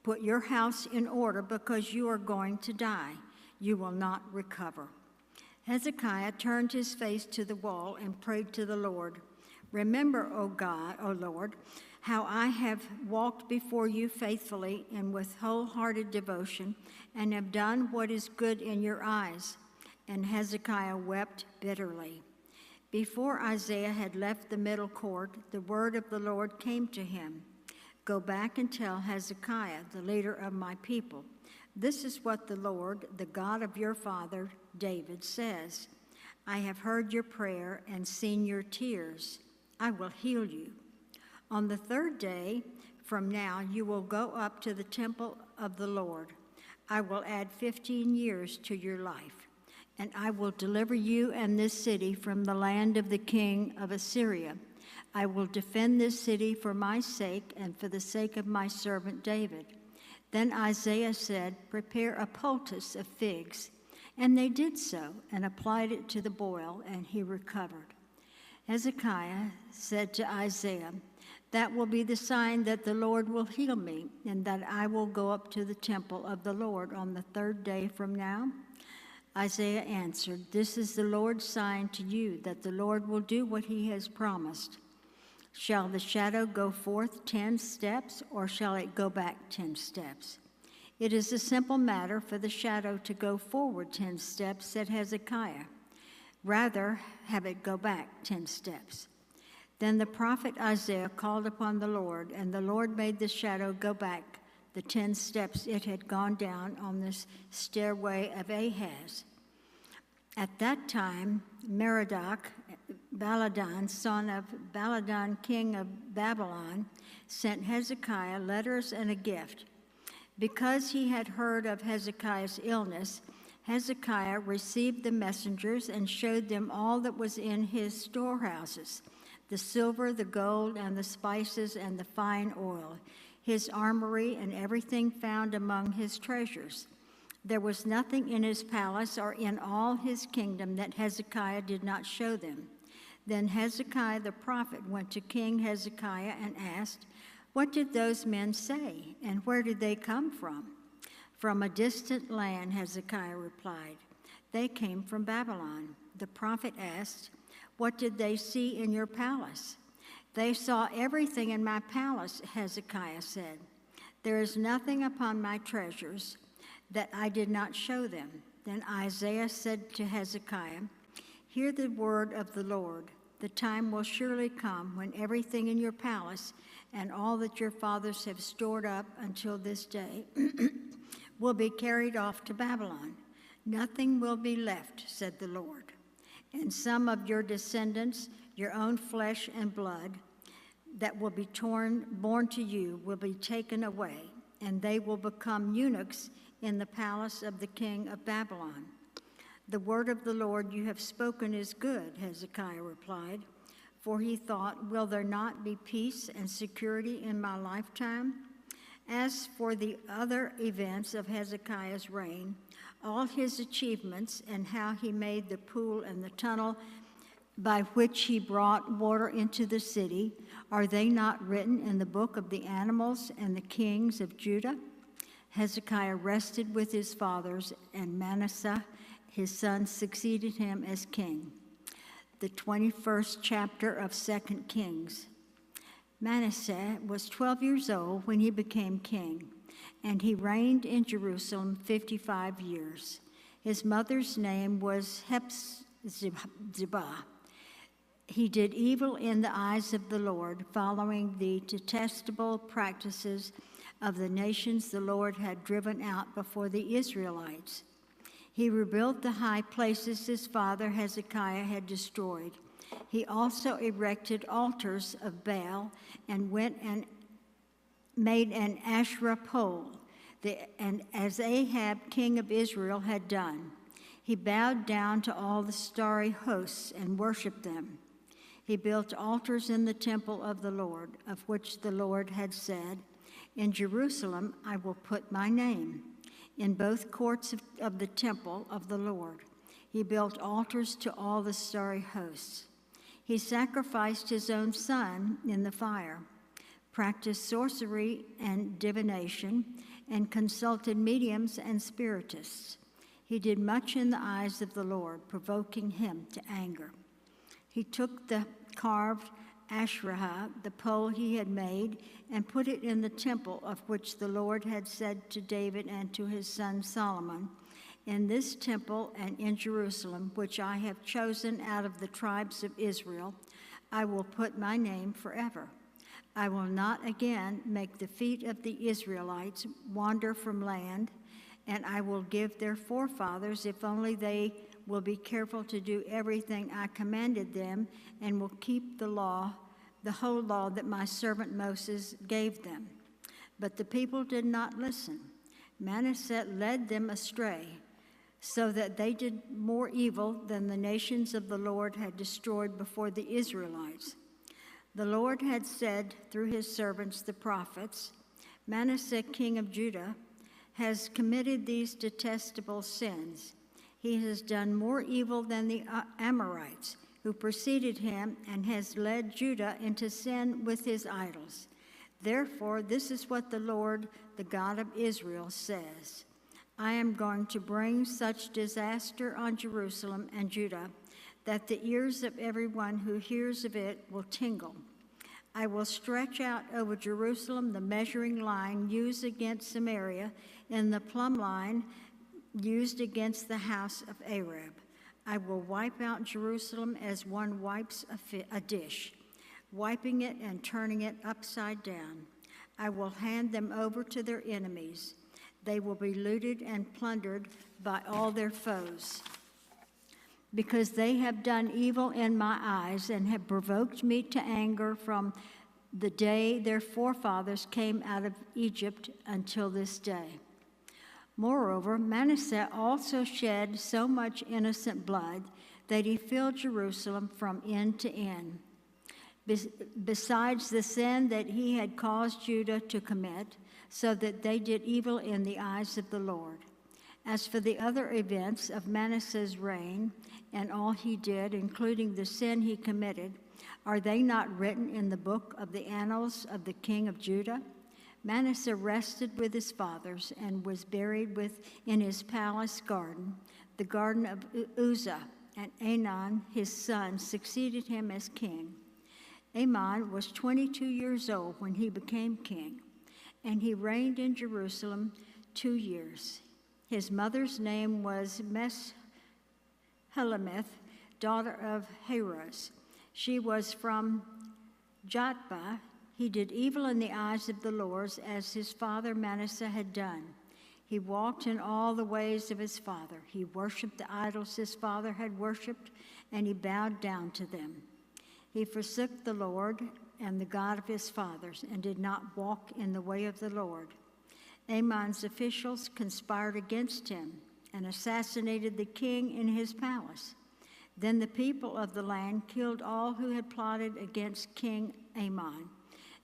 S16: Put your house in order because you are going to die. You will not recover." Hezekiah turned his face to the wall and prayed to the Lord. "Remember, O God, O Lord, how I have walked before you faithfully and with wholehearted devotion and have done what is good in your eyes." And Hezekiah wept bitterly. Before Isaiah had left the middle court, the word of the Lord came to him. Go back and tell Hezekiah, the leader of my people, this is what the Lord, the God of your father, David, says. I have heard your prayer and seen your tears. I will heal you. On the third day from now, you will go up to the temple of the Lord. I will add 15 years to your life, and I will deliver you and this city from the land of the king of Assyria. I will defend this city for my sake and for the sake of my servant David. Then Isaiah said, prepare a poultice of figs. And they did so and applied it to the boil, and he recovered. Hezekiah said to Isaiah, that will be the sign that the Lord will heal me, and that I will go up to the temple of the Lord on the third day from now. Isaiah answered, this is the Lord's sign to you, that the Lord will do what he has promised. Shall the shadow go forth 10 steps, or shall it go back 10 steps? It is a simple matter for the shadow to go forward 10 steps, said Hezekiah. Rather, have it go back 10 steps. Then the prophet Isaiah called upon the Lord, and the Lord made the shadow go back the 10 steps it had gone down on this stairway of Ahaz. At that time, Merodach, Baladan, son of Baladan, king of Babylon, sent Hezekiah letters and a gift. Because he had heard of Hezekiah's illness, Hezekiah received the messengers and showed them all that was in his storehouses, the silver, the gold, and the spices, and the fine oil, his armory, and everything found among his treasures. There was nothing in his palace or in all his kingdom that Hezekiah did not show them. Then Hezekiah the prophet went to King Hezekiah and asked, what did those men say, and where did they come from? From a distant land, Hezekiah replied. They came from Babylon. The prophet asked, what did they see in your palace? They saw everything in my palace, Hezekiah said. There is nothing upon my treasures that I did not show them. Then Isaiah said to Hezekiah, hear the word of the Lord. The time will surely come when everything in your palace and all that your fathers have stored up until this day will be carried off to Babylon. Nothing will be left, said the Lord. And some of your descendants, your own flesh and blood, that will be born to you will be taken away, and they will become eunuchs in the palace of the king of Babylon. The word of the Lord you have spoken is good, Hezekiah replied. For he thought, will there not be peace and security in my lifetime? As for the other events of Hezekiah's reign, all his achievements and how he made the pool and the tunnel by which he brought water into the city, are they not written in the book of the animals and the kings of Judah? Hezekiah rested with his fathers, and Manasseh, his son, succeeded him as king. The 21st chapter of 2 Kings. Manasseh was 12 years old when he became king, and he reigned in Jerusalem 55 years. His mother's name was Hephzibah. He did evil in the eyes of the Lord, following the detestable practices of the nations the Lord had driven out before the Israelites. He rebuilt the high places his father Hezekiah had destroyed. He also erected altars of Baal and went and made an Asherah pole, and as Ahab, king of Israel, had done. He bowed down to all the starry hosts and worshiped them. He built altars in the temple of the Lord, of which the Lord had said, in Jerusalem I will put my name, in both courts of the temple of the Lord. He built altars to all the starry hosts. He sacrificed his own son in the fire, practiced sorcery and divination, and consulted mediums and spiritists. He did much in the eyes of the Lord, provoking him to anger. He took the carved Asherah, the pole he had made, and put it in the temple of which the Lord had said to David and to his son Solomon, in this temple and in Jerusalem, which I have chosen out of the tribes of Israel, I will put my name forever. I will not again make the feet of the Israelites wander from land, and I will give their forefathers, if only they will be careful to do everything I commanded them and will keep the law, the whole law that my servant Moses gave them. But the people did not listen. Manasseh led them astray, so that they did more evil than the nations of the Lord had destroyed before the Israelites. The Lord had said through his servants, the prophets, Manasseh, king of Judah, has committed these detestable sins. He has done more evil than the Amorites, who preceded him, and has led Judah into sin with his idols. Therefore, this is what the Lord, the God of Israel, says. I am going to bring such disaster on Jerusalem and Judah that the ears of everyone who hears of it will tingle. I will stretch out over Jerusalem the measuring line used against Samaria and the plumb line used against the house of Arab. I will wipe out Jerusalem as one wipes a dish, wiping it and turning it upside down. I will hand them over to their enemies. They will be looted and plundered by all their foes. Because they have done evil in my eyes and have provoked me to anger from the day their forefathers came out of Egypt until this day. Moreover, Manasseh also shed so much innocent blood that he filled Jerusalem from end to end. Besides the sin that he had caused Judah to commit, so that they did evil in the eyes of the Lord. As for the other events of Manasseh's reign and all he did, including the sin he committed, are they not written in the book of the annals of the king of Judah? Manasseh rested with his fathers and was buried in his palace garden, the garden of Uzzah, and Amon, his son, succeeded him as king. Amon was 22 years old when he became king, and he reigned in Jerusalem 2 years. His mother's name was Meshelemeth, daughter of Haruz. She was from Jotbah. He did evil in the eyes of the Lord, as his father Manasseh had done. He walked in all the ways of his father. He worshipped the idols his father had worshipped, and he bowed down to them. He forsook the Lord and the God of his fathers, and did not walk in the way of the Lord. Amon's officials conspired against him and assassinated the king in his palace. Then the people of the land killed all who had plotted against King Amon,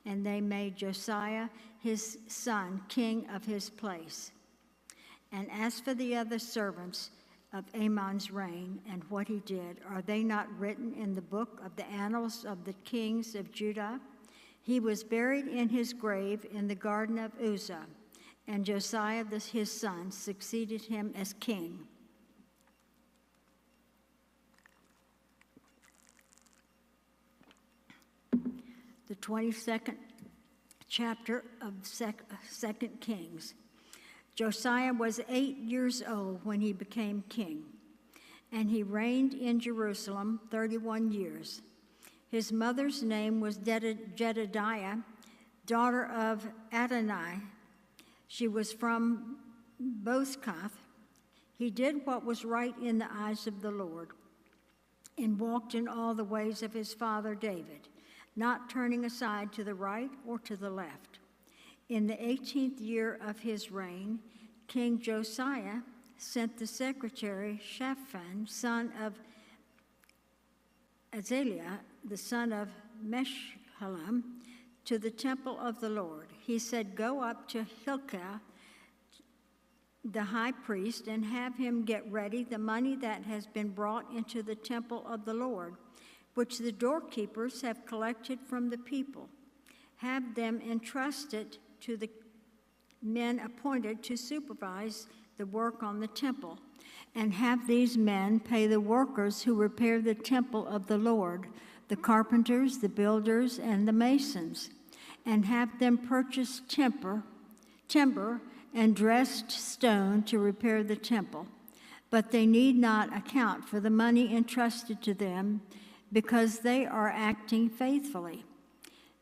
S16: and they made Josiah, his son, king of his place. And as for the other servants of Amon's reign and what he did, are they not written in the book of the annals of the kings of Judah? He was buried in his grave in the garden of Uzzah, and Josiah, his son, succeeded him as king. The 22nd chapter of 2 Kings. Josiah was 8 years old when he became king, and he reigned in Jerusalem 31 years. His mother's name was Jedidiah, daughter of Adonai. She was from Bozkath. He did what was right in the eyes of the Lord, and walked in all the ways of his father David, not turning aside to the right or to the left. In the 18th year of his reign, King Josiah sent the secretary Shaphan, son of Azaliah, the son of Meshullam, to the temple of the Lord. He said, "Go up to Hilkiah, the high priest, and have him get ready the money that has been brought into the temple of the Lord, which the doorkeepers have collected from the people. Have them entrusted to the men appointed to supervise the work on the temple, and have these men pay the workers who repair the temple of the Lord, the carpenters, the builders, and the masons, and have them purchase timber and dressed stone to repair the temple. but they need not account for the money entrusted to them because they are acting faithfully.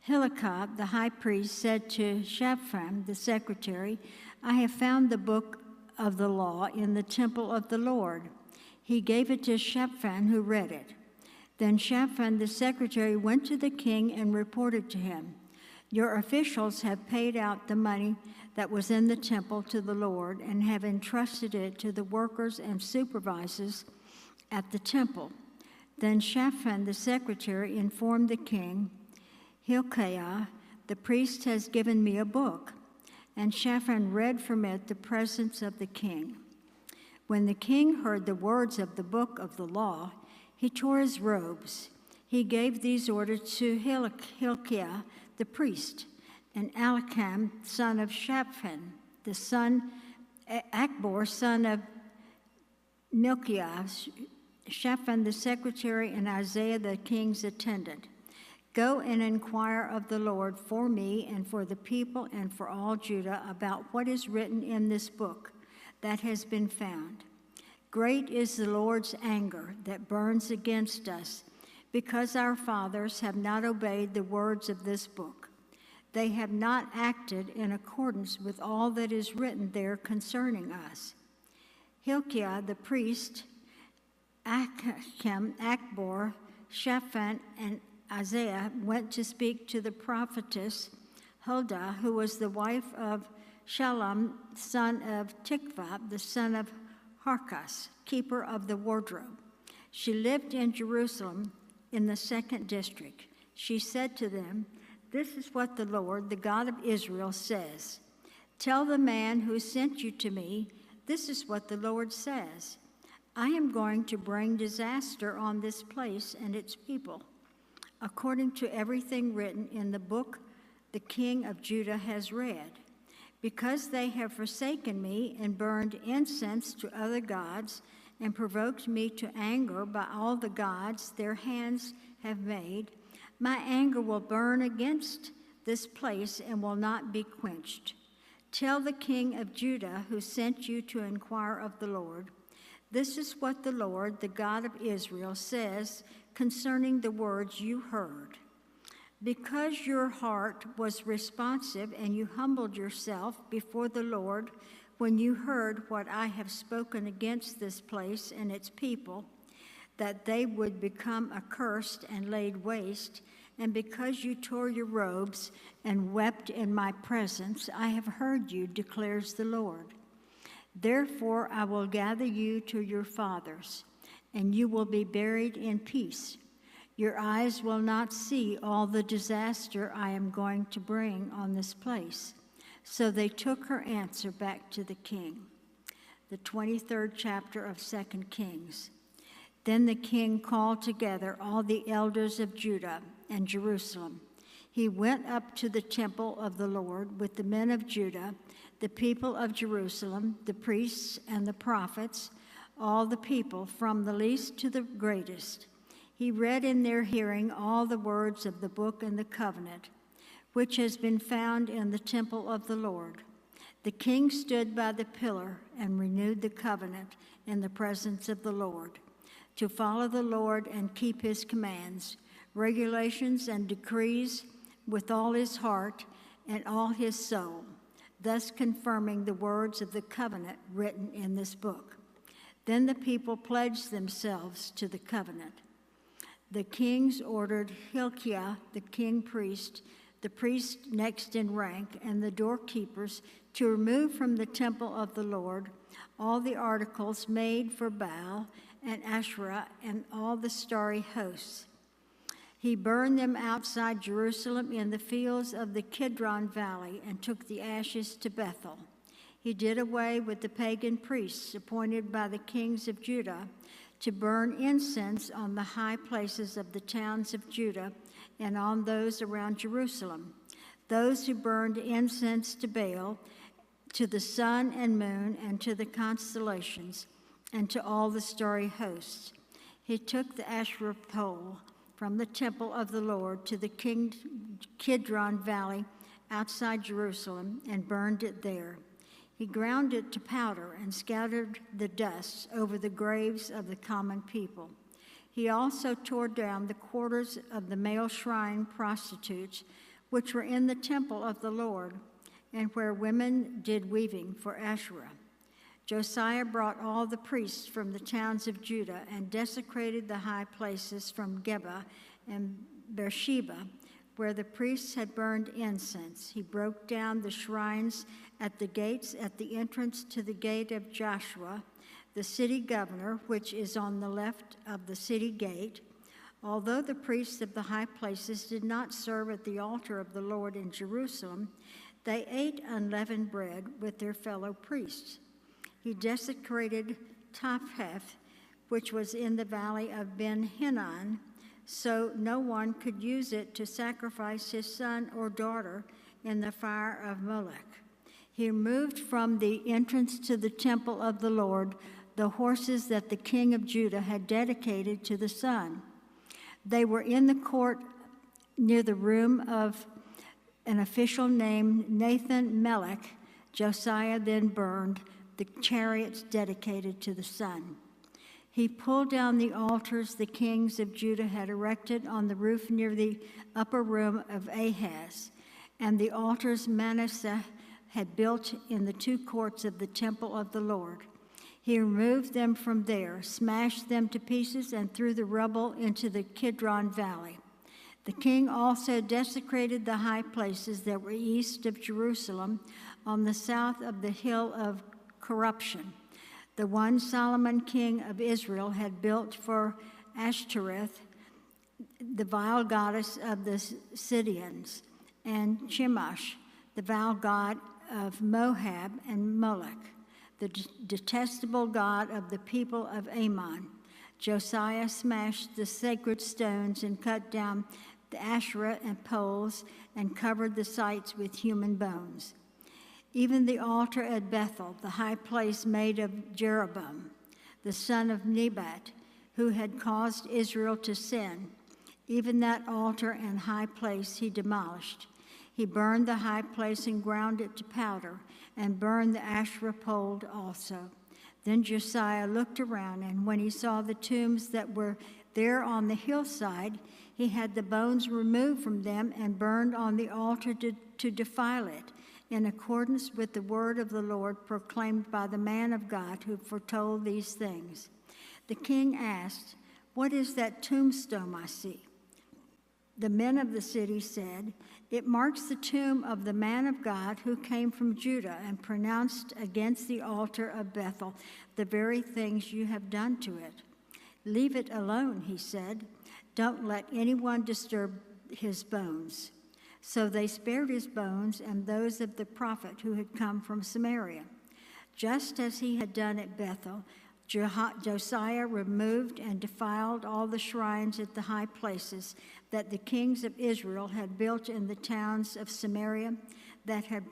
S16: Hilkiah, the high priest, said to Shaphan, the secretary, I have found the book of the law in the temple of the Lord. He gave it to Shaphan, who read it. Then Shaphan, the secretary, went to the king and reported to him, Your officials have paid out the money that was in the temple to the Lord and have entrusted it to the workers and supervisors at the temple. Then Shaphan, the secretary, informed the king, Hilkiah, the priest, has given me a book. And Shaphan read from it the presence of the king. When the king heard the words of the book of the law, he tore his robes. He gave these orders to Hilkiah, the priest, and Elkam, son of Shaphan, Akbor, son of Milkiah, Shaphan the secretary, and Isaiah the king's attendant. Go and inquire of the Lord for me and for the people and for all Judah about what is written in this book that has been found. Great is the Lord's anger that burns against us, because our fathers have not obeyed the words of this book. They have not acted in accordance with all that is written there concerning us. Hilkiah the priest, Akam, Akbor, Shaphan, and Isaiah went to speak to the prophetess Huldah, who was the wife of Shallum, son of Tikvah, the son of Harkas, keeper of the wardrobe. She lived in Jerusalem in the 2nd district. She said to them, This is what the Lord, the God of Israel, says. Tell the man who sent you to me, this is what the Lord says. I am going to bring disaster on this place and its people, according to everything written in the book the king of Judah has read. Because they have forsaken me and burned incense to other gods and provoked me to anger by all the gods their hands have made, my anger will burn against this place and will not be quenched. Tell the king of Judah who sent you to inquire of the Lord, this is what the Lord, the God of Israel, says concerning the words you heard. Because your heart was responsive and you humbled yourself before the Lord when you heard what I have spoken against this place and its people, that they would become accursed and laid waste, and because you tore your robes and wept in my presence, I have heard you, declares the Lord. Therefore I will gather you to your fathers, and you will be buried in peace. Your eyes will not see all the disaster I am going to bring on this place. So they took her answer back to the king. The 23rd chapter of 2 Kings. Then the king called together all the elders of Judah and Jerusalem. He went up to the temple of the Lord with the men of Judah, the people of Jerusalem, the priests and the prophets, all the people from the least to the greatest. He read in their hearing all the words of the book and the covenant, which has been found in the temple of the Lord. The king stood by the pillar and renewed the covenant in the presence of the Lord, to follow the Lord and keep his commands, regulations and decrees with all his heart and all his soul, thus confirming the words of the covenant written in this book. Then the people pledged themselves to the covenant. The kings ordered Hilkiah, the king priest, the priest next in rank, and the doorkeepers to remove from the temple of the Lord all the articles made for Baal and Asherah and all the starry hosts. He burned them outside Jerusalem in the fields of the Kidron Valley and took the ashes to Bethel. He did away with the pagan priests appointed by the kings of Judah to burn incense on the high places of the towns of Judah and on those around Jerusalem, those who burned incense to Baal, to the sun and moon, and to the constellations, and to all the starry hosts. He took the Asherah pole from the temple of the Lord to the Kidron Valley outside Jerusalem and burned it there. He ground it to powder and scattered the dust over the graves of the common people. He also tore down the quarters of the male shrine prostitutes, which were in the temple of the Lord, and where women did weaving for Asherah. Josiah brought all the priests from the towns of Judah and desecrated the high places from Geba and Beersheba, where the priests had burned incense. He broke down the shrines at the gates at the entrance to the gate of Joshua, the city governor, which is on the left of the city gate. Although the priests of the high places did not serve at the altar of the Lord in Jerusalem, they ate unleavened bread with their fellow priests. He desecrated Topheth, which was in the valley of Ben-Hinnom, so no one could use it to sacrifice his son or daughter in the fire of Molech. He removed from the entrance to the temple of the Lord the horses that the king of Judah had dedicated to the sun. They were in the court near the room of an official named Nathan Melech. Josiah then burned the chariots dedicated to the sun. He pulled down the altars the kings of Judah had erected on the roof near the upper room of Ahaz, and the altars Manasseh had built in the two courts of the temple of the Lord. He removed them from there, smashed them to pieces, and threw the rubble into the Kidron Valley. The king also desecrated the high places that were east of Jerusalem on the south of the hill of corruption, the one Solomon, king of Israel, had built for Ashtoreth, the vile goddess of the Sidonians, and Chemosh, the vile god of Moab and Molech, the detestable god of the people of Ammon. Josiah smashed the sacred stones and cut down the Asherah and poles and covered the sites with human bones. Even the altar at Bethel, the high place made of Jeroboam, the son of Nebat, who had caused Israel to sin, even that altar and high place he demolished. He burned the high place and ground it to powder, and burned the Asherah pole also. Then Josiah looked around, and when he saw the tombs that were there on the hillside, he had the bones removed from them and burned on the altar to defile it, in accordance with the word of the Lord proclaimed by the man of God who foretold these things. The king asked, "What is that tombstone I see?" The men of the city said, "It marks the tomb of the man of God who came from Judah and pronounced against the altar of Bethel the very things you have done to it." "Leave it alone," he said. "Don't let anyone disturb his bones." So they spared his bones and those of the prophet who had come from Samaria. Just as he had done at Bethel, Josiah removed and defiled all the shrines at the high places that the kings of Israel had built in the towns of Samaria that had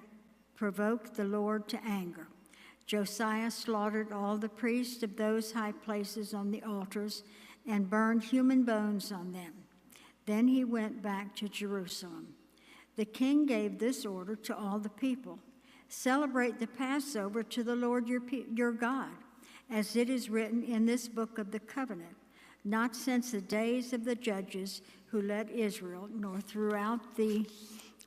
S16: provoked the Lord to anger. Josiah slaughtered all the priests of those high places on the altars and burned human bones on them. Then he went back to Jerusalem. The king gave this order to all the people: "Celebrate the Passover to the Lord your God, as it is written in this book of the covenant, not since the days of the judges who led Israel, nor throughout the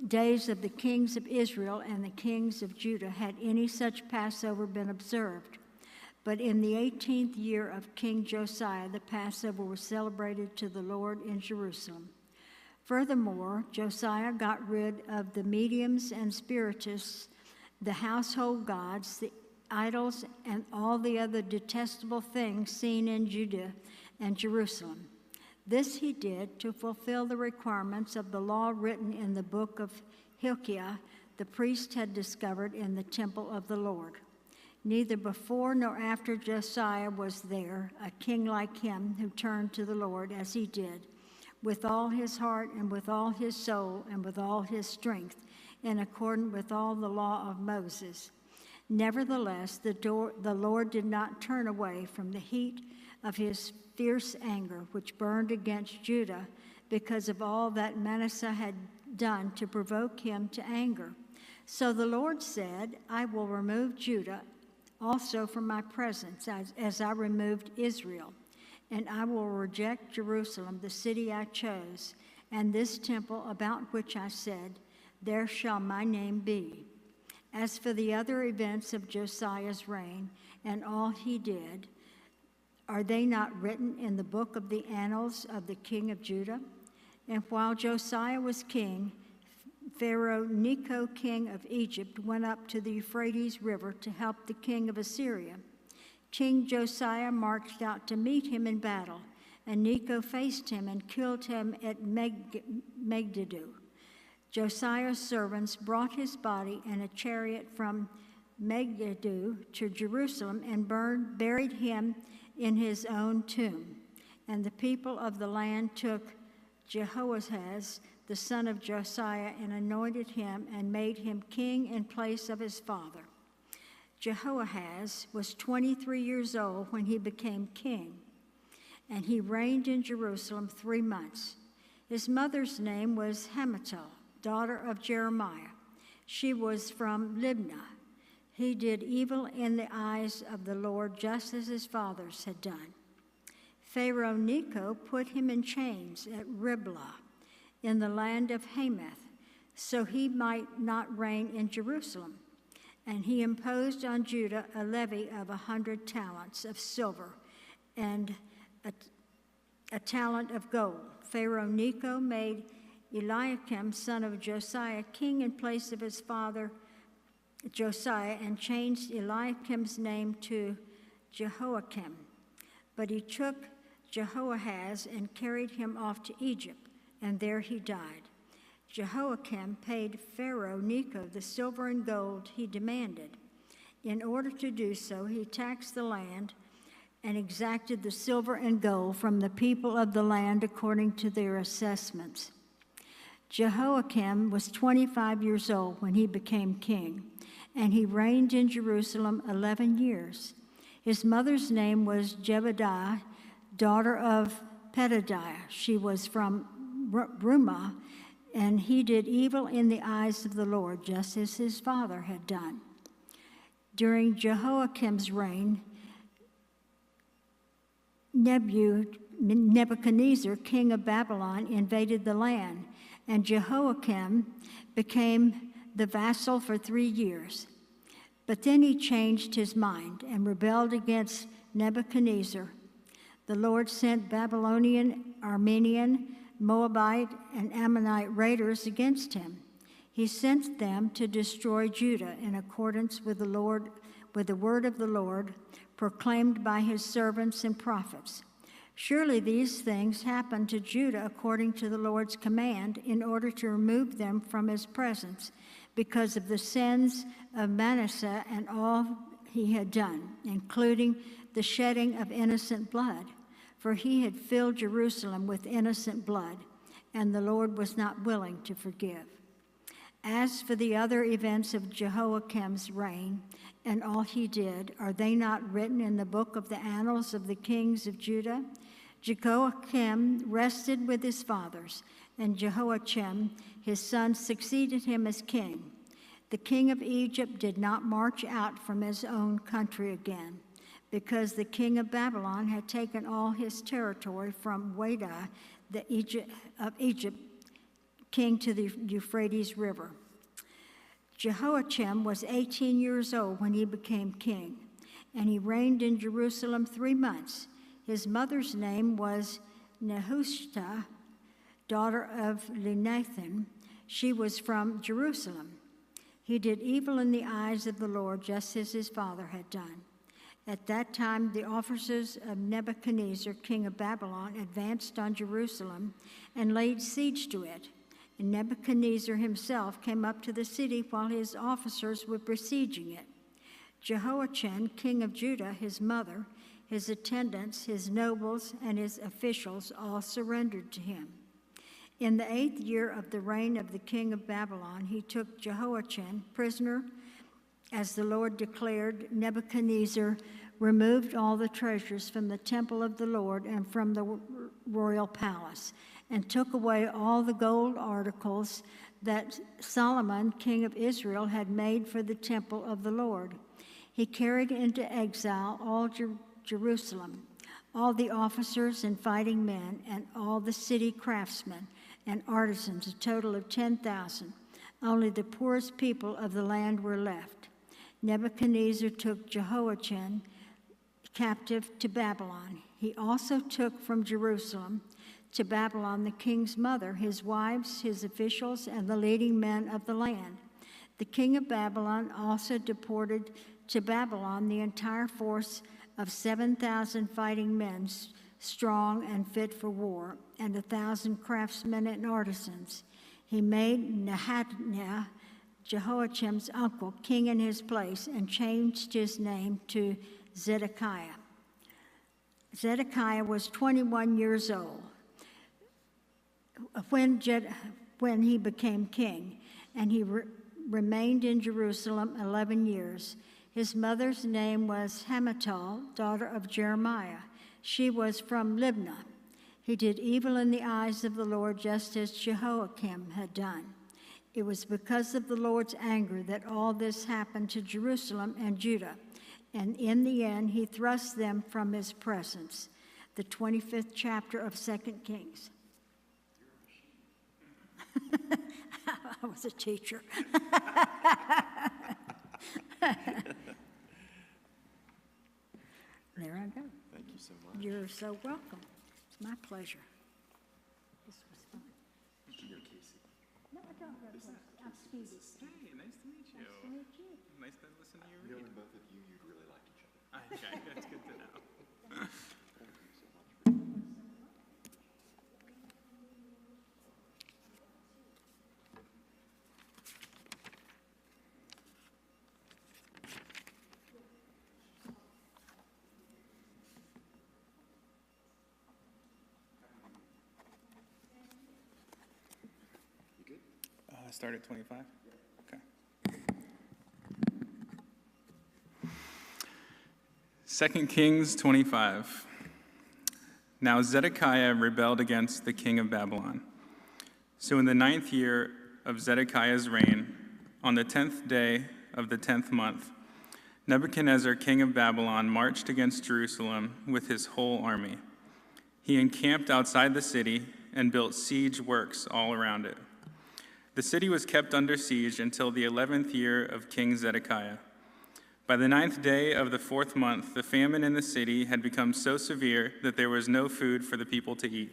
S16: days of the kings of Israel and the kings of Judah had any such Passover been observed. But in the 18th year of King Josiah, the Passover was celebrated to the Lord in Jerusalem." Furthermore, Josiah got rid of the mediums and spiritists, the household gods, the idols, and all the other detestable things seen in Judah and Jerusalem. This he did to fulfill the requirements of the law written in the book of Hilkiah, the priest had discovered in the temple of the Lord. Neither before nor after Josiah was there a king like him who turned to the Lord as he did, with all his heart and with all his soul and with all his strength, in accordance with all the law of Moses. Nevertheless, the Lord did not turn away from the heat of his fierce anger, which burned against Judah, because of all that Manasseh had done to provoke him to anger. So the Lord said, I will remove Judah also from my presence, as I removed Israel, and I will reject Jerusalem, the city I chose, and this temple about which I said, there shall my name be. As for the other events of Josiah's reign and all he did, are they not written in the book of the annals of the king of Judah? And while Josiah was king, Pharaoh Necho, king of Egypt, went up to the Euphrates River to help the king of Assyria. King Josiah marched out to meet him in battle, and Necho faced him and killed him at Megiddo. Josiah's servants brought his body in a chariot from Megiddo to Jerusalem and buried him in his own tomb. And the people of the land took Jehoahaz, the son of Josiah, and anointed him and made him king in place of his father. Jehoahaz was 23 years old when he became king, and he reigned in Jerusalem 3 months. His mother's name was Hamutal, daughter of Jeremiah. She was from Libnah. He did evil in the eyes of the Lord, just as his fathers had done. Pharaoh Necho put him in chains at Riblah in the land of Hamath, so he might not reign in Jerusalem. And he imposed on Judah a levy of 100 talents of silver and a talent of gold. Pharaoh Necho made Eliakim, son of Josiah, king in place of his father Josiah, and changed Eliakim's name to Jehoiakim. But he took Jehoahaz and carried him off to Egypt, and there he died. Jehoiakim paid Pharaoh Necho the silver and gold he demanded. In order to do so, he taxed the land and exacted the silver and gold from the people of the land according to their assessments. Jehoiakim was 25 years old when he became king, and he reigned in Jerusalem 11 years. His mother's name was Jebediah, daughter of Pedadiah. She was from Rumah, and he did evil in the eyes of the Lord, just as his father had done. During Jehoiakim's reign, Nebuchadnezzar, king of Babylon, invaded the land, and Jehoiakim became the vassal for 3 years. But then he changed his mind and rebelled against Nebuchadnezzar. The Lord sent Babylonian, Aramean, Moabite, and Ammonite raiders against him. He sent them to destroy Judah in accordance with the word of the Lord proclaimed by his servants and prophets. Surely these things happened to Judah according to the Lord's command in order to remove them from his presence because of the sins of Manasseh and all he had done, including the shedding of innocent blood. For he had filled Jerusalem with innocent blood, and the Lord was not willing to forgive. As for the other events of Jehoiakim's reign and all he did, are they not written in the book of the annals of the kings of Judah? Jehoiakim rested with his fathers, and Jehoiachin, his son, succeeded him as king. The king of Egypt did not march out from his own country again, because the king of Babylon had taken all his territory from Wada, of Egypt, king to the Euphrates River. Jehoiachin was 18 years old when he became king, and he reigned in Jerusalem 3 months. His mother's name was Nehushta, daughter of Elnathan. She was from Jerusalem. He did evil in the eyes of the Lord, just as his father had done. At that time, the officers of Nebuchadnezzar, king of Babylon, advanced on Jerusalem and laid siege to it. And Nebuchadnezzar himself came up to the city while his officers were besieging it. Jehoiachin, king of Judah, his mother, his attendants, his nobles, and his officials all surrendered to him. In the 8th year of the reign of the king of Babylon, he took Jehoiachin prisoner. As the Lord declared, Nebuchadnezzar removed all the treasures from the temple of the Lord and from the royal palace, and took away all the gold articles, that Solomon, king of Israel, had made for the temple of the Lord. He carried into exile all Jerusalem, all the officers and fighting men, and all the city craftsmen and artisans, a total of 10,000. Only the poorest people of the land were left. Nebuchadnezzar took Jehoiachin captive to Babylon. He also took from Jerusalem to Babylon the king's mother, his wives, his officials, and the leading men of the land. The king of Babylon also deported to Babylon the entire force of 7,000 fighting men, strong and fit for war, and 1,000 craftsmen and artisans. He made Nehemiah, Jehoiakim's uncle, king in his place, and changed his name to Zedekiah. Zedekiah was 21 years old when he became king, and he remained in Jerusalem 11 years. His mother's name was Hamutal, daughter of Jeremiah. She was from Libnah. He did evil in the eyes of the Lord, just as Jehoiakim had done. It was because of the Lord's anger that all this happened to Jerusalem and Judah, and in the end he thrust them from his presence. The 25th chapter of 2 Kings. I was a teacher. There I go.
S9: Thank you so much.
S16: You're so welcome. It's my pleasure. This was fun.
S9: You're Casey.
S16: No, I don't know. I'm Stevie.
S17: Hey, nice to meet you.
S16: Nice to meet you.
S17: Nice to listen to you read.
S9: Knowing both of you, you'd really like each other.
S17: Okay, that's good to know.
S9: Thank you so much.
S17: Start at 25? Okay. 2 Kings 25. Now Zedekiah rebelled against the king of Babylon. So in the 9th year of Zedekiah's reign, on the 10th day of the 10th month, Nebuchadnezzar, king of Babylon, marched against Jerusalem with his whole army. He encamped outside the city and built siege works all around it. The city was kept under siege until the 11th year of King Zedekiah. By the 9th day of the 4th month, the famine in the city had become so severe that there was no food for the people to eat.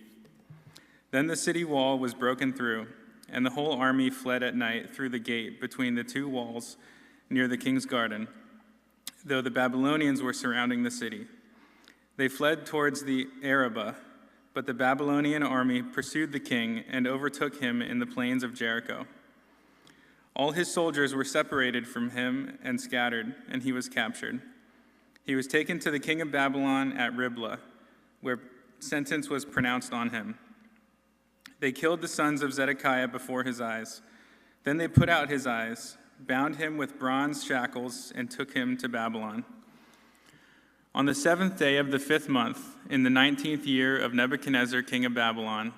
S17: Then the city wall was broken through, and the whole army fled at night through the gate between the two walls near the king's garden, though the Babylonians were surrounding the city. They fled towards the Arabah, but the Babylonian army pursued the king and overtook him in the plains of Jericho. All his soldiers were separated from him and scattered, and he was captured. He was taken to the king of Babylon at Riblah, where sentence was pronounced on him. They killed the sons of Zedekiah before his eyes. Then they put out his eyes, bound him with bronze shackles, and took him to Babylon. On the 7th day of the 5th month, in the 19th year of Nebuchadnezzar, king of Babylon,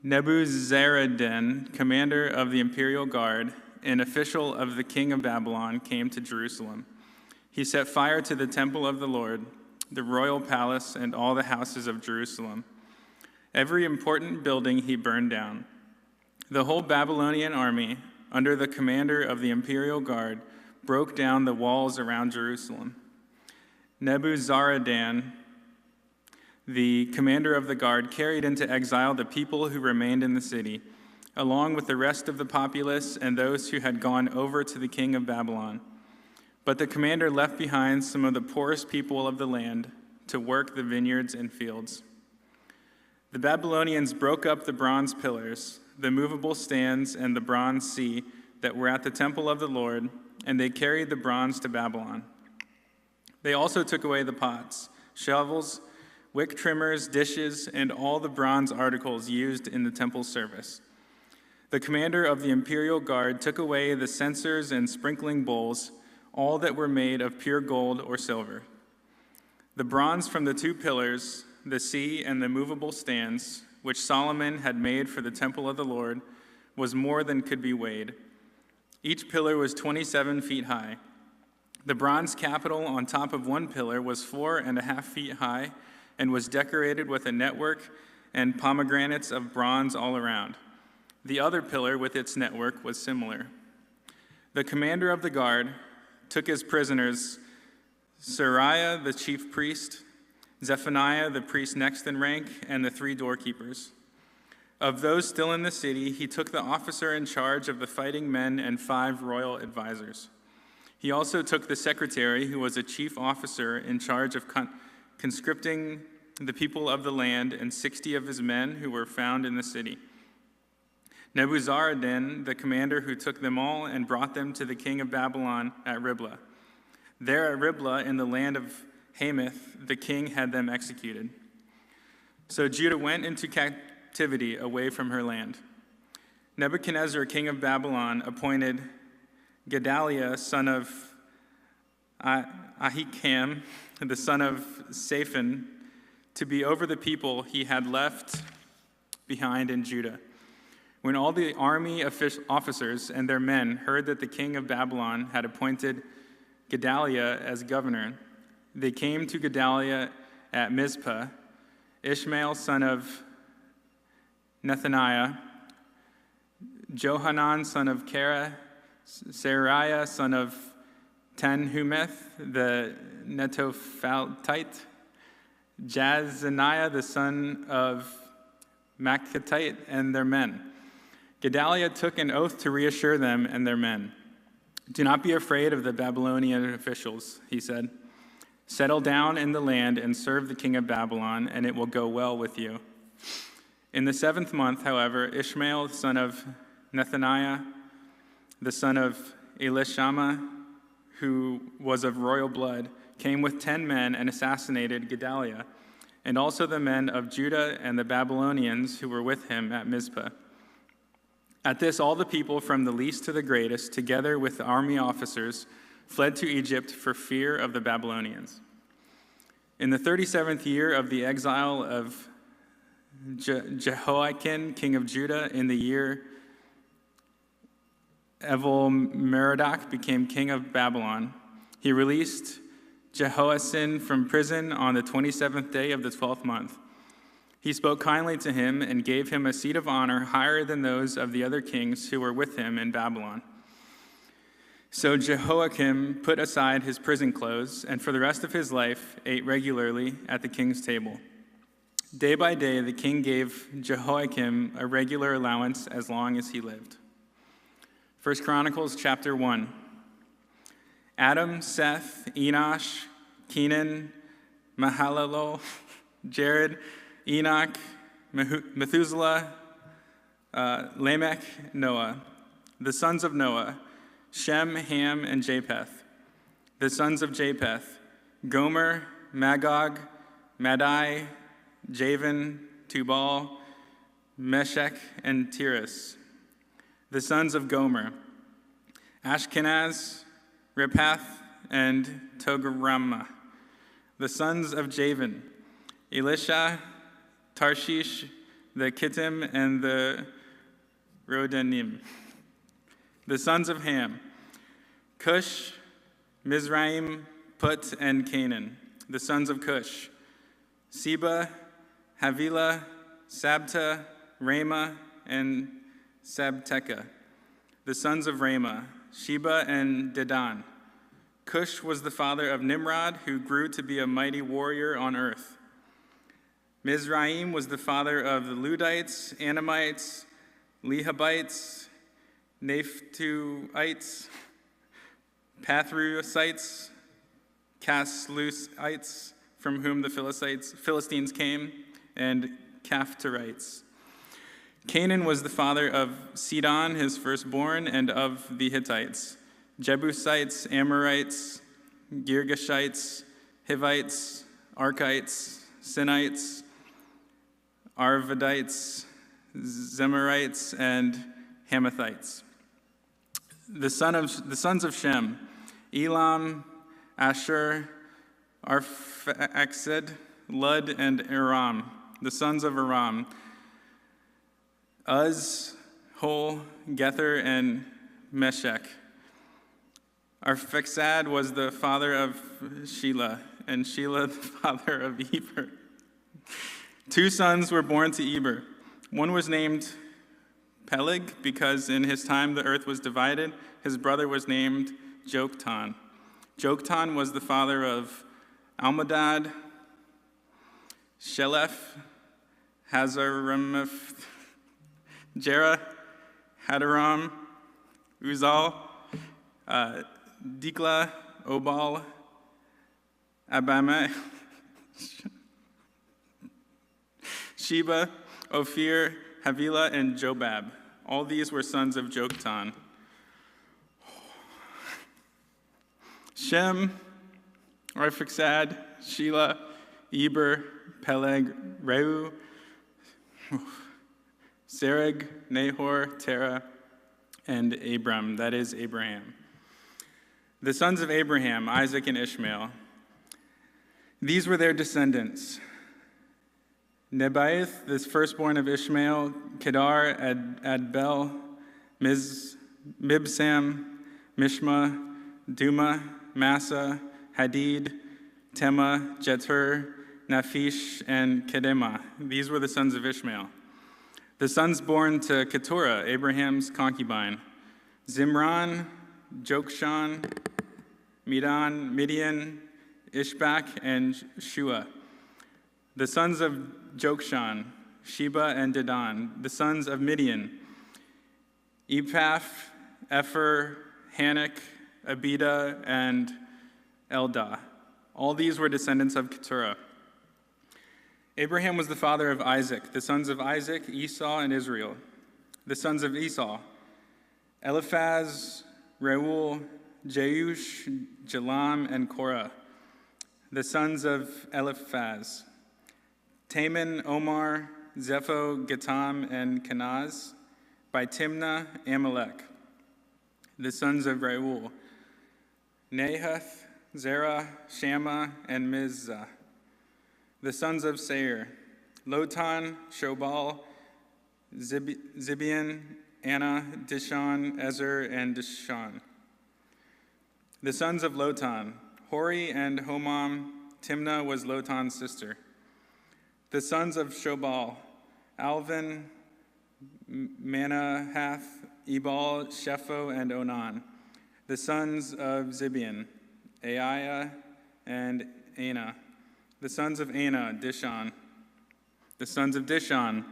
S17: Nebuzaradan, commander of the imperial guard, an official of the king of Babylon, came to Jerusalem. He set fire to the temple of the Lord, the royal palace, and all the houses of Jerusalem. Every important building he burned down. The whole Babylonian army, under the commander of the imperial guard, broke down the walls around Jerusalem. Nebuzaradan, the commander of the guard, carried into exile the people who remained in the city, along with the rest of the populace and those who had gone over to the king of Babylon. But the commander left behind some of the poorest people of the land to work the vineyards and fields. The Babylonians broke up the bronze pillars, the movable stands, and the bronze sea that were at the temple of the Lord, and they carried the bronze to Babylon. They also took away the pots, shovels, wick trimmers, dishes, and all the bronze articles used in the temple service. The commander of the imperial guard took away the censers and sprinkling bowls, all that were made of pure gold or silver. The bronze from the 2 pillars, the sea, and the movable stands, which Solomon had made for the temple of the Lord, was more than could be weighed. Each pillar was 27 feet high. The bronze capital on top of one pillar was 4.5 feet high and was decorated with a network and pomegranates of bronze all around. The other pillar with its network was similar. The commander of the guard took as prisoners Seraiah, the chief priest, Zephaniah, the priest next in rank, and the 3 doorkeepers. Of those still in the city, he took the officer in charge of the fighting men and 5 royal advisors. He also took the secretary, who was a chief officer in charge of conscripting the people of the land, and 60 of his men who were found in the city. Nebuzaradan, the commander, who took them all and brought them to the king of Babylon at Riblah. There at Riblah, in the land of Hamath, the king had them executed. So Judah went into captivity away from her land. Nebuchadnezzar, king of Babylon, appointed Gedaliah, son of Ahikam, the son of Shaphan, to be over the people he had left behind in Judah. When all the army officers and their men heard that the king of Babylon had appointed Gedaliah as governor, they came to Gedaliah at Mizpah. Ishmael, son of Nethaniah, Johanan, son of Kara, Seraiah, son of Tanhumeth, the Netophathite, Jazaniah, the son of Machathite, and their men. Gedaliah took an oath to reassure them and their men. "Do not be afraid of the Babylonian officials," he said. "Settle down in the land and serve the king of Babylon, and it will go well with you." In the 7th month, however, Ishmael, son of Nethaniah, the son of Elishama, who was of royal blood, came with 10 men and assassinated Gedaliah, and also the men of Judah and the Babylonians who were with him at Mizpah. At this, all the people, from the least to the greatest, together with the army officers, fled to Egypt for fear of the Babylonians. In the 37th year of the exile of Jehoiakim, king of Judah, in the year Evil-Merodach became king of Babylon, he released Jehoiachin from prison on the 27th day of the 12th month. He spoke kindly to him and gave him a seat of honor higher than those of the other kings who were with him in Babylon. So Jehoiakim put aside his prison clothes and for the rest of his life ate regularly at the king's table. Day by day, the king gave Jehoiakim a regular allowance as long as he lived. 1 Chronicles chapter 1. Adam, Seth, Enosh, Kenan, Mahalalel, Jared, Enoch, Methuselah, Lamech, Noah. The sons of Noah, Shem, Ham, and Japheth. The sons of Japheth, Gomer, Magog, Madai, Javan, Tubal, Meshech, and Tiras. The sons of Gomer, Ashkenaz, Rephath, and Togarmah. The sons of Javan, Elisha, Tarshish, the Kittim, and the Rodanim. The sons of Ham, Cush, Mizraim, Put, and Canaan. The sons of Cush, Seba, Havilah, Sabta, Ramah, and Sabteka. The sons of Ramah, Sheba and Dedan. Cush was the father of Nimrod, who grew to be a mighty warrior on earth. Mizraim was the father of the Ludites, Anamites, Lehabites, Naphtuhites, Pathrusites, Casluhites, from whom the Philistines came, and Caphtorites. Canaan was the father of Sidon, his firstborn, and of the Hittites, Jebusites, Amorites, Girgashites, Hivites, Archites, Sinites, Arvadites, Zemarites, and Hamathites. The sons of Shem, Elam, Asher, Arphaxad, Lud, and Aram. The sons of Aram, Uz, Hol, Gether, and Meshech. Arphaxad was the father of Shelah, and Shelah the father of Eber. 2 sons were born to Eber. One was named Peleg, because in his time the earth was divided. His brother was named Joktan. Joktan was the father of Almadad, Sheleph, Hazarimaph, Jerah, Hadaram, Uzal, Dikla, Obal, Abama, Sheba, Ophir, Havilah, and Jobab. All these were sons of Joktan. Shem, Arphaxad, Shelah, Eber, Peleg, Reu, Sereg, Nahor, Terah, and Abram, that is Abraham. The sons of Abraham, Isaac and Ishmael. These were their descendants. Nebaioth, the firstborn of Ishmael, Kedar, Adbel, Mibsam, Mishma, Duma, Massa, Hadid, Tema, Jetur, Naphish, and Kedemah. These were the sons of Ishmael. The sons born to Keturah, Abraham's concubine: Zimran, Jokshan, Midian, Ishbak, and Shua. The sons of Jokshan, Sheba and Dedan. The sons of Midian: Ephah, Epher, Hanok, Abida, and Eldah. All these were descendants of Keturah. Abraham was the father of Isaac. The sons of Isaac, Esau and Israel. The sons of Esau: Eliphaz, Reuel, Jeush, Jalam, and Korah. The sons of Eliphaz: Taman, Omar, Zepho, Gatam, and Kenaz. By Timnah, Amalek. The sons of Reuel: Nahath, Zerah, Shammah, and Mizah. The sons of Seir: Lotan, Shobal, Zibeon, Anna, Dishon, Ezer, and Dishon. The sons of Lotan: Hori and Homam. Timnah was Lotan's sister. The sons of Shobal: Alvin, Manahath, Ebal, Shepho, and Onan. The sons of Zibeon: Aiah and Anah. The sons of Anah: Dishon. The sons of Dishon: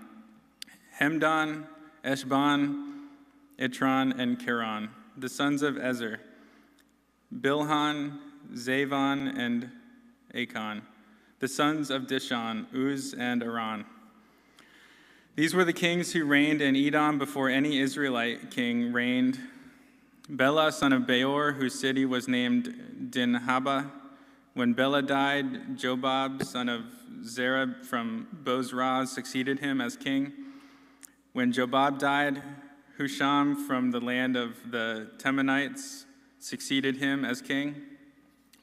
S17: Hemdan, Eshban, Itran, and Keran. The sons of Ezer: Bilhan, Zavan, and Achan. The sons of Dishon: Uz and Aran. These were the kings who reigned in Edom before any Israelite king reigned: Bela, son of Beor, whose city was named Dinhabah. When Bela died, Jobab, son of Zerah from Bozrah, succeeded him as king. When Jobab died, Husham from the land of the Temanites succeeded him as king.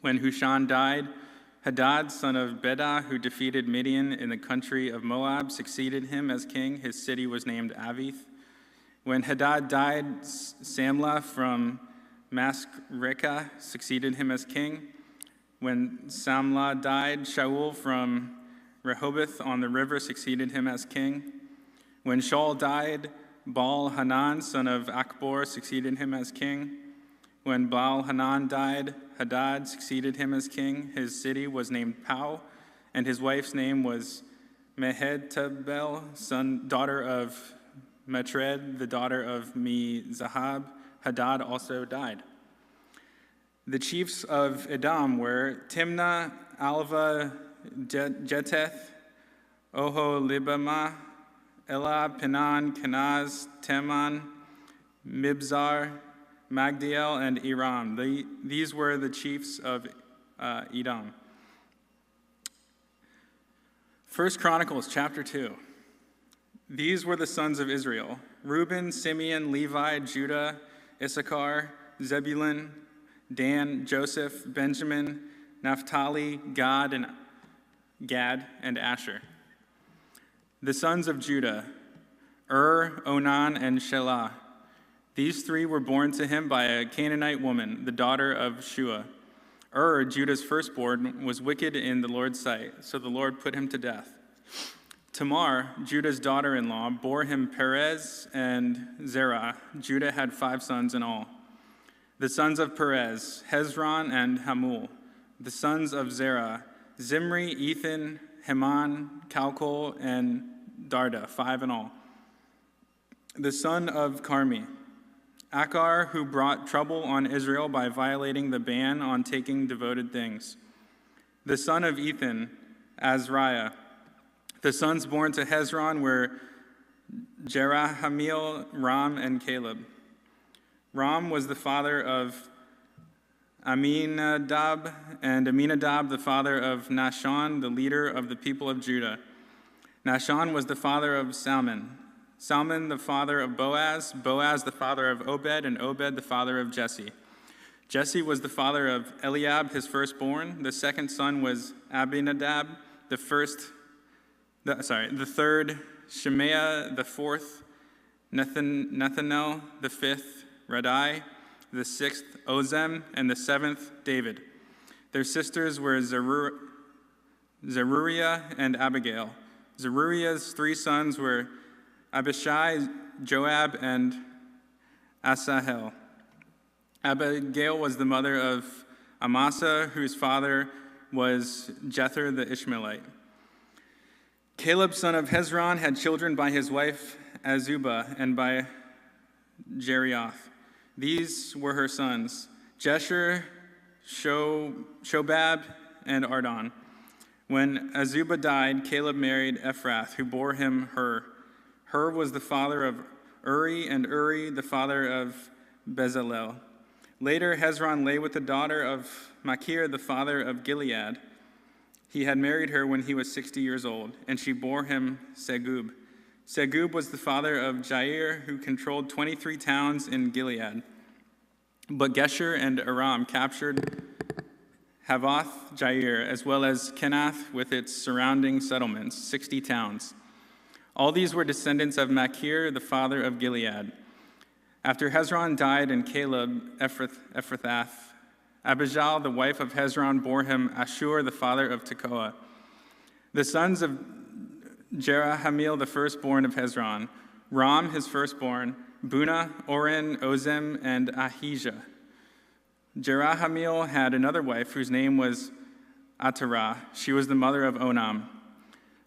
S17: When Husham died, Hadad, son of Bedad, who defeated Midian in the country of Moab, succeeded him as king. His city was named Avith. When Hadad died, Samlah from Masrekah succeeded him as king. When Samlah died, Shaul from Rehoboth on the river succeeded him as king. When Shaul died, Baal-Hanan, son of Akbor, succeeded him as king. When Baal-Hanan died, Hadad succeeded him as king. His city was named Pau, and his wife's name was Mehetabel, daughter of Matred, the daughter of Me-Zahab. Hadad also died. The chiefs of Edom were Timnah, Alva, Jeteth, Oholibamah, Elah, Penan, Kenaz, Teman, Mibzar, Magdiel, and Iram. These were the chiefs of Edom. 1 Chronicles chapter 2. These were the sons of Israel: Reuben, Simeon, Levi, Judah, Issachar, Zebulun, Dan, Joseph, Benjamin, Naphtali, Gad, and Asher. The sons of Judah: Onan, and Shelah. These three were born to him by a Canaanite woman, the daughter of Shua. Judah's firstborn, was wicked in the Lord's sight, so the Lord put him to death. Tamar, Judah's daughter-in-law, bore him Perez and Zerah. Judah had 5 sons in all. The sons of Perez, Hezron and Hamul. The sons of Zerah, Zimri, Ethan, Heman, Calcol, and Darda, 5 in all. The son of Carmi, Achar, who brought trouble on Israel by violating the ban on taking devoted things. The son of Ethan, Azariah. The sons born to Hezron were Jerahameel, Ram, and Caleb. Ram was the father of Aminadab, and Aminadab the father of Nahshon, the leader of the people of Judah. Nahshon was the father of Salmon. Salmon the father of Boaz, Boaz the father of Obed, and Obed the father of Jesse. Jesse was the father of Eliab, his firstborn. The second son was Abinadab, the third Shemaiah, the fourth Nethanel, the fifth Radai, the sixth Ozem, and the seventh David. Their sisters were Zeruiah and Abigail. Zeruiah's 3 sons were Abishai, Joab, and Asahel. Abigail was the mother of Amasa, whose father was Jether the Ishmaelite. Caleb, son of Hezron, had children by his wife Azubah and by Jerioth. These were her sons, Jesher, Shobab, and Ardon. When Azubah died, Caleb married Ephrath, who bore him Hur. Hur was the father of Uri, and Uri the father of Bezalel. Later, Hezron lay with the daughter of Machir, the father of Gilead. He had married her when he was 60 years old, and she bore him Segub. Segub was the father of Jair, who controlled 23 towns in Gilead. But Gesher and Aram captured Havoth Jair, as well as Kenath with its surrounding settlements, 60 towns. All these were descendants of Machir, the father of Gilead. After Hezron died and Caleb Ephrathath, Abijah, the wife of Hezron, bore him Ashur, the father of Tekoa. The sons of Jerahameel, the firstborn of Hezron, Ram, his firstborn, Bunah, Oren, Ozem, and Ahijah. Jerahameel had another wife whose name was Atarah. She was the mother of Onam.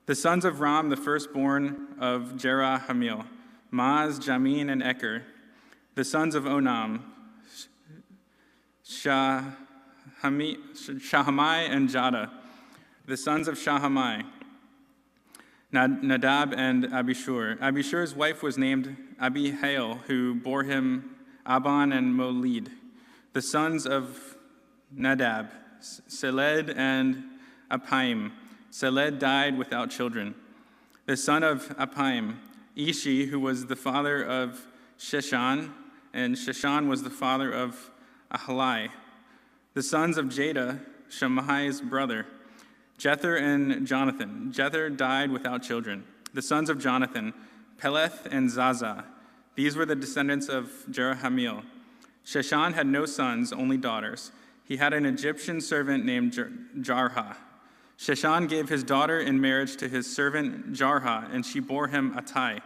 S17: The sons of Ram, the firstborn of Jerahameel, Maz, Jamin, and Eker. The sons of Onam, Shahamai and Jada. The sons of Shahamai, Nadab and Abishur. Abishur's wife was named Abihail, who bore him Aban and Molid. The sons of Nadab, Seled and Apaim. Seled died without children. The son of Apaim, Ishi, who was the father of Sheshan, and Sheshan was the father of Ahalai. The sons of Jada, Shammai's brother, Jether and Jonathan. Jether died without children. The sons of Jonathan, Peleth and Zaza. These were the descendants of Jerahameel. Sheshan had no sons, only daughters. He had an Egyptian servant named Jarha. Sheshan gave his daughter in marriage to his servant Jarha, and she bore him Attai.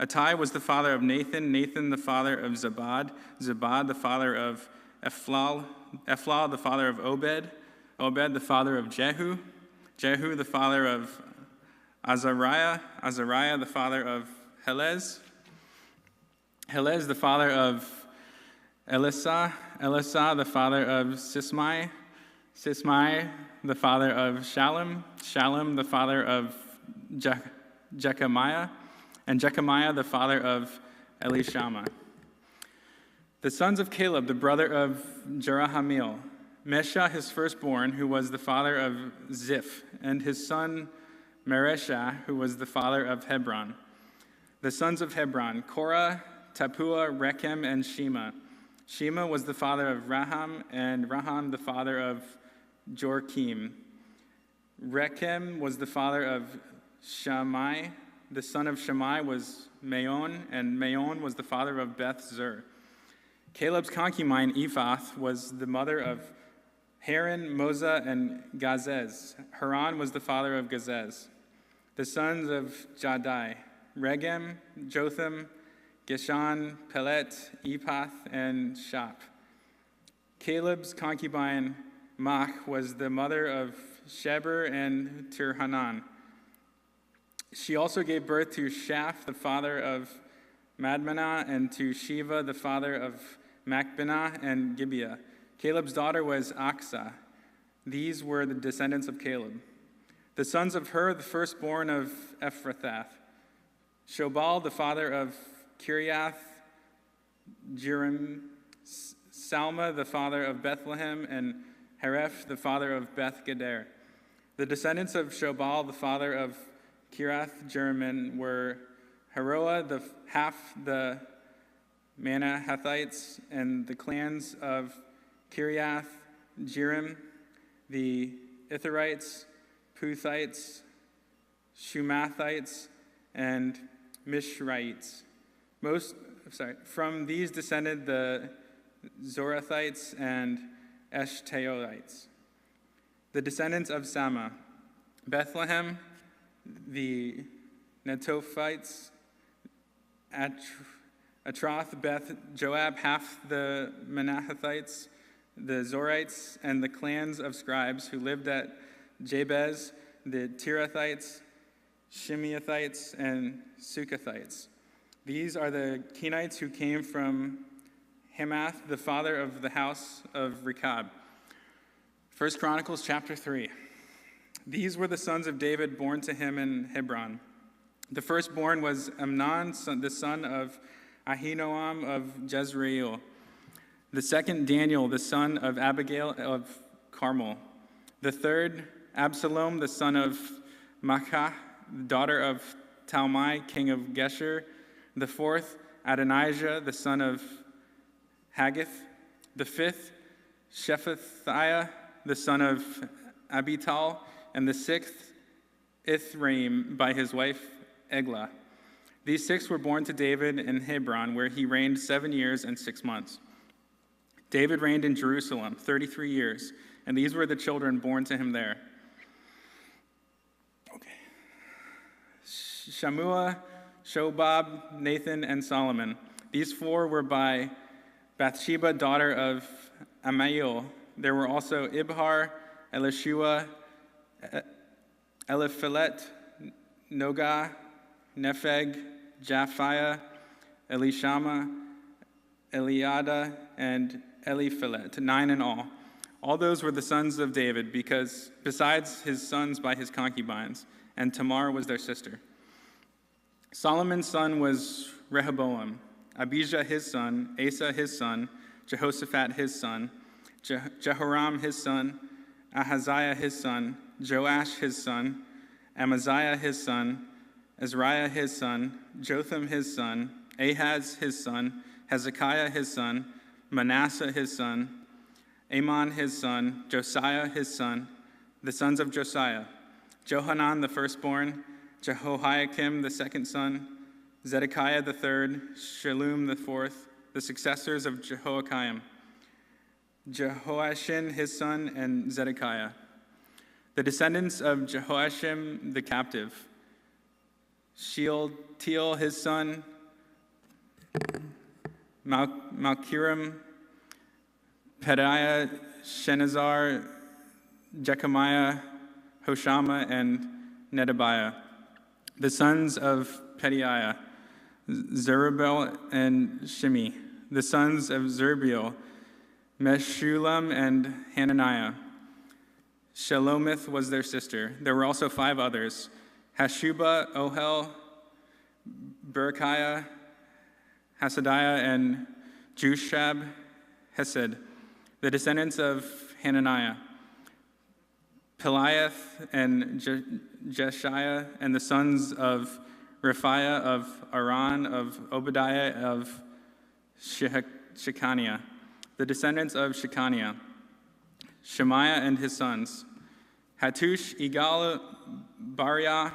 S17: Attai was the father of Nathan, Nathan the father of Zabad, Zabad the father of Ephlal, Ephlal the father of Obed, Obed the father of Jehu, Jehu the father of Azariah, Azariah the father of Helez, Helez the father of Elisah, Elisah the father of Sismai, Sismai the father of Shallum, Shallum the father of Jechamiah, and Jechamiah the father of Elishama. The sons of Caleb, the brother of Jerahameel, Mesha, his firstborn, who was the father of Ziph, and his son Maresha, who was the father of Hebron. The sons of Hebron, Korah, Tapua, Rechem, and Shema. Shema was the father of Raham, and Raham the father of Jorkim. Rechem was the father of Shammai. The son of Shammai was Maon, and Maon was the father of Beth-zur. Caleb's concubine Ephath was the mother of Haran, Moza, and Gazez. Haran was the father of Gazez. The sons of Jahdai, Regem, Jotham, Geshan, Pelet, Epath, and Shap. Caleb's concubine Mach was the mother of Sheber and Tirhanan. She also gave birth to Shaph, the father of Madmenah, and to Shiva, the father of Machbenah and Gibeah. Caleb's daughter was Achsah. These were the descendants of Caleb. The sons of Hur, the firstborn of Ephrathah. Shobal, the father of Kiriath Jearim. Salma, the father of Bethlehem, and Hareph, the father of Beth-Gader. The descendants of Shobal, the father of Kiriath Jearim, were Haroah, half the Manahathites, and the clans of Kiriath Jearim, the Itharites, Puthites, Shumathites, and Mishraites. From these descended the Zorathites and Eshtaolites. The descendants of Sama, Bethlehem, the Netophites, Atroth, Beth Joab, half the Manahathites, the Zorites, and the clans of scribes who lived at Jabez, the Tirathites, Shimeathites, and Sukathites. These are the Kenites who came from Hamath, the father of the house of Rechab. 1 Chronicles chapter 3. These were the sons of David born to him in Hebron. The firstborn was Amnon, the son of Ahinoam of Jezreel. The second, Daniel, the son of Abigail of Carmel. The third, Absalom, the son of Maachah, daughter of Talmai, king of Geshur. The fourth, Adonijah, the son of Haggith. The fifth, Shephatiah, the son of Abital. And the sixth, Ithraim, by his wife Eglah. These six were born to David in Hebron, where he reigned 7 years and 6 months. David reigned in Jerusalem 33 years, and these were the children born to him there. Shammua, Shobab, Nathan, and Solomon. These four were by Bathsheba, daughter of Ammiel. There were also Ibhar, Elishua, Eliphelet, Nogah, Nepheg, Japhiah, Elishama, Eliada, and Eliphelet, 9 in all. All those were the sons of David, besides his sons by his concubines, and Tamar was their sister. Solomon's son was Rehoboam, Abijah his son, Asa his son, Jehoshaphat his son, Jehoram his son, Ahaziah his son, Joash his son, Amaziah his son, Azariah his son, Jotham his son, Ahaz his son, Hezekiah his son, Manasseh his son, Amon his son, Josiah his son, the sons of Josiah, Johanan the firstborn, Jehoiakim the second son, Zedekiah the third, Shallum the fourth, the successors of Jehoiakim, Jehoiachin his son, and Zedekiah. The descendants of Jehoiachin the captive, Shealtiel his son, Malchiram, Pedaiah, Shenazar, Jechemiah, Hoshama, and Nedabiah. The sons of Pedaiah, Zerubbabel and Shimi. The sons of Zerubbabel, Meshullam and Hananiah. Shelomith was their sister. There were also 5 others: Hashubah, Ohel, Berechiah, Hasadiah, and Jushab, Hesed. The descendants of Hananiah, Peliath and Jeshiah, and the sons of Rephaiah, of Aran, of Obadiah, of Shechaniah. The descendants of Shechaniah, Shemaiah and his sons, Hattush, Igal, Bariah,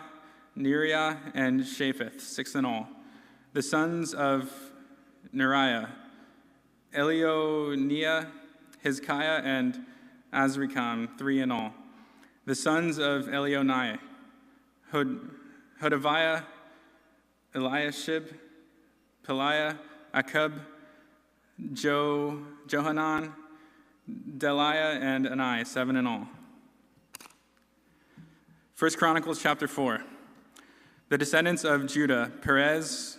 S17: Neriah, and Shapheth, 6 in all. The sons of Neriah, Elioenai, Hezekiah, and Azrikam, 3 in all. The sons of Elioenai, Hodaviah, Eliashib, Peliah, Akub, Johanan, Deliah, and Anai, 7 in all. 1 Chronicles chapter 4. The descendants of Judah, Perez,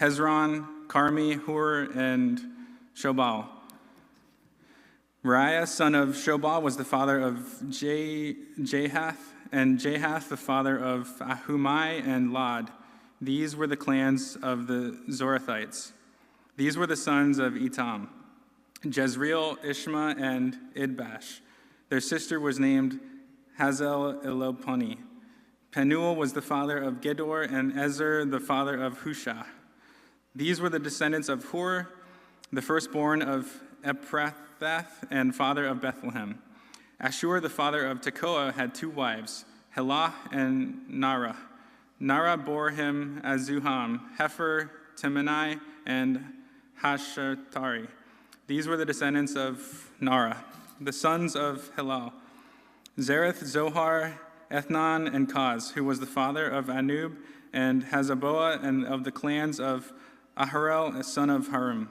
S17: Hezron, Carmi, Hur, and Shobal. Uriah, son of Shobal, was the father of Jahath, and Jahath the father of Ahumai and Lod. These were the clans of the Zorathites. These were the sons of Etam, Jezreel, Ishma, and Idbash. Their sister was named Hazel Eloponi. Penuel was the father of Gedor, and Ezer the father of Hushah. These were the descendants of Hur, the firstborn of Ephrathah and father of Bethlehem. Ashur, the father of Tekoa, had 2 wives, Helah and Nara. Nara bore him Azuham, Hefer, Temanai, and Hashatari. These were the descendants of Nara. The sons of Helah, Zereth, Zohar, Ethnan, and Kaz, who was the father of Anub and Hazaboah, and of the clans of Aharel, son of Harum.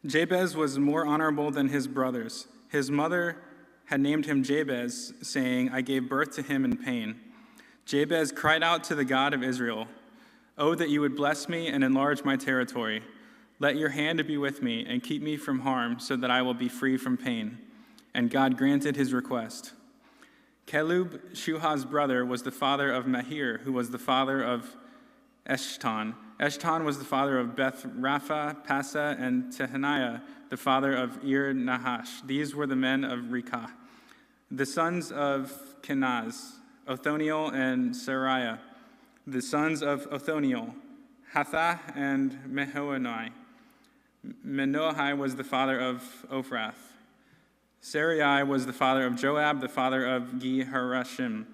S17: Jabez was more honorable than his brothers. His mother had named him Jabez, saying, I gave birth to him in pain. Jabez cried out to the God of Israel, Oh, that you would bless me and enlarge my territory. Let your hand be with me and keep me from harm, so that I will be free from pain. And God granted his request. Caleb, Shuhah's brother, was the father of Mahir, who was the father of Eshton. Eshton was the father of Beth Rapha, Pasa, and Tehaniah, the father of Ir Nahash. These were the men of Rekah. The sons of Kenaz, Othoniel and Sariah. The sons of Othoniel, Hathah and Mehoanai. Menohai was the father of Ophrath. Sarai was the father of Joab, the father of Ge-Harashim.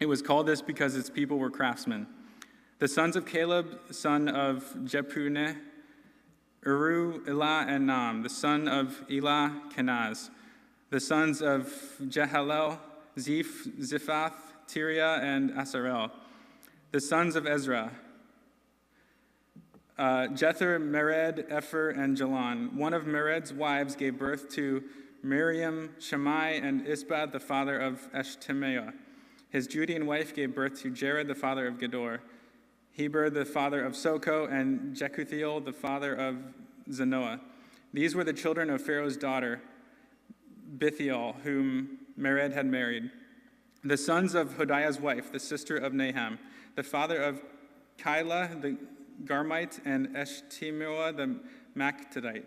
S17: It was called this because its people were craftsmen. The sons of Caleb, son of Jephunneh, Uru, Elah, and Nam. The son of Elah, Kenaz. The sons of Jehalel, Ziph, Ziphath, Tiria, and Asarel. The sons of Ezra, Jether, Mered, Epher, and Jalon. One of Mered's wives gave birth to Miriam, Shammai, and Isbad, the father of Eshtemeah. His Judean wife gave birth to Jared, the father of Gedor, Heber, the father of Soko, and Jekuthiel, the father of Zanoah. These were the children of Pharaoh's daughter, Bithiel, whom Mered had married. The sons of Hodiah's wife, the sister of Naham, the father of Keilah, the Garmite, and Eshtemoa, the Mactadite.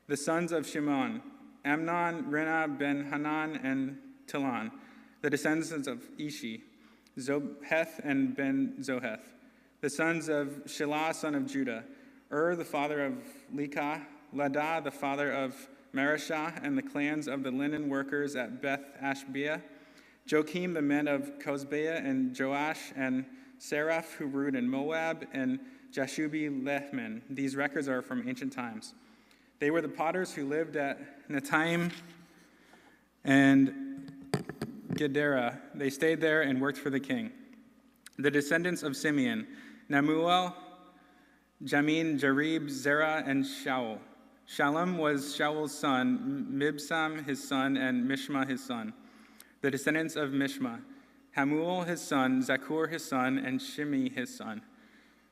S17: The sons of Shimon, Amnon, Rina, Ben-Hanan, and Tilon. The descendants of Ishi, Zoheth, and Ben-Zoheth. The sons of Shelah, son of Judah, the father of Lekah, Ladah, the father of Marishah, and the clans of the linen workers at Beth Ashbea, Joachim, the men of Cozbeah, and Joash, and Seraph, who ruled in Moab, and Jashubi Lehman. These records are from ancient times. They were the potters who lived at Netaim and Gedera. They stayed there and worked for the king. The descendants of Simeon, Nemuel, Jamin, Jarib, Zerah, and Shaul. Shalom was Shaul's son, Mibsam his son, and Mishma his son. The descendants of Mishma, Hamuel his son, Zakur his son, and Shimi his son.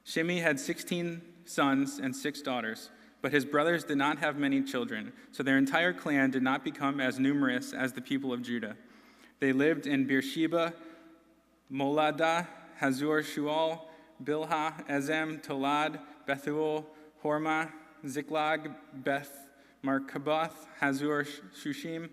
S17: Shimi had 16 sons and 6 daughters, but his brothers did not have many children, so their entire clan did not become as numerous as the people of Judah. They lived in Beersheba, Moladah, Hazor Shual, Bilhah, Ezem, Tolad, Bethuel, Hormah, Ziklag, Beth Markaboth, Hazor Shushim,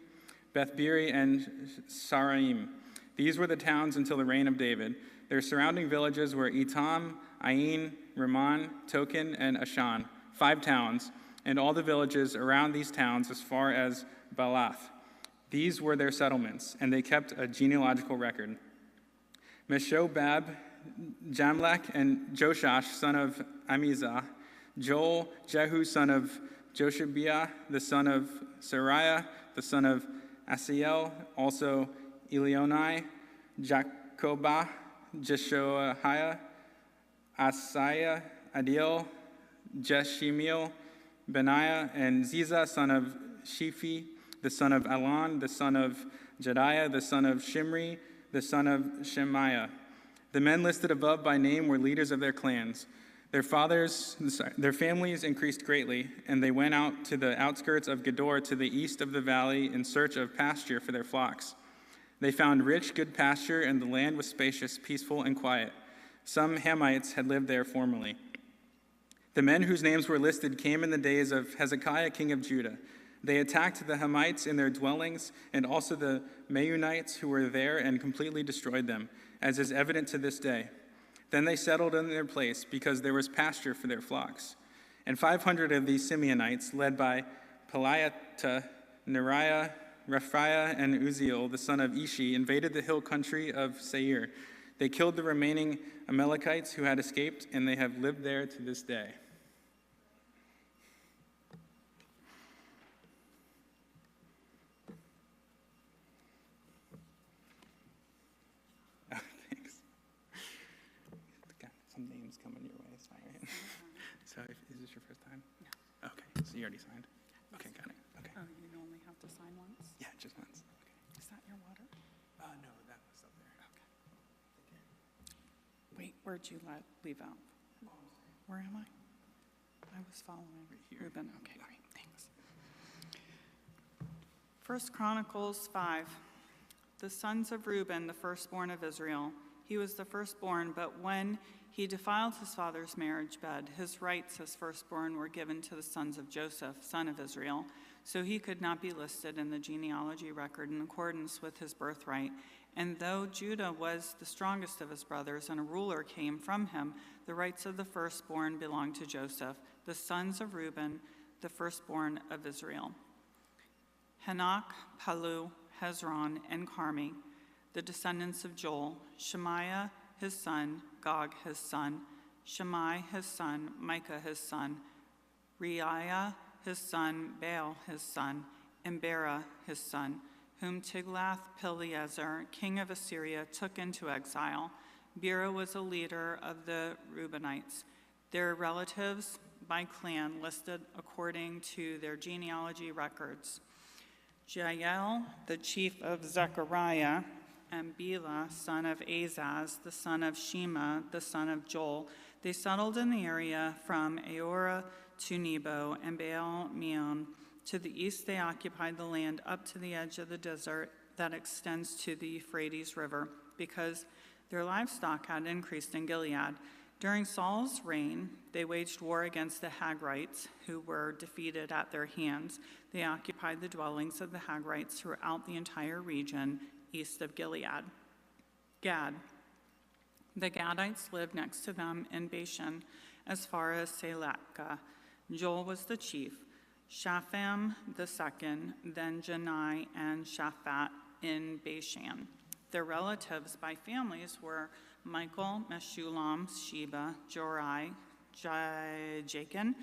S17: Beth Biri, and Saraim. These were the towns until the reign of David. Their surrounding villages were Etam, Ain, Ramon, Token, and Ashan, 5 towns, and all the villages around these towns as far as Baalath. These were their settlements, and they kept a genealogical record. Meshobab, Jamlech, and Joshash, son of Amizah, Joel, Jehu, son of Joshabiah, the son of Sariah, the son of Asiel, also Elionai, Jacobah, Jeshoiah, Asaiah, Adiel, Jeshimiel, Benaiah, and Ziza, son of Shiphi, the son of Alon, the son of Jediah, the son of Shimri, the son of Shemaiah. The men listed above by name were leaders of their clans. Their families increased greatly, and they went out to the outskirts of Gedor to the east of the valley in search of pasture for their flocks. They found rich, good pasture, and the land was spacious, peaceful, and quiet. Some Hamites had lived there formerly. The men whose names were listed came in the days of Hezekiah, king of Judah. They attacked the Hamites in their dwellings and also the Meunites who were there and completely destroyed them, as is evident to this day. Then they settled in their place because there was pasture for their flocks. And 500 of these Simeonites, led by Peliah, Neriah, Rephaiah, and Uziel, the son of Ishi, invaded the hill country of Seir. They killed the remaining Amalekites who had escaped, and they have lived there to this day. Some names coming your way, sorry. So is this your first time? No. Okay, so you already signed? Okay, got it. Okay.
S18: Oh, you only have to sign once?
S17: Yeah, just once. Okay.
S18: Is that your water?
S17: No, that was up there.
S18: Okay. Wait, where'd you leave out? Where am I? I was following Reuben. Okay, all right, thanks. 1 Chronicles 5. The sons of Reuben, the firstborn of Israel. He was the firstborn, but when he defiled his father's marriage bed, his rights as firstborn were given to the sons of Joseph, son of Israel, so he could not be listed in the genealogy record in accordance with his birthright. And though Judah was the strongest of his brothers and a ruler came from him, the rights of the firstborn belonged to Joseph, the sons of Reuben, the firstborn of Israel. Hanok, Palu, Hezron, and Carmi, the descendants of Joel, Shemaiah his son, Gog his son, Shammai his son, Micah his son, Reiah his son, Baal his son, and Bera his son, whom Tiglath-Pileser, king of Assyria, took into exile. Bera was a leader of the Reubenites. Their relatives by clan listed according to their genealogy records. Jael, the chief of Zechariah, and Bela, son of Azaz, the son of Shema, the son of Joel. They settled in the area from Aorah to Nebo and Baal-Meon. To the east, they occupied the land up to the edge of the desert that extends to the Euphrates River, because their livestock had increased in Gilead. During Saul's reign, they waged war against the Hagrites, who were defeated at their hands. They occupied the dwellings of the Hagrites throughout the entire region east of Gilead. Gad. The Gadites lived next to them in Bashan as far as Selatkah. Joel was the chief, Shapham the second, then Janai and Shaphat in Bashan. Their relatives by families were Michael, Meshullam, Sheba, Jorai, Jachin,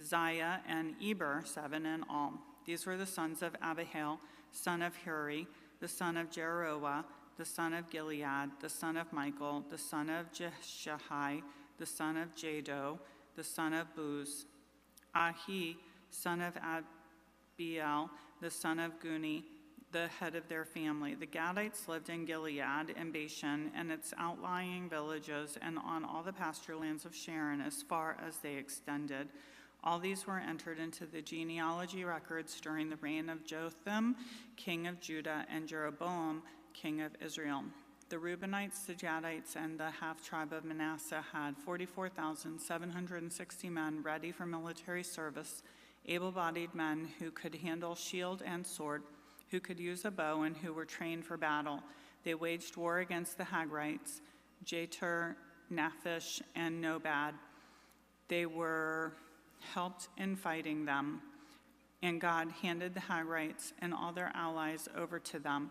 S18: Ziah, and Eber, 7 in all. These were the sons of Abihail, son of Huri, the son of Jeroah, the son of Gilead, the son of Michael, the son of Jeshahai, the son of Jado, the son of Buz, Ahi, son of Abiel, the son of Guni, the head of their family. The Gadites lived in Gilead and Bashan and its outlying villages and on all the pasture lands of Sharon as far as they extended. All these were entered into the genealogy records during the reign of Jotham, king of Judah, and Jeroboam, king of Israel. The Reubenites, the Gadites, and the half-tribe of Manasseh had 44,760 men ready for military service, able-bodied men who could handle shield and sword, who could use a bow, and who were trained for battle. They waged war against the Hagrites, Jeter, Naphish, and Nobad. They were helped in fighting them, and God handed the Hagrites and all their allies over to them.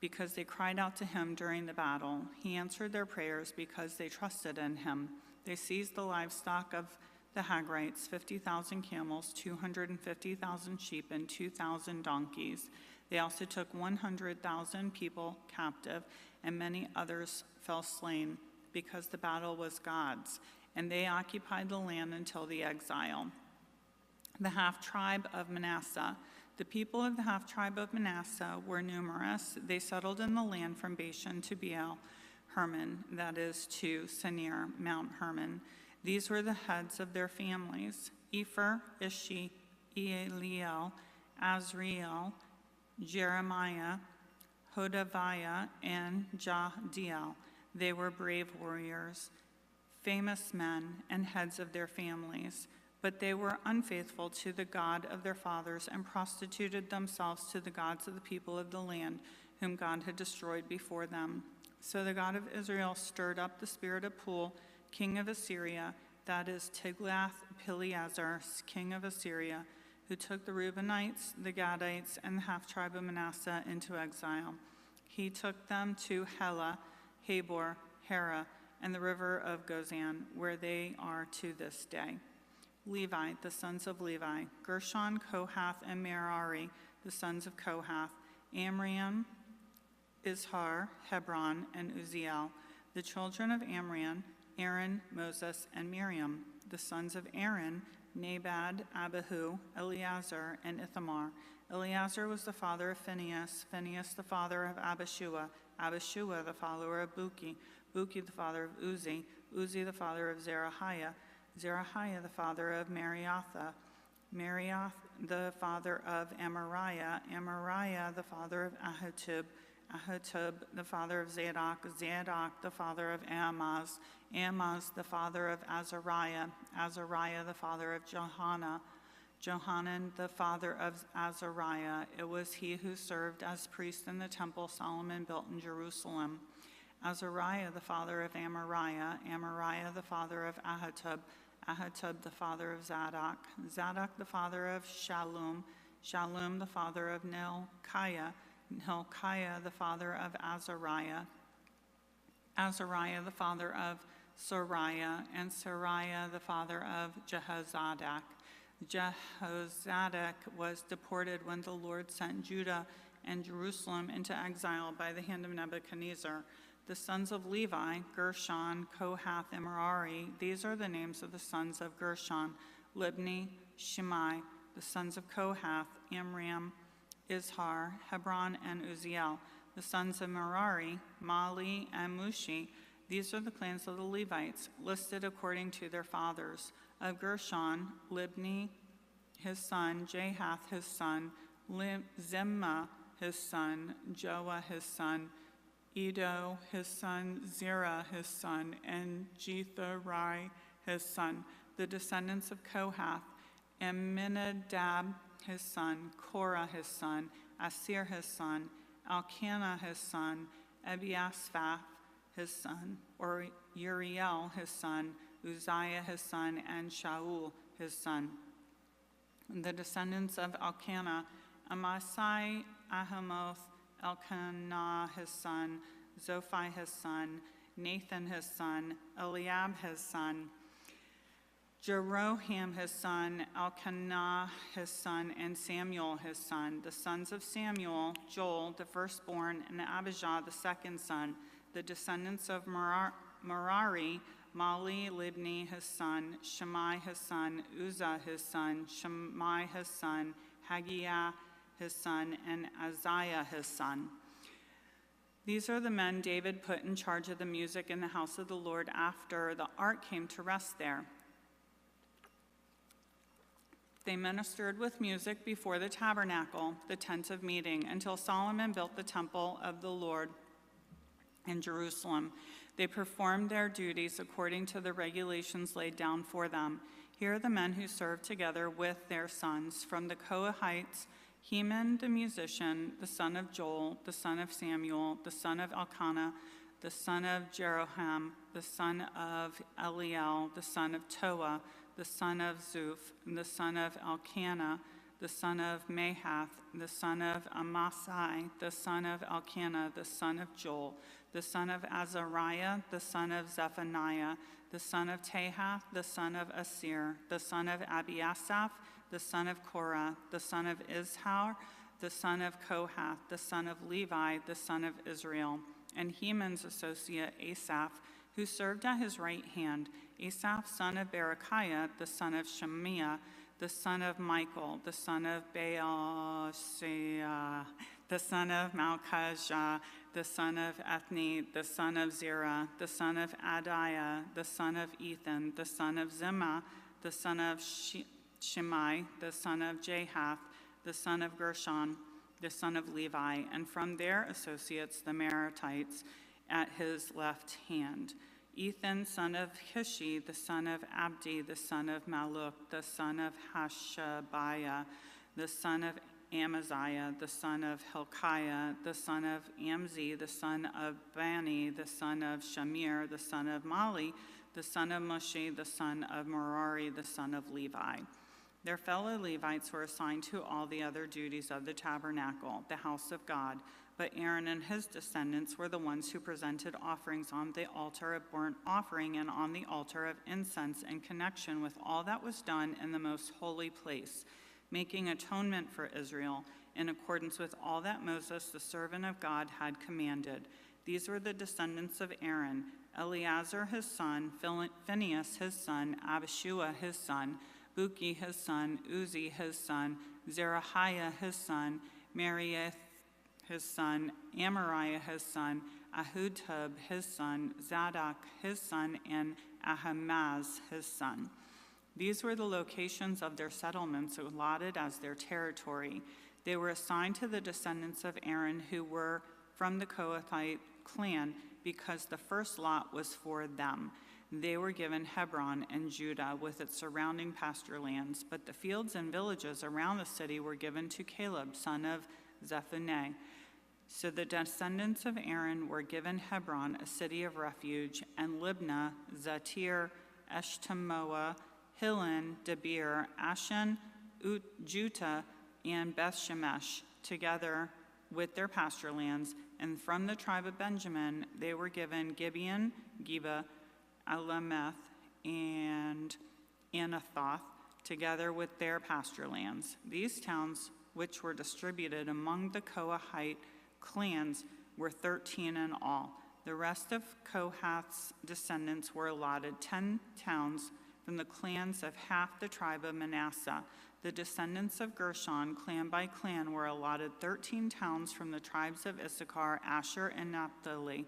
S18: because they cried out to him during the battle. He answered their prayers because they trusted in him. They seized the livestock of the Hagrites, 50,000 camels, 250,000 sheep, and 2,000 donkeys. They also took 100,000 people captive, and many others fell slain, because the battle was God's, and they occupied the land until the exile. The half-tribe of Manasseh. The people of the half-tribe of Manasseh were numerous. They settled in the land from Bashan to Baal Hermon, that is, to Senir, Mount Hermon. These were the heads of their families: Epher, Ishi, Eliel, Azriel, Jeremiah, Hodaviah, and Jahdiel. They were brave warriors, famous men, and heads of their families. But they were unfaithful to the God of their fathers and prostituted themselves to the gods of the people of the land, whom God had destroyed before them. So the God of Israel stirred up the spirit of Pul, king of Assyria, that is Tiglath-Pileser, king of Assyria, who took the Reubenites, the Gadites, and the half-tribe of Manasseh into exile. He took them to Helah, Habor, Hara, and the river of Gozan, where they are to this day. Levi, the sons of Levi: Gershon, Kohath, and Merari, the sons of Kohath; Amram, Izhar, Hebron, and Uzziel. The children of Amram: Aaron, Moses, and Miriam. The sons of Aaron: Nabad, Abihu, Eleazar, and Ithamar. Eleazar was the father of Phinehas, Phinehas the father of Abishua, Abishua the father of Buki, Buki the father of Uzi, Uzi the father of Zerahiah, Zerahiah the father of Mariatha, Mariath the father of Amariah, Amariah the father of Ahitub, Ahitub the father of Zadok, Zadok the father of Amaz, Amaz the father of Azariah, Azariah the father of Johanan, Johanan the father of Azariah. It was he who served as priest in the temple Solomon built in Jerusalem. Azariah the father of Amariah, Amariah the father of Ahitub, Ahitub the father of Zadok, Zadok the father of Shallum, Shallum the father of Hilkiah, Hilkiah the father of Azariah, Azariah the father of Sariah, and Sariah the father of Jehozadak. Jehozadak was deported when the Lord sent Judah and Jerusalem into exile by the hand of Nebuchadnezzar. The sons of Levi: Gershon, Kohath, and Merari. These are the names of the sons of Gershon: Libni, Shimei. The sons of Kohath: Amram, Izhar, Hebron, and Uzziel. The sons of Merari: Mali and Mushi. These are the clans of the Levites, listed according to their fathers. Of Gershon: Libni, his son; Jahath, his son; Zimma, his son; Joah, his son; Edo, his son; Zerah, his son; and Jetharai, his son. The descendants of Kohath: Amminadab, his son; Korah, his son; Asir, his son; Elkanah, his son; Ebiasaph, his son; or Uriel, his son; Uzziah, his son; and Shaul, his son. The descendants of Elkanah: Amasai, Ahimoth, Elkanah, his son; Zophai, his son; Nathan, his son; Eliab, his son; Jeroham, his son; Elkanah, his son; and Samuel, his son. The sons of Samuel: Joel, the firstborn, and Abijah, the second son. The descendants of Merari: Mali, Libni, his son; Shammai, his son; Uzzah, his son; Shammai, his son; Haggiah, his son; and Azariah, his son. These are the men David put in charge of the music in the house of the Lord after the ark came to rest there. They ministered with music before the tabernacle, the tent of meeting, until Solomon built the temple of the Lord in Jerusalem. They performed their duties according to the regulations laid down for them. Here are the men who served together with their sons. From the Kohathites: Heman the musician, the son of Joel, the son of Samuel, the son of Elkanah, the son of Jeroham, the son of Eliel, the son of Toah, the son of Zuph, the son of Elkanah, the son of Mahath, the son of Amasai, the son of Elkanah, the son of Joel, the son of Azariah, the son of Zephaniah, the son of Tahath, the son of Asir, the son of Abiasaph, the son of Korah, the son of Izhar, the son of Kohath, the son of Levi, the son of Israel, and Heman's associate Asaph, who served at his right hand, Asaph, son of Berechiah, the son of Shemiah, the son of Michael, the son of Baaseiah, the son of Malchijah, the son of Ethni, the son of Zerah, the son of Adiah, the son of Ethan, the son of Zimmah, the son of Shimei, the son of Jahath, the son of Gershon, the son of Levi, and from their associates, the Meratites, at his left hand. Ethan, son of Kishi, the son of Abdi, the son of Maluk, the son of Hashabiah, the son of Amaziah, the son of Hilkiah, the son of Amzi, the son of Bani, the son of Shamir, the son of Mali, the son of Mushi, the son of Merari, the son of Levi. Their fellow Levites were assigned to all the other duties of the tabernacle, the house of God, but Aaron and his descendants were the ones who presented offerings on the altar of burnt offering and on the altar of incense in connection with all that was done in the most holy place, making atonement for Israel in accordance with all that Moses, the servant of God, had commanded. These were the descendants of Aaron: Eleazar his son, Phinehas his son, Abishua his son, Buki his son, Uzi his son, Zerahiah his son, Meriath his son, Amariah his son, Ahutub his son, Zadok his son, and Ahimaaz his son. These were the locations of their settlements allotted as their territory. They were assigned to the descendants of Aaron who were from the Kohathite clan because the first lot was for them. They were given Hebron and Judah with its surrounding pasture lands, but the fields and villages around the city were given to Caleb, son of Jephunneh. So the descendants of Aaron were given Hebron, a city of refuge, and Libnah, Zatir, Eshtemoa, Hilen, Debir, Ashan, Juta, and Bethshemesh, together with their pasture lands. And from the tribe of Benjamin, they were given Gibeon, Geba, Alameth, and Anathoth, together with their pasture lands. These towns, which were distributed among the Kohathite clans, were 13 in all. The rest of Kohath's descendants were allotted 10 towns from the clans of half the tribe of Manasseh. The descendants of Gershon, clan by clan, were allotted 13 towns from the tribes of Issachar, Asher, and Naphtali,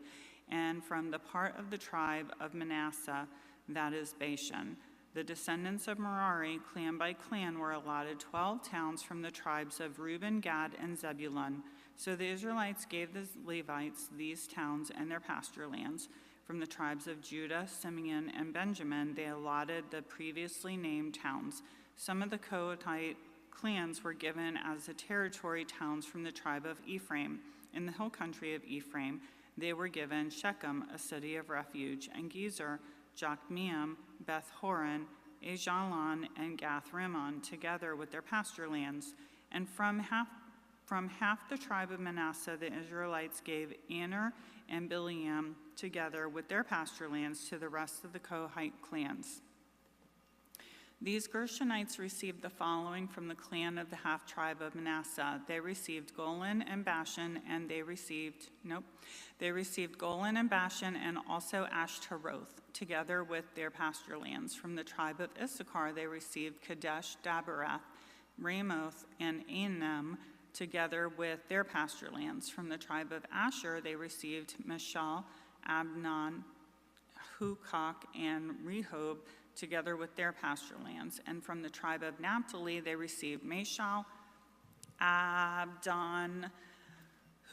S18: and from the part of the tribe of Manasseh, that is Bashan. The descendants of Merari, clan by clan, were allotted 12 towns from the tribes of Reuben, Gad, and Zebulun. So the Israelites gave the Levites these towns and their pasture lands. From the tribes of Judah, Simeon, and Benjamin, they allotted the previously named towns. Some of the Kohathite clans were given as the territory towns from the tribe of Ephraim. In the hill country of Ephraim, they were given Shechem, a city of refuge, and Gezer, Jokmeam, Beth Horon, Ajalon, and Gath Rimmon, together with their pasture lands. And from half the tribe of Manasseh, the Israelites gave Aner and Bileam, together with their pasture lands, to the rest of the Kohathite clans. These Gershonites received the following from the clan of the half-tribe of Manasseh. They received Golan and Bashan, and they received Golan and Bashan and also Ashtaroth, together with their pasture lands. From the tribe of Issachar, they received Kadesh, Daberath, Ramoth, and Anem, together with their pasture lands. From the tribe of Asher, they received Mishal, Abnon, Hukok, and Rehob, together with their pasture lands. And from the tribe of Naphtali, they received Mashal, Abdon,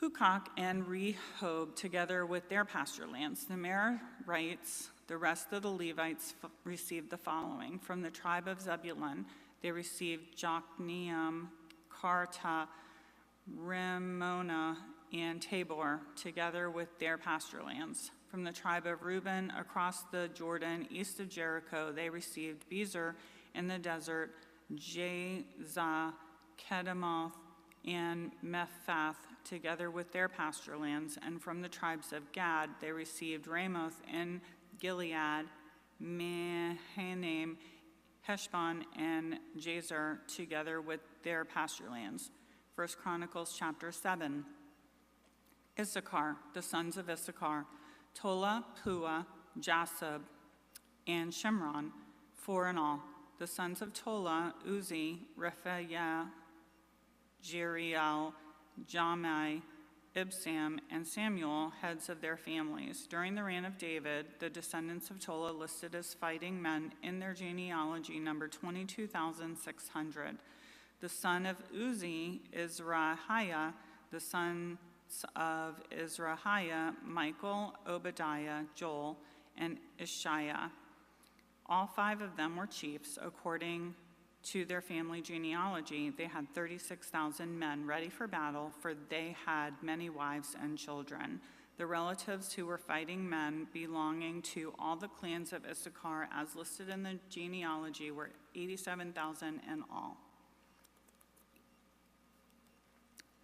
S18: Hukok, and Rehob, together with their pasture lands. The Merarites, the rest of the Levites, received the following. From the tribe of Zebulun, they received Jokneam, Karta, Rimmona, and Tabor, together with their pasture lands. From the tribe of Reuben, across the Jordan, east of Jericho, they received Bezer in the desert, Jezah, Kedemoth, and Mephath, together with their pasture lands. And from the tribes of Gad they received Ramoth in Gilead, Mahanaim, Heshbon, and Jazer, together with their pasture lands. 1 Chronicles chapter 7. Issachar, the sons of Issachar, Tola, Pua, Jasub, and Shimron, 4 in all. The sons of Tola, Uzi, Rephaiah, Jeriel, Jamai, Ibsam, and Samuel, heads of their families. During the reign of David, the descendants of Tola listed as fighting men in their genealogy numbered 22,600. The son of Uzi, Izrahiah, the sons of Izrahiah, Michael, Obadiah, Joel, and Ishiah. All 5 of them were chiefs. According to their family genealogy, they had 36,000 men ready for battle, for they had many wives and children. The relatives who were fighting men belonging to all the clans of Issachar, as listed in the genealogy, were 87,000 in all.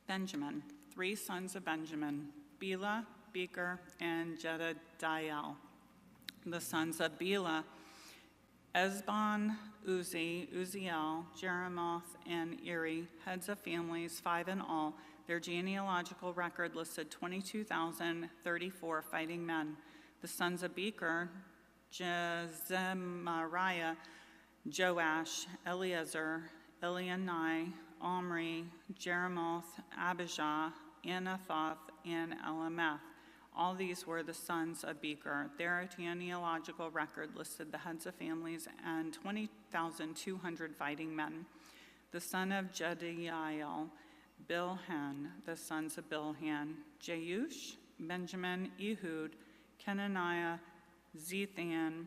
S18: Benjamin, 3 sons of Benjamin, Bela, Becher, and Jedidiah. The sons of Bela, Ezbon, Uzi, Uziel, Jeremoth, and Eri, heads of families, 5 in all. Their genealogical record listed 22,034 fighting men. The sons of Becher, Jezemariah, Joash, Eleazar, Elianai, Omri, Jeremoth, Abijah, Anathoth, and Elameth. All these were the sons of Becher. Their genealogical record listed the heads of families and 20,200 fighting men. The son of Jedidiah, Bilhan. The sons of Bilhan, Jeush, Benjamin, Ehud, Kenaniah, Zethan,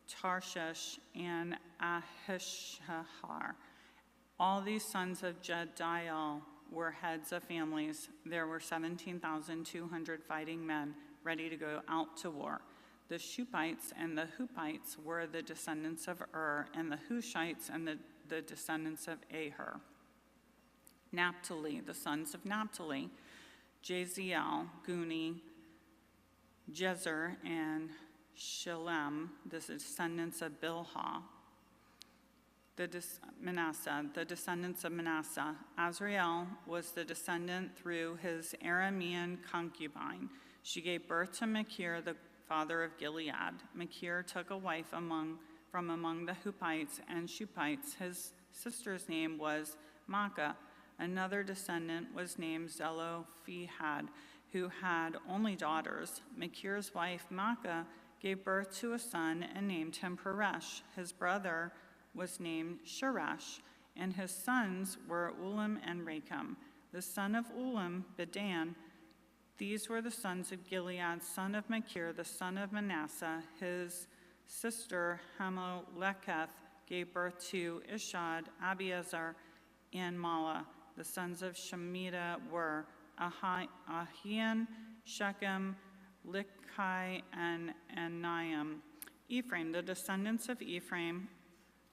S18: Tarshish, and Ahishahar. All these sons of Jedidiah were heads of families. There were 17,200 fighting men ready to go out to war. The Shuppites and the Huppites were the descendants of and the Hushites and the descendants of Aher. Naphtali, the sons of Naphtali, Jaziel, Guni, Jezer, and Shillem, the descendants of Bilhah. Manasseh, the descendants of Manasseh. Azrael was the descendant through his Aramean concubine. She gave birth to Machir, the father of Gilead. Machir took a wife from among the Huppites and Shuppites. His sister's name was Maacah. Another descendant was named Zelophehad, who had only daughters. Machir's wife Maacah gave birth to a son and named him Peresh. His brother was named Sherash, and his sons were Ulam and Rakem. The son of Ulam, Bedan. These were the sons of Gilead, son of Machir, the son of Manasseh. His sister Hameleketh gave birth to Ishad, Abiezer, and Mala. The sons of Shemitah were Ahian, Shechem, Likai, and Anaim. Ephraim, the descendants of Ephraim,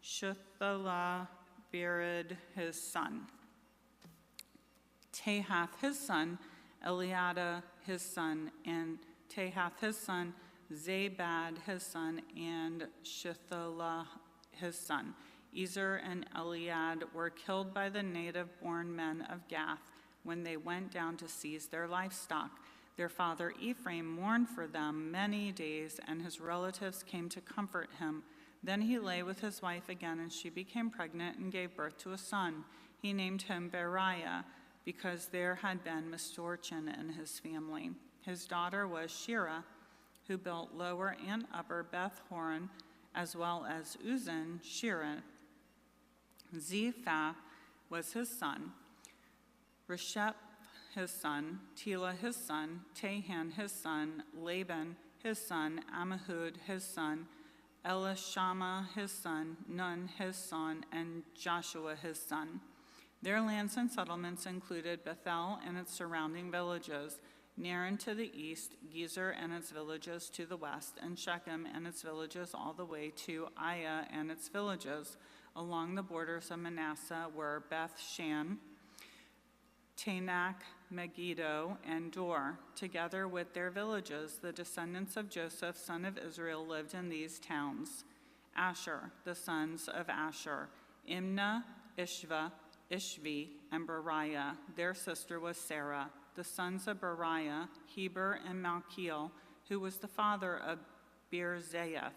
S18: Shuthalah, Bered, his son. Tahath, his son, Eliada, his son, and Tahath, his son, Zabad, his son, and Shuthalah, his son. Ezer and Eliad were killed by the native-born men of Gath when they went down to seize their livestock. Their father Ephraim mourned for them many days, and his relatives came to comfort him. Then he lay with his wife again, and she became pregnant and gave birth to a son. He named him Beriah, because there had been misfortune in his family. His daughter was Shira, who built Lower and Upper Beth Horon, as well as Uzan, Shira. Zephath was his son, Resheph his son, Tela his son, Tahan his son, Laban his son, Ammihud his son, Elishama his son, Nun his son, and Joshua his son. Their lands and settlements included Bethel and its surrounding villages, Naran to the east, Gezer and its villages to the west, and Shechem and its villages all the way to Aiah and its villages. Along the borders of Manasseh were Beth Shan, Tanakh, Megiddo, and Dor. Together with their villages, the descendants of Joseph, son of Israel, lived in these towns. Asher, the sons of Asher, Imnah, Ishvi, and Beriah. Their sister was Sarah. The sons of Beriah, Heber and Malchiel, who was the father of Beerzaeth.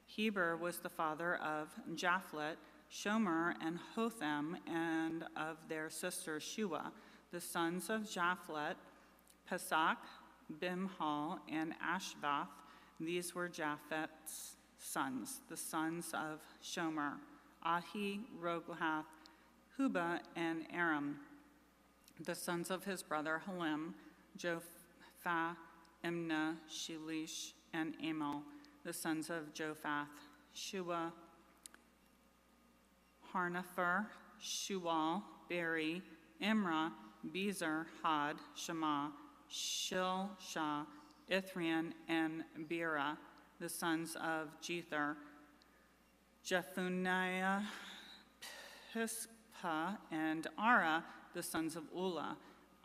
S18: Heber was the father of Japhlet, Shomer, and Hotham, and of their sister Shua. The sons of Japhlet, Pesach, Bimhal, and Ashvath. These were Japhet's sons. The sons of Shomer, Ahi, Roglath, Huba, and Aram. The sons of his brother Halim, Jophah, Imnah, Shelish, and Amal. The sons of Jophath, Shua, Harnepher, Shual, Beri, Imrah, Bezer, Had, Shema, Shilshah, Ithran, and Bera. The sons of Jether, Jephuniah, Pispa, and Ara. The sons of Ulah,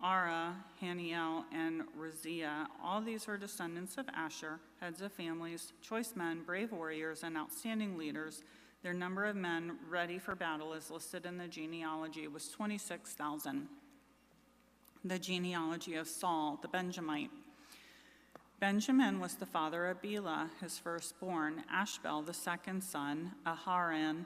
S18: Ara, Haniel, and Raziah. All these were descendants of Asher, heads of families, choice men, brave warriors, and outstanding leaders. Their number of men ready for battle is listed in the genealogy was 26,000. The genealogy of Saul, the Benjamite. Benjamin was the father of Bela, his firstborn, Ashbel, the second son, Aharon,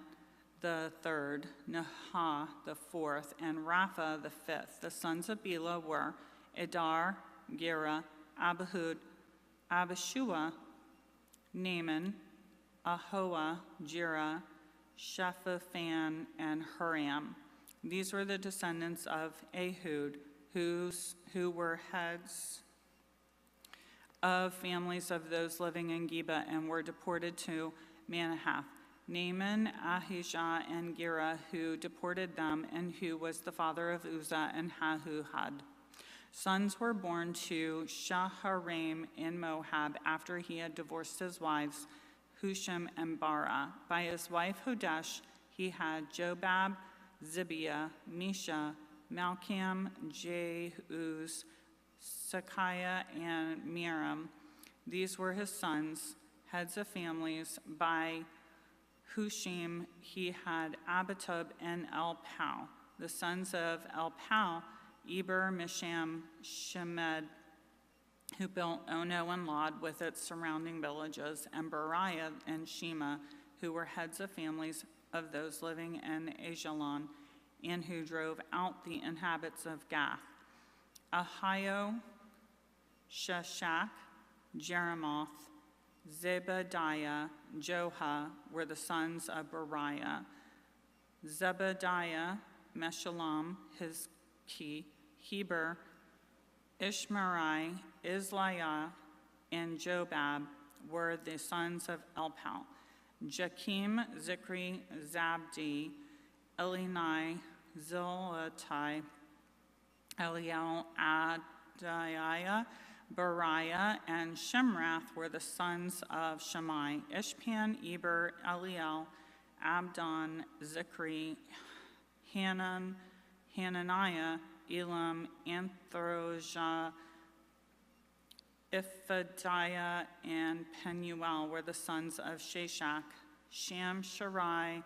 S18: the third, Nahah, the fourth, and Rapha, the fifth. The sons of Bela were Adar, Gera, Abihud, Abishua, Naaman, Ahoah, Jira, Shephaphan, and Huram. These were the descendants of Ehud, who were heads of families of those living in Geba and were deported to Manahath. Naaman, Ahijah, and Gera, who deported them, and who was the father of Uzzah and Hahuhad. Sons were born to Shaharaim in Moab after he had divorced his wives, Husham and Bara. By his wife Hodesh, he had Jobab, Zibiah, Misha, Malcham, Jehuz, Sakiah, and Miram. These were his sons, heads of families. By Hushim, he had Abitub and Elpau. The sons of Elpau, Eber, Misham, Shemed, who built Ono and Lod with its surrounding villages, and Beriah and Shema, who were heads of families of those living in Ajalon, and who drove out the inhabitants of Gath. Ahio, Sheshach, Jeremoth, Zebediah, Joha were the sons of Beriah. Zebediah, Meshullam, Hizki, Heber, Ishmerai, Isliah, and Jobab were the sons of Elpau. Jakim, Zikri, Zabdi, Elinai, Zilatai, Eliel, Adiah, Beriah, and Shemrath were the sons of Shammai. Ishpan, Eber, Eliel, Abdon, Zikri, Hananiah, Elam, Anthrojah, Iphadiah, and Penuel were the sons of Sheshach. Shamsharai,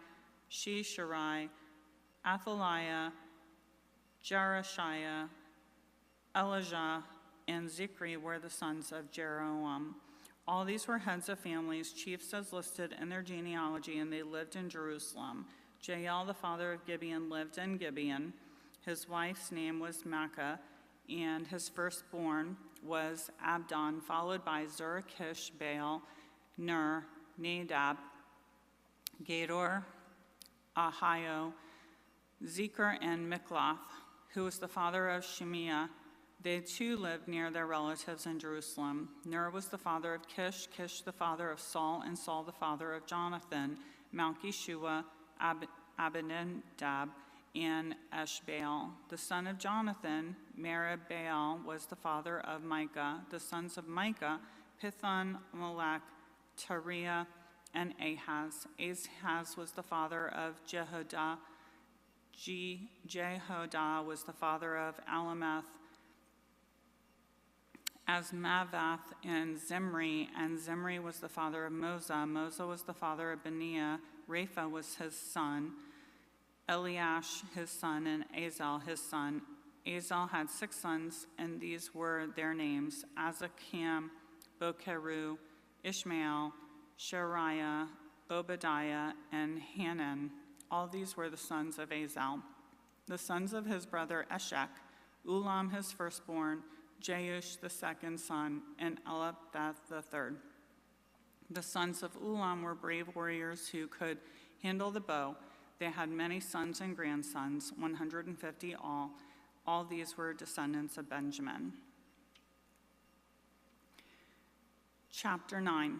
S18: Shisharai, Athaliah, Jarashiah, Elijah, and Zikri were the sons of Jeroam. All these were heads of families, chiefs as listed in their genealogy, and they lived in Jerusalem. Jael, the father of Gibeon, lived in Gibeon. His wife's name was Makkah, and his firstborn was Abdon, followed by Zerakish, Baal, Ner, Nadab, Gedor, Ahio, Zikr, and Mikloth, who was the father of Shemiah. They too lived near their relatives in Jerusalem. Ner was the father of Kish, Kish the father of Saul, and Saul the father of Jonathan, Malchishua, Abinadab, and Eshbaal. The son of Jonathan, Merib-Baal, was the father of Micah. The sons of Micah, Pithon, Malach, Tariah, and Ahaz. Ahaz was the father of Jehoiada. Jehoiada was the father of Alameth, Asmavath, and Zimri was the father of Moza. Moza was the father of Beniah. Rapha was his son, Eliash his son, and Azel his son. Azel had 6 sons, and these were their names: Azakam, Bokeru, Ishmael, Shariah, Obadiah, and Hanan. All these were the sons of Azel. The sons of his brother Eshek: Ulam his firstborn, Jeush the second son, and Elabeth the third. The sons of Ulam were brave warriors who could handle the bow. They had many sons and grandsons, 150 all. All these were descendants of Benjamin. Chapter 9.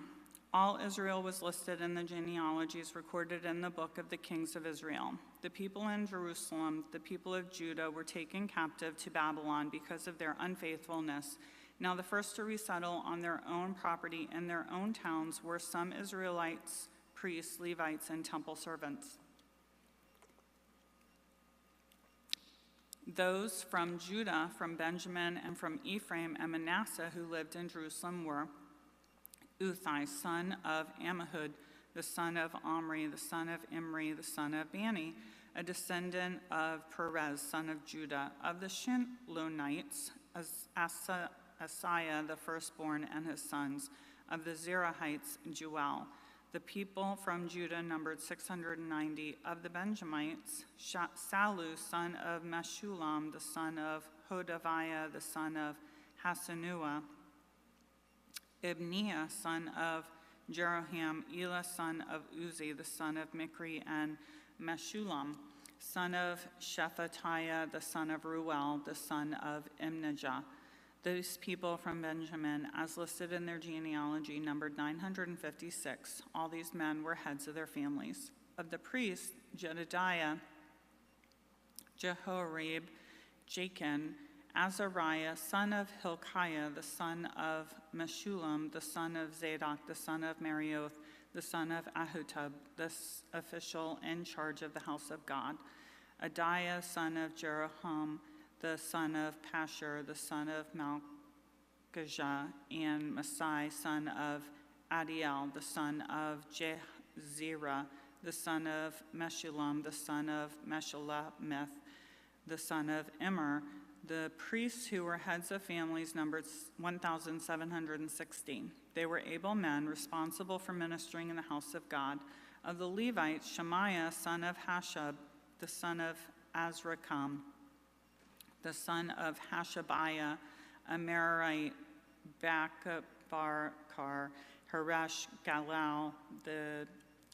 S18: All Israel was listed in the genealogies recorded in the book of the kings of Israel. The people in Jerusalem, the people of Judah, were taken captive to Babylon because of their unfaithfulness. Now the first to resettle on their own property in their own towns were some Israelites, priests, Levites, and temple servants. Those from Judah, from Benjamin, and from Ephraim and Manasseh who lived in Jerusalem were Uthai, son of Ammihud, the son of Omri, the son of Imri, the son of Bani, a descendant of Perez, son of Judah. Of the Shilonites, Asaiah, the firstborn, and his sons. Of the Zerahites, Juel. The people from Judah numbered 690. Of the Benjamites, Salu, son of Meshullam, the son of Hodaviah, the son of Hasanua. Ibniah, son of Jeroham. Elah, son of Uzi, the son of Mikri, and Meshullam, son of Shephatiah, the son of Ruel, the son of Imnijah. Those people from Benjamin, as listed in their genealogy, numbered 956. All these men were heads of their families. Of the priests, Jedediah, Jehoiarib, Jachin, Azariah, son of Hilkiah, the son of Meshullam, the son of Zadok, the son of Marioth, the son of Ahutub, the official in charge of the house of God. Adiah, son of Jeroham, the son of Pashur, the son of Malchijah, and Masai, son of Adiel, the son of Jezerah, the son of Meshullam, the son of Meshulameth, the son of Immer. The priests who were heads of families numbered 1,716. They were able men responsible for ministering in the house of God. Of the Levites, Shemaiah, son of Hashab, the son of Azrikam, the son of Hashabiah, a Merarite, Bakabakar, Haresh, Galal,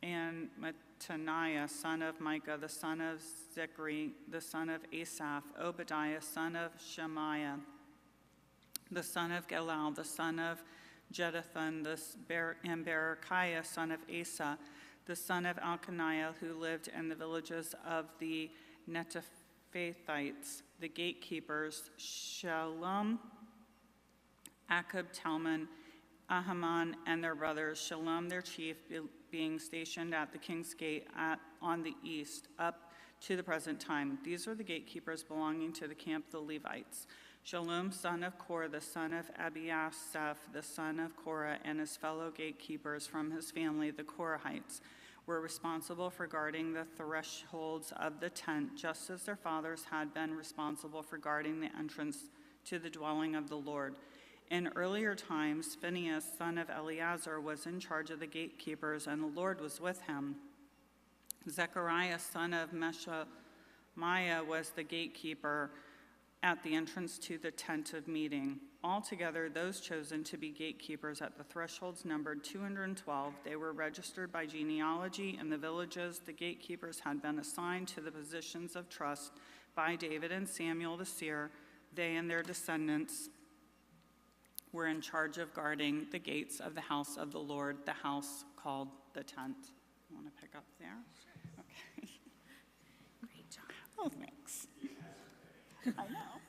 S18: and Mattaniah, son of Micah, the son of Zechri, the son of Asaph, Obadiah, son of Shemaiah, the son of Galal, the son of Jeduthun, and Berechiah, son of Asa, the son of Elkaniah, who lived in the villages of the Netophathites, the gatekeepers, Shalom, Akub, Talmon, Ahaman, and their brothers, Shalom, their chief, being stationed at the king's gate on the east, up to the present time. These are the gatekeepers belonging to the camp of the Levites. Shalom, son of Korah, the son of Abiasaph, the son of Korah, and his fellow gatekeepers from his family, the Korahites, were responsible for guarding the thresholds of the tent, just as their fathers had been responsible for guarding the entrance to the dwelling of the Lord. In earlier times, Phinehas, son of Eleazar, was in charge of the gatekeepers, and the Lord was with him. Zechariah, son of Meshamiah, was the gatekeeper at the entrance to the tent of meeting. Altogether, those chosen to be gatekeepers at the thresholds numbered 212. They were registered by genealogy in the villages. The gatekeepers had been assigned to the positions of trust by David and Samuel the seer. They and their descendants were in charge of guarding the gates of the house of the Lord, the house called the tent. You want to pick up there? Okay. Great job. Oh, thanks. I know.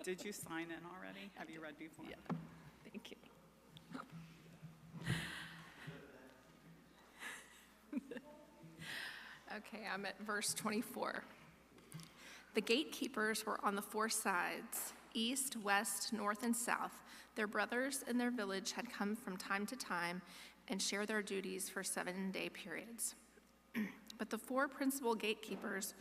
S18: Did you sign in already? Have you read before?
S7: Yeah. Thank you.
S19: Okay, I'm at verse 24. The gatekeepers were on the four sides, east, west, north, and south. Their brothers in their village had come from time to time and shared their duties for 7-day periods. But the four principal gatekeepers,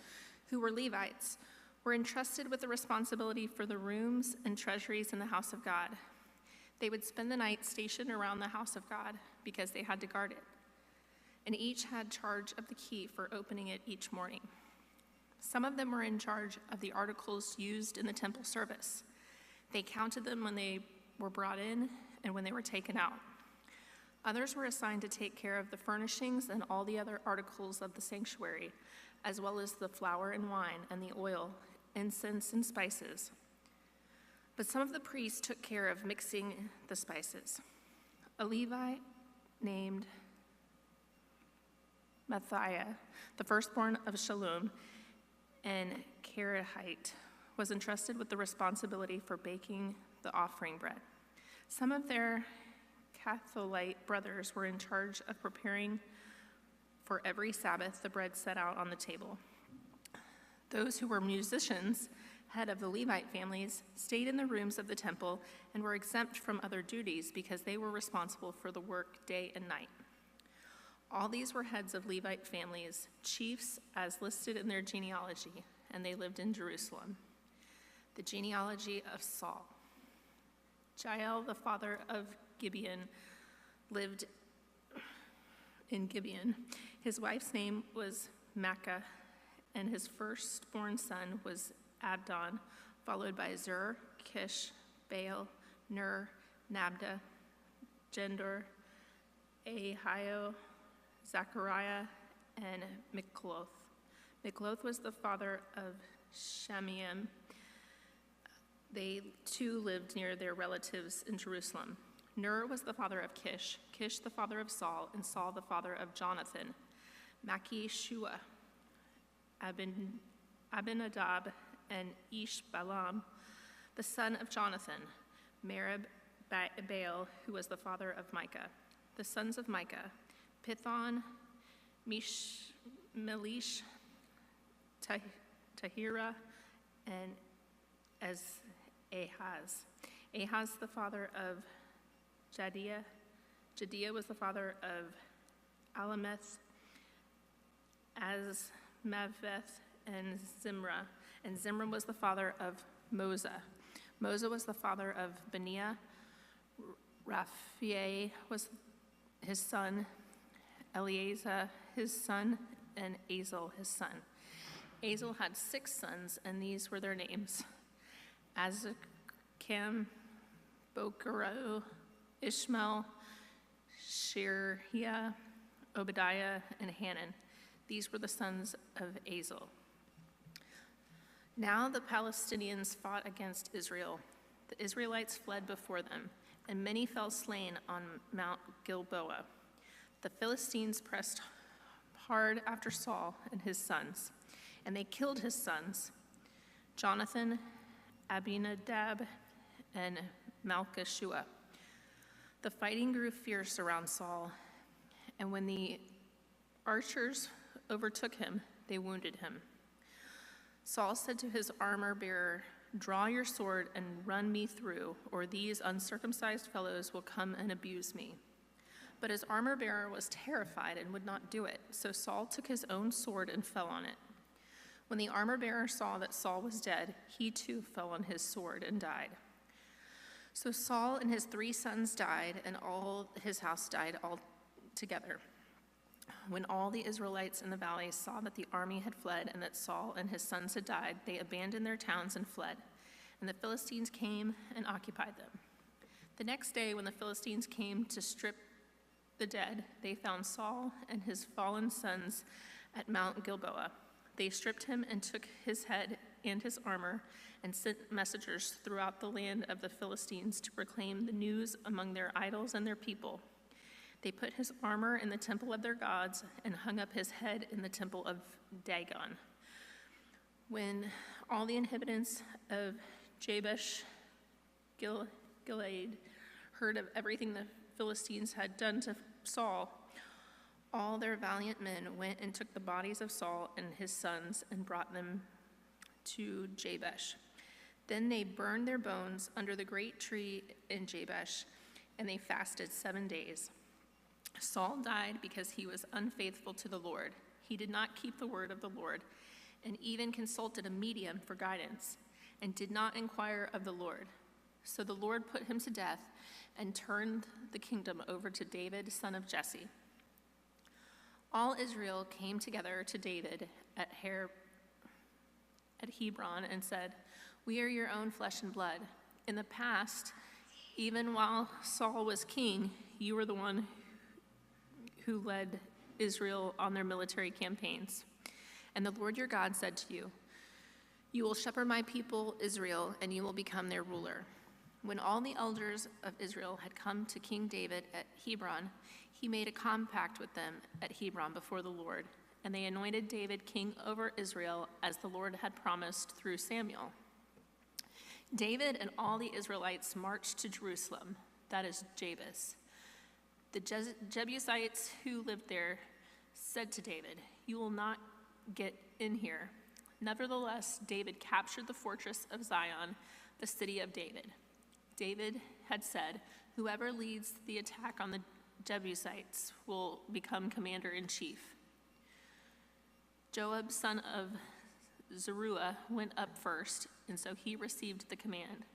S19: who were Levites, were entrusted with the responsibility for the rooms and treasuries in the house of God. They would spend the night stationed around the house of God because they had to guard it, and each had charge of the key for opening it each morning. Some of them were in charge of the articles used in the temple service. They counted them when they were brought in and when they were taken out. Others were assigned to take care of the furnishings and all the other articles of the sanctuary, as well as the flour and wine and the oil, incense and spices. But some of the priests took care of mixing the spices. A Levite named Matthiah, the firstborn of Shalom, and Kerahite, was entrusted with the responsibility for baking the offering bread. Some of their Catholite brothers were in charge of preparing for every Sabbath the bread set out on the table. Those who were musicians, head of the Levite families, stayed in the rooms of the temple and were exempt from other duties because they were responsible for the work day and night. All these were heads of Levite families, chiefs as listed in their genealogy, and they lived in Jerusalem. The genealogy of Saul. Jael, the father of Gibeon, lived in Gibeon. His wife's name was Maacah, and his firstborn son was Abdon, followed by Zur, Kish, Baal, Ner, Nabda, Gendor, Ahio, Zechariah, and Mikloth. Mikloth was the father of Shamiam. They too lived near their relatives in Jerusalem. Ner was the father of Kish, Kish the father of Saul, and Saul the father of Jonathan, Malchishua, Abinadab, and Ishbalam, the son of Jonathan, Merib-Baal, who was the father of Micah. The sons of Micah, Pithon, Melish, Tahira, and Ahaz. Ahaz, the father of Jadiah. Jadiah was the father of Alameth, Azmaveth, and Zimra. And Zimra was the father of Moza. Moza was the father of Beniah. Raphiah was his son. Eleazar, his son, and Azel, his son. Azel had 6 sons, and these were their names: Azikam, Bokeru, Ishmael, Sheriah, Obadiah, and Hanan. These were the sons of Azel. Now the Palestinians fought against Israel. The Israelites fled before them, and many fell slain on Mount Gilboa. The Philistines pressed hard after Saul and his sons, and they killed his sons, Jonathan, Abinadab, and Malchishua. The fighting grew fierce around Saul, and when the archers overtook him, they wounded him. Saul said to his armor-bearer, "Draw your sword and run me through, or these uncircumcised fellows will come and abuse me." But his armor-bearer was terrified and would not do it, so Saul took his own sword and fell on it. When the armor-bearer saw that Saul was dead, he too fell on his sword and died. So Saul and his 3 sons died, and all his house died altogether. When all the Israelites in the valley saw that the army had fled and that Saul and his sons had died, they abandoned their towns and fled, and the Philistines came and occupied them. The next day, when the Philistines came to strip the dead, they found Saul and his fallen sons at Mount Gilboa. They stripped him and took his head and his armor and sent messengers throughout the land of the Philistines to proclaim the news among their idols and their people. They put his armor in the temple of their gods and hung up his head in the temple of Dagon. When all the inhabitants of Jabesh Gilead heard of everything the Philistines had done to Saul, all their valiant men went and took the bodies of Saul and his sons and brought them to Jabesh. Then they burned their bones under the great tree in Jabesh, and they fasted 7 days. Saul died because he was unfaithful to the Lord. He did not keep the word of the Lord, and even consulted a medium for guidance, and did not inquire of the Lord. So the Lord put him to death and turned the kingdom over to David, son of Jesse. All Israel came together to David at Hebron and said, "We are your own flesh and blood. In the past, even while Saul was king, you were the one who led Israel on their military campaigns. And the Lord your God said to you, 'You will shepherd my people Israel, and you will become their ruler.' When all the elders of Israel had come to King David at Hebron, he made a compact with them at Hebron before the Lord, and they anointed David king over Israel as the Lord had promised through Samuel. David and all the Israelites marched to Jerusalem, that is Jabez. The Jebusites who lived there said to David, 'You will not get in here.' Nevertheless, David captured the fortress of Zion, the city of David. David had said, 'Whoever leads the attack on the Jebusites will become commander-in-chief.' Joab, son of Zeruiah, went up first, and so he received the command.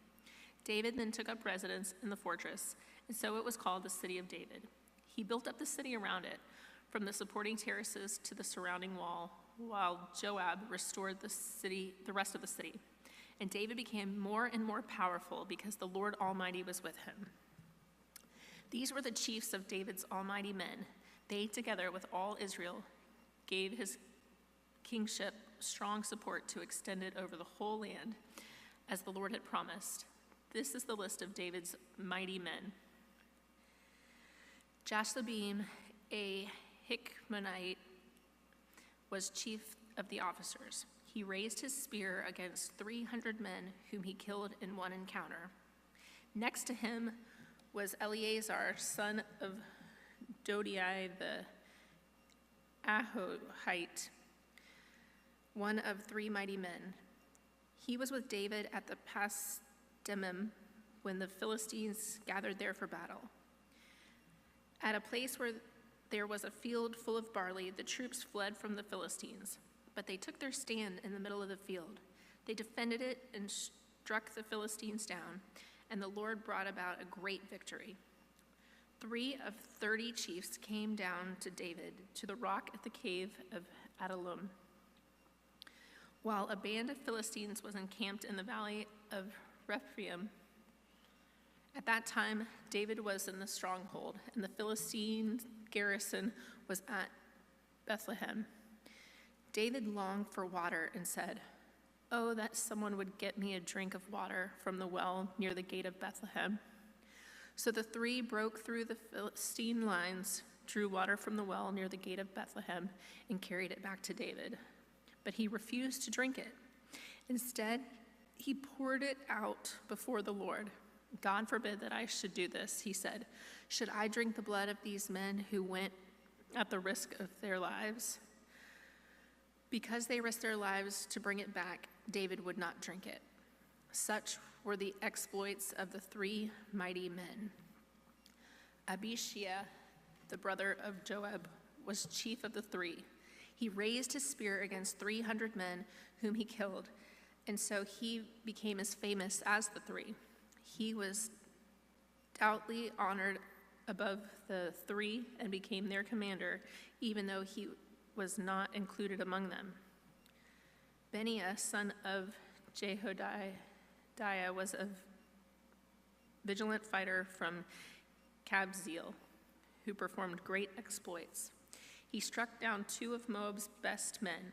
S19: David then took up residence in the fortress, and so it was called the City of David. He built up the city around it, from the supporting terraces to the surrounding wall, while Joab restored the rest of the city. And David became more and more powerful because the Lord Almighty was with him. These were the chiefs of David's almighty men. They, together with all Israel, gave his kingship strong support to extend it over the whole land, as the Lord had promised. This is the list of David's mighty men. Jashobeam, a Hichmonite, was chief of the officers. He raised his spear against 300 men whom he killed in one encounter. Next to him was Eleazar, son of Dodai the Ahohite, one of 3 mighty men. He was with David at the Pas Demim when the Philistines gathered there for battle. At a place where there was a field full of barley, the troops fled from the Philistines, but they took their stand in the middle of the field. They defended it and struck the Philistines down, and the Lord brought about a great victory. 3 of 30 chiefs came down to David to the rock at the cave of Adullam, while a band of Philistines was encamped in the valley of Rephaim. At that time, David was in the stronghold, and the Philistine garrison was at Bethlehem. David longed for water and said, "Oh, that someone would get me a drink of water from the well near the gate of Bethlehem." So the 3 broke through the Philistine lines, drew water from the well near the gate of Bethlehem, and carried it back to David. But he refused to drink it. Instead, he poured it out before the Lord. "God forbid that I should do this," he said. "Should I drink the blood of these men who went at the risk of their lives?" Because they risked their lives to bring it back, David would not drink it. Such were the exploits of the 3 mighty men. Abishai, the brother of Joab, was chief of the 3. He raised his spear against 300 men whom he killed, and so he became as famous as the 3. He was doubly honored above the 3 and became their commander, even though he was not included among them. Benaiah, son of Jehoiada, was a vigilant fighter from Kabzeel, who performed great exploits. He struck down 2 of Moab's best men.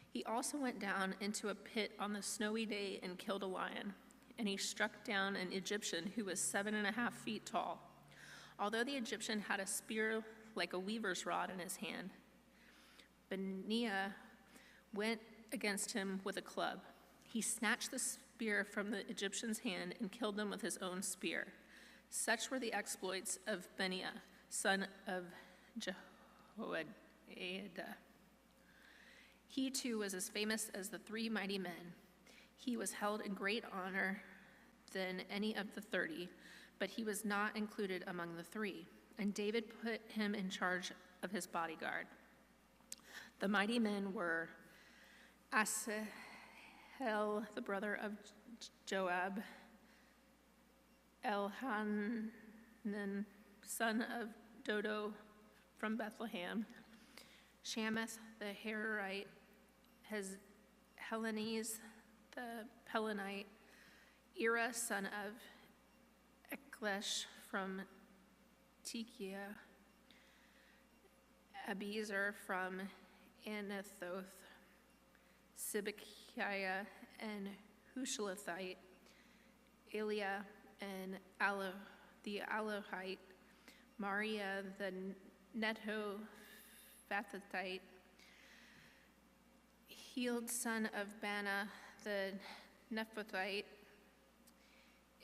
S19: He also went down into a pit on the snowy day and killed a lion, and he struck down an Egyptian who was 7.5 feet tall. Although the Egyptian had a spear like a weaver's rod in his hand, Benaiah went against him with a club. He snatched the spear from the Egyptian's hand and killed him with his own spear. Such were the exploits of Benaiah, son of Hoadiah. He too was as famous as the 3 mighty men. He was held in great honor than any of the 30, but he was not included among the 3. And David put him in charge of his bodyguard. The mighty men were Asahel, the brother of Joab, Elhanan, son of Dodo from Bethlehem, Shamath the Hararite, Helenes the Pelonite, Ira, son of Eklesh from Tekiah, Abiezer from Anathoth, Sibekiah and Hushalathite, Eliah and the Alohite, Maria the Netophathite, Heald, son of Bana the Nephathite,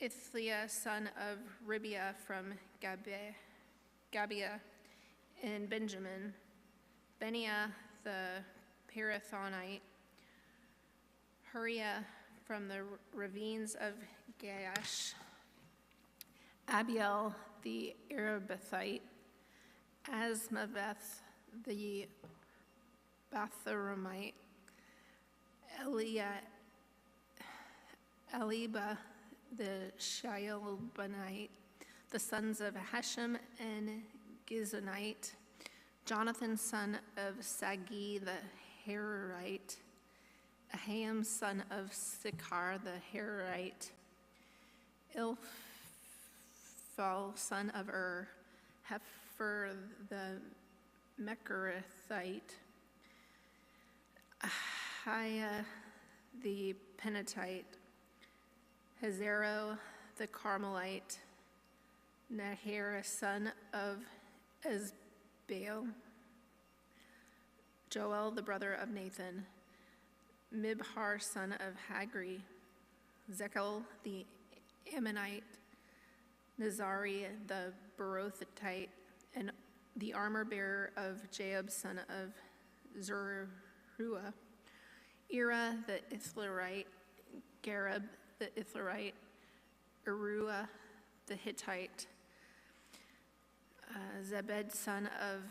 S19: Ithliah, son of Ribia from Gibeah in Benjamin, Beniah the Pirathonite, Huriah from the ravines of Gaash, Abiel the Arabathite, Asmaveth the Bathurumite, Eliba the Shielbanite, the sons of Hashem and Gizonite, Jonathan, son of Sagi the Hararite, Aham, son of Sichar the Hararite, Ilphal, son of Hefer the Mecharathite, Ahiah the Penatite, Hazero the Carmelite, Nahara, son of Ezbaal, Joel, the brother of Nathan, Mibhar, son of Hagri, Zekel the Ammonite, Nazari the Berothite, and the armor-bearer of Jaab, son of Zeruah, Ira the Ithlorite, Gareb the Ithlorite, Eruah the Hittite, Zebed, son of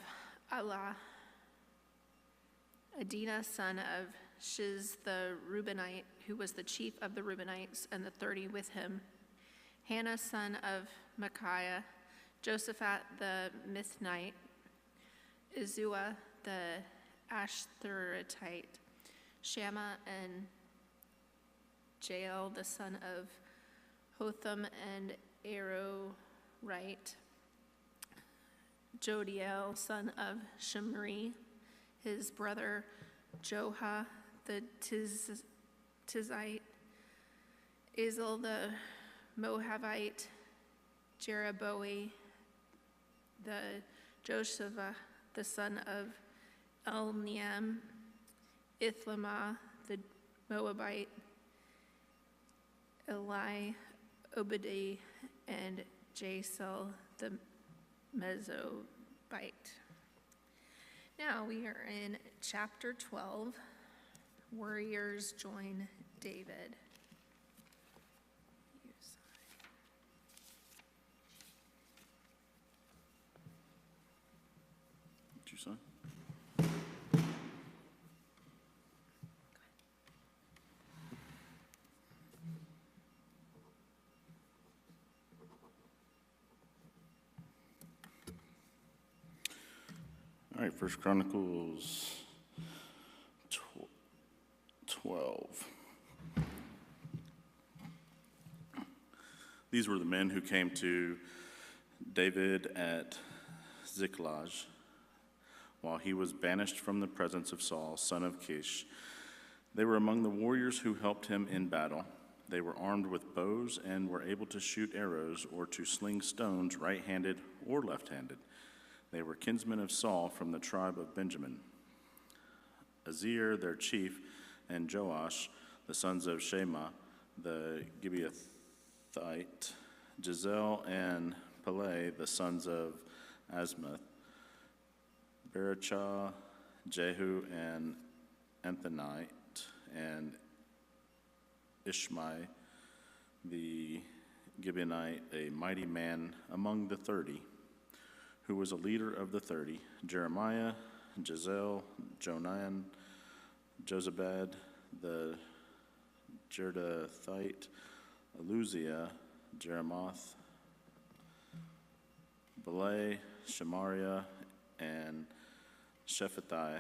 S19: Allah, Adina, son of Shiz the Reubenite, who was the chief of the Reubenites, and the 30 with him, Hannah, son of Micaiah, Josaphat the Mithnite, Izua the Ashtheratite, Shammah and Jael, the son of Hotham and Arorite, Jodiel, son of Shimri, his brother Joha the Tizite, Isel the Moabite, Jeroboam the Joshua, the son of Elniam, Ithlamah the Moabite, Eli, Obadiah, and Jasel the Mesobite. Now we are in chapter 12. Warriors join David.
S5: Did you sign? All right, First Chronicles 12. These were the men who came to David at Ziklag while he was banished from the presence of Saul, son of Kish. They were among the warriors who helped him in battle. They were armed with bows and were able to shoot arrows or to sling stones right-handed or left-handed. They were kinsmen of Saul from the tribe of Benjamin. Azir, their chief, and Joash, the sons of Shema, the Gibeathite, Giselle and Peleh, the sons of Asmath,
S20: Berachah, Jehu, and Anthonite, and Ishmai the Gibeonite, a mighty man among the 30, who was a leader of the 30, Jeremiah, Jezel, Jonan, Jozabad, the Jerdathite, Eluziah, Jeremoth, Belay, Shemariah, and Shephathai,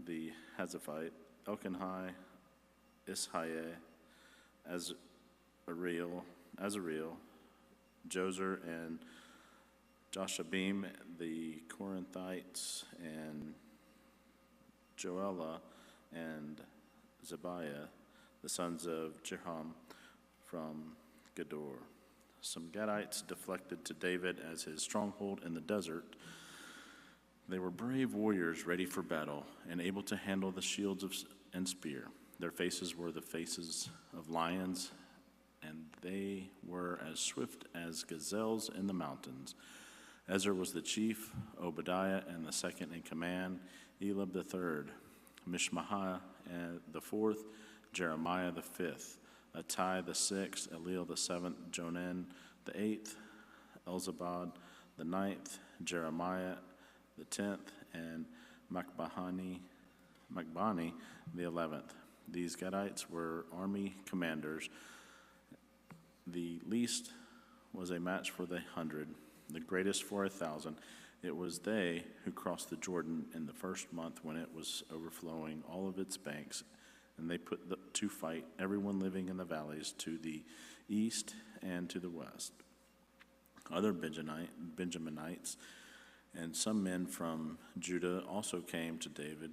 S20: the Hazaphite, Elkanai, Ishiah, Azareel, Jozer, and Joshabim, the Korinthites, and Joelah, and Zebiah, the sons of Jerham from Gedor. Some Gadites deflected to David as his stronghold in the desert. They were brave warriors ready for battle and able to handle the shields and spear. Their faces were the faces of lions, and they were as swift as gazelles in the mountains. Ezra was the chief, Obadiah and the second in command, Elab the third, Mishmaiah the fourth, Jeremiah the fifth, Attai the sixth, Eliel the seventh, Jonan the eighth, Elzabad the ninth, Jeremiah the 10th, and Makbani the 11th. These Gadites were army commanders. The least was a match for the 100, the greatest for 1,000. It was they who crossed the Jordan in the first month when it was overflowing all of its banks, and they put to fight everyone living in the valleys to the east and to the west. Other Benjaminites and some men from Judah also came to David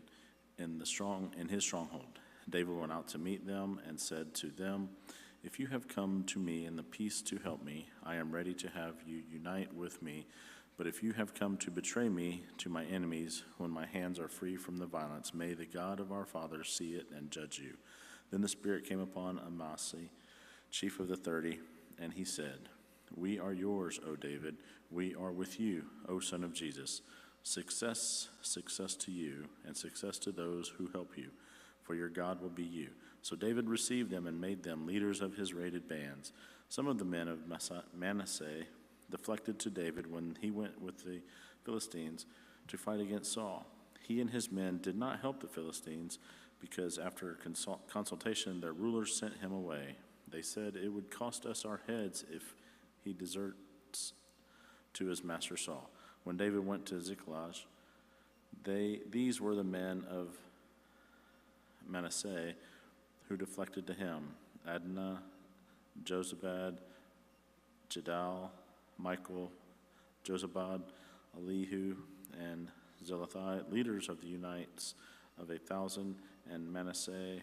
S20: in his stronghold. David went out to meet them and said to them, "If you have come to me in the peace to help me, I am ready to have you unite with me. But if you have come to betray me to my enemies when my hands are free from the violence, may the God of our fathers see it and judge you." Then the Spirit came upon Amasai, chief of the 30, and he said, "We are yours, O David. We are with you, O son of Jesus. Success, success to you, and success to those who help you, for your God will be you." So David received them and made them leaders of his raided bands. Some of the men of Manasseh deflected to David when he went with the Philistines to fight against Saul. He and his men did not help the Philistines because after consultation their rulers sent him away. They said, "It would cost us our heads if he deserts to his master Saul." When David went to Ziklag, these were the men of Manasseh who deflected to him: Adnah, Jozabad, Jedal, Michael, Jozabad, Elihu, and Zelathai, leaders of the unites of 1,000, and Manasseh.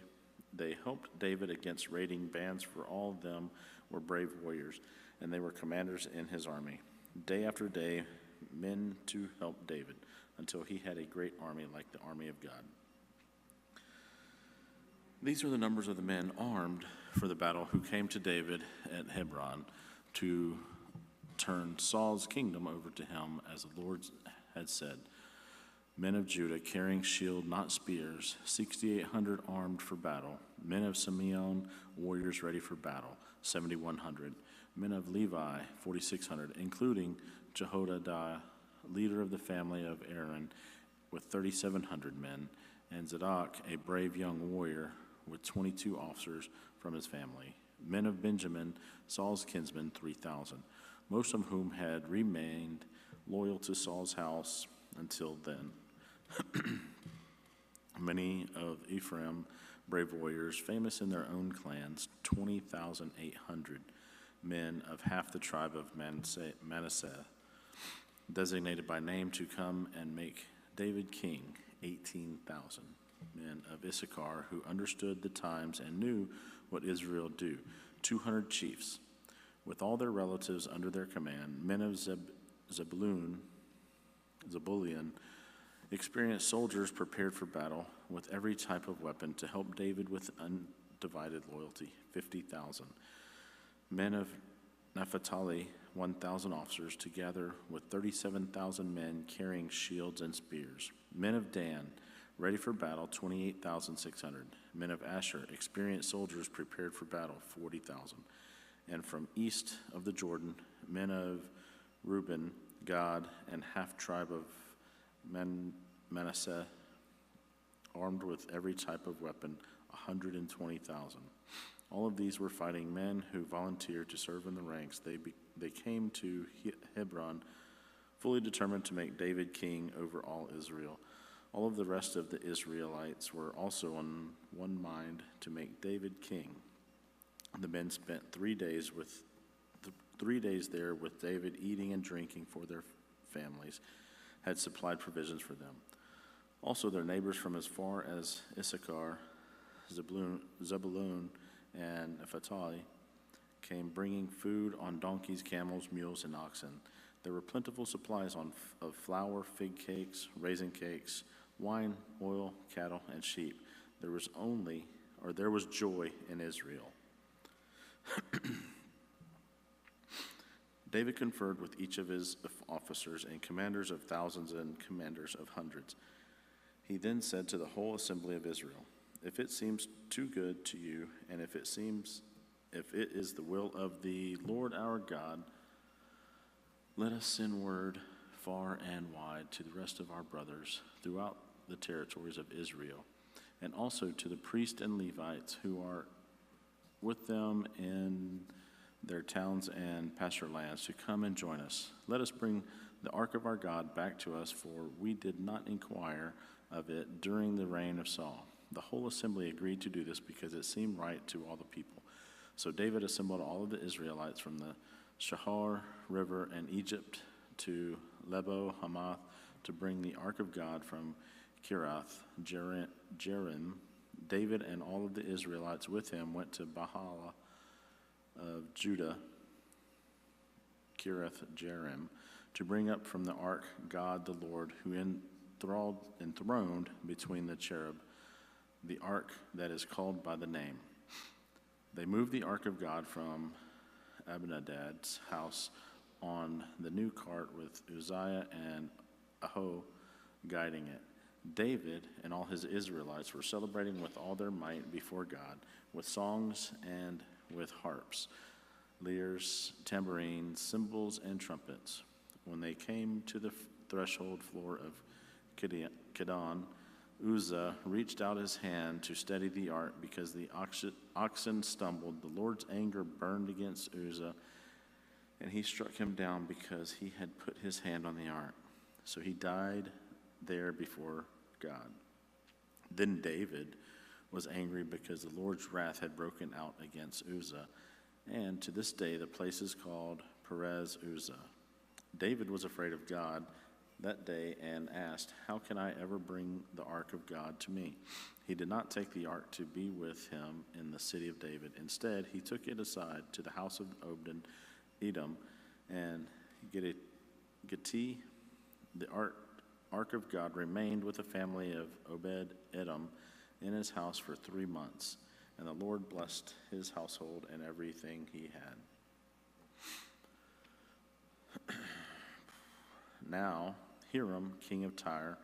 S20: They helped David against raiding bands, for all of them were brave warriors, and they were commanders in his army. Day after day, men to help David, until he had a great army like the army of God. These are the numbers of the men armed for the battle who came to David at Hebron to turn Saul's kingdom over to him, as the Lord had said. Men of Judah carrying shield, not spears, 6,800 armed for battle. Men of Simeon, warriors ready for battle, 7,100. Men of Levi, 4,600, including Jehoiada, leader of the family of Aaron, with 3,700 men, and Zadok, a brave young warrior, with 22 officers from his family. Men of Benjamin, Saul's kinsmen, 3,000, most of whom had remained loyal to Saul's house until then. Many of Ephraim, brave warriors, famous in their own clans, 20,800 men of half the tribe of Manasseh, designated by name to come and make David king, 18,000. Men of Issachar who understood the times and knew what Israel do, 200 chiefs, with all their relatives under their command. Men of Zebulun, experienced soldiers prepared for battle with every type of weapon to help David with undivided loyalty, 50,000. Men of Naphtali 1,000 officers, together with 37,000 men carrying shields and spears. Men of Dan, ready for battle, 28,600. Men of Asher, experienced soldiers prepared for battle, 40,000. And from east of the Jordan, men of Reuben, Gad, and half-tribe of Manasseh, armed with every type of weapon, 120,000. All of these were fighting men who volunteered to serve in the ranks. They came to Hebron, fully determined to make David king over all Israel. All of the rest of the Israelites were also on one mind to make David king. The men spent 3 days there with David, eating and drinking for their families, had supplied provisions for them. Also their neighbors from as far as Issachar, Zebulun, and Naphtali came bringing food on donkeys, camels, mules, and oxen. There were plentiful supplies of flour, fig cakes, raisin cakes, wine, oil, cattle, and sheep. There was joy in Israel. David conferred with each of his officers and commanders of thousands and commanders of hundreds. He then said to the whole assembly of Israel, "If it seems too good to you, and if it is the will of the Lord our God, let us send word far and wide to the rest of our brothers throughout the territories of Israel, and also to the priests and Levites who are with them in their towns and pasture lands, to come and join us. Let us bring the ark of our God back to us, for we did not inquire of it during the reign of Saul." The whole assembly agreed to do this because it seemed right to all the people. So David assembled all of the Israelites from the Shahar River and Egypt to Lebo Hamath to bring the ark of God from Kiriath Jearim. David and all of the Israelites with him went to Bahala of Judah, Kiriath Jearim, to bring up from the ark God the Lord, who enthroned between the cherub, the ark that is called by the name. They moved the ark of God from Abinadab's house on the new cart with Uzziah and Ahoh guiding it. David and all his Israelites were celebrating with all their might before God, with songs and with harps, lyres, tambourines, cymbals, and trumpets. When they came to the threshold floor of Kidon, Uzzah reached out his hand to steady the ark because the oxen stumbled. The Lord's anger burned against Uzzah, and he struck him down because he had put his hand on the ark. So he died there before God. Then David was angry because the Lord's wrath had broken out against Uzzah, and to this day the place is called Perez Uzzah. David was afraid of God that day and asked, "How can I ever bring the ark of God to me?" He did not take the ark to be with him in the city of David. Instead, he took it aside to the house of Obed-Edom and Gitti. The ark of God remained with the family of Obed-Edom in his house for 3 months, and the Lord blessed his household and everything he had. Now, Hiram, king of Tyre,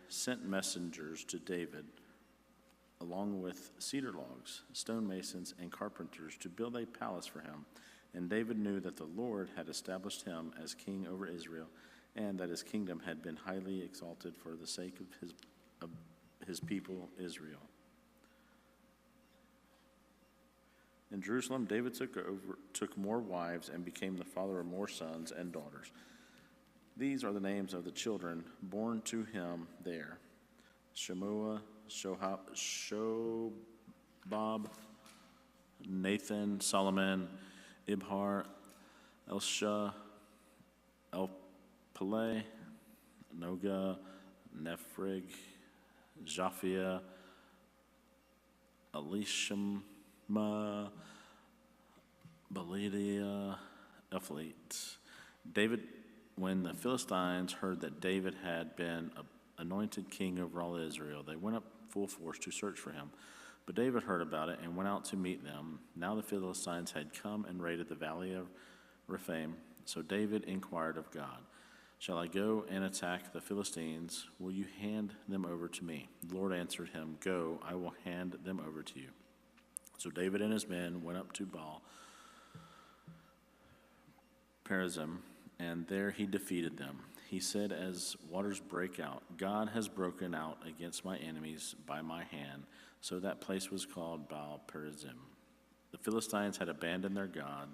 S20: sent messengers to David, along with cedar logs, stonemasons, and carpenters, to build a palace for him. And David knew that the Lord had established him as king over Israel, and that his kingdom had been highly exalted for the sake of his people Israel. In Jerusalem, David took more wives and became the father of more sons and daughters. These are the names of the children born to him there: Shemua, Shobab, Nathan, Solomon, Ibhar, Elsha, Elpeleh, Noga, Nephrig, Japhia, Elishama, Belidia, Ephelit. When the Philistines heard that David had been anointed king over all Israel, they went up full force to search for him. But David heard about it and went out to meet them. Now the Philistines had come and raided the valley of Rephaim. So David inquired of God, "Shall I go and attack the Philistines? Will you hand them over to me?" The Lord answered him, "Go, I will hand them over to you." So David and his men went up to Baal Perazim, and there he defeated them. He said, "As waters break out, God has broken out against my enemies by my hand." So that place was called Baal Perazim. The Philistines had abandoned their God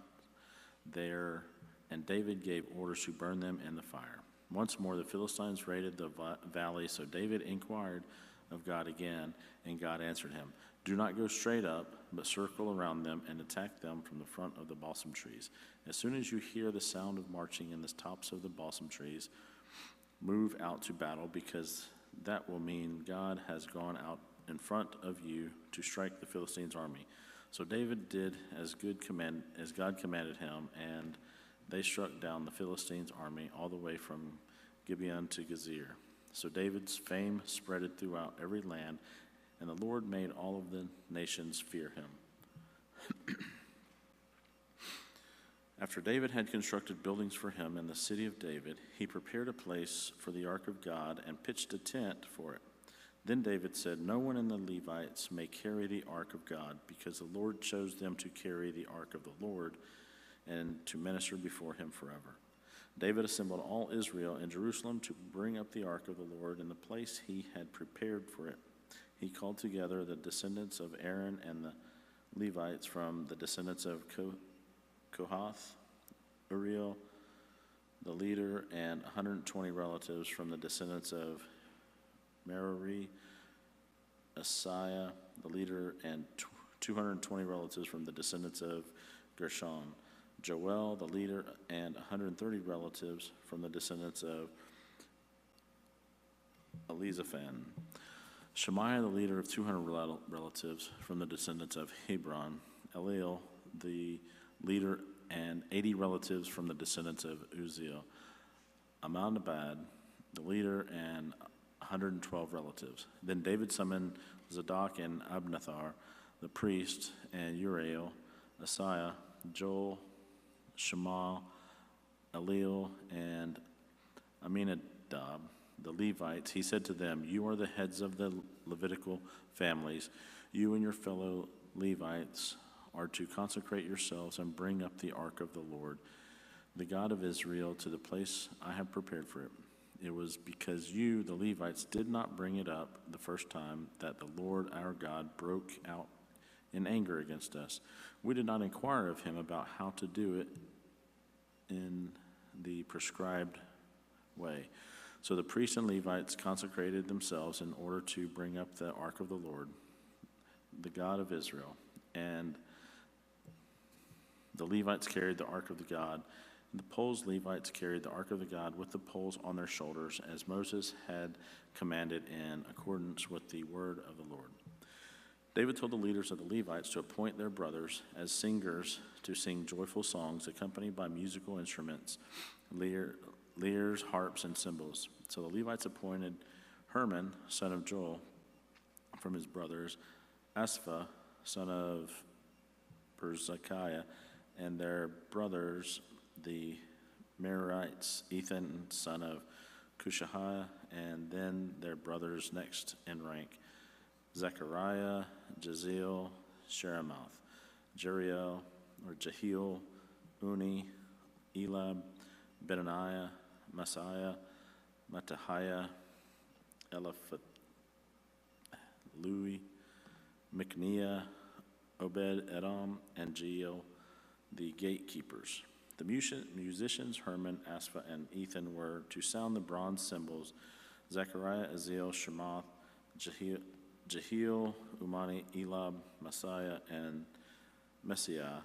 S20: there, and David gave orders to burn them in the fire. Once more the Philistines raided the valley, so David inquired of God again, and God answered him, "Do not go straight up, but circle around them and attack them from the front of the balsam trees. As soon as you hear the sound of marching in the tops of the balsam trees, move out to battle, because that will mean God has gone out in front of you to strike the Philistines' army." So David did as God commanded him, and they struck down the Philistines' army all the way from Gibeon to Gezer. So David's fame spread throughout every land, and the Lord made all of the nations fear him. After David had constructed buildings for him in the city of David, he prepared a place for the ark of God and pitched a tent for it. Then David said, "No one in the Levites may carry the ark of God, because the Lord chose them to carry the ark of the Lord and to minister before him forever." David assembled all Israel in Jerusalem to bring up the ark of the Lord in the place he had prepared for it. He called together the descendants of Aaron and the Levites from the descendants of Kohath, Uriel, the leader, and 120 relatives from the descendants of Merari, Asaiah, the leader, and 220 relatives from the descendants of Gershon, Joel, the leader, and 130 relatives from the descendants of Elizaphan, Shemaiah, the leader of 200 relatives from the descendants of Hebron, Eliel, the leader, and 80 relatives from the descendants of Uzziel, Amminadab, the leader, and 112 relatives. Then David summoned Zadok and Abnathar, the priest, and Uriel, Asaiah, Joel, Shema, Eliel, and Amminadab, the Levites. He said to them, "You are the heads of the Levitical families. You and your fellow Levites are to consecrate yourselves and bring up the ark of the Lord, the God of Israel, to the place I have prepared for it. It was because you, the Levites, did not bring it up the first time that the Lord our God broke out in anger against us. We did not inquire of him about how to do it in the prescribed way." So the priests and Levites consecrated themselves in order to bring up the ark of the Lord, the God of Israel. And the Levites carried the ark of the God. And the poles Levites carried the ark of the God with the poles on their shoulders, as Moses had commanded in accordance with the word of the Lord. David told the leaders of the Levites to appoint their brothers as singers to sing joyful songs accompanied by musical instruments, lyres, harps, and cymbals. So the Levites appointed Herman, son of Joel, from his brothers, Asaph, son of Berzekiah, and their brothers, the Merarites, Ethan, son of Cushahiah, and then their brothers next in rank, Zechariah, Jeziel, Sheremoth, Jeriel, Uni, Elab, Benaniah, Messiah, Mattahiah, Eliphalet, Lui, Micniah, Obed-Edom, and Jeiel, the gatekeepers. The musicians, Herman, Asaph, and Ethan, were to sound the bronze cymbals. Zechariah, Aziel, Shemoth, Jehiel, Umani, Elab, Messiah, and Messiah,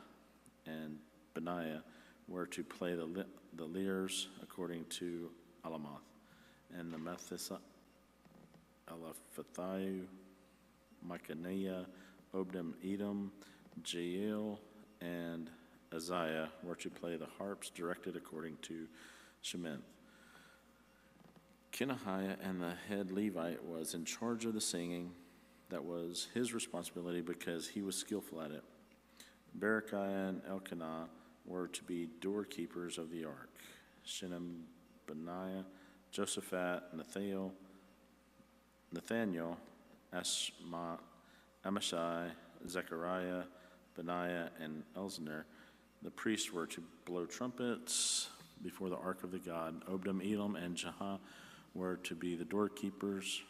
S20: and Benaiah were to play the lyres according to Alamoth, and the Methisa, Elephathiah, Micaniah, Obed-Edom, Jeiel, and Isaiah were to play the harps directed according to Sheminth. Kenahiah and the head Levite was in charge of the singing. that was his responsibility because he was skillful at it. Berechiah and Elkanah were to be doorkeepers of the ark. Benaiah, Josaphat, Nathaniel, Amashai, Zechariah, Benaiah, and Elzner. The priests were to blow trumpets before the ark of the God. Obed, Elam, and Jah were to be the doorkeepers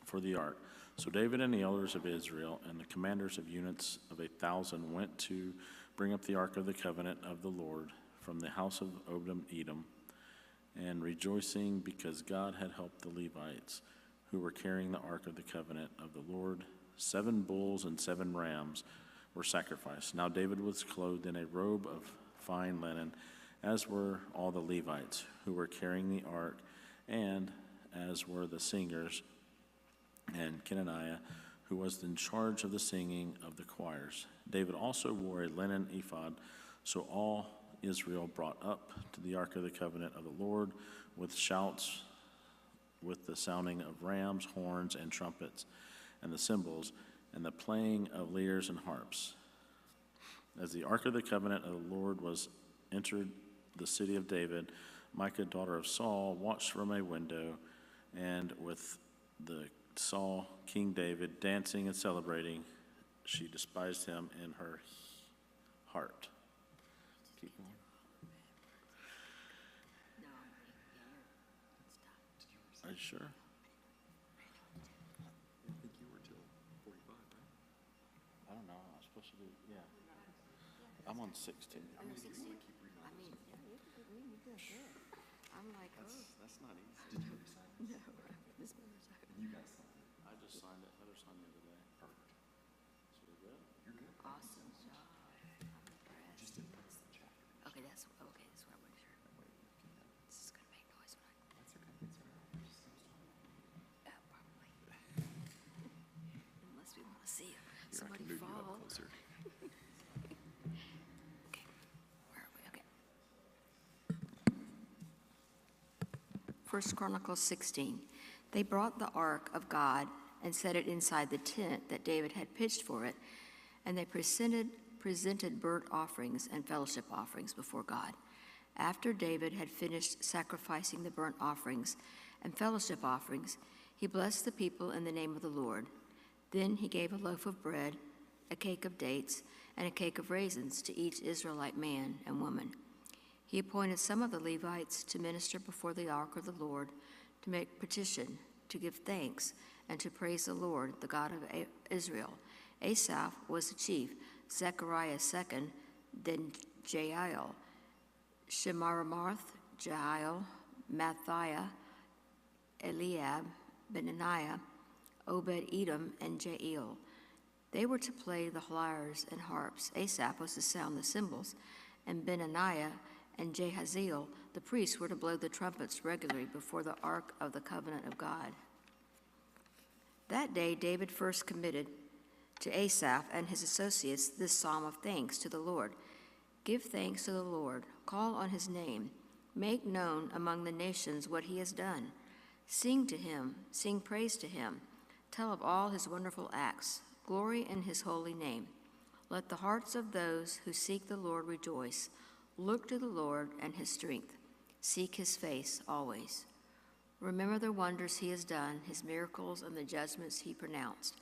S20: for the ark. So David and the elders of Israel and the commanders of units of 1,000 went to bring up the ark of the covenant of the Lord from the house of Obed Edom, and rejoicing because God had helped the Levites who were carrying the ark of the covenant of the Lord. 7 bulls and 7 rams were sacrificed. Now David was clothed in a robe of fine linen, as were all the Levites who were carrying the ark, and as were the singers, and Kenaniah, who was in charge of the singing of the choirs. David also wore a linen ephod, so all Israel brought up to the ark of the covenant of the Lord with shouts, with the sounding of rams, horns, and trumpets, and the cymbals, and the playing of lyres and harps. As the ark of the covenant of the Lord was entered the city of David, Micah, daughter of Saul, watched from a window, and with the Saul, King David, dancing and celebrating, she despised him in her heart. Keep going. Are you sure?
S9: I think you were till 45, right?
S20: I don't know. I'm supposed to do, yeah. I'm on 16.
S9: I'm on 16.
S16: I'm like,
S9: That's not easy. Did you ever sign this?
S16: No, this
S9: You guys signed it.
S20: I just signed it. Heather signed it today.
S9: Perfect.
S20: So we're good?
S9: You're good.
S16: awesome job. I'm impressed.
S9: Just didn't press the chapter.
S16: Okay, that's what I wasn't sure. This is gonna make noise when I.
S9: That's okay. That's all right. We're just
S16: Probably. Unless we want to see
S9: Here, I
S16: somebody
S9: can move you
S16: fall.
S9: up closer.
S16: Okay, where are we? Okay. 1 Chronicles 16. They brought the ark of God and set it inside the tent that David had pitched for it, and they presented burnt offerings and fellowship offerings before God. After David had finished sacrificing the burnt offerings and fellowship offerings, he blessed the people in the name of the Lord. Then he gave a loaf of bread, a cake of dates, and a cake of raisins to each Israelite man and woman. He appointed some of the Levites to minister before the ark of the Lord, to make petition, to give thanks, and to praise the Lord, the God of Israel. Asaph was the chief, Zechariah second, then Jael, Shemaramoth, Jael, Mathiah, Eliab, Benaniah, Obed-Edom, and Jael. They were to play the lyres and harps. Asaph was to sound the cymbals, and Benaniah and Jehaziel, the priests, were to blow the trumpets regularly before the ark of the covenant of God. That day, David first committed to Asaph and his associates this psalm of thanks to the Lord. Give thanks to the Lord, call on his name, make known among the nations what he has done. Sing to him, sing praise to him, tell of all his wonderful acts, glory in his holy name. Let the hearts of those who seek the Lord rejoice. Look to the Lord and his strength. Seek his face always. Remember the wonders he has done, his miracles and the judgments he pronounced.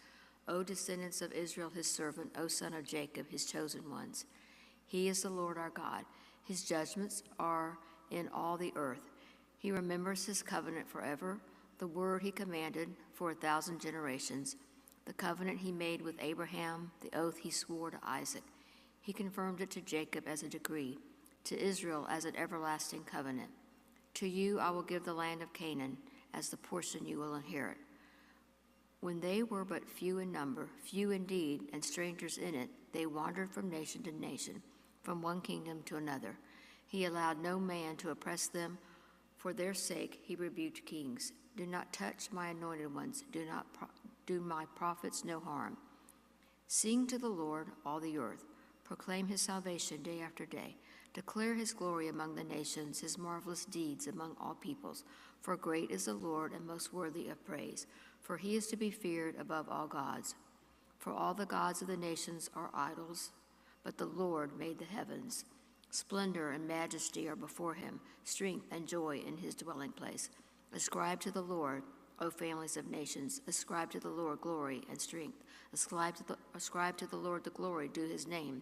S16: O descendants of Israel, his servant, O son of Jacob, his chosen ones. He is the Lord our God. His judgments are in all the earth. He remembers his covenant forever, the word he commanded for 1,000 generations, the covenant he made with Abraham, the oath he swore to Isaac. He confirmed it to Jacob as a decree, to Israel as an everlasting covenant. To you I will give the land of Canaan as the portion you will inherit. When they were but few in number, few indeed, and strangers in it, they wandered from nation to nation, from one kingdom to another. He allowed no man to oppress them. For their sake he rebuked kings. Do not touch my anointed ones. Do my prophets no harm. Sing to the Lord, all the earth. Proclaim his salvation day after day. Declare his glory among the nations, his marvelous deeds among all peoples. For great is the Lord and most worthy of praise. For he is to be feared above all gods.
S21: For all the gods of the nations are idols, but the Lord made the heavens. Splendor and majesty are before him, strength and joy in his dwelling place. Ascribe to the Lord, O families of nations, ascribe to the Lord glory and strength. Ascribe to the Lord the glory due his name.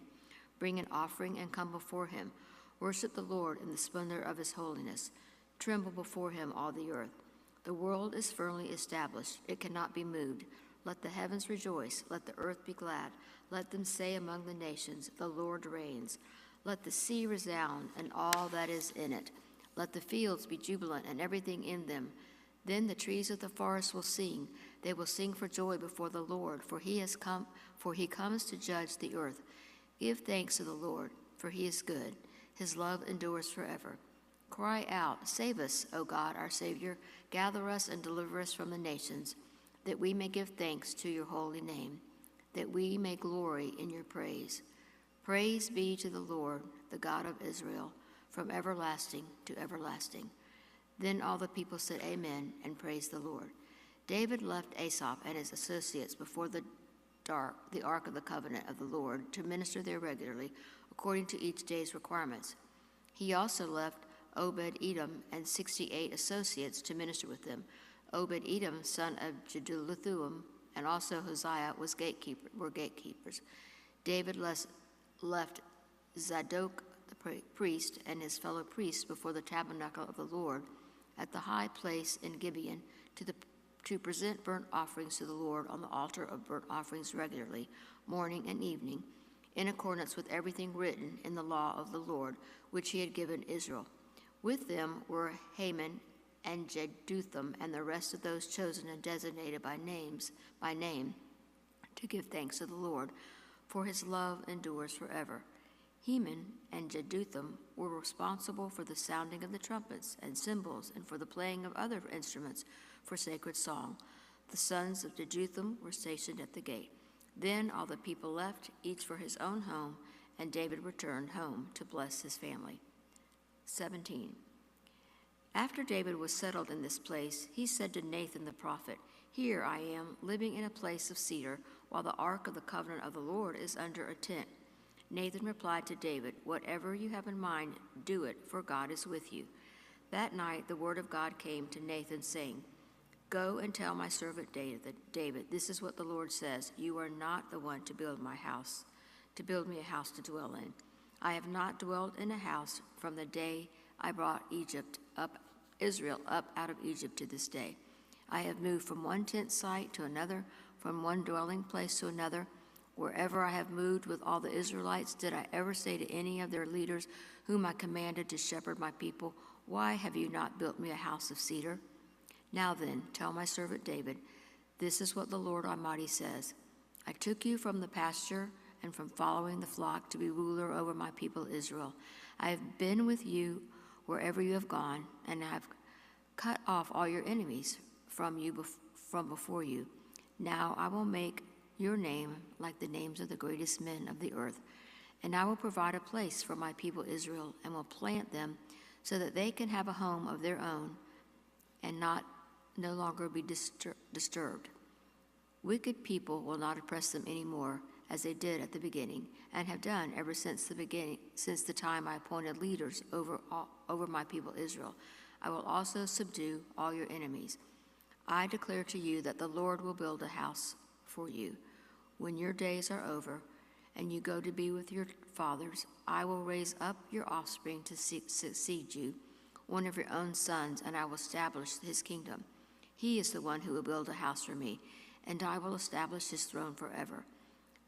S21: Bring an offering and come before him. Worship the Lord in the splendor of his holiness. Tremble before him, all the earth. The world is firmly established. It cannot be moved. Let the heavens rejoice. Let the earth be glad. Let them say among the nations, the Lord reigns. Let the sea resound and all that is in it. Let the fields be jubilant and everything in them. Then the trees of the forest will sing. They will sing for joy before the Lord, for he comes to judge the earth. Give thanks to the Lord, for he is good. His love endures forever. Cry out, save us, O God, our Savior. Gather us and deliver us from the nations, that we may give thanks to your holy name, that we may glory in your praise. Praise be to the Lord, the God of Israel, from everlasting to everlasting. Then all the people said amen and praised the Lord. David left Asaph and his associates before the ark of the covenant of the Lord to minister there regularly, according to each day's requirements. He also left Obed-Edom and 68 associates to minister with them. Obed-Edom, son of Jeduthun, and also Hosea were gatekeepers. David left Zadok the priest and his fellow priests before the tabernacle of the Lord at the high place in Gibeon to present burnt offerings to the Lord on the altar of burnt offerings regularly, morning and evening, in accordance with everything written in the law of the Lord, which he had given Israel. With them were Haman and Jeduthun, and the rest of those chosen and designated by name, to give thanks to the Lord, for his love endures forever. Heman and Jeduthun were responsible for the sounding of the trumpets and cymbals, and for the playing of other instruments for sacred song. The sons of Jeduthun were stationed at the gate. Then all the people left, each for his own home, and David returned home to bless his family. 17. After David was settled in this place, he said to Nathan the prophet, "Here I am, living in a place of cedar, while the ark of the covenant of the Lord is under a tent." Nathan replied to David, "Whatever you have in mind, do it, for God is with you." That night the word of God came to Nathan, saying, "Go and tell my servant David, this is what the Lord says, you are not the one to build me a house to dwell in. I have not dwelled in a house from the day I brought Israel up out of Egypt to this day. I have moved from one tent site to another, from one dwelling place to another. Wherever I have moved with all the Israelites, did I ever say to any of their leaders whom I commanded to shepherd my people, 'Why have you not built me a house of cedar?' Now then, tell my servant David, this is what the Lord Almighty says. I took you from the pasture and from following the flock to be ruler over my people Israel. I have been with you wherever you have gone, and I have cut off all your enemies from before you. Now I will make your name like the names of the greatest men of the earth, and I will provide a place for my people Israel, and will plant them so that they can have a home of their own and no longer be disturbed. Wicked people will not oppress them anymore, as they did at the beginning, and have done ever since the time I appointed leaders over my people Israel. I will also subdue all your enemies. I declare to you that the Lord will build a house for you. When your days are over and you go to be with your fathers, I will raise up your offspring to succeed you, one of your own sons, and I will establish his kingdom. He is the one who will build a house for me, and I will establish his throne forever.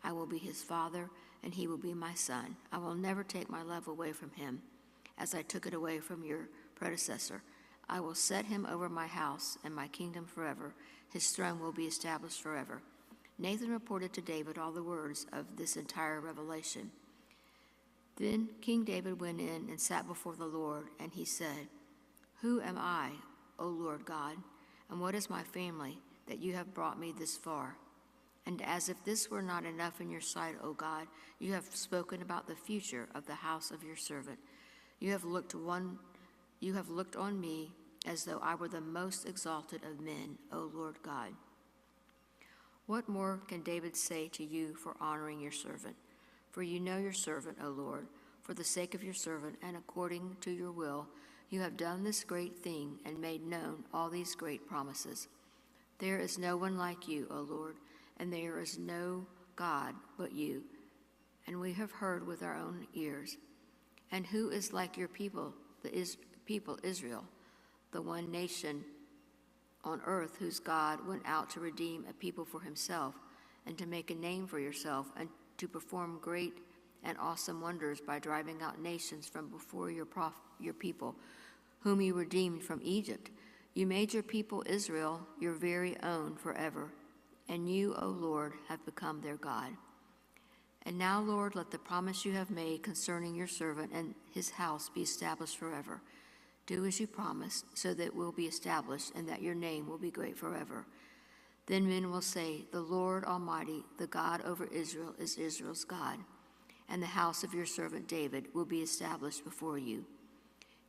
S21: I will be his father, and he will be my son. I will never take my love away from him, as I took it away from your predecessor. I will set him over my house and my kingdom forever. His throne will be established forever." Nathan reported to David all the words of this entire revelation. Then King David went in and sat before the Lord, and he said, "Who am I, O Lord God, and what is my family, that you have brought me this far? And as if this were not enough in your sight, O God, you have spoken about the future of the house of your servant. You have looked on me as though I were the most exalted of men, O Lord God. What more can David say to you for honoring your servant? For you know your servant, O Lord. For the sake of your servant and according to your will, you have done this great thing and made known all these great promises. There is no one like you, O Lord, and there is no God but you. And we have heard with our own ears. And who is like your people, people Israel, the one nation on earth whose God went out to redeem a people for himself and to make a name for yourself and to perform great and awesome wonders by driving out nations from before your people, whom you redeemed from Egypt. You made your people Israel your very own forever, and you, O Lord, have become their God. And now, Lord, let the promise you have made concerning your servant and his house be established forever. Do as you promised, so that it will be established and that your name will be great forever. Then men will say, the Lord Almighty, the God over Israel, is Israel's God, and the house of your servant David will be established before you.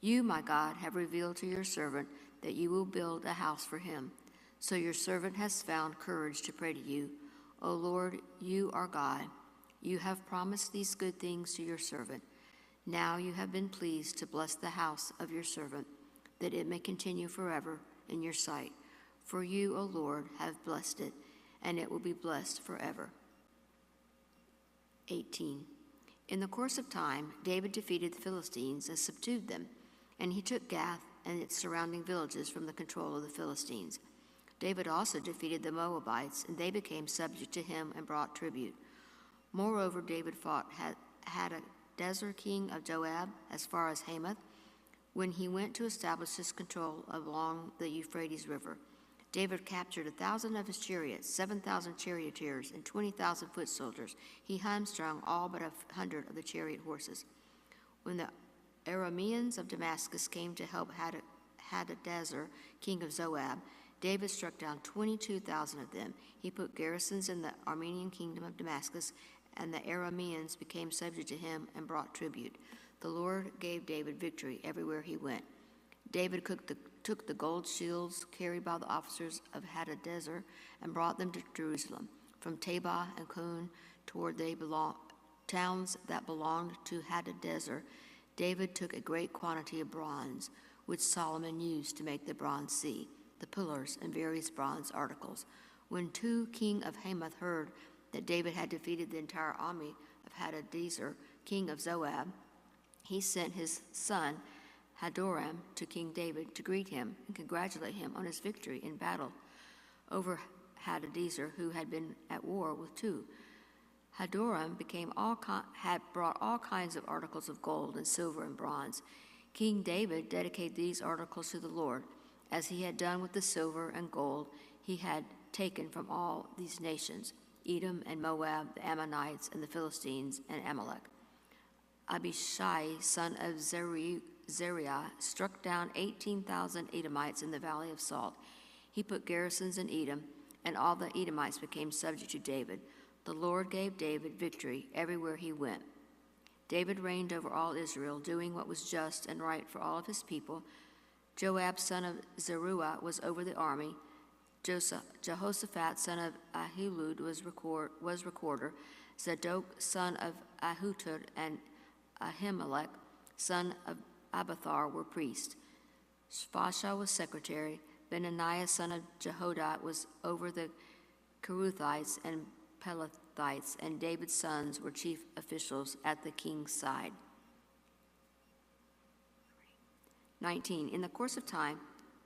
S21: You, my God, have revealed to your servant that you will build a house for him. So your servant has found courage to pray to you. O Lord, you are God. You have promised these good things to your servant. Now you have been pleased to bless the house of your servant, that it may continue forever in your sight. For you, O Lord, have blessed it, and it will be blessed forever. 18. In the course of time, David defeated the Philistines and subdued them, and he took Gath and its surrounding villages from the control of the Philistines. David also defeated the Moabites, and they became subject to him and brought tribute. Moreover, David fought Hadadezer, king of Joab, as far as Hamath, when he went to establish his control along the Euphrates River. David captured 1,000 of his chariots, 7,000 charioteers, and 20,000 foot soldiers. He hamstrung all but 100 of the chariot horses. When the Arameans of Damascus came to help Hadadezer, king of Zoab, David struck down 22,000 of them. He put garrisons in the Armenian kingdom of Damascus, and the Arameans became subject to him and brought tribute. The Lord gave David victory everywhere he went. David took the gold shields carried by the officers of Hadadezer and brought them to Jerusalem. From Tabah and Kun toward towns that belonged to Hadadezer, David took a great quantity of bronze, which Solomon used to make the bronze sea, the pillars, and various bronze articles. When King of Hamath heard that David had defeated the entire army of Hadadezer, king of Zoab, he sent his son Hadoram to King David to greet him and congratulate him on his victory in battle over Hadadezer, who had been at war with two. Hadoram had brought all kinds of articles of gold and silver and bronze. King David dedicated these articles to the Lord, as he had done with the silver and gold he had taken from all these nations, Edom and Moab, the Ammonites and the Philistines and Amalek. Abishai, son of Zeruiah, struck down 18,000 Edomites in the Valley of Salt. He put garrisons in Edom, and all the Edomites became subject to David. The Lord gave David victory everywhere he went. David reigned over all Israel, doing what was just and right for all of his people. Joab, son of Zeruiah, was over the army. Jehoshaphat, son of Ahilud, was recorder. Zadok, son of Ahutub, and Ahimelech, son of Abiathar, were priests. Shaphat was secretary. Benaniah, son of Jehoiada, was over the Keruthites and Pelethites, and David's sons were chief officials at the king's side. 19. In the course of time,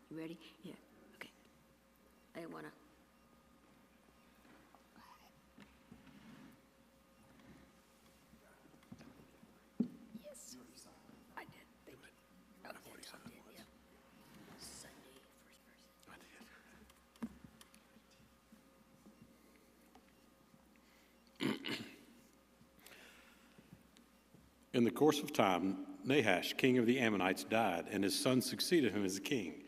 S21: you ready? Yeah. Okay. I want to. Yes. I did. Thank you. Oh, yeah. Sunday, first person.
S1: In the course of time, Nahash, king of the Ammonites, died, and his son succeeded him as king.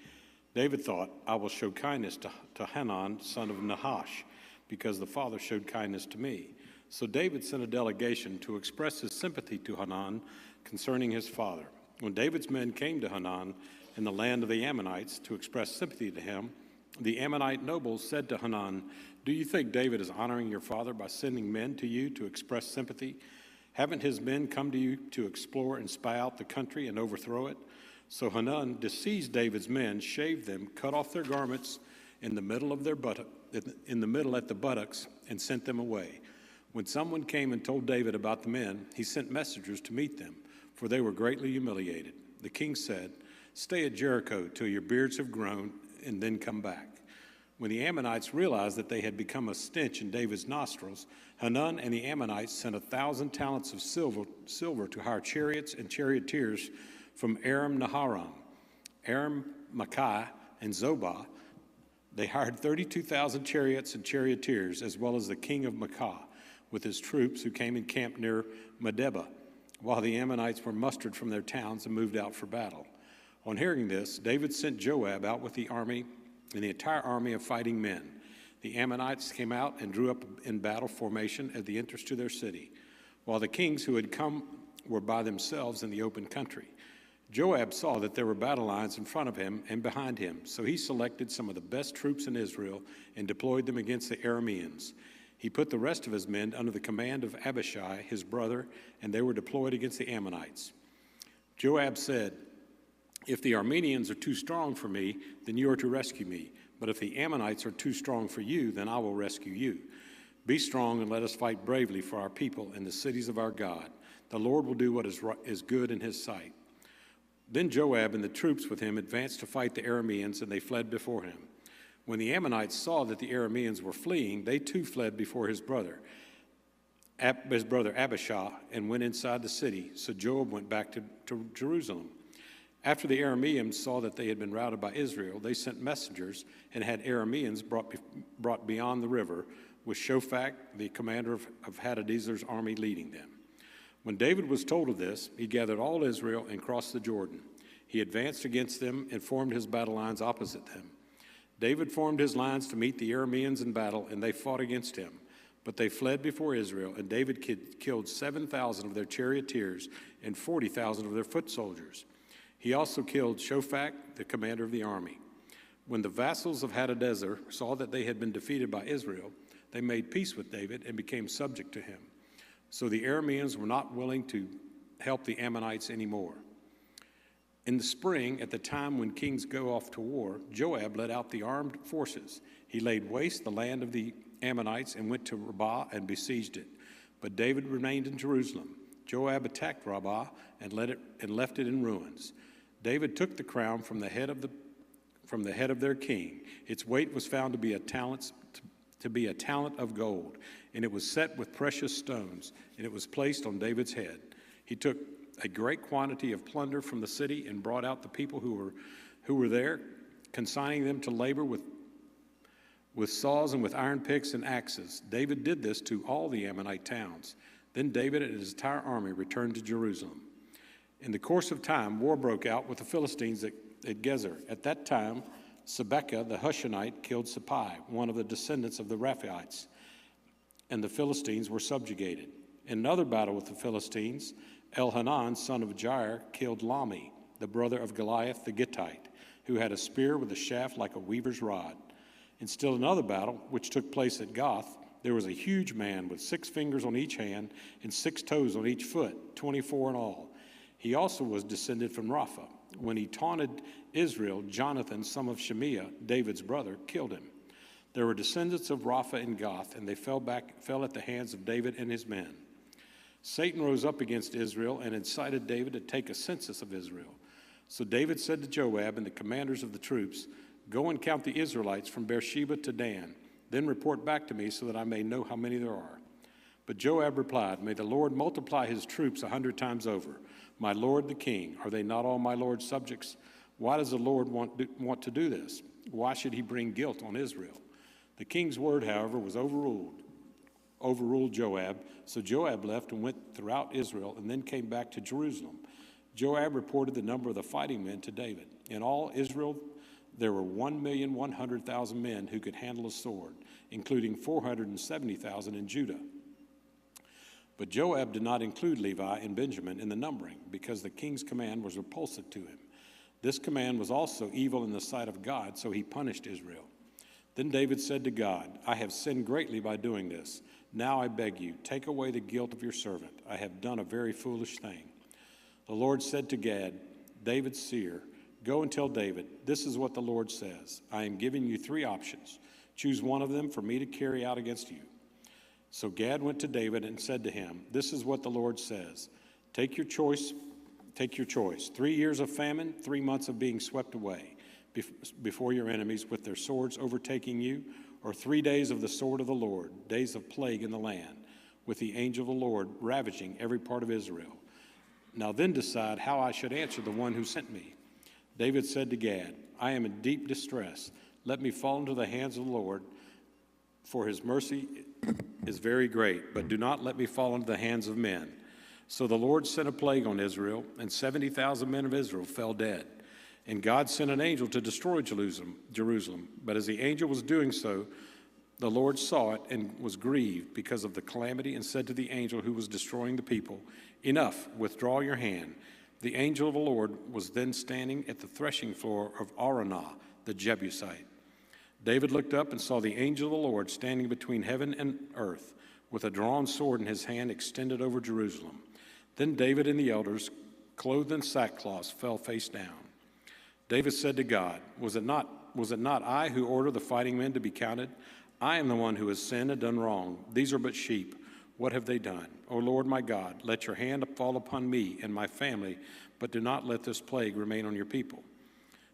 S1: David thought, I will show kindness to Hanan, son of Nahash, because the father showed kindness to me. So David sent a delegation to express his sympathy to Hanan concerning his father. When David's men came to Hanan in the land of the Ammonites to express sympathy to him, the Ammonite nobles said to Hanun, "Do you think David is honoring your father by sending men to you to express sympathy? Haven't his men come to you to explore and spy out the country and overthrow it?" So Hanun seized David's men, shaved them, cut off their garments in the middle at the buttocks, and sent them away. When someone came and told David about the men, he sent messengers to meet them, for they were greatly humiliated. The king said, "Stay at Jericho till your beards have grown, and then come back." When the Ammonites realized that they had become a stench in David's nostrils, Hanun and the Ammonites sent 1,000 talents of silver to hire chariots and charioteers from Aram Naharaim, Aram Maachah, and Zobah. They hired 32,000 chariots and charioteers, as well as the king of Maachah, with his troops who came and camped near Medeba, while the Ammonites were mustered from their towns and moved out for battle. On hearing this, David sent Joab out with the army and the entire army of fighting men. The Ammonites came out and drew up in battle formation at the entrance to their city, while the kings who had come were by themselves in the open country. Joab saw that there were battle lines in front of him and behind him, so he selected some of the best troops in Israel and deployed them against the Arameans. He put the rest of his men under the command of Abishai, his brother, and they were deployed against the Ammonites. Joab said, "If the Arameans are too strong for me, then you are to rescue me. But if the Ammonites are too strong for you, then I will rescue you. Be strong and let us fight bravely for our people and the cities of our God. The Lord will do what is good in his sight." Then Joab and the troops with him advanced to fight the Arameans, and they fled before him. When the Ammonites saw that the Arameans were fleeing, they too fled before his brother Abishai, and went inside the city. So Joab went back to Jerusalem. After the Arameans saw that they had been routed by Israel, they sent messengers and had Arameans brought beyond the river, with Shophak, the commander of Hadadezer's army, leading them. When David was told of this, he gathered all Israel and crossed the Jordan. He advanced against them and formed his battle lines opposite them. David formed his lines to meet the Arameans in battle, and they fought against him. But they fled before Israel, and David killed 7,000 of their charioteers and 40,000 of their foot soldiers. He also killed Shophak, the commander of the army. When the vassals of Hadadezer saw that they had been defeated by Israel, they made peace with David and became subject to him. So the Arameans were not willing to help the Ammonites anymore. In the spring, at the time when kings go off to war, Joab led out the armed forces. He laid waste the land of the Ammonites and went to Rabbah and besieged it. But David remained in Jerusalem. Joab attacked Rabbah and left it in ruins. David took the crown from the head of their king. Its weight was found to be a talent of gold, and it was set with precious stones, and it was placed on David's head. He took a great quantity of plunder from the city and brought out the people who were there, consigning them to labor with saws and with iron picks and axes. David did this to all the Ammonite towns. Then David and his entire army returned to Jerusalem. In the course of time, war broke out with the Philistines at Gezer. At that time, Sabekah the Hushonite killed Sappai, one of the descendants of the Rephaites, and the Philistines were subjugated. In another battle with the Philistines, Elhanan, son of Jair, killed Lami, the brother of Goliath the Gittite, who had a spear with a shaft like a weaver's rod. In still another battle, which took place at Gath, there was a huge man with 6 fingers on each hand and 6 toes on each foot, 24 in all. He also was descended from Rapha. When he taunted Israel, Jonathan, son of Shemiah, David's brother, killed him. There were descendants of Rapha in Gath, and they fell at the hands of David and his men. Satan rose up against Israel and incited David to take a census of Israel. So David said to Joab and the commanders of the troops, "Go and count the Israelites from Beersheba to Dan. Then report back to me so that I may know how many there are." But Joab replied, "May the Lord multiply his troops 100 times over. My lord the king, are they not all my lord's subjects? Why does the Lord want to do this? Why should he bring guilt on Israel?" The king's word, however, was overruled Joab. So Joab left and went throughout Israel and then came back to Jerusalem. Joab reported the number of the fighting men to David. In all Israel, there were 1,100,000 men who could handle a sword, including 470,000 in Judah. But Joab did not include Levi and Benjamin in the numbering, because the king's command was repulsive to him. This command was also evil in the sight of God, so he punished Israel. Then David said to God, I have sinned greatly by doing this. Now I beg you, take away the guilt of your servant. I have done a very foolish thing. The Lord said to Gad, David's seer, go and tell David, this is what the Lord says. I am giving you 3 options. Choose one of them for me to carry out against you. So Gad went to David and said to him, this is what the Lord says. Take your choice. 3 years of famine, 3 months of being swept away before your enemies with their swords overtaking you, or 3 days of the sword of the Lord, days of plague in the land, with the angel of the Lord ravaging every part of Israel. Now then decide how I should answer the one who sent me. David said to Gad, I am in deep distress. Let me fall into the hands of the Lord, for his mercy is very great, but do not let me fall into the hands of men. So the Lord sent a plague on Israel, and 70,000 men of Israel fell dead. And God sent an angel to destroy Jerusalem. But as the angel was doing so, the Lord saw it and was grieved because of the calamity, and said to the angel who was destroying the people, enough, withdraw your hand. The angel of the Lord was then standing at the threshing floor of Araunah, the Jebusite. David looked up and saw the angel of the Lord standing between heaven and earth, with a drawn sword in his hand extended over Jerusalem. Then David and the elders, clothed in sackcloth, fell face down. David said to God, was it not I who ordered the fighting men to be counted? I am the one who has sinned and done wrong. These are but sheep. What have they done? O Lord my God, let your hand fall upon me and my family, but do not let this plague remain on your people.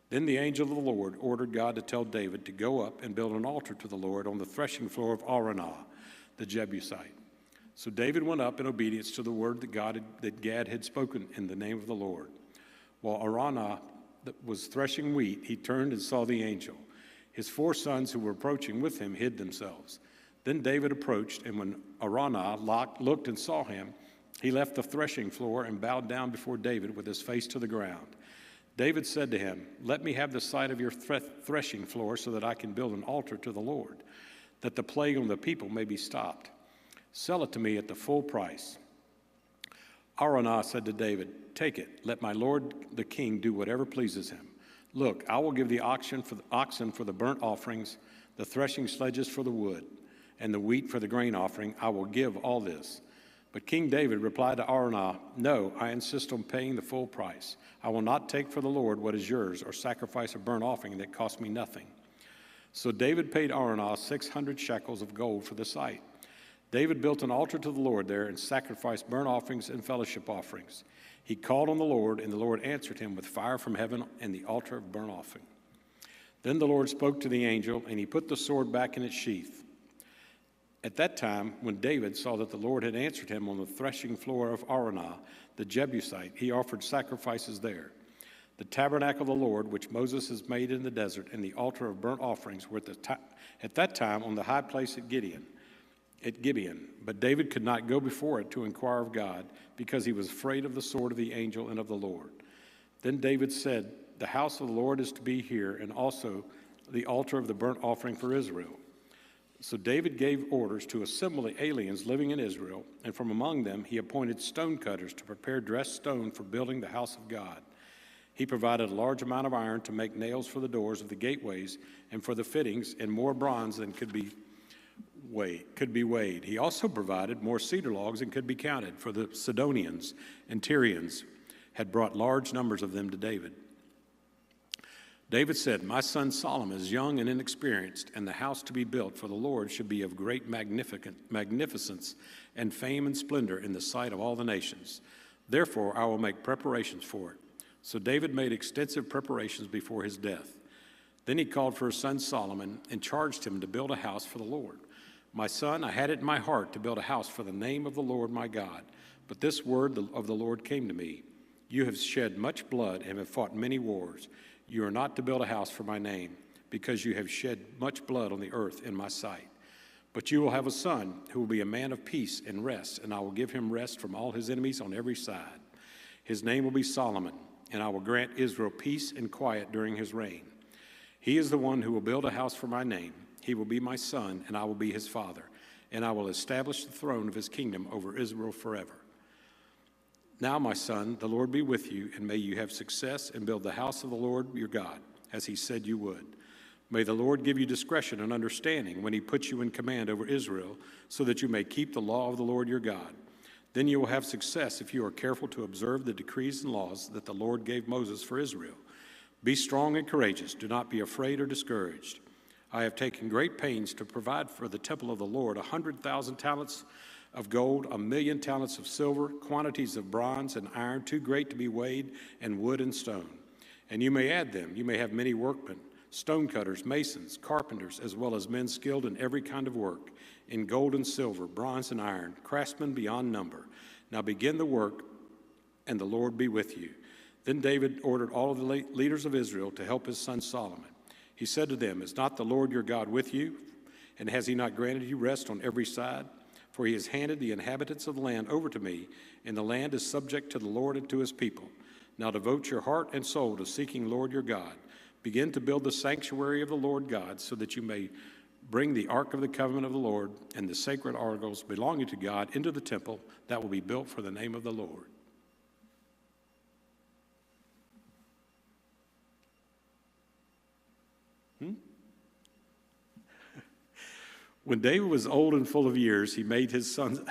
S1: Then the angel of the Lord ordered God to tell David to go up and build an altar to the Lord on the threshing floor of Araunah, the Jebusite. So David went up in obedience to the word that Gad had spoken in the name of the Lord. While Araunah was threshing wheat, he turned and saw the angel. His 4 sons who were approaching with him hid themselves. Then David approached, and when Araunah looked and saw him, he left the threshing floor and bowed down before David with his face to the ground. David said to him, let me have the site of your threshing floor so that I can build an altar to the Lord, that the plague on the people may be stopped. Sell it to me at the full price. Araunah said to David, take it, let my lord the king do whatever pleases him. Look, I will give the oxen for the burnt offerings, the threshing sledges for the wood, and the wheat for the grain offering. I will give all this. But King David replied to Araunah, no, I insist on paying the full price. I will not take for the Lord what is yours, or sacrifice a burnt offering that cost me nothing. So David paid Araunah 600 shekels of gold for the site. David built an altar to the Lord there and sacrificed burnt offerings and fellowship offerings. He called on the Lord, and the Lord answered him with fire from heaven and the altar of burnt offering. Then the Lord spoke to the angel, and he put the sword back in its sheath. At that time, when David saw that the Lord had answered him on the threshing floor of Araunah, the Jebusite, he offered sacrifices there. The tabernacle of the Lord, which Moses has made in the desert, and the altar of burnt offerings were at that time on the high place at Gibeon. But David could not go before it to inquire of God, because he was afraid of the sword of the angel and of the Lord. Then David said, the house of the Lord is to be here, and also the altar of the burnt offering for Israel. So David gave orders to assemble the aliens living in Israel, and from among them he appointed stone cutters to prepare dressed stone for building the house of God. He provided a large amount of iron to make nails for the doors of the gateways and for the fittings, and more bronze than could be weighed. He also provided more cedar logs than could be counted, for the Sidonians and Tyrians had brought large numbers of them to David. David said, my son Solomon is young and inexperienced, and the house to be built for the Lord should be of great magnificence and fame and splendor in the sight of all the nations. Therefore I will make preparations for it. So David made extensive preparations before his death. Then he called for his son Solomon and charged him to build a house for the Lord. My son, I had it in my heart to build a house for the name of the Lord my God. But this word of the Lord came to me. You have shed much blood and have fought many wars. You are not to build a house for my name, because you have shed much blood on the earth in my sight. But you will have a son who will be a man of peace and rest, and I will give him rest from all his enemies on every side. His name will be Solomon, and I will grant Israel peace and quiet during his reign. He is the one who will build a house for my name. He will be my son, and I will be his father, and I will establish the throne of his kingdom over Israel forever. Now, my son, the Lord be with you, and may you have success and build the house of the Lord your God, as he said you would. May the Lord give you discretion and understanding when he puts you in command over Israel, so that you may keep the law of the Lord your God. Then you will have success if you are careful to observe the decrees and laws that the Lord gave Moses for Israel. Be strong and courageous. Do not be afraid or discouraged. I have taken great pains to provide for the temple of the Lord 100,000 talents of gold, 1,000,000 talents of silver, quantities of bronze and iron too great to be weighed, and wood and stone. And you may add them. You may have many workmen, stonecutters, masons, carpenters, as well as men skilled in every kind of work, in gold and silver, bronze and iron, craftsmen beyond number. Now begin the work, and the Lord be with you." Then David ordered all of the leaders of Israel to help his son Solomon. He said to them, "Is not the Lord your God with you? And has he not granted you rest on every side? For he has handed the inhabitants of the land over to me, and the land is subject to the Lord and to his people. Now devote your heart and soul to seeking Lord your God. Begin to build the sanctuary of the Lord God, so that you may bring the ark of the covenant of the Lord and the sacred articles belonging to God into the temple that will be built for the name of the Lord." When David was old and full of years, he made his son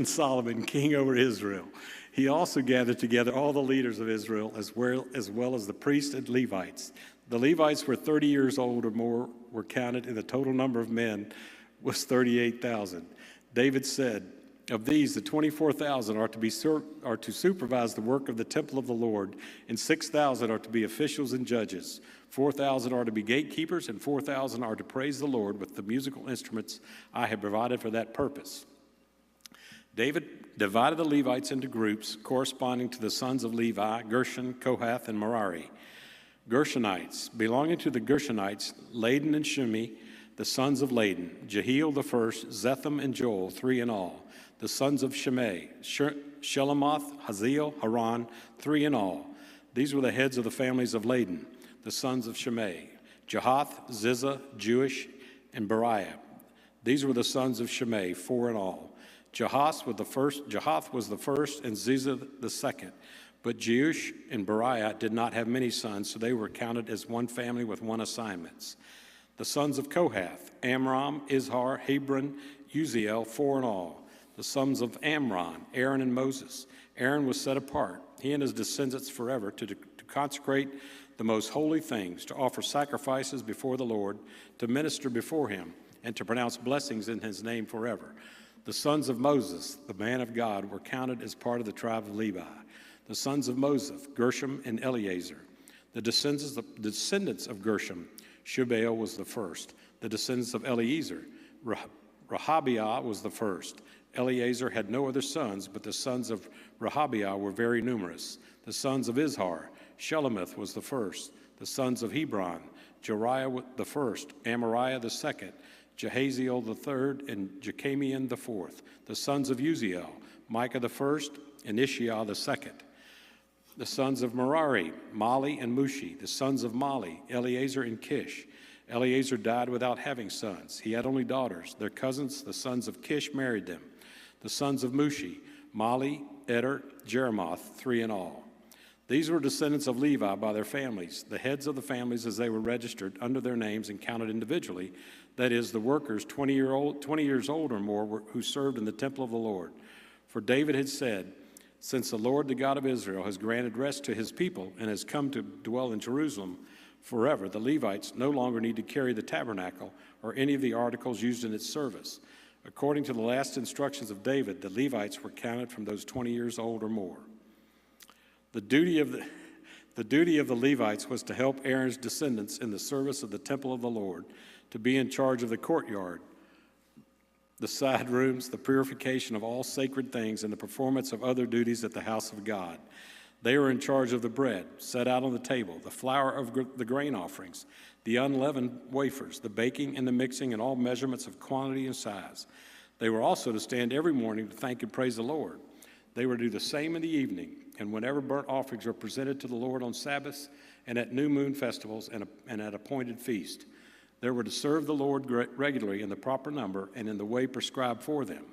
S1: Solomon king over Israel. He also gathered together all the leaders of Israel, as well as the priests and Levites. The Levites were 30 years old or more were counted, and the total number of men was 38,000. David said, "Of these, the 24,000 are to supervise the work of the temple of the Lord, and 6,000 are to be officials and judges. 4,000 are to be gatekeepers, and 4,000 are to praise the Lord with the musical instruments I have provided for that purpose." David divided the Levites into groups corresponding to the sons of Levi: Gershon, Kohath, and Merari. Gershonites, belonging to the Gershonites, Laden and Shimei, the sons of Laden, Jehiel the first, Zetham and Joel, 3 in all. The sons of Shimei, Shelomoth, Haziel, Haran, 3 in all. These were the heads of the families of Laden. The sons of Shimei, Jahath, Ziza, Jewish, and Beriah. These were the sons of Shimei, 4 in all. Jahath was the first, and Ziza the second. But Jeush and Beriah did not have many sons, so they were counted as one family with one assignment. The sons of Kohath, Amram, Izhar, Hebron, Uziel, 4 in all. The sons of Amram, Aaron and Moses. Aaron was set apart, he and his descendants forever, to consecrate the most holy things, to offer sacrifices before the Lord, to minister before him, and to pronounce blessings in his name forever. The sons of Moses, the man of God, were counted as part of the tribe of Levi. The sons of Moses, Gershom and Eleazar. The descendants of Gershom, Shubael was the first. The descendants of Eleazar, Rehabiah was the first. Eleazar had no other sons, but the sons of Rehabiah were very numerous. The sons of Izhar, Shelomith was the first. The sons of Hebron, Jeriah the first, Amariah the second, Jehaziel the third, and Jechamiel the fourth. The sons of Uziel, Micah the first, and Ishiah the second. The sons of Merari, Mali and Mushi. The sons of Mali, Eleazar and Kish. Eleazar died without having sons. He had only daughters. Their cousins, the sons of Kish, married them. The sons of Mushi, Mali, Eder, Jeremoth, 3 in all. These were descendants of Levi by their families, the heads of the families as they were registered under their names and counted individually, that is, the workers 20 years old or more who served in the temple of the Lord. For David had said, "Since the Lord, the God of Israel, has granted rest to his people and has come to dwell in Jerusalem forever, the Levites no longer need to carry the tabernacle or any of the articles used in its service." According to the last instructions of David, the Levites were counted from those 20 years old or more. The duty of the Levites was to help Aaron's descendants in the service of the temple of the Lord, to be in charge of the courtyard, the side rooms, the purification of all sacred things, and the performance of other duties at the house of God. They were in charge of the bread set out on the table, the flour of the grain offerings, the unleavened wafers, the baking and the mixing, and all measurements of quantity and size. They were also to stand every morning to thank and praise the Lord. They were to do the same in the evening, and whenever burnt offerings were presented to the Lord on Sabbaths and at new moon festivals and at appointed feasts. They were to serve the Lord regularly in the proper number and in the way prescribed for them.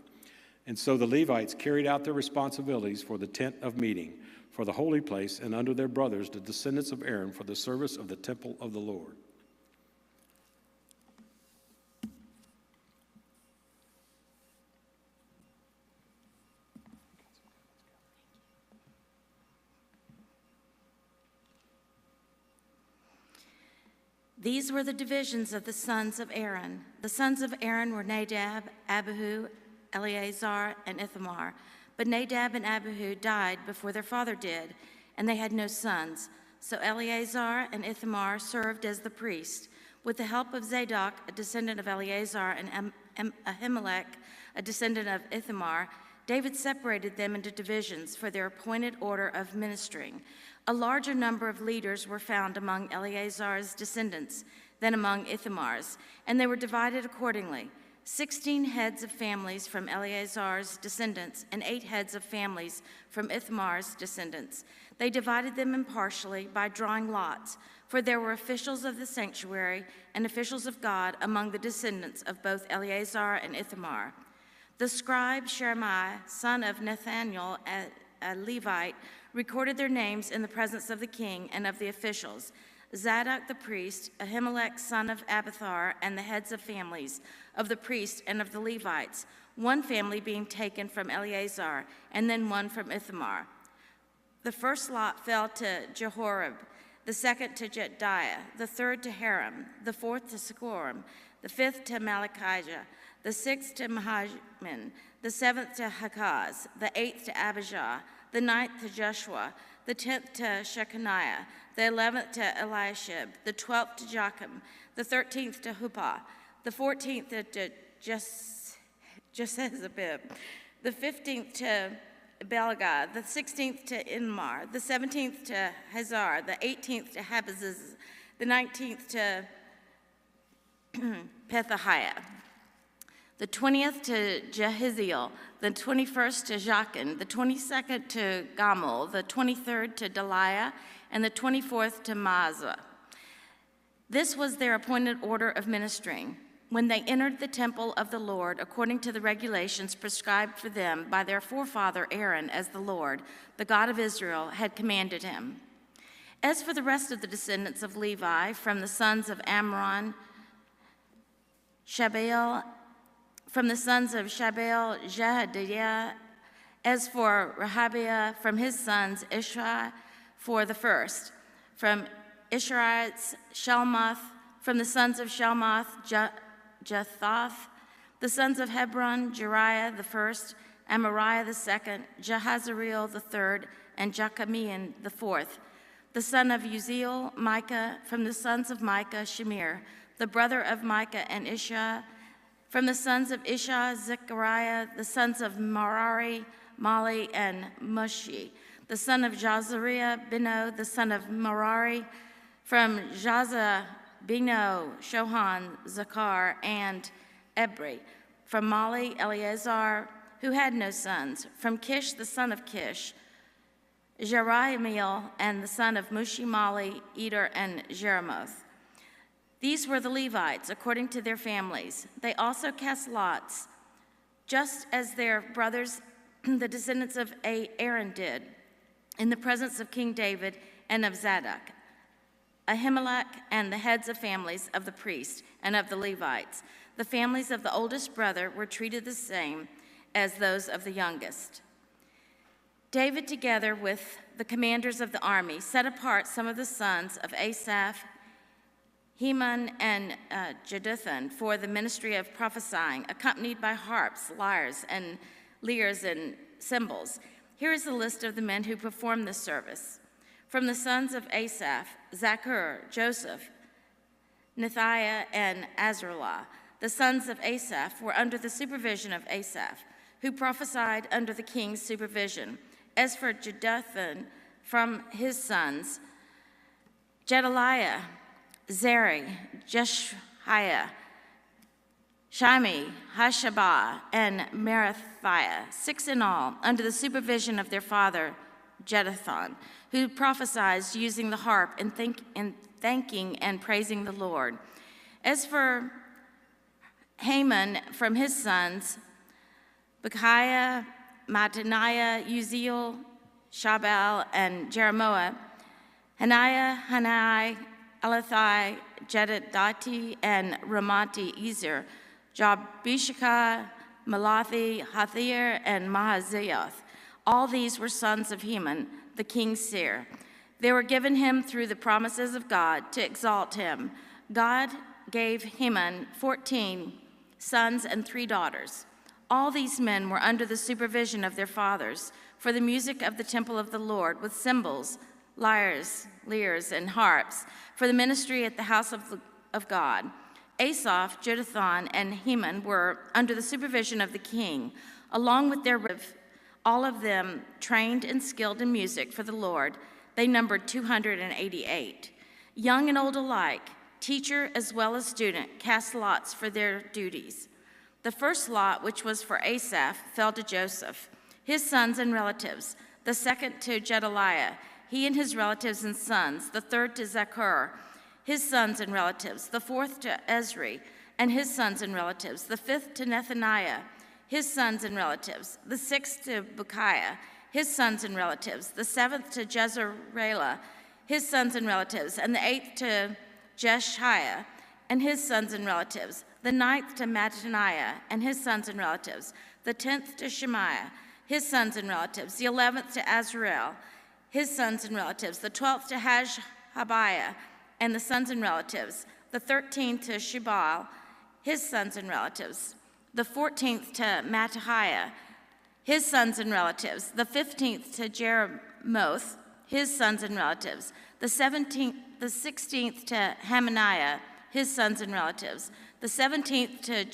S1: And so the Levites carried out their responsibilities for the tent of meeting, for the holy place, and under their brothers, the descendants of Aaron, for the service of the temple of the Lord.
S10: These were the divisions of the sons of Aaron. The sons of Aaron were Nadab, Abihu, Eleazar, and Ithamar. But Nadab and Abihu died before their father did, and they had no sons. So Eleazar and Ithamar served as the priest. With the help of Zadok, a descendant of Eleazar, and Ahimelech, a descendant of Ithamar, David separated them into divisions for their appointed order of ministering. A larger number of leaders were found among Eleazar's descendants than among Ithamar's, and they were divided accordingly. 16 heads of families from Eleazar's descendants and 8 heads of families from Ithamar's descendants. They divided them impartially by drawing lots, for there were officials of the sanctuary and officials of God among the descendants of both Eleazar and Ithamar. The scribe Sheremiah, son of Nathaniel, a Levite, recorded their names in the presence of the king and of the officials. Zadok the priest, Ahimelech son of Abiathar, and the heads of families of the priests and of the Levites, one family being taken from Eleazar, and then one from Ithamar. The first lot fell to Jehoram, the second to Jedaiah, the third to Haram, the fourth to Sechoram, the fifth to Malchijah, the sixth to Mahaman, the seventh to Hakaz, the eighth to Abijah, the ninth to Joshua, the 10th to Shechaniah, the 11th to Eliashib, the 12th to Joachim, the 13th to Huppah, the 14th to Jezebib, the 15th to Belagah, the 16th to Inmar, the 17th to Hazar, the 18th to Habazzaz, the 19th to Pethahiah, the 20th to Jehaziel, the 21st to Jachin, the 22nd to Gamul, the 23rd to Deliah, and the 24th to Maazah. This was their appointed order of ministering. When they entered the temple of the Lord, according to the regulations prescribed for them by their forefather Aaron, as the Lord, the God of Israel, had commanded him. As for the rest of the descendants of Levi, from the sons of Amram, Shabael, from the sons of Shabael, Jehadiah. As for Rehabiah, from his sons, Ishai for the first. From Isharites, Shelmoth. From the sons of Shelmoth, Jethoth. The sons of Hebron, Jeriah the first, Amariah the second, Jahazareel the third, and Jekameam the fourth. The son of Uziel, Micah. From the sons of Micah, Shemir, the brother of Micah and Ishah. From the sons of Ishah, Zechariah. The sons of Merari, Mali, and Mushi. The son of Jazariah, Beno. The son of Merari. From Jazza, Beno, Shohan, Zakar, and Ebri. From Mali, Eleazar, who had no sons. From Kish, the son of Kish, Jerahmeel, and the son of Mushi, Mali, Eder, and Jeremoth. These were the Levites, according to their families. They also cast lots, just as their brothers, the descendants of Aaron, did, in the presence of King David and of Zadok, Ahimelech, and the heads of families of the priests and of the Levites. The families of the oldest brother were treated the same as those of the youngest. David, together with the commanders of the army, set apart some of the sons of Asaph, Heman, and Jeduthun for the ministry of prophesying, accompanied by harps, lyres, and lyres and cymbals. Here is the list of the men who performed this service. From the sons of Asaph, Zakur, Joseph, Nethiah, and Azarlah. The sons of Asaph were under the supervision of Asaph, who prophesied under the king's supervision. As for Jeduthun, from his sons, Gedaliah, Zeri, Jeshiah, Shimi, Hashabah, and Merathiah, 6 in all, under the supervision of their father, Jeduthun, who prophesied using the harp and thanking and praising the Lord. As for Haman from his sons, Bechiah, Mattaniah, Uziel, Shabal, and Jeremoah, Hananiah, Hanai, Elathai, Jedidati, and Ramati Ezer, Jabishakah, Malathi, Hathir, and Mahazioth. All these were sons of Heman, the king's seer. They were given him through the promises of God to exalt him. God gave Heman 14 sons and 3 daughters. All these men were under the supervision of their fathers for the music of the temple of the Lord with cymbals, lyres, and harps for the ministry at the house of God. Asaph, Jeduthun, and Heman were under the supervision of the king, along with their all of them trained and skilled in music for the Lord. They numbered 288. Young and old alike, teacher as well as student, cast lots for their duties. The first lot, which was for Asaph, fell to Joseph, his sons and relatives, the second to Gedaliah, he and his relatives and sons, the third to Zechur, his sons and relatives, the fourth to Ezri and his sons and relatives, the fifth to Nethaniah, his sons and relatives, the sixth to Bechiah, his sons and relatives, the seventh to Jezreelah, his sons and relatives, and the eighth to Jeshiah and his sons and relatives, the ninth to Mattaniah and his sons and relatives, the 10th to Shemaiah, his sons and relatives, the 11th to Azrael, his sons and relatives, the 12th to Hashabiah and the sons and relatives, the 13th to Shubal, his sons and relatives, the 14th to Mattaniah, his sons and relatives, the 15th to Jeremoth, his sons and relatives, the 16th to Hananiah, his sons and relatives, the 17th to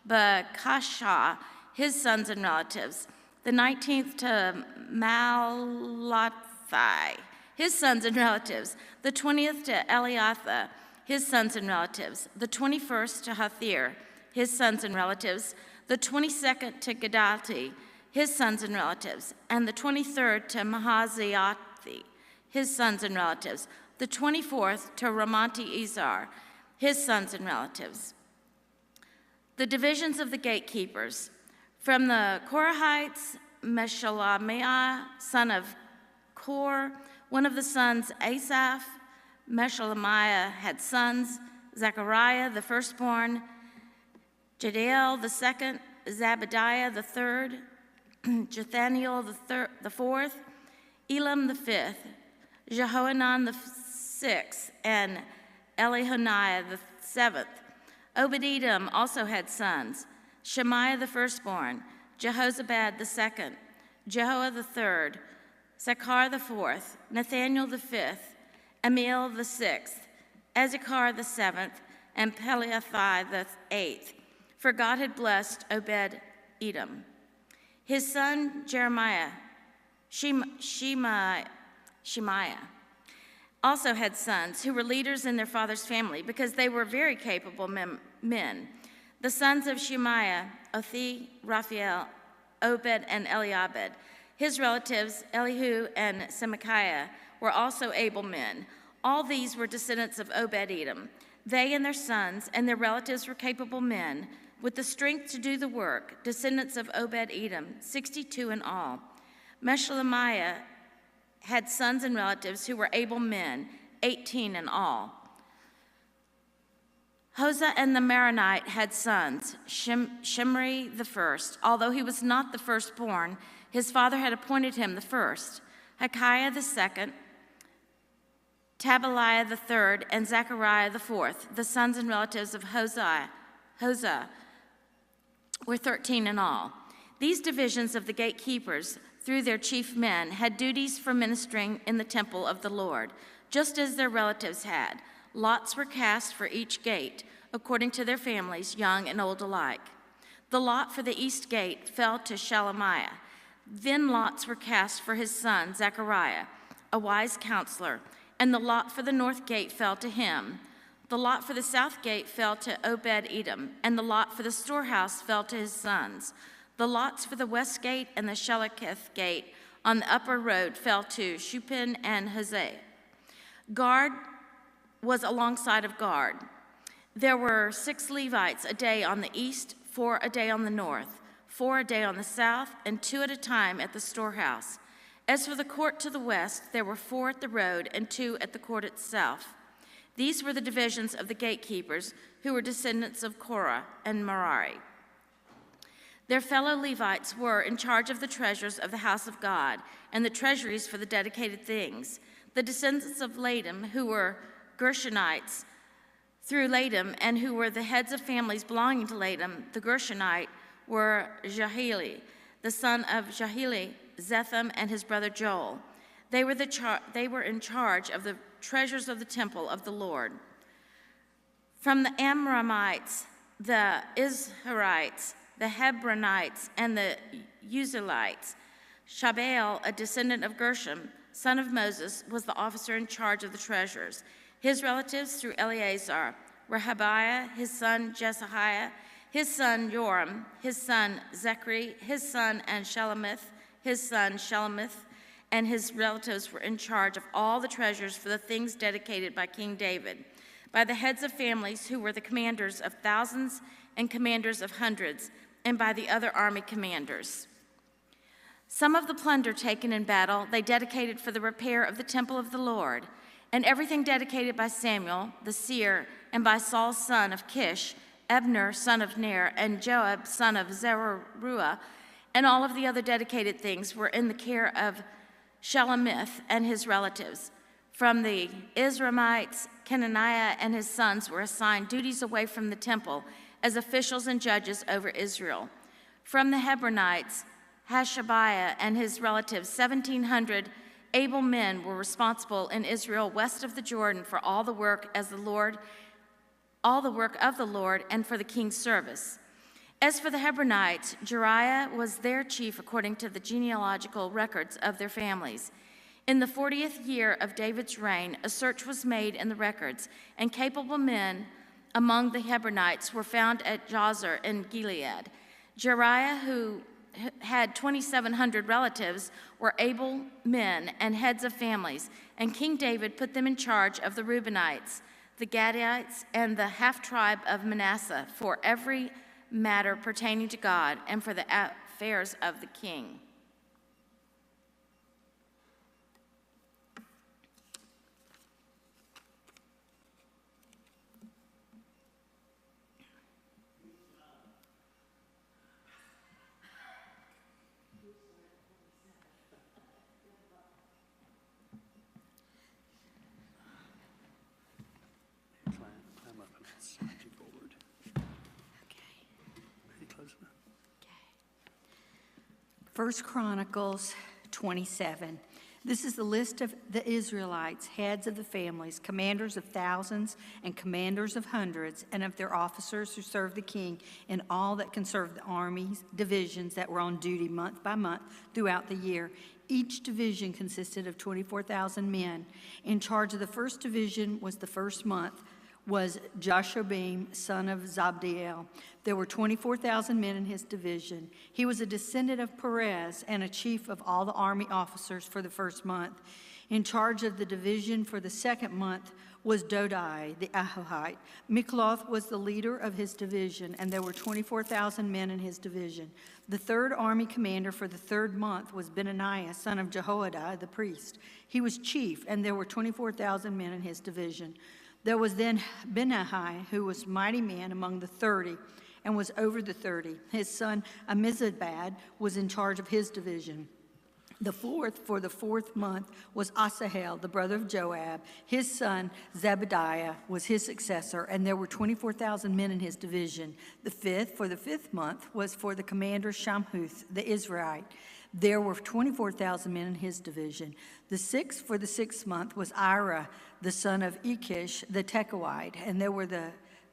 S10: Joshbekashah, his sons and relatives, the 19th to Malathi, his sons and relatives, the 20th to Eliatha, his sons and relatives, the 21st to Hathir, his sons and relatives, the 22nd to Gedati, his sons and relatives, and the 23rd to Mahaziothi, his sons and relatives, the 24th to Ramati Ezer, his sons and relatives. The divisions of the gatekeepers. From the Korahites, Meshelemiah, son of Kor, one of the sons, Asaph. Meshelemiah had sons, Zechariah, the firstborn, Jediel, the second, Zabadiah, the third, Jethaniel, the fourth, Elam, the fifth, Jehohanan, the sixth, and Elihoniah, the seventh. Obed-Edom also had sons, Shemaiah, the firstborn, Jehozabad, the second, Jehoah, the third, Sakhar, the fourth, Nathaniel, the fifth, Amiel, the sixth, Ezekar, the seventh, and Peliathai, the eighth. For God had blessed Obed-Edom. His son Jeremiah, Shemaiah, also had sons who were leaders in their father's family because they were very capable men. The sons of Shemaiah, Othi, Raphael, Obed, and Eliabed. His relatives, Elihu and Semachiah, were also able men. All these were descendants of Obed-Edom. They and their sons and their relatives were capable men, with the strength to do the work, descendants of Obed-Edom, 62 in all. Meshelemiah had sons and relatives who were able men, 18 in all. Hosah and the Maronite had sons, Shimri the first. Although he was not the firstborn, his father had appointed him the first. Hekiah the second, Tabaliah the third, and Zechariah the fourth. The sons and relatives of Hosah were 13 in all. These divisions of the gatekeepers, through their chief men, had duties for ministering in the temple of the Lord, just as their relatives had. Lots were cast for each gate, according to their families, young and old alike. The lot for the east gate fell to Shelemiah. Then lots were cast for his son, Zechariah, a wise counselor, and the lot for the north gate fell to him. The lot for the south gate fell to Obed-Edom, and the lot for the storehouse fell to his sons. The lots for the west gate and the Sheleketh gate on the upper road fell to Shupin and Hosea. Guard was alongside of guard. There were 6 Levites a day on the east, 4 a day on the north. 4 a day on the south, and 2 at a time at the storehouse. As for the court to the west, there were 4 at the road and 2 at the court itself. These were the divisions of the gatekeepers, who were descendants of Korah and Merari. Their fellow Levites were in charge of the treasures of the house of God and the treasuries for the dedicated things. The descendants of Latam, who were Gershonites through Latam, and who were the heads of families belonging to Latam, the Gershonite, were Jahili, the son of Jahili, Zetham, and his brother Joel. They were in charge of the treasures of the temple of the Lord. From the Amramites, the Izharites, the Hebronites, and the Uzalites, Shabael, a descendant of Gershom, son of Moses, was the officer in charge of the treasures. His relatives through Eleazar were Habiah, his son Jesahiah, his son Joram, his son Zechari, his son and Shelemith, his son Shelemith, and his relatives were in charge of all the treasures for the things dedicated by King David, by the heads of families who were the commanders of thousands and commanders of hundreds, and by the other army commanders. Some of the plunder taken in battle they dedicated for the repair of the temple of the Lord, and everything dedicated by Samuel, the seer, and by Saul's son of Kish, Ebner, son of Ner, and Joab, son of Zeruiah, and all of the other dedicated things were in the care of Shelemith and his relatives. From the Israelites, Kenaniah and his sons were assigned duties away from the temple as officials and judges over Israel. From the Hebronites, Hashabiah and his relatives, 1,700 able men were responsible in Israel west of the Jordan for all the work of the Lord and for the king's service. As for the Hebronites, Jeriah was their chief according to the genealogical records of their families. In the 40th year of David's reign, a search was made in the records, and capable men among the Hebronites were found at Jazer in Gilead. Jeriah, who had 2,700 relatives, were able men and heads of families, and King David put them in charge of the Reubenites, the Gadites, and the half-tribe of Manasseh for every matter pertaining to God and for the affairs of the king.
S14: First Chronicles 27. This is the list of the Israelites, heads of the families, commanders of thousands and commanders of hundreds, and of their officers who served the king in all that concerned the armies, divisions that were on duty month by month throughout the year. Each division consisted of 24,000 men. In charge of the first division was the first month, was Jashobim, son of Zabdiel. There were 24,000 men in his division. He was a descendant of Perez and a chief of all the army officers for the first month. In charge of the division for the second month was Dodai, the Ahohite. Mikloth was the leader of his division, and there were 24,000 men in his division. The third army commander for the third month was Benaniah, son of Jehoiada, the priest. He was chief, and there were 24,000 men in his division. There was then Benaiah, who was mighty man among the 30, and was over the 30. His son Amizabad was in charge of his division. The fourth for the fourth month was Asahel, the brother of Joab. His son Zebediah was his successor, and there were 24,000 men in his division. The fifth for the fifth month was for the commander Shamhuth, the Israelite. There were 24,000 men in his division. The sixth for the sixth month was Ira, the son of Ikish, the Tekoite, and there were the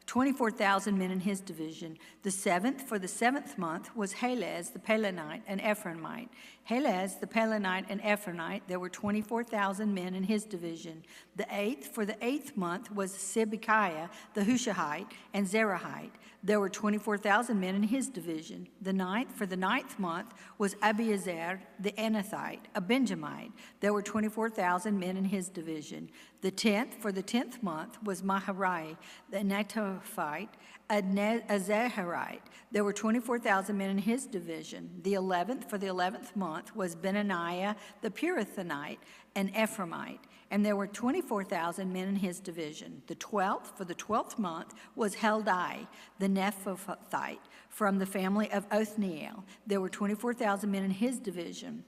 S14: 24,000 men in his division. The seventh for the seventh month was Helez, the Pelonite, and Ephraimite. Helez, the Pelonite, and Ephraimite, there were 24,000 men in his division. The eighth for the eighth month was Sibekiah, the Hushahite, and Zerahite. There were 24,000 men in his division. The ninth for the ninth month was Abiezer, the Anathite, a Benjamite. There were 24,000 men in his division. The 10th, for the 10th month, was Maharai, the Netophite, a Zerahite. There were 24,000 men in his division. The 11th, for the 11th month, was Benaniah, the Pirathonite, an Ephraimite. And there were 24,000 men in his division. The 12th, for the 12th month, was Heldai, the Nephothite, from the family of Othniel. There were 24,000 men in his division.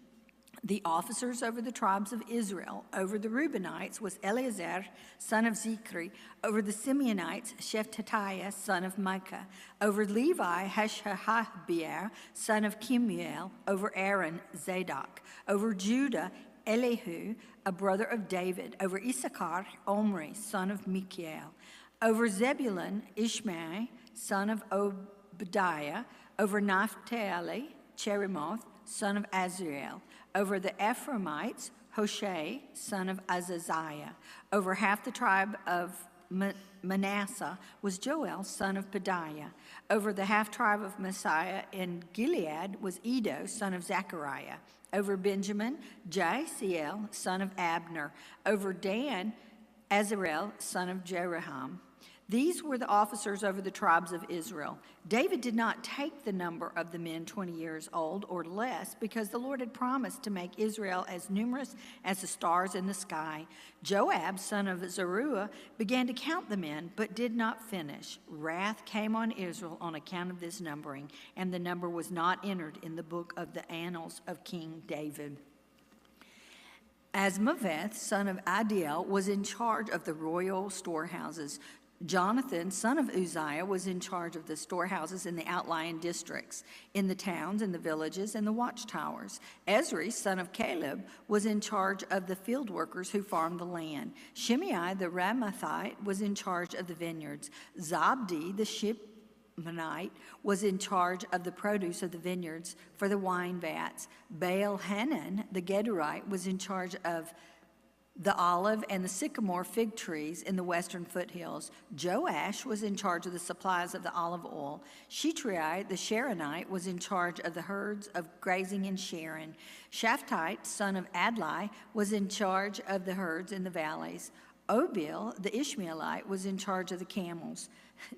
S14: The officers over the tribes of Israel, over the Reubenites, was Eleazar, son of Zichri. Over the Simeonites, Shephatiah, son of Micah. Over Levi, Hashabiah, son of Kemuel. Over Aaron, Zadok. Over Judah, Elihu, a brother of David. Over Issachar, Omri, son of Michael. Over Zebulun, Ishmael, son of Obadiah. Over Naphtali, Cherimoth, son of Azriel. Over the Ephraimites, Hoshea, son of Azaziah. Over half the tribe of Manasseh was Joel, son of Pedaiah. Over the half-tribe of Messiah in Gilead was Edo, son of Zechariah. Over Benjamin, Jaasiel, son of Abner. Over Dan, Azarel, son of Jeroham. These were the officers over the tribes of Israel. David did not take the number of the men 20 years old or less because the Lord had promised to make Israel as numerous as the stars in the sky. Joab, son of Zeruiah, began to count the men, but did not finish. Wrath came on Israel on account of this numbering, and the number was not entered in the book of the annals of King David. Asmaveth, son of Adiel, was in charge of the royal storehouses. Jonathan, son of Uzziah, was in charge of the storehouses in the outlying districts, in the towns and the villages and the watchtowers. Ezri, son of Caleb, was in charge of the field workers who farmed the land. Shimei, the Ramathite, was in charge of the vineyards. Zabdi, the Shipmanite, was in charge of the produce of the vineyards for the wine vats. Baal-Hanan, the Gedorite, was in charge of the olive and the sycamore fig trees in the western foothills. Joash was in charge of the supplies of the olive oil. Shitrai, the Sharonite, was in charge of the herds of grazing in Sharon. Shaphtite, son of Adlai, was in charge of the herds in the valleys. Obil, the Ishmaelite, was in charge of the camels.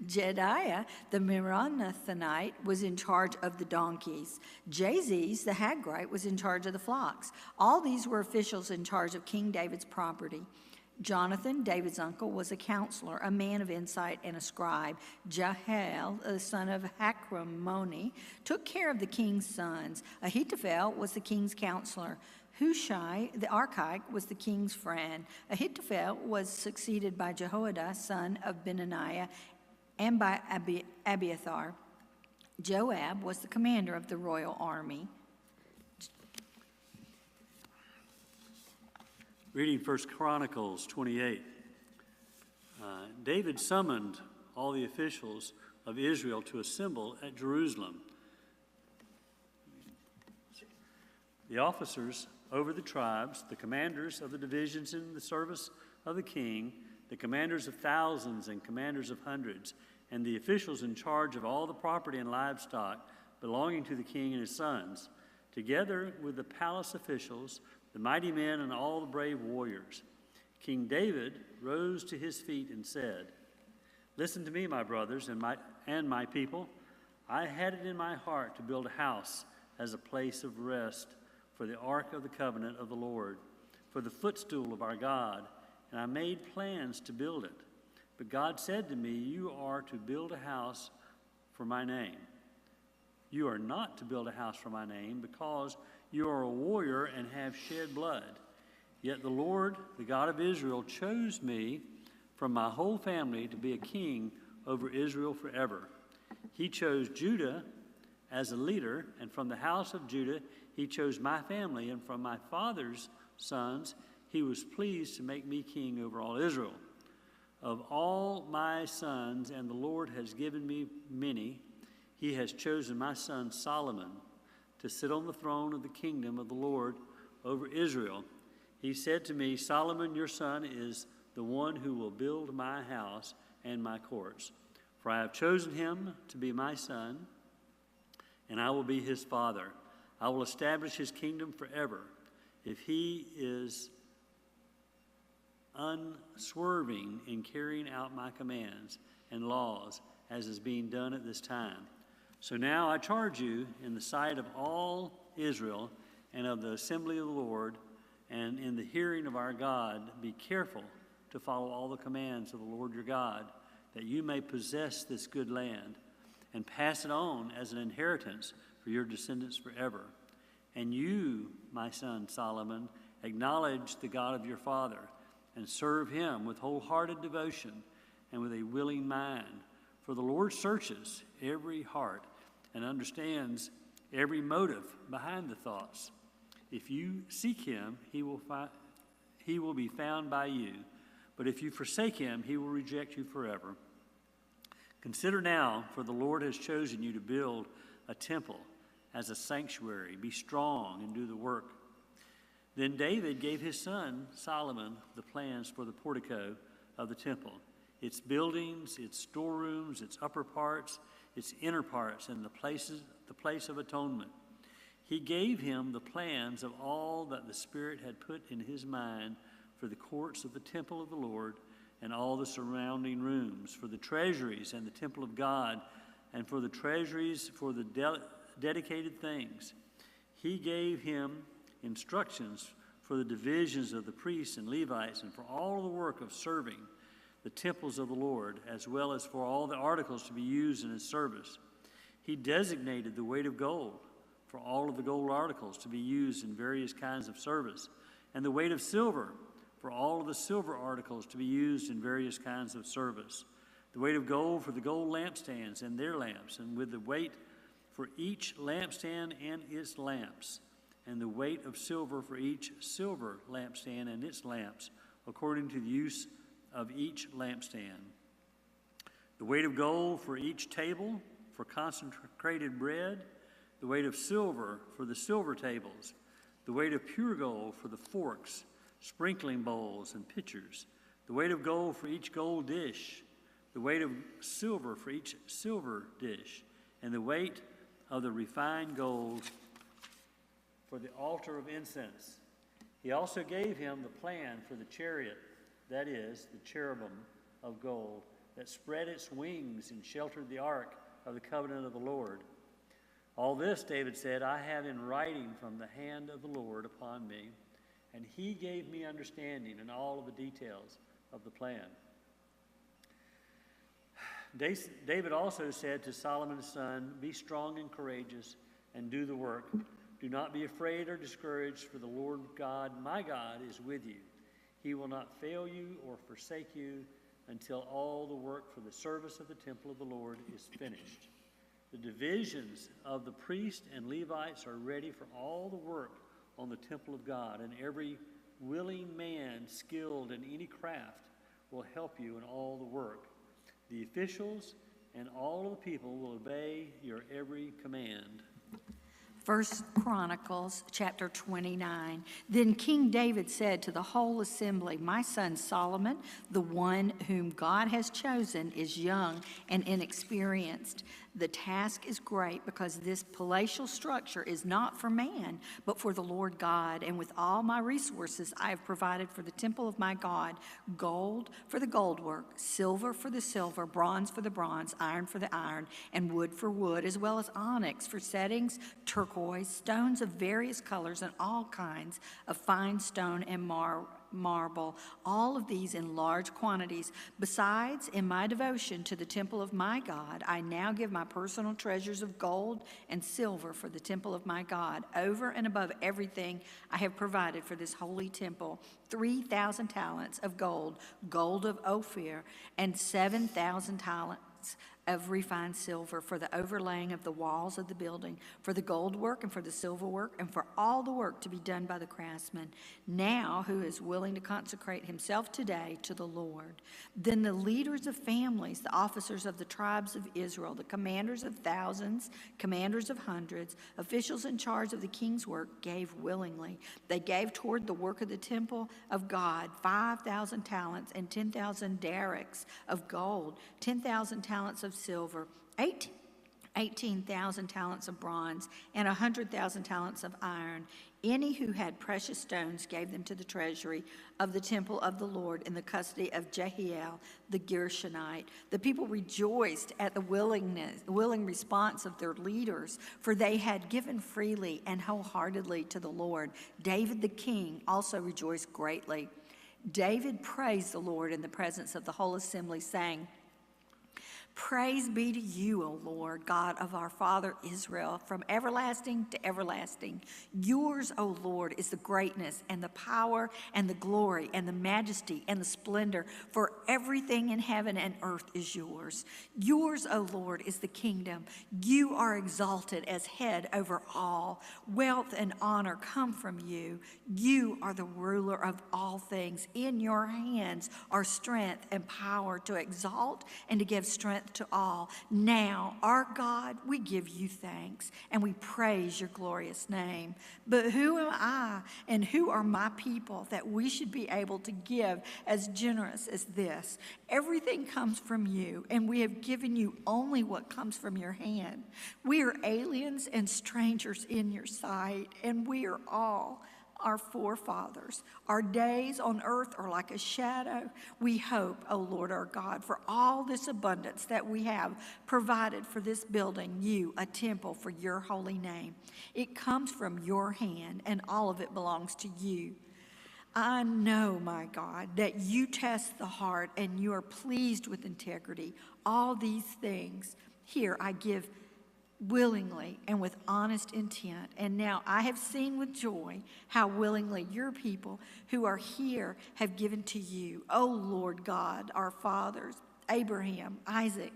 S14: Jediah, the Meronothonite, was in charge of the donkeys. Jaziz, the Hagrite, was in charge of the flocks. All these were officials in charge of King David's property. Jonathan, David's uncle, was a counselor, a man of insight and a scribe. Jael, the son of Hacramoni, took care of the king's sons. Ahithophel was the king's counselor. Hushai, the Archite, was the king's friend. Ahithophel was succeeded by Jehoiada, son of Benaniah, and by Abiathar. Joab was the commander of the royal army.
S15: Reading 1 Chronicles 28. David summoned all the officials of Israel to assemble at Jerusalem. The officers over the tribes, the commanders of the divisions in the service of the king, the commanders of thousands and commanders of hundreds, and the officials in charge of all the property and livestock belonging to the king and his sons, together with the palace officials, the mighty men, and all the brave warriors. King David rose to his feet and said, "Listen to me, my brothers and my people. I had it in my heart to build a house as a place of rest for the ark of the covenant of the Lord, for the footstool of our God, and I made plans to build it. But God said to me, 'You are to build a house for my name.' You are not to build a house for my name, because you are a warrior and have shed blood. Yet the Lord, the God of Israel, chose me from my whole family to be a king over Israel forever. He chose Judah as a leader, and from the house of Judah he chose my family, and from my father's sons he was pleased to make me king over all Israel. Of all my sons, and the Lord has given me many, he has chosen my son Solomon to sit on the throne of the kingdom of the Lord over Israel. He said to me, 'Solomon, your son, is the one who will build my house and my courts. For I have chosen him to be my son, and I will be his father. I will establish his kingdom forever. If he is unswerving in carrying out my commands and laws, as is being done at this time. So now I charge you in the sight of all Israel and of the assembly of the Lord, and in the hearing of our God, be careful to follow all the commands of the Lord your God, that you may possess this good land and pass it on as an inheritance for your descendants forever. And you, my son Solomon, acknowledge the God of your father and serve him with wholehearted devotion and with a willing mind. For the Lord searches every heart and understands every motive behind the thoughts. If you seek him, he will be found by you. But if you forsake him, he will reject you forever. Consider now, for the Lord has chosen you to build a temple as a sanctuary. Be strong and do the work. Then David gave his son Solomon the plans for the portico of the temple, its buildings, its storerooms, its upper parts, its inner parts, and the place of atonement. He gave him the plans of all that the Spirit had put in his mind for the courts of the temple of the Lord and all the surrounding rooms, for the treasuries and the temple of God, and for the treasuries for the dedicated things. He gave him instructions for the divisions of the priests and Levites, and for all the work of serving the temples of the Lord, as well as for all the articles to be used in his service. He designated the weight of gold for all of the gold articles to be used in various kinds of service, and the weight of silver for all of the silver articles to be used in various kinds of service, the weight of gold for the gold lampstands and their lamps, and with the weight for each lampstand and its lamps, and the weight of silver for each silver lampstand and its lamps, according to the use of each lampstand. The weight of gold for each table for consecrated bread, the weight of silver for the silver tables, the weight of pure gold for the forks, sprinkling bowls, and pitchers, the weight of gold for each gold dish, the weight of silver for each silver dish, and the weight of the refined gold for the altar of incense. He also gave him the plan for the chariot, that is, the cherubim of gold, that spread its wings and sheltered the ark of the covenant of the Lord. All this, David said, I have in writing from the hand of the Lord upon me, and he gave me understanding in all of the details of the plan. David also said to Solomon his son, be strong and courageous and do the work. Do not be afraid or discouraged, for the Lord God, my God, is with you. He will not fail you or forsake you until all the work for the service of the temple of the Lord is finished. The divisions of the priests and Levites are ready for all the work on the temple of God, and every willing man skilled in any craft will help you in all the work. The officials and all of the people will obey your every command.
S14: 1 Chronicles chapter 29. Then King David said to the whole assembly, my son Solomon, the one whom God has chosen, is young and inexperienced. The task is great because this palatial structure is not for man, but for the Lord God. And with all my resources, I have provided for the temple of my God, gold for the gold work, silver for the silver, bronze for the bronze, iron for the iron, and wood for wood, as well as onyx for settings, turquoise, stones of various colors, and all kinds of fine stone and marble, all of these in large quantities. Besides, in my devotion to the temple of my God, I now give my personal treasures of gold and silver for the temple of my God. Over and above everything I have provided for this holy temple, 3,000 talents of gold, gold of Ophir, and 7,000 talents of refined silver for the overlaying of the walls of the building, for the gold work and for the silver work, and for all the work to be done by the craftsman, now who is willing to consecrate himself today to the Lord. Then the leaders of families, the officers of the tribes of Israel, the commanders of thousands, commanders of hundreds, officials in charge of the king's work gave willingly. They gave toward the work of the temple of God 5,000 talents and 10,000 derricks of gold, 10,000 talents of silver, 18,000 talents of bronze, and 100,000 talents of iron. Any who had precious stones gave them to the treasury of the temple of the Lord in the custody of Jehiel the Gershonite. The people rejoiced at the willing response of their leaders, for they had given freely and wholeheartedly to the Lord. David the king also rejoiced greatly. David praised the Lord in the presence of the whole assembly, saying, "Praise be to you, O Lord, God of our father Israel, from everlasting to everlasting. Yours, O Lord, is the greatness and the power and the glory and the majesty and the splendor, for everything in heaven and earth is yours. Yours, O Lord, is the kingdom. You are exalted as head over all. Wealth and honor come from you. You are the ruler of all things. In your hands are strength and power to exalt and to give strength to all. Now, our God, we give you thanks and we praise your glorious name. But who am I and who are my people that we should be able to give as generous as this? Everything comes from you, and we have given you only what comes from your hand. We are aliens and strangers in your sight, and we are all our forefathers. Our days on earth are like a shadow. We hope, O Lord our God, for all this abundance that we have provided for this building, you, a temple for your holy name. It comes from your hand, and all of it belongs to you. I know, my God, that you test the heart and you are pleased with integrity. All these things here I give willingly and with honest intent. And now I have seen with joy how willingly your people who are here have given to you, O Lord God, our fathers, Abraham, Isaac,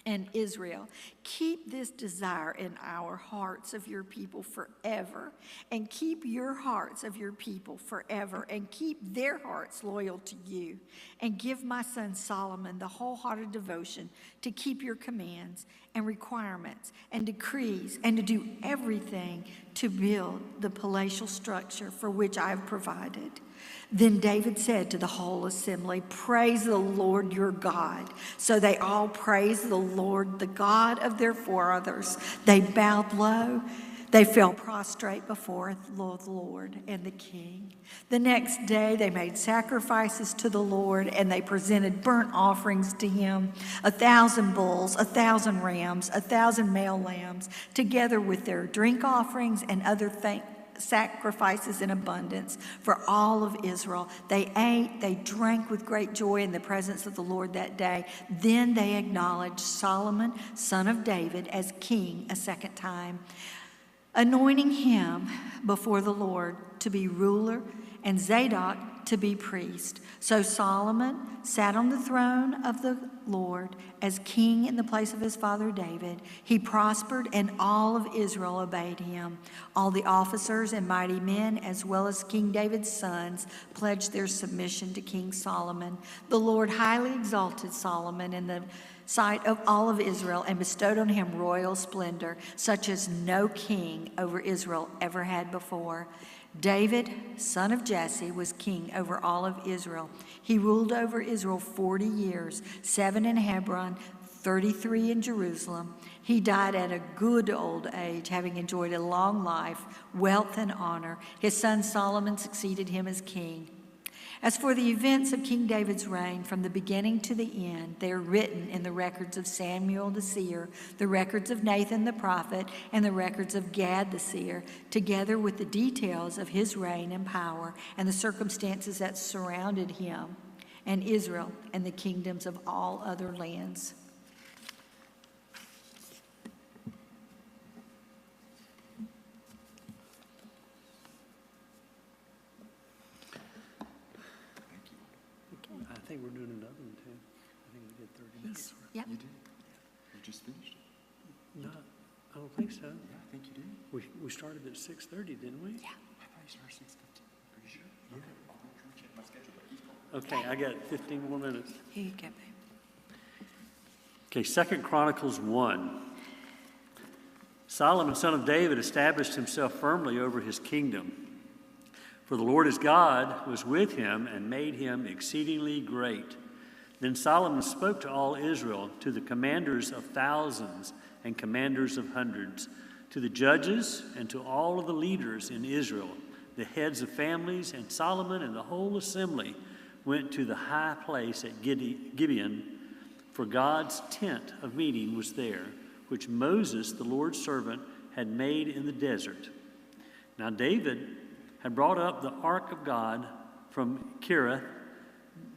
S14: and Israel. Keep this desire in our hearts of your people forever, and keep your hearts of your people forever, and keep their hearts loyal to you. And give my son Solomon the wholehearted devotion to keep your commands and requirements and decrees, and to do everything to build the palatial structure for which I have provided." Then David said to the whole assembly, "Praise the Lord your God." So they all praised the Lord, the God of their forefathers. They bowed low. They fell prostrate before the Lord and the king. The next day they made sacrifices to the Lord, and they presented burnt offerings to him, 1,000 bulls, 1,000 rams, 1,000 male lambs, together with their drink offerings and other sacrifices in abundance for all of Israel. They ate, they drank with great joy in the presence of the Lord that day. Then they acknowledged Solomon, son of David, as king a second time, anointing him before the Lord to be ruler and Zadok to be priest. So Solomon sat on the throne of the Lord as king in the place of his father David. He prospered, and all of Israel obeyed him. All the officers and mighty men, as well as King David's sons, pledged their submission to King Solomon. The Lord highly exalted Solomon in the sight of all of Israel and bestowed on him royal splendor, such as no king over Israel ever had before. David, son of Jesse, was king over all of Israel. He ruled over Israel 40 years, 7 in Hebron, 33 in Jerusalem. He died at a good old age, having enjoyed a long life, wealth, and honor. His son Solomon succeeded him as king. As for the events of King David's reign from the beginning to the end, they are written in the records of Samuel the seer, the records of Nathan the prophet, and the records of Gad the seer, together with the details of his reign and power and the circumstances that surrounded him and Israel and the kingdoms of all other lands.
S15: I think we're doing another one too. I think we did 30 minutes.
S16: Yep.
S9: You did? You just finished it?
S15: No, I don't think so.
S9: Yeah, I think you did.
S15: We started at 6:30, didn't we?
S16: Yeah.
S9: I thought you started 6:15. Pretty sure? Yeah. I'll go check my schedule, but keep going.
S15: Okay, I got 15 more minutes.
S16: Here you go, babe.
S15: Okay, 2 Chronicles 1. Solomon, son of David, established himself firmly over his kingdom. For the Lord his God was with him and made him exceedingly great. Then Solomon spoke to all Israel, to the commanders of thousands and commanders of hundreds, to the judges and to all of the leaders in Israel, the heads of families, and Solomon and the whole assembly went to the high place at Gibeon, for God's tent of meeting was there, which Moses, the Lord's servant, had made in the desert. Now David had brought up the ark of God from Kiriath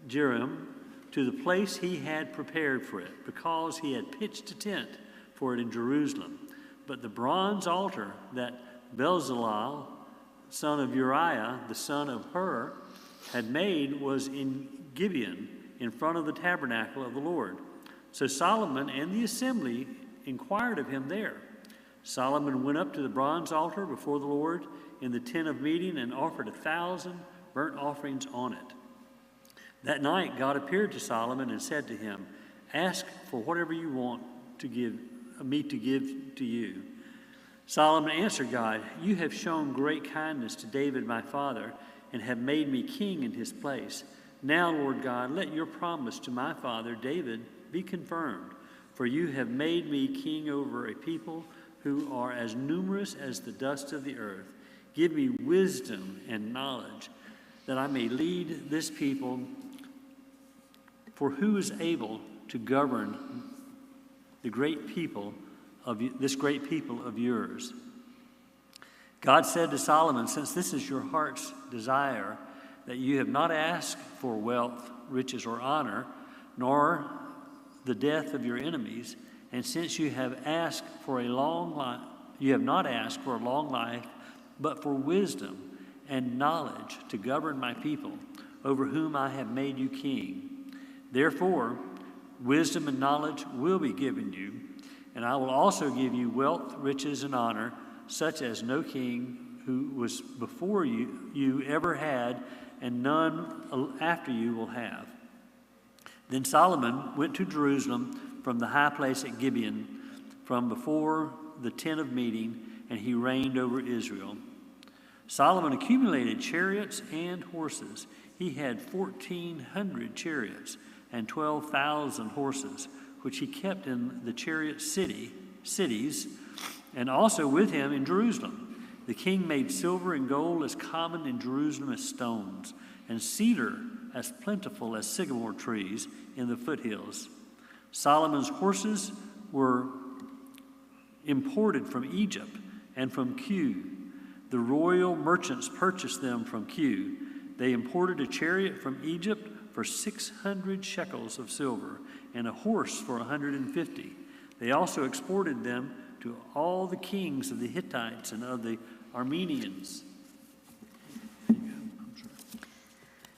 S15: Jearim to the place he had prepared for it, because he had pitched a tent for it in Jerusalem. But the bronze altar that Bezalel, son of Uriah, the son of Hur, had made was in Gibeon, in front of the tabernacle of the Lord. So Solomon and the assembly inquired of him there. Solomon went up to the bronze altar before the Lord in the tent of meeting and offered 1,000 burnt offerings on it. That night God appeared to Solomon and said to him, "Ask for whatever you want to give me to give to you." Solomon answered God, "You have shown great kindness to David my father, and have made me king in his place. Now, Lord God, let your promise to my father David be confirmed, for you have made me king over a people who are as numerous as the dust of the earth. Give me wisdom and knowledge, that I may lead this people, for who is able to govern the great people of this great people of yours?" God said to Solomon, "Since this is your heart's desire, that you have not asked for wealth, riches, or honor, nor the death of your enemies, and since you have asked for a long life, you have not asked for a long life, but for wisdom and knowledge to govern my people, over whom I have made you king. Therefore, wisdom and knowledge will be given you, and I will also give you wealth, riches, and honor, such as no king who was before you ever had, and none after you will have." Then Solomon went to Jerusalem from the high place at Gibeon, from before the tent of meeting, and he reigned over Israel. Solomon accumulated chariots and horses. He had 1,400 chariots and 12,000 horses, which he kept in the chariot cities, and also with him in Jerusalem. The king made silver and gold as common in Jerusalem as stones, and cedar as plentiful as sycamore trees in the foothills. Solomon's horses were imported from Egypt and from Kue. The royal merchants purchased them from Kue. They imported a chariot from Egypt for 600 shekels of silver, and a horse for 150. They also exported them to all the kings of the Hittites and of the Armenians.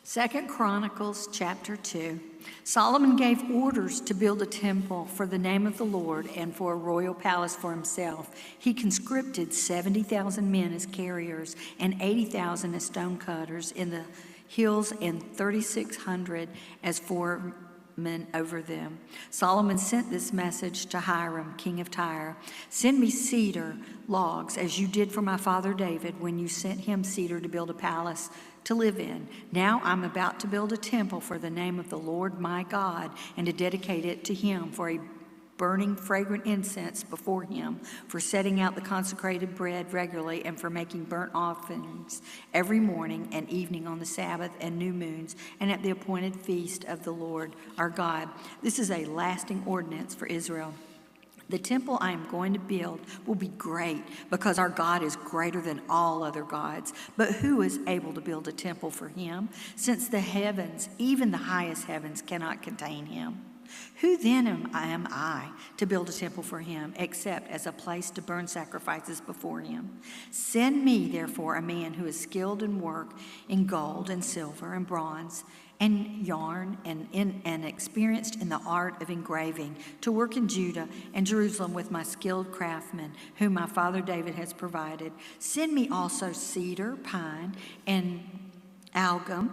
S14: 2 Chronicles chapter 2. Solomon gave orders to build a temple for the name of the Lord and for a royal palace for himself. He conscripted 70,000 men as carriers and 80,000 as stonecutters in the hills and 3,600 as foremen over them. Solomon sent this message to Hiram, king of Tyre: "Send me cedar logs, as you did for my father David when you sent him cedar to build a palace to live in. Now I'm about to build a temple for the name of the Lord my God, and to dedicate it to him for a burning fragrant incense before him, for setting out the consecrated bread regularly, and for making burnt offerings every morning and evening on the Sabbath and new moons, and at the appointed feast of the Lord our God. This is a lasting ordinance for Israel. The temple I am going to build will be great, because our God is greater than all other gods. But who is able to build a temple for him, since the heavens, even the highest heavens, cannot contain him? Who then am I to build a temple for him, except as a place to burn sacrifices before him? Send me, therefore, a man who is skilled in work in gold and silver and bronze and yarn, and experienced in the art of engraving, to work in Judah and Jerusalem with my skilled craftsmen, whom my father David has provided. Send me also cedar, pine, and algum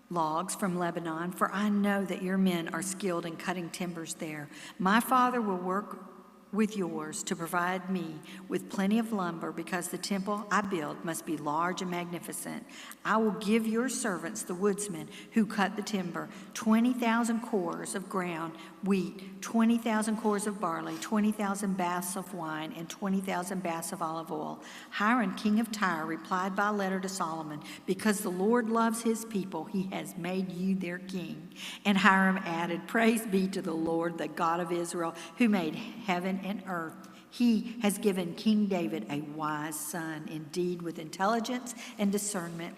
S14: logs from Lebanon, for I know that your men are skilled in cutting timbers there. My father will work with yours to provide me with plenty of lumber, because the temple I build must be large and magnificent. I will give your servants, the woodsmen who cut the timber, 20,000 cores of ground wheat, 20,000 cores of barley, 20,000 baths of wine, and 20,000 baths of olive oil. Hiram, king of Tyre, replied by letter to Solomon, because the Lord loves his people, he has made you their king. And Hiram added, praise be to the Lord, the God of Israel, who made heaven and earth. He has given King David a wise son, indeed with intelligence and discernment,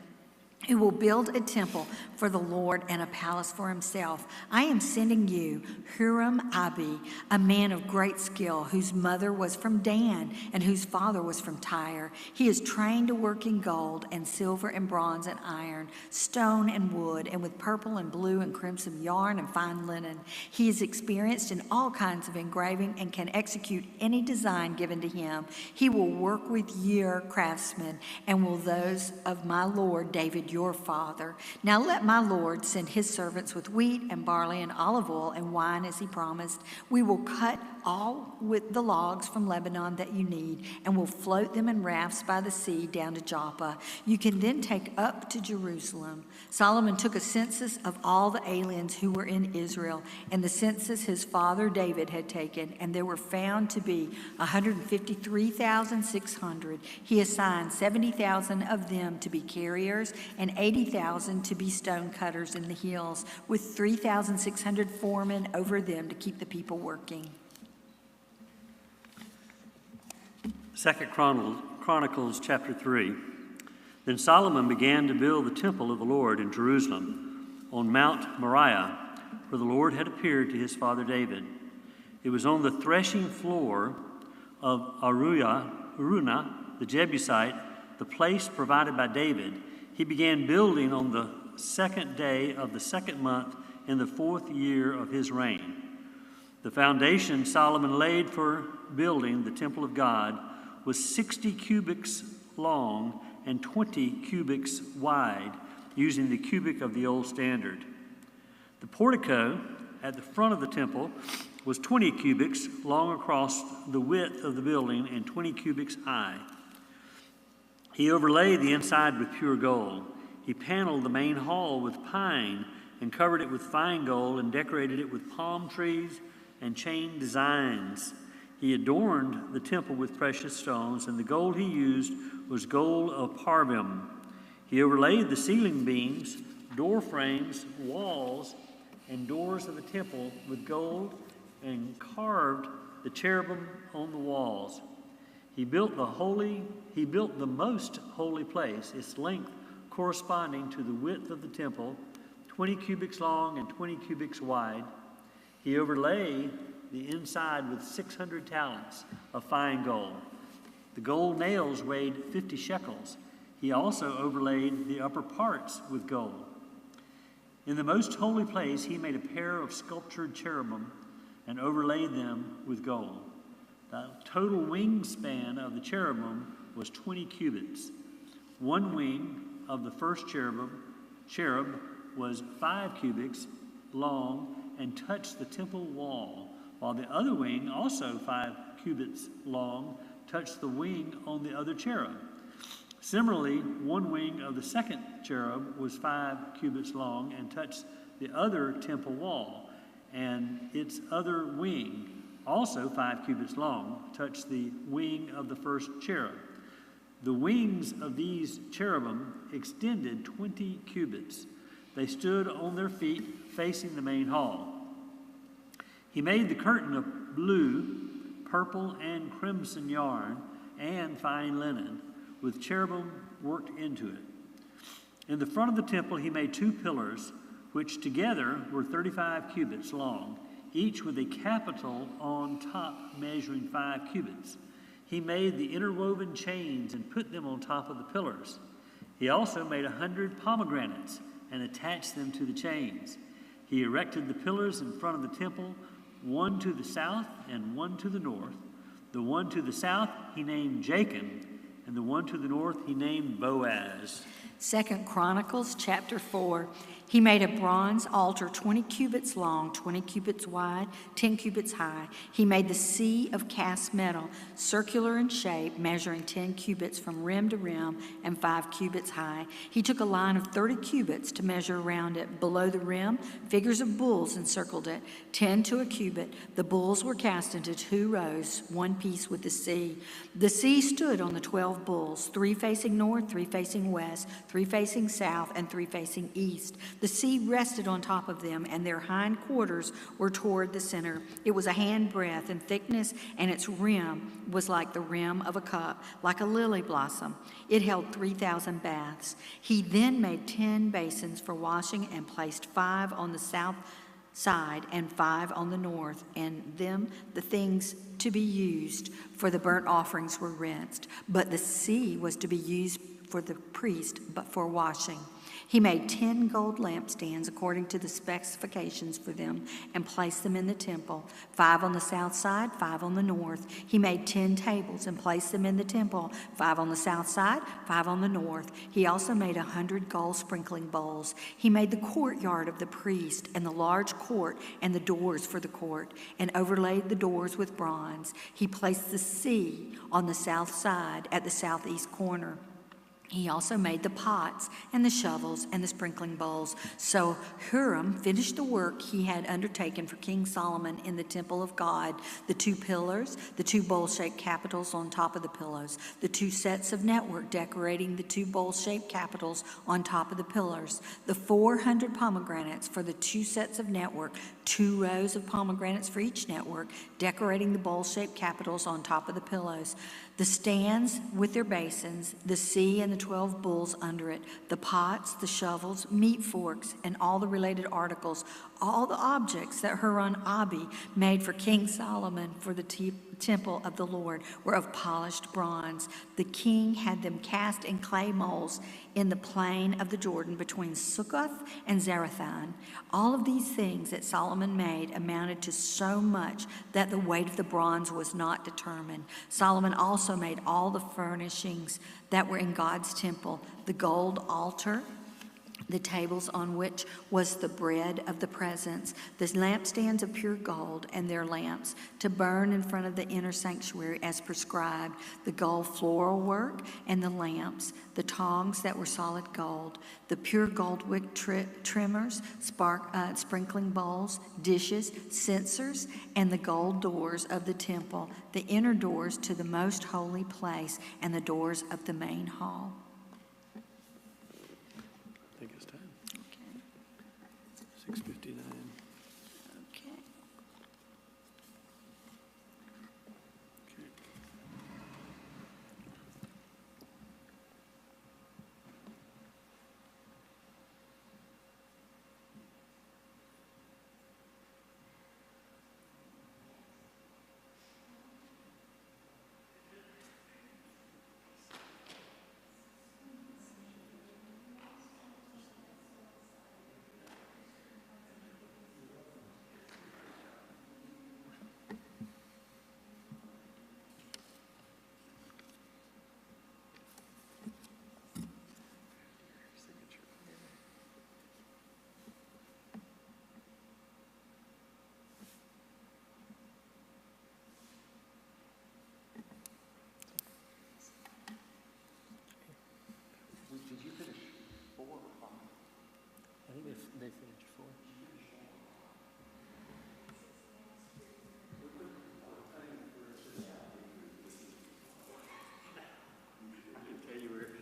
S14: who will build a temple for the Lord and a palace for himself. I am sending you Huram-Abi, a man of great skill, whose mother was from Dan and whose father was from Tyre. He is trained to work in gold and silver and bronze and iron, stone and wood, and with purple and blue and crimson yarn and fine linen. He is experienced in all kinds of engraving and can execute any design given to him. He will work with your craftsmen and will those of my lord David your father. Now let my lord send his servants with wheat and barley and olive oil and wine as he promised. We will cut all with the logs from Lebanon that you need, and will float them in rafts by the sea down to Joppa. You can then take up to Jerusalem. Solomon took a census of all the aliens who were in Israel, and the census his father David had taken, and there were found to be 153,600. He assigned 70,000 of them to be carriers and 80,000 to be stone cutters in the hills, with 3,600 foremen over them to keep the people working.
S15: Second Chronicles chapter 3. Then Solomon began to build the temple of the Lord in Jerusalem on Mount Moriah, where the Lord had appeared to his father David. It was on the threshing floor of Araunah the Jebusite, the place provided by David. He began building on the second day of the second month in the 4th year of his reign. The foundation Solomon laid for building the temple of God was 60 cubits long and 20 cubits wide, using the cubit of the old standard. The portico at the front of the temple was 20 cubits long across the width of the building and 20 cubits high. He overlaid the inside with pure gold. He paneled the main hall with pine and covered it with fine gold and decorated it with palm trees and chain designs. He adorned the temple with precious stones, and the gold he used was gold of Parvim. He overlaid the ceiling beams, door frames, walls, and doors of the temple with gold and carved the cherubim on the walls. He built the most holy place, its length corresponding to the width of the temple, 20 cubits long and 20 cubits wide. He overlaid the inside with 600 talents of fine gold. The gold nails weighed 50 shekels. He also overlaid the upper parts with gold. In the most holy place, he made a pair of sculptured cherubim and overlaid them with gold. The total wingspan of the cherubim was 20 cubits. One wing of the first cherub was 5 cubits long and touched the temple wall, while the other wing, also 5 cubits long, touched the wing on the other cherub. Similarly, one wing of the second cherub was 5 cubits long and touched the other temple wall, and its other wing, also 5 cubits long, touched the wing of the first cherub. The wings of these cherubim extended 20 cubits. They stood on their feet facing the main hall. He made the curtain of blue, purple, and crimson yarn and fine linen, with cherubim worked into it. In the front of the temple he made 2 pillars, which together were 35 cubits long, each with a capital on top measuring 5 cubits. He made the interwoven chains and put them on top of the pillars. He also made 100 pomegranates and attached them to the chains. He erected the pillars in front of the temple, one to the south and one to the north. The one to the south he named Jachin, and the one to the north he named Boaz.
S3: 2 Chronicles chapter 4. He made a bronze altar 20 cubits long, 20 cubits wide, 10 cubits high. He made the sea of cast metal, circular in shape, measuring 10 cubits from rim to rim and 5 cubits high. He took a line of 30 cubits to measure around it. Below the rim, figures of bulls encircled it, 10 to a cubit. The bulls were cast into 2 rows, one piece with the sea. The sea stood on the 12 bulls, 3 facing north, 3 facing west, 3 facing south, and 3 facing east. The sea rested on top of them, and their hind quarters were toward the center. It was a handbreadth in thickness, and its rim was like the rim of a cup, like a lily blossom. It held 3,000 baths. He then made 10 basins for washing and placed 5 on the south side and 5 on the north, and them the things to be used for the burnt offerings were rinsed. But the sea was to be used for the priest, but for washing. He made 10 gold lampstands according to the specifications for them and placed them in the temple, 5 on the south side, 5 on the north. He made 10 tables and placed them in the temple, 5 on the south side, 5 on the north. He also made 100 gold sprinkling bowls. He made the courtyard of the priest and the large court and the doors for the court, and overlaid the doors with bronze. He placed the sea on the south side at the southeast corner. He also made the pots and the shovels and the sprinkling bowls. So Huram finished the work he had undertaken for King Solomon in the temple of God, the 2 pillars, the 2 bowl-shaped capitals on top of the pillars, the 2 sets of network decorating the 2 bowl-shaped capitals on top of the pillars, the 400 pomegranates for the 2 sets of network, 2 rows of pomegranates for each network, decorating the bowl-shaped capitals on top of the pillows, the stands with their basins, the sea and the 12 bulls under it, the pots, the shovels, meat forks, and all the related articles, all the objects that Huram-Abi made for King Solomon for the temple of the Lord were of polished bronze. The king had them cast in clay molds in the plain of the Jordan between Succoth and Zarethan. All of these things that Solomon made amounted to so much that the weight of the bronze was not determined. Solomon also made all the furnishings that were in God's temple, the gold altar, the tables on which was the bread of the presence, the lampstands of pure gold and their lamps to burn in front of the inner sanctuary as prescribed, the gold floral work and the lamps, the tongs that were solid gold, the pure gold wick trimmers, sprinkling bowls, dishes, censers, and the gold doors of the temple, the inner doors to the most holy place, and the doors of the main hall.
S1: I think it's time. 6:59.
S3: Okay.
S22: Did you finish 4 or 5?
S23: I think they finished 4.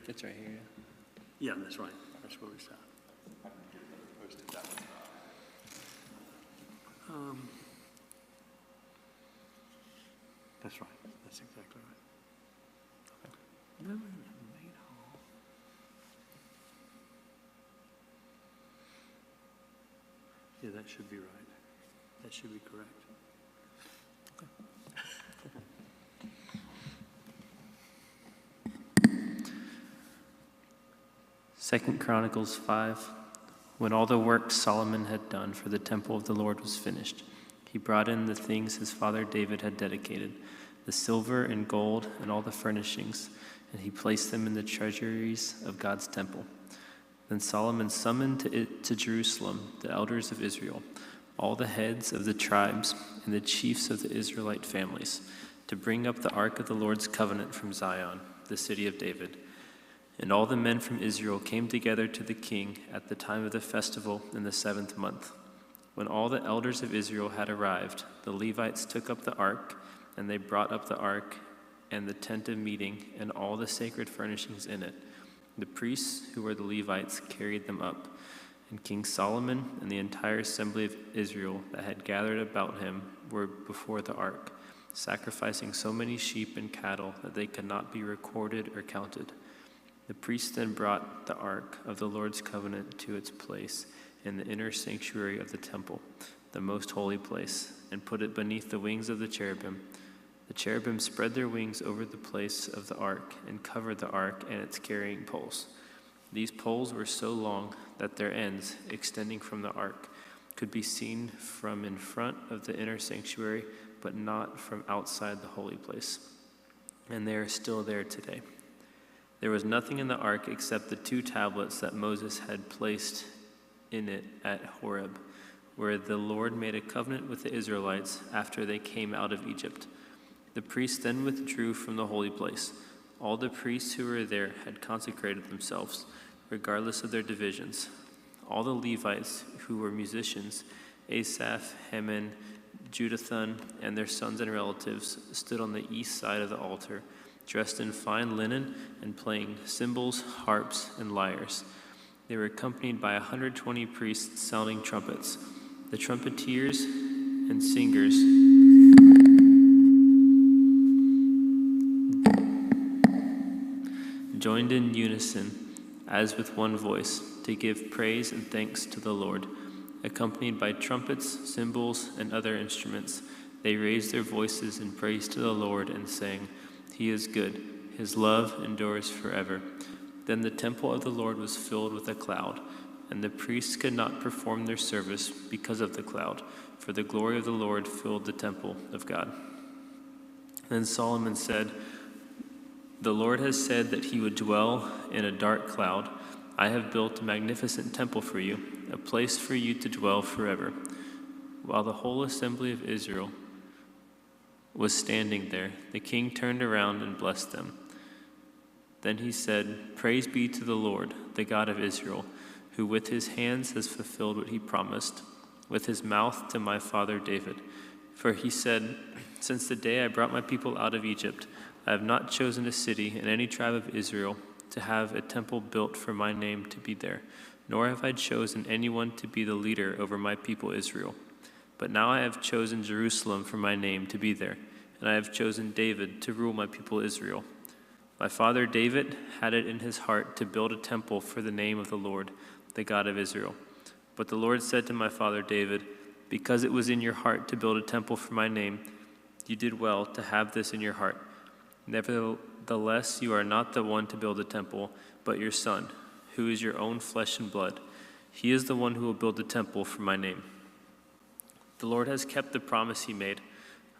S23: It's right here.
S15: Yeah, that's right. That's where we stopped. That's right. That's exactly right. Okay. Main hall. Yeah, that should be right. That should be correct.
S23: Second Chronicles 5. When all the work Solomon had done for the temple of the Lord was finished, he brought in the things his father David had dedicated, the silver and gold and all the furnishings, and he placed them in the treasuries of God's temple. Then Solomon summoned to Jerusalem the elders of Israel, all the heads of the tribes and the chiefs of the Israelite families, to bring up the ark of the Lord's covenant from Zion, the city of David. And all the men from Israel came together to the king at the time of the festival in the 7th month. When all the elders of Israel had arrived, the Levites took up the ark, and they brought up the ark and the tent of meeting and all the sacred furnishings in it. The priests, who were the Levites, carried them up. And King Solomon and the entire assembly of Israel that had gathered about him were before the ark, sacrificing so many sheep and cattle that they could not be recorded or counted. The priests then brought the ark of the Lord's covenant to its place in the inner sanctuary of the temple, the most holy place, and put it beneath the wings of the cherubim. The cherubim spread their wings over the place of the ark and covered the ark and its carrying poles. These poles were so long that their ends, extending from the ark, could be seen from in front of the inner sanctuary, but not from outside the holy place. And they are still there today. There was nothing in the ark except the 2 tablets that Moses had placed in it at Horeb, where the Lord made a covenant with the Israelites after they came out of Egypt. The priests then withdrew from the holy place. All the priests who were there had consecrated themselves, regardless of their divisions. All the Levites who were musicians, Asaph, Heman, Jeduthun, and their sons and relatives, stood on the east side of the altar, dressed in fine linen and playing cymbals, harps, and lyres. They were accompanied by 120 priests sounding trumpets. The trumpeters and singers joined in unison, as with one voice, to give praise and thanks to the Lord. Accompanied by trumpets, cymbals, and other instruments, they raised their voices in praise to the Lord and sang, "He is good, his love endures forever." Then the temple of the Lord was filled with a cloud, and the priests could not perform their service because of the cloud, for the glory of the Lord filled the temple of God. Then Solomon said, "The Lord has said that he would dwell in a dark cloud. I have built a magnificent temple for you, a place for you to dwell forever." While the whole assembly of Israel was standing there, the king turned around and blessed them. Then he said, "Praise be to the Lord, the God of Israel, who with his hands has fulfilled what he promised, with his mouth to my father David. For he said, 'Since the day I brought my people out of Egypt, I have not chosen a city in any tribe of Israel to have a temple built for my name to be there, nor have I chosen anyone to be the leader over my people Israel. But now I have chosen Jerusalem for my name to be there, and I have chosen David to rule my people Israel. My father David had it in his heart to build a temple for the name of the Lord, the God of Israel. But the Lord said to my father David, 'Because it was in your heart to build a temple for my name, you did well to have this in your heart. Nevertheless, you are not the one to build a temple, but your son, who is your own flesh and blood. He is the one who will build the temple for my name.' The Lord has kept the promise he made.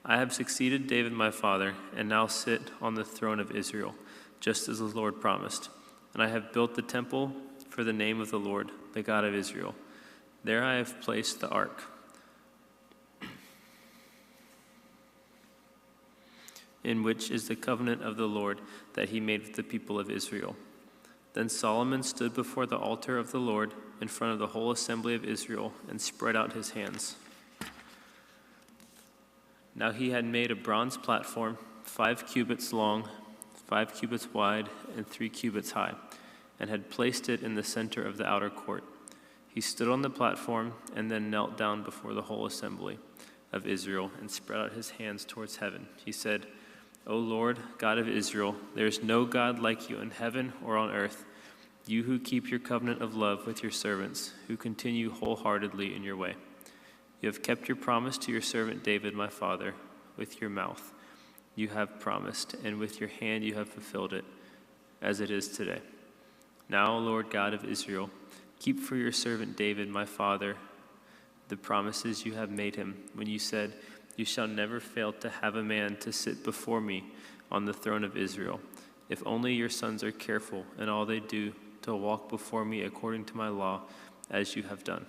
S23: I have succeeded David my father, and now sit on the throne of Israel, just as the Lord promised. And I have built the temple for the name of the Lord, the God of Israel. There I have placed the ark, in which is the covenant of the Lord that he made with the people of Israel." Then Solomon stood before the altar of the Lord in front of the whole assembly of Israel and spread out his hands. Now he had made a bronze platform, 5 cubits long, 5 cubits wide, and 3 cubits high, and had placed it in the center of the outer court. He stood on the platform and then knelt down before the whole assembly of Israel and spread out his hands towards heaven. He said, "O Lord, God of Israel, there is no God like you in heaven or on earth, you who keep your covenant of love with your servants, who continue wholeheartedly in your way. You have kept your promise to your servant David, my father, with your mouth. You have promised, and with your hand you have fulfilled it, as it is today. Now, Lord God of Israel, keep for your servant David, my father, the promises you have made him when you said, 'You shall never fail to have a man to sit before me on the throne of Israel, if only your sons are careful in all they do to walk before me according to my law, as you have done.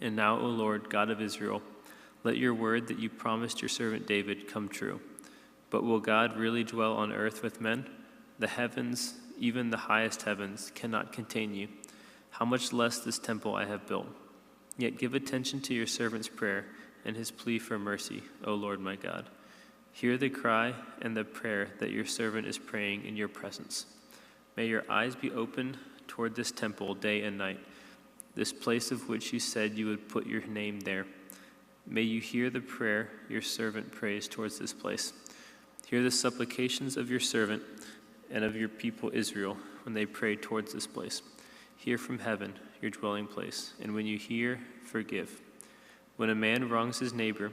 S23: And now, O Lord, God of Israel, let your word that you promised your servant David come true. But will God really dwell on earth with men? The heavens, even the highest heavens, cannot contain you. How much less this temple I have built? Yet give attention to your servant's prayer and his plea for mercy, O Lord my God. Hear the cry and the prayer that your servant is praying in your presence. May your eyes be open toward this temple day and night, this place of which you said you would put your name there. May you hear the prayer your servant prays towards this place. Hear the supplications of your servant and of your people Israel when they pray towards this place. Hear from heaven, your dwelling place, and when you hear, forgive. When a man wrongs his neighbor,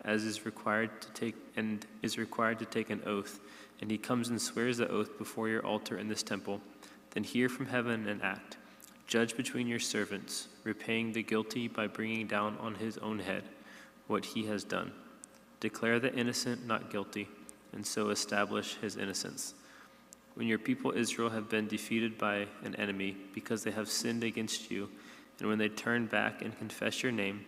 S23: as is required to take an oath, and he comes and swears the oath before your altar in this temple, then hear from heaven and act. Judge between your servants, repaying the guilty by bringing down on his own head what he has done. Declare the innocent not guilty, and so establish his innocence. When your people Israel have been defeated by an enemy because they have sinned against you, and when they turn back and confess your name,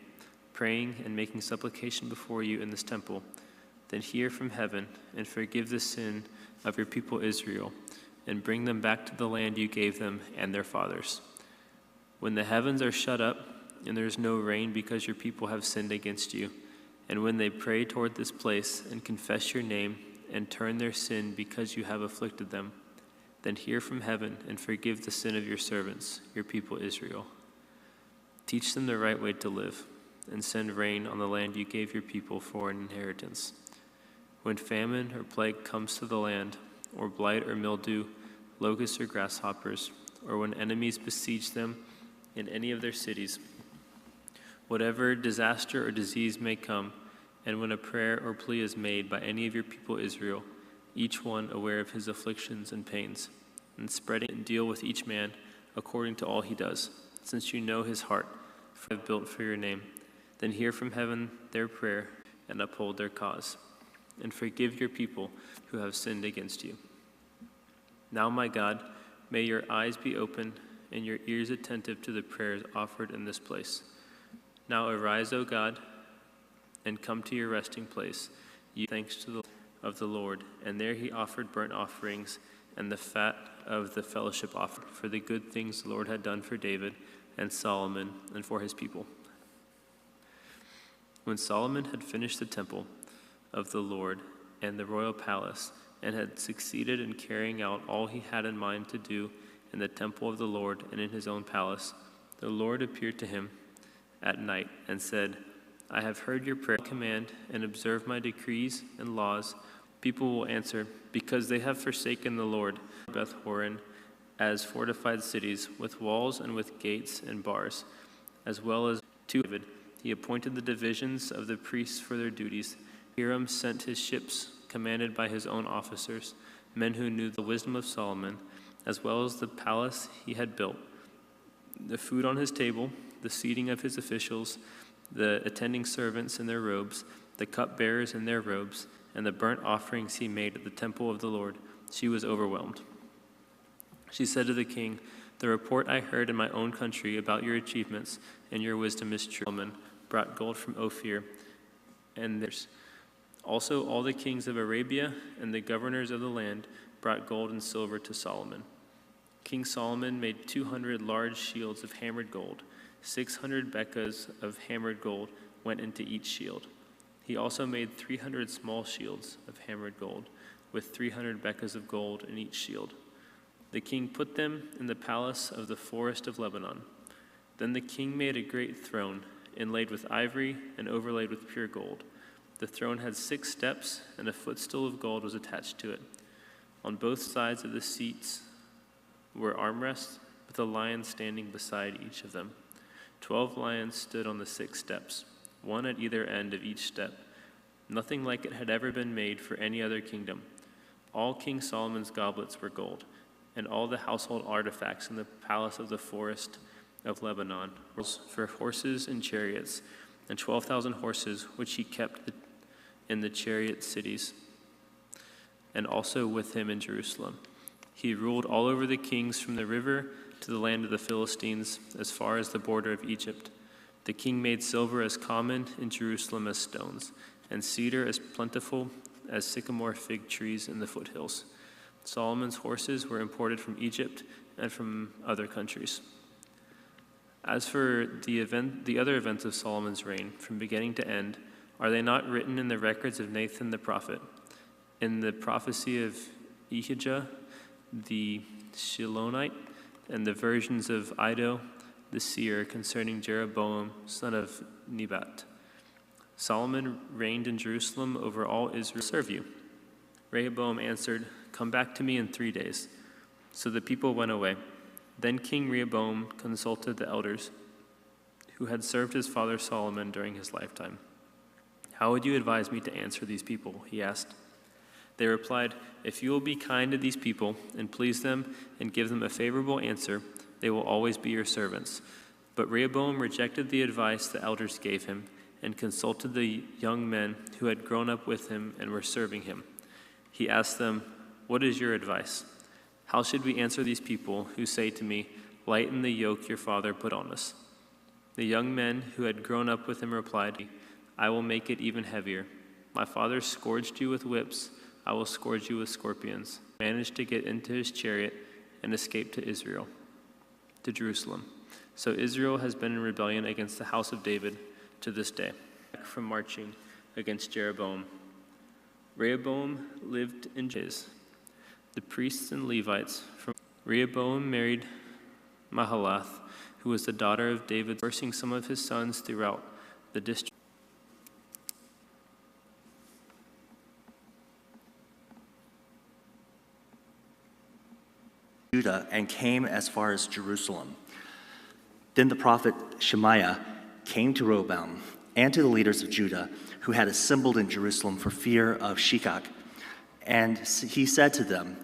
S23: praying and making supplication before you in this temple, then hear from heaven and forgive the sin of your people Israel, and bring them back to the land you gave them and their fathers. When the heavens are shut up, and there is no rain because your people have sinned against you, and when they pray toward this place and confess your name and turn their sin because you have afflicted them, then hear from heaven and forgive the sin of your servants, your people Israel. Teach them the right way to live, and send rain on the land you gave your people for an inheritance. When famine or plague comes to the land, or blight or mildew, locusts or grasshoppers, or when enemies besiege them in any of their cities, whatever disaster or disease may come, and when a prayer or plea is made by any of your people Israel, each one aware of his afflictions and pains, and spreading and deal with each man according to all he does, since you know his heart, for I have built for your name, then hear from heaven their prayer and uphold their cause, and forgive your people who have sinned against you. Now, my God, may your eyes be open and your ears attentive to the prayers offered in this place. Now arise, O God, and come to your resting place. You thanks to the Lord, and there he offered burnt offerings and the fat of the fellowship offering for the good things the Lord had done for David and Solomon and for his people. When Solomon had finished the temple of the Lord and the royal palace, and had succeeded in carrying out all he had in mind to do in the temple of the Lord and in his own palace, the Lord appeared to him at night and said, I have heard your prayer, command, and observe my decrees and laws. People will answer, because they have forsaken the Lord, Beth Horon, as fortified cities, with walls and with gates and bars, as well as to David. He appointed the divisions of the priests for their duties. Hiram sent his ships, commanded by his own officers, men who knew the wisdom of Solomon, as well as the palace he had built, the food on his table, the seating of his officials, the attending servants in their robes, the cupbearers in their robes, and the burnt offerings he made at the temple of the Lord. She was overwhelmed. She said to the king, the report I heard in my own country about your achievements and your wisdom is true. Solomon brought gold from Ophir, and there's also all the kings of Arabia and the governors of the land brought gold and silver to Solomon. King Solomon made 200 large shields of hammered gold. 600 bekas of hammered gold went into each shield. He also made 300 small shields of hammered gold, with 300 bekas of gold in each shield. The king put them in the palace of the forest of Lebanon. Then the king made a great throne, inlaid with ivory and overlaid with pure gold. The throne had 6 steps, and a footstool of gold was attached to it. On both sides of the seats were armrests, with a lion standing beside each of them. 12 lions stood on the 6 steps, one at either end of each step. Nothing like it had ever been made for any other kingdom. All King Solomon's goblets were gold, and all the household artifacts in the palace of the forest of Lebanon for horses and chariots, and 12,000 horses which he kept in the chariot cities, and also with him in Jerusalem. He ruled all over the kings from the river to the land of the Philistines, as far as the border of Egypt. The king made silver as common in Jerusalem as stones, and cedar as plentiful as sycamore fig trees in the foothills. Solomon's horses were imported from Egypt and from other countries. As for the other events of Solomon's reign, from beginning to end, are they not written in the records of Nathan the prophet, in the prophecy of Ahijah the Shilonite, and the versions of Iddo the seer concerning Jeroboam son of Nebat? Solomon reigned in Jerusalem over all Israel. Serve you. Rehoboam answered, "Come back to me in 3 days." So the people went away. Then King Rehoboam consulted the elders who had served his father Solomon during his lifetime. "How would you advise me to answer these people?" he asked. They replied, "If you will be kind to these people and please them and give them a favorable answer, they will always be your servants." But Rehoboam rejected the advice the elders gave him and consulted the young men who had grown up with him and were serving him. He asked them, "What is your advice? How should we answer these people who say to me, 'Lighten the yoke your father put on us'?" The young men who had grown up with him replied, "I will make it even heavier. My father scourged you with whips. I will scourge you with scorpions." Managed to get into his chariot and escape to Jerusalem. So Israel has been in rebellion against the house of David to this day, from marching against Jeroboam. Rehoboam lived in Jez. The priests and Levites from Rehoboam married Mahalath, who was the daughter of David, dispersing some of his sons throughout the district.
S4: Judah and came as far as Jerusalem. Then the prophet Shemaiah came to Rehoboam and to the leaders of Judah who had assembled in Jerusalem for fear of Shishak. And he said to them,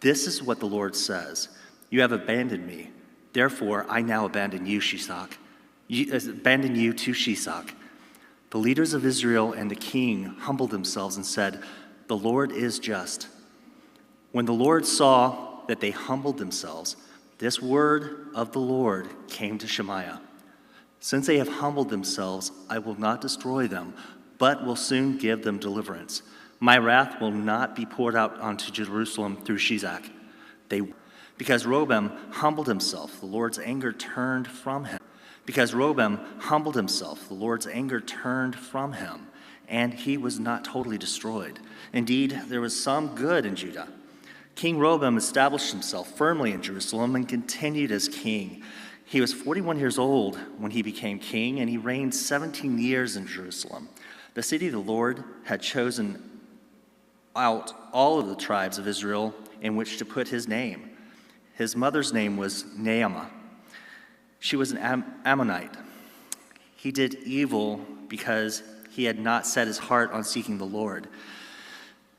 S4: "This is what the Lord says. You have abandoned me. Therefore, I now abandon you, Shishak. Abandon you to Shishak." The leaders of Israel and the king humbled themselves and said, "The Lord is just." When the Lord saw that they humbled themselves, this word of the Lord came to Shemaiah: "Since they have humbled themselves, I will not destroy them, but will soon give them deliverance. My wrath will not be poured out onto Jerusalem through Shishak." Because Rehoboam humbled himself, the Lord's anger turned from him. And he was not totally destroyed. Indeed, there was some good in Judah. King Rehoboam established himself firmly in Jerusalem and continued as king. He was 41 years old when he became king, and he reigned 17 years in Jerusalem. The city of the Lord had chosen out all of the tribes of Israel in which to put his name. His mother's name was Naamah. She was an Ammonite. He did evil because he had not set his heart on seeking the Lord.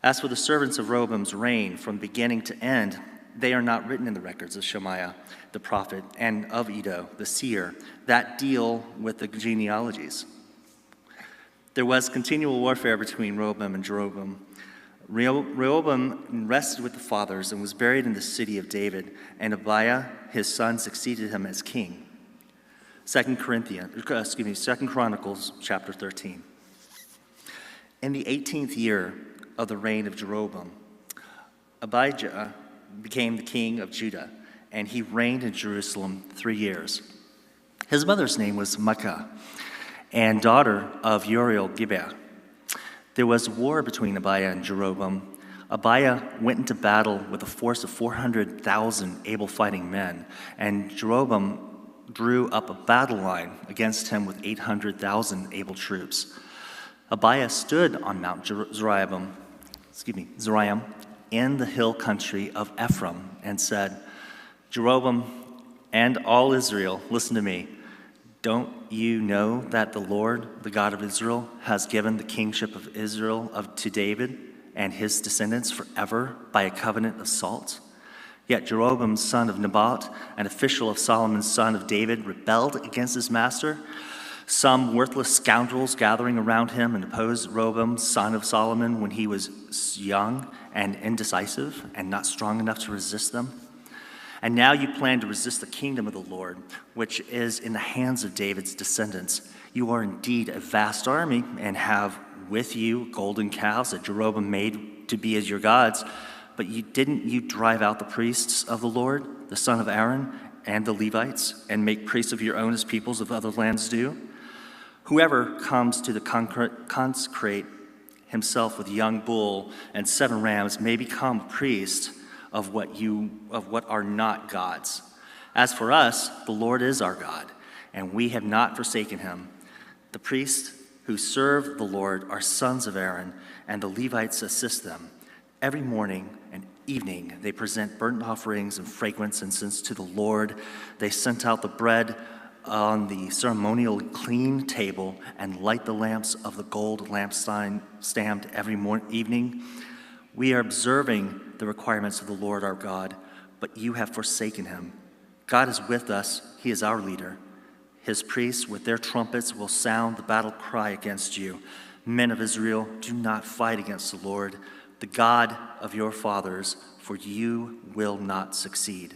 S4: As for the servants of Rehoboam's reign, from beginning to end, they are not written in the records of Shemaiah the prophet and of Iddo the seer that deal with the genealogies. There was continual warfare between Rehoboam and Jeroboam. Rehoboam rested with the fathers and was buried in the city of David, and Abiah, his son, succeeded him as king. 2 Chronicles chapter 13. In the 18th year of the reign of Jeroboam, Abijah became the king of Judah, and he reigned in Jerusalem 3 years. His mother's name was Maacah, and daughter of Uriel Gibeah. There was war between Abiah and Jeroboam. Abiah went into battle with a force of 400,000 able fighting men, and Jeroboam drew up a battle line against him with 800,000 able troops. Abiah stood on Mount Zeraim in the hill country of Ephraim and said, "Jeroboam and all Israel, listen to me. Don't you know that the Lord, the God of Israel, has given the kingship of Israel to David and his descendants forever by a covenant of salt? Yet Jeroboam, son of Nebat, an official of Solomon, son of David, rebelled against his master. Some worthless scoundrels gathering around him and opposed Rehoboam, son of Solomon, when he was young and indecisive and not strong enough to resist them. And now you plan to resist the kingdom of the Lord, which is in the hands of David's descendants. You are indeed a vast army and have with you golden calves that Jeroboam made to be as your gods. But didn't you drive out the priests of the Lord, the son of Aaron, and the Levites, and make priests of your own as peoples of other lands do? Whoever comes to consecrate himself with a young bull and 7 rams may become a priest of what are not gods. As for us, the Lord is our God, and we have not forsaken him. The priests who serve the Lord are sons of Aaron, and the Levites assist them. Every morning and evening they present burnt offerings and fragrance incense to the Lord. They sent out the bread on the ceremonial clean table and light the lamps of the gold lampstand every evening. We are observing the requirements of the Lord our God, but you have forsaken him. God is with us. He is our leader. His priests with their trumpets will sound the battle cry against you. Men of Israel, do not fight against the Lord, the God of your fathers, for you will not succeed.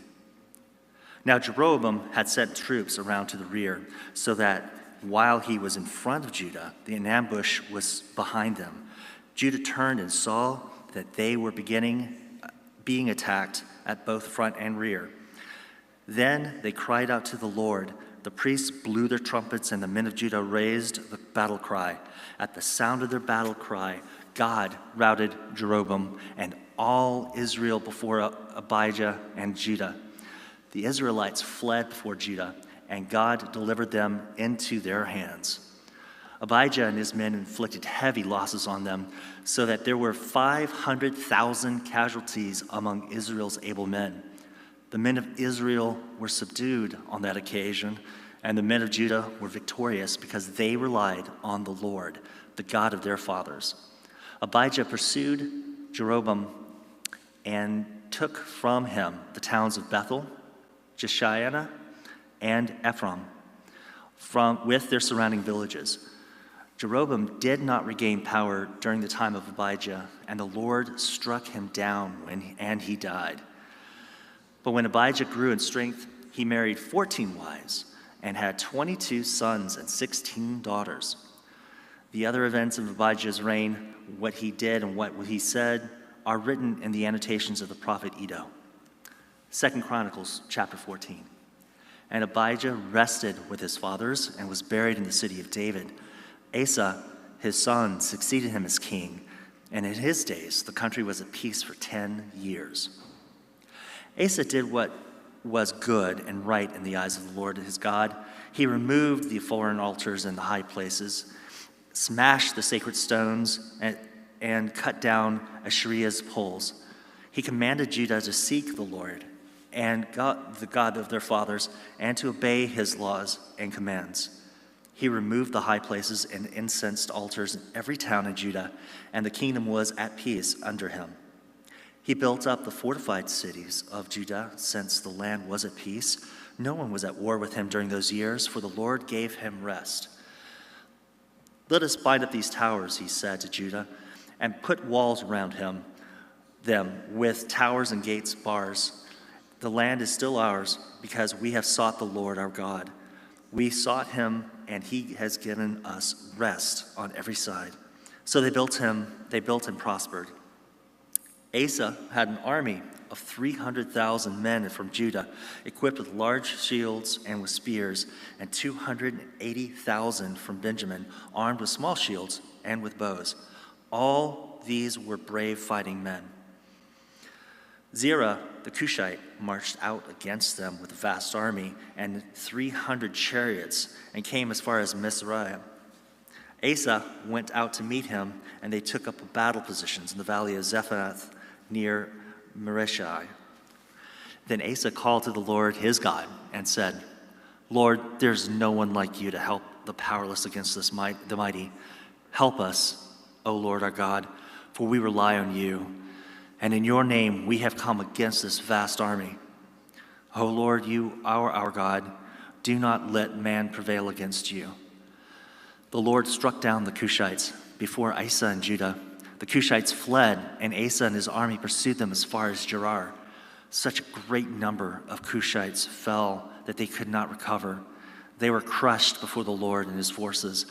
S4: Now Jeroboam had sent troops around to the rear, so that while he was in front of Judah, the ambush was behind them. Judah turned and saw that they were being attacked at both front and rear. Then they cried out to the Lord. The priests blew their trumpets, and the men of Judah raised the battle cry. At the sound of their battle cry, God routed Jeroboam and all Israel before Abijah and Judah. The Israelites fled before Judah, and God delivered them into their hands. Abijah and his men inflicted heavy losses on them, so that there were 500,000 casualties among Israel's able men. The men of Israel were subdued on that occasion, and the men of Judah were victorious because they relied on the Lord, the God of their fathers. Abijah pursued Jeroboam and took from him the towns of Bethel, Jeshiah, and Ephraim, with their surrounding villages. Jeroboam did not regain power during the time of Abijah, and the Lord struck him down and he died. But when Abijah grew in strength, he married 14 wives and had 22 sons and 16 daughters. The other events of Abijah's reign, what he did and what he said, are written in the annotations of the prophet Iddo. 2 Chronicles chapter 14. And Abijah rested with his fathers and was buried in the city of David. Asa, his son, succeeded him as king, and in his days the country was at peace for 10 years. Asa did what was good and right in the eyes of the Lord his God. He removed the foreign altars and the high places, smashed the sacred stones, and cut down Asherah's poles. He commanded Judah to seek the Lord and the God of their fathers, and to obey his laws and commands. He removed the high places and incensed altars in every town in Judah, and the kingdom was at peace under him. He built up the fortified cities of Judah, since the land was at peace. No one was at war with him during those years, for the Lord gave him rest. Let us bind up these towers, he said to Judah, and put walls around them with towers and gates, bars. The land is still ours, because we have sought the Lord our God. We sought him, and he has given us rest on every side. So they built and prospered. Asa had an army of 300,000 men from Judah, equipped with large shields and with spears, and 280,000 from Benjamin, armed with small shields and with bows. All these were brave fighting men. Zerah the Cushite marched out against them with a vast army and 300 chariots, and came as far as Mizraim. Asa went out to meet him, and they took up battle positions in the valley of Zephath near Mareshai. Then Asa called to the Lord his God and said, Lord, there's no one like you to help the powerless against the mighty. Help us, O Lord our God, for we rely on you. And in your name we have come against this vast army. O Lord, you are our God. Do not let man prevail against you. The Lord struck down the Cushites before Asa and Judah. The Cushites fled, and Asa and his army pursued them as far as Gerar. Such a great number of Cushites fell that they could not recover. They were crushed before the Lord and his forces.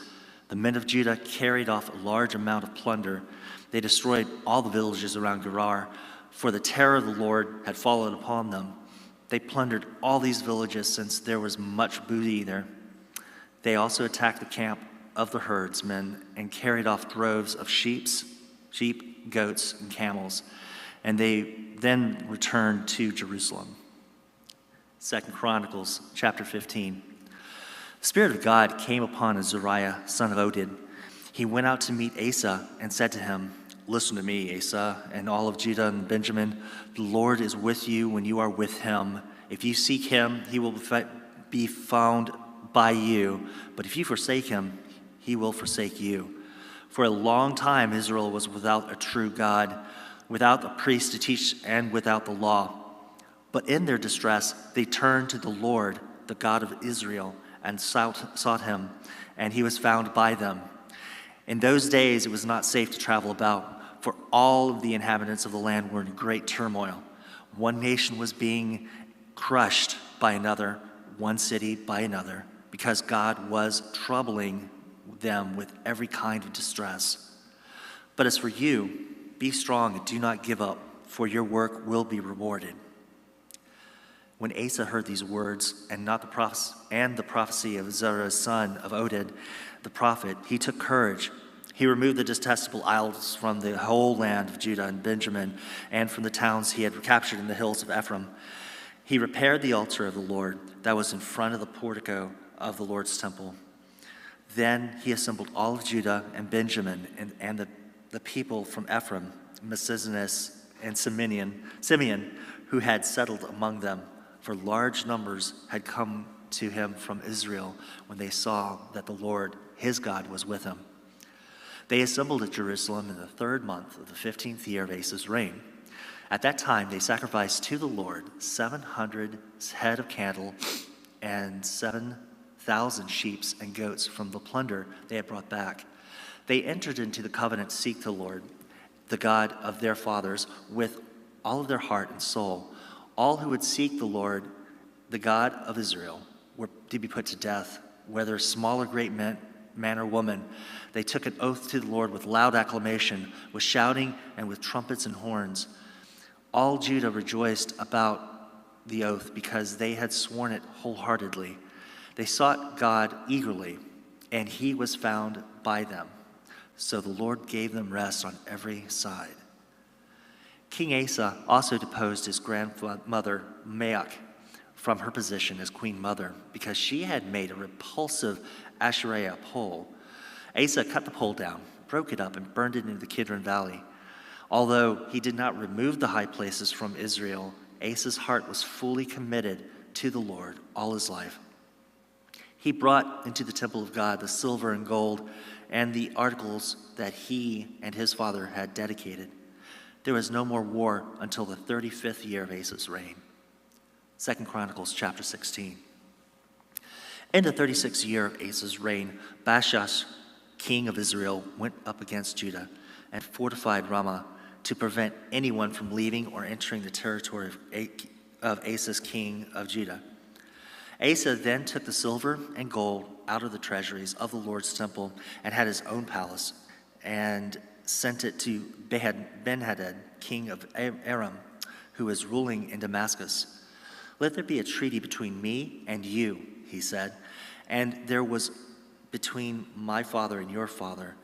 S4: The men of Judah carried off a large amount of plunder. They destroyed all the villages around Gerar, for the terror of the Lord had fallen upon them. They plundered all these villages since there was much booty there. They also attacked the camp of the herdsmen and carried off droves of sheep, goats, and camels. And they then returned to Jerusalem. 2 Chronicles chapter 15. The Spirit of God came upon Azariah, son of Oded. He went out to meet Asa and said to him, "Listen to me, Asa, and all of Judah and Benjamin. The Lord is with you when you are with him. If you seek him, he will be found by you. But if you forsake him, he will forsake you. For a long time Israel was without a true God, without a priest to teach, and without the law. But in their distress they turned to the Lord, the God of Israel, and sought him, and he was found by them. In those days it was not safe to travel about, for all of the inhabitants of the land were in great turmoil. One nation was being crushed by another, one city by another, because God was troubling them with every kind of distress. But as for you, be strong and do not give up, for your work will be rewarded." When Asa heard these words and the prophecy of Azariah son of Oded, the prophet, he took courage. He removed the detestable idols from the whole land of Judah and Benjamin and from the towns he had captured in the hills of Ephraim. He repaired the altar of the Lord that was in front of the portico of the Lord's temple. Then he assembled all of Judah and Benjamin and the people from Ephraim, Manasseh, and Simeon, who had settled among them, for large numbers had come to him from Israel when they saw that the Lord, his God, was with him. They assembled at Jerusalem in the 3rd month of the 15th year of Asa's reign. At that time they sacrificed to the Lord 700 head of cattle and 7,000 sheep and goats from the plunder they had brought back. They entered into the covenant to seek the Lord, the God of their fathers, with all of their heart and soul. All who would seek the Lord, the God of Israel, were to be put to death, whether small or great man or woman. They took an oath to the Lord with loud acclamation, with shouting and with trumpets and horns. All Judah rejoiced about the oath because they had sworn it wholeheartedly. They sought God eagerly, and he was found by them. So the Lord gave them rest on every side. King Asa also deposed his grandmother Maach from her position as queen mother because she had made a repulsive Asherah pole. Asa cut the pole down, broke it up, and burned it into the Kidron Valley. Although he did not remove the high places from Israel, Asa's heart was fully committed to the Lord all his life. He brought into the temple of God the silver and gold and the articles that he and his father had dedicated. There was no more war until the 35th year of Asa's reign. 2 Chronicles chapter 16. In the 36th year of Asa's reign, Baasha, king of Israel, went up against Judah and fortified Ramah to prevent anyone from leaving or entering the territory of Asa's king of Judah. Asa then took the silver and gold out of the treasuries of the Lord's temple and had his own palace and sent it to Ben-Hadad, king of Aram, who was ruling in Damascus. "Let there be a treaty between me and you," he said, "and there was between my father and your father.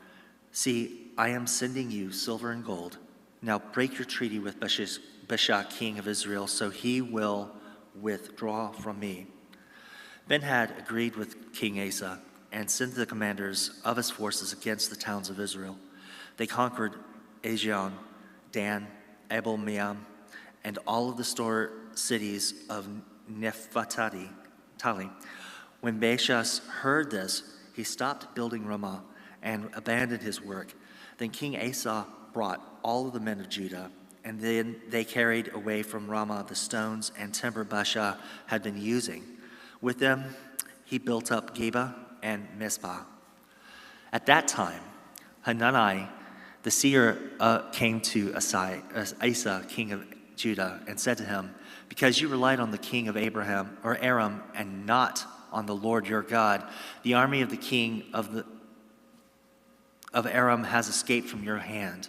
S4: See, I am sending you silver and gold. Now break your treaty with Baasha, king of Israel, so he will withdraw from me." Ben-Hadad agreed with King Asa and sent the commanders of his forces against the towns of Israel. They conquered Ajion, Dan, Abel-Meam, and all of the store cities of Nephtali. When Baasha heard this, he stopped building Ramah and abandoned his work. Then King Asa brought all of the men of Judah, and then they carried away from Ramah the stones and timber Baasha had been using. With them, he built up Geba and Mizpah. At that time, Hanani, the seer, came to Asa, king of Judah, and said to him, because you relied on the king of Aram, and not on the Lord your God, the army of the king of Aram has escaped from your hand.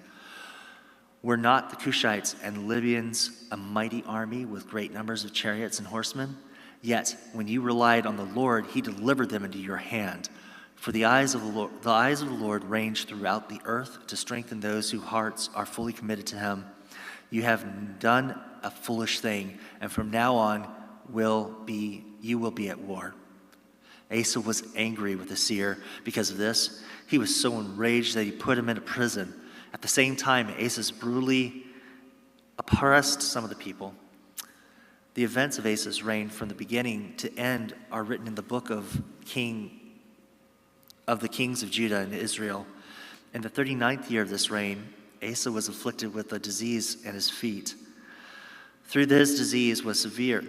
S4: Were not the Cushites and Libyans a mighty army with great numbers of chariots and horsemen? Yet when you relied on the Lord, he delivered them into your hand. For the eyes of the Lord range throughout the earth to strengthen those whose hearts are fully committed to him. You have done a foolish thing, and from now on you will be at war. Asa was angry with the seer because of this. He was so enraged that he put him into prison. At the same time, Asa brutally oppressed some of the people. The events of Asa's reign from the beginning to end are written in the book of the kings of Judah and Israel. In the 39th year of this reign, Asa was afflicted with a disease in his feet. Though his disease was severe,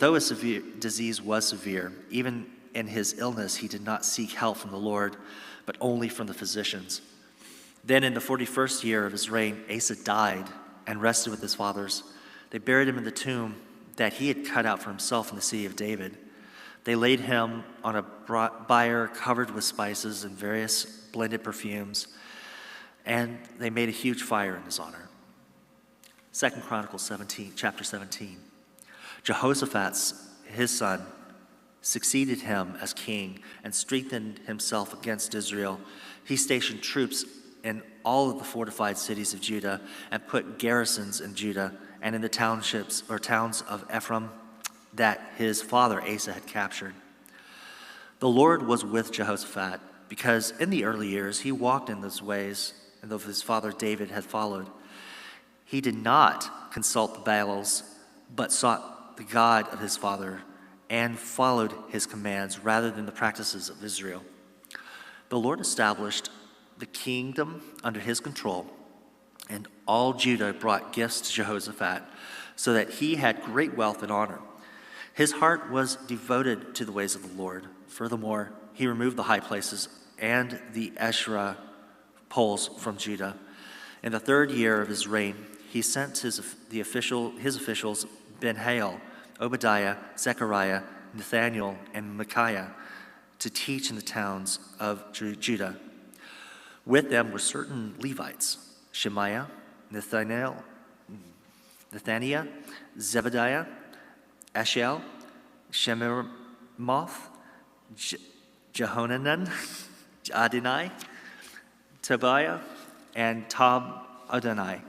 S4: even in his illness, he did not seek help from the Lord, but only from the physicians. Then in the 41st year of his reign, Asa died and rested with his fathers. They buried him in the tomb that he had cut out for himself in the city of David. They laid him on a bier covered with spices and various blended perfumes, and they made a huge fire in his honor. 2 Chronicles chapter 17. Jehoshaphat, his son, succeeded him as king and strengthened himself against Israel. He stationed troops in all of the fortified cities of Judah and put garrisons in Judah and in the townships or towns of Ephraim that his father Asa had captured. The Lord was with Jehoshaphat because in the early years he walked in those ways and though his father David had followed. He did not consult the Baals, but sought the God of his father and followed his commands rather than the practices of Israel. The Lord established the kingdom under his control, and all Judah brought gifts to Jehoshaphat, so that he had great wealth and honor. His heart was devoted to the ways of the Lord. Furthermore, he removed the high places and the Asherah poles from Judah. In the 3rd year of his reign, he sent his officials Ben-Hail, Obadiah, Zechariah, Nathaniel, and Micaiah to teach in the towns of Judah. With them were certain Levites, Shemaiah, Nathaniah, Zebediah, Ashiel, Shemiramoth, Jehonanan, Adonai, Tobiah, and Adonai.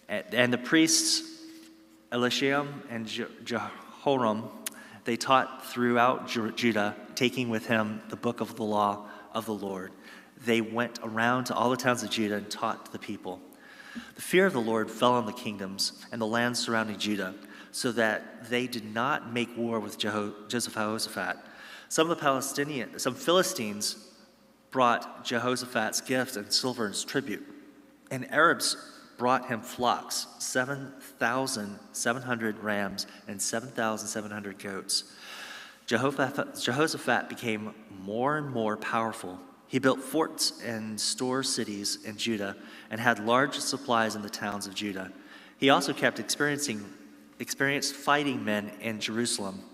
S4: And the priests, Elisham and Jehoram, they taught throughout Judah, taking with him the book of the law of the Lord. They went around to all the towns of Judah and taught the people. The fear of the Lord fell on the kingdoms and the lands surrounding Judah, so that they did not make war with Jehoshaphat. Some Philistines brought Jehoshaphat's gift and silver as tribute, and Arabs brought him flocks, 7,700 rams and 7,700 goats. Jehoshaphat became more and more powerful. He built forts and store cities in Judah and had large supplies in the towns of Judah. He also kept experienced fighting men in Jerusalem.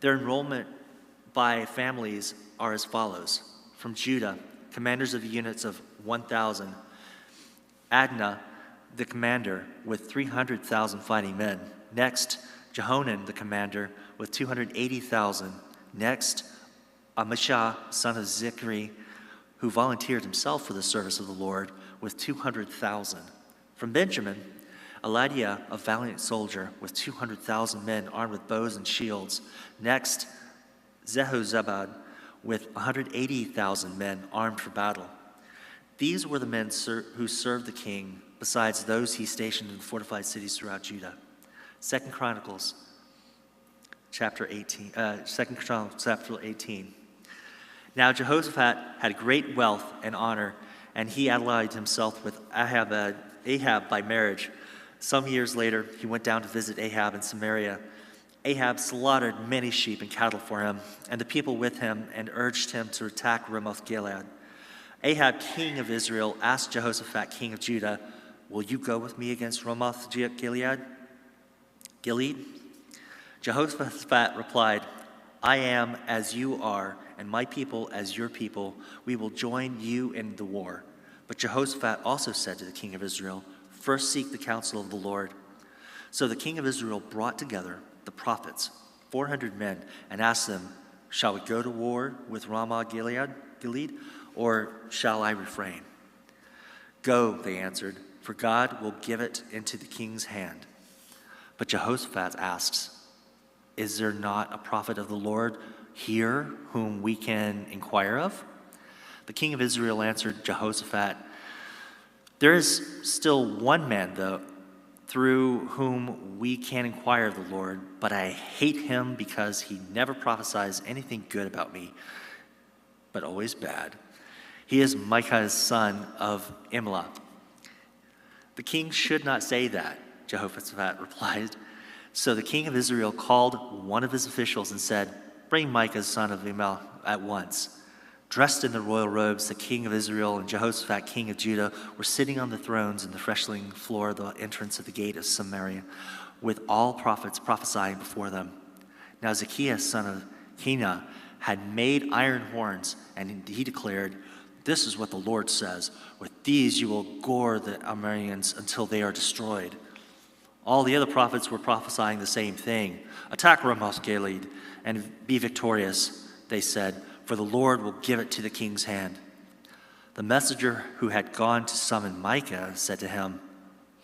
S4: Their enrollment by families are as follows. From Judah, commanders of units of 1,000. Adnah, the commander, with 300,000 fighting men. Next, Jehonan, the commander, with 280,000. Next, Amishah, son of Zichri, who volunteered himself for the service of the Lord, with 200,000. From Benjamin, Eladiah, a valiant soldier, with 200,000 men armed with bows and shields. Next, Zehozabad, with 180,000 men armed for battle. These were the men who served the king, besides those he stationed in the fortified cities throughout Judah. 2 Chronicles chapter 18. Now Jehoshaphat had great wealth and honor, and he allied himself with Ahab by marriage. Some years later, he went down to visit Ahab in Samaria. Ahab slaughtered many sheep and cattle for him, and the people with him, and urged him to attack Ramoth-Gilead. Ahab, king of Israel, asked Jehoshaphat, king of Judah, "Will you go with me against Ramoth Gilead?" Jehoshaphat replied, "I am as you are, and my people as your people. We will join you in the war." But Jehoshaphat also said to the king of Israel, "First seek the counsel of the Lord." So the king of Israel brought together the prophets, 400 men, and asked them, "Shall we go to war with Ramah Gilead, or shall I refrain?" "Go," they answered, "for God will give it into the king's hand." But Jehoshaphat asks, "Is there not a prophet of the Lord here whom we can inquire of?" The king of Israel answered Jehoshaphat, "There is still one man, though, through whom we can inquire of the Lord, but I hate him because he never prophesies anything good about me, but always bad. He is Micaiah's son of Imlah." "The king should not say that," Jehoshaphat replied. So the king of Israel called one of his officials and said, "Bring Micah, son of Imlah, at once." Dressed in the royal robes, the king of Israel and Jehoshaphat, king of Judah, were sitting on the thrones in the freshly floor of the entrance of the gate of Samaria, with all prophets prophesying before them. Now Zacchaeus, son of Kenah, had made iron horns, and he declared, "This is what the Lord says, with these you will gore the Arameans until they are destroyed." All the other prophets were prophesying the same thing. "Attack Ramoth Gilead and be victorious," they said, "for the Lord will give it to the king's hand." The messenger who had gone to summon Micah said to him,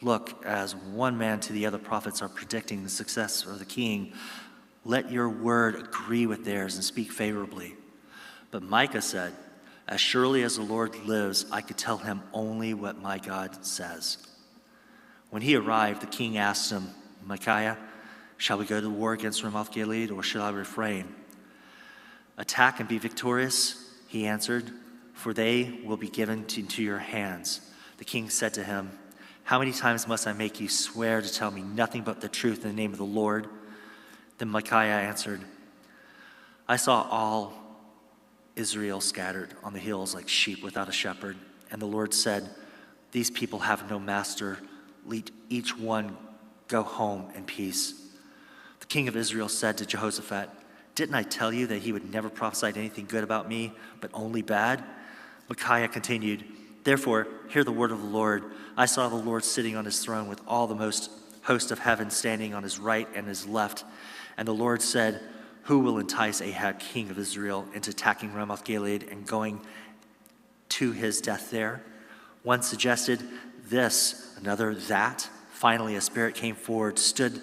S4: "Look, as one man to the other prophets are predicting the success of the king, let your word agree with theirs and speak favorably." But Micah said, "As surely as the Lord lives, I could tell him only what my God says." When he arrived, the king asked him, "Micaiah, shall we go to war against Ramoth Gilead, or shall I refrain?" "Attack and be victorious," he answered, "for they will be given into your hands." The king said to him, "How many times must I make you swear to tell me nothing but the truth in the name of the Lord?" Then Micaiah answered, "I saw all Israel scattered on the hills like sheep without a shepherd, and the Lord said, 'These people have no master. Let each one go home in peace.'" The king of Israel said to Jehoshaphat, "Didn't I tell you that he would never prophesy anything good about me, but only bad?" Micaiah continued, "Therefore, hear the word of the Lord. I saw the Lord sitting on his throne with all the most host of heaven standing on his right and his left. And the Lord said, 'Who will entice Ahab, king of Israel, into attacking Ramoth Gilead and going to his death there?' One suggested this, another that. Finally, a spirit came forward, stood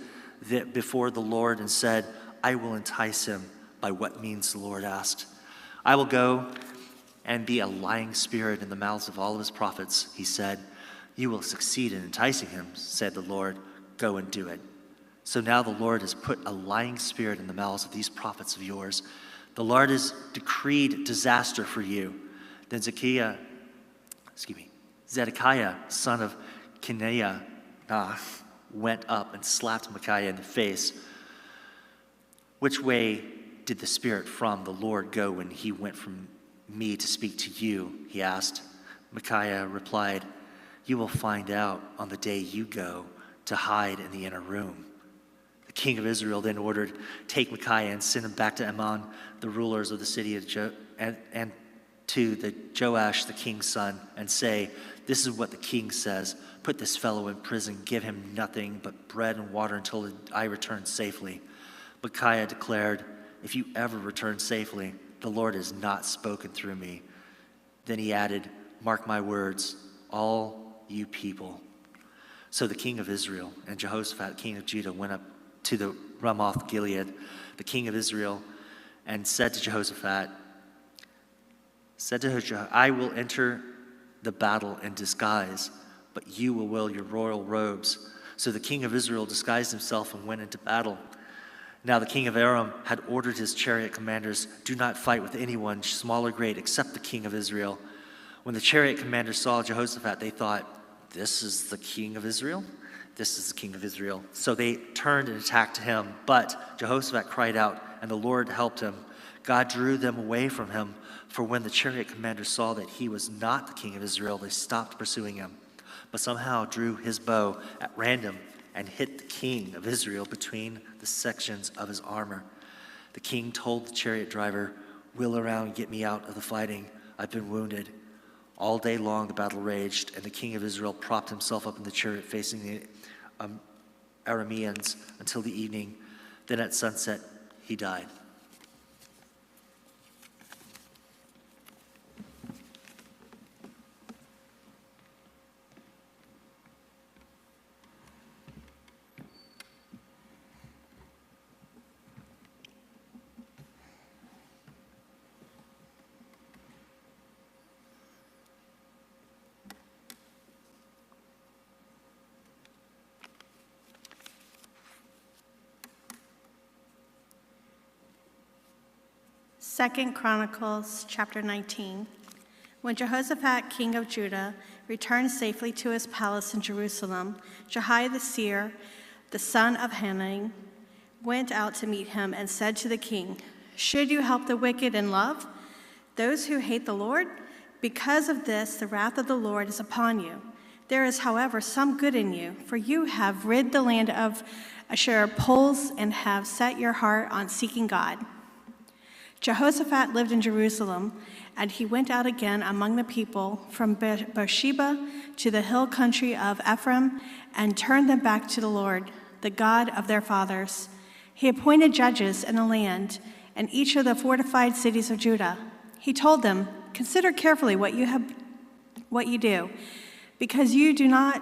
S4: before the Lord, and said, 'I will entice him by what means the Lord asked. I will go and be a lying spirit in the mouths of all of his prophets.' He said, 'You will succeed in enticing him,' said the Lord. 'Go and do it.' So now the Lord has put a lying spirit in the mouths of these prophets of yours. The Lord has decreed disaster for you." Then Zedekiah, son of Kenaiah, went up and slapped Micaiah in the face. "Which way did the spirit from the Lord go when he went from me to speak to you?" he asked. Micaiah replied, "You will find out on the day you go to hide in the inner room." The king of Israel then ordered, "Take Micaiah and send him back to Ammon, the rulers of the city of and to the Joash, the king's son, and say, 'This is what the king says. Put this fellow in prison, give him nothing but bread and water until I return safely.'" Micaiah declared, "If you ever return safely, the Lord has not spoken through me." Then he added, "Mark my words, all you people." So the king of Israel and Jehoshaphat, king of Judah, went up to the Ramoth Gilead, the king of Israel, and said to Jehoshaphat, "I will enter the battle in disguise, but you will wear your royal robes." So the king of Israel disguised himself and went into battle. Now the king of Aram had ordered his chariot commanders, "Do not fight with anyone, small or great, except the king of Israel." When the chariot commanders saw Jehoshaphat, they thought, "This is the king of Israel? This is the king of Israel." So they turned and attacked him. But Jehoshaphat cried out, and the Lord helped him. God drew them away from him, for when the chariot commanders saw that he was not the king of Israel, they stopped pursuing him, but somehow drew his bow at random and hit the king of Israel between the sections of his armor. The king told the chariot driver, "Wheel around and get me out of the fighting. I've been wounded." All day long the battle raged, and the king of Israel propped himself up in the chariot facing the Arameans until the evening. Then at sunset he died.
S2: Second Chronicles chapter 19. When Jehoshaphat, king of Judah, returned safely to his palace in Jerusalem, Jehiah the seer, the son of Hanani, went out to meet him and said to the king, "Should you help the wicked in love, those who hate the Lord? Because of this, the wrath of the Lord is upon you. There is, however, some good in you, for you have rid the land of Asher poles and have set your heart on seeking God." Jehoshaphat lived in Jerusalem, and he went out again among the people from Beersheba to the hill country of Ephraim and turned them back to the Lord, the God of their fathers. He appointed judges in the land and each of the fortified cities of Judah. He told them, "Consider carefully what you do, because you do not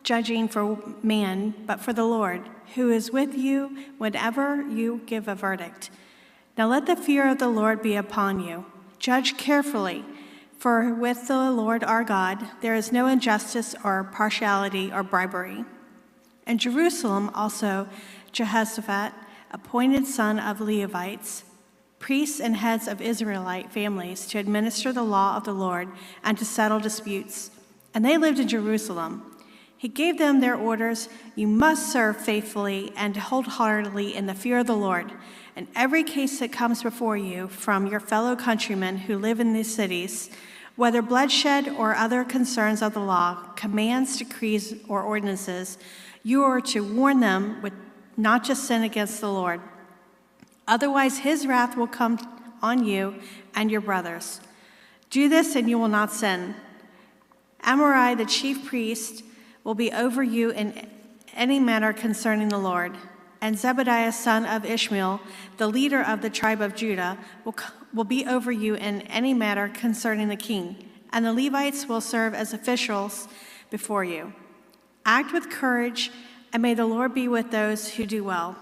S2: judging for man, but for the Lord, who is with you whenever you give a verdict. Now let the fear of the Lord be upon you. Judge carefully, for with the Lord our God there is no injustice or partiality or bribery." In Jerusalem also Jehoshaphat appointed sons of Levites, priests and heads of Israelite families, to administer the law of the Lord and to settle disputes. And they lived in Jerusalem. He gave them their orders: "You must serve faithfully and wholeheartedly in the fear of the Lord. In every case that comes before you from your fellow countrymen who live in these cities, whether bloodshed or other concerns of the law, commands, decrees, or ordinances, you are to warn them with not to sin against the Lord. Otherwise his wrath will come on you and your brothers. Do this and you will not sin. Amorai, the chief priest, will be over you in any matter concerning the Lord. And Zebediah, son of Ishmael, the leader of the tribe of Judah, will be over you in any matter concerning the king. And the Levites will serve as officials before you. Act with courage, and may the Lord be with those who do well."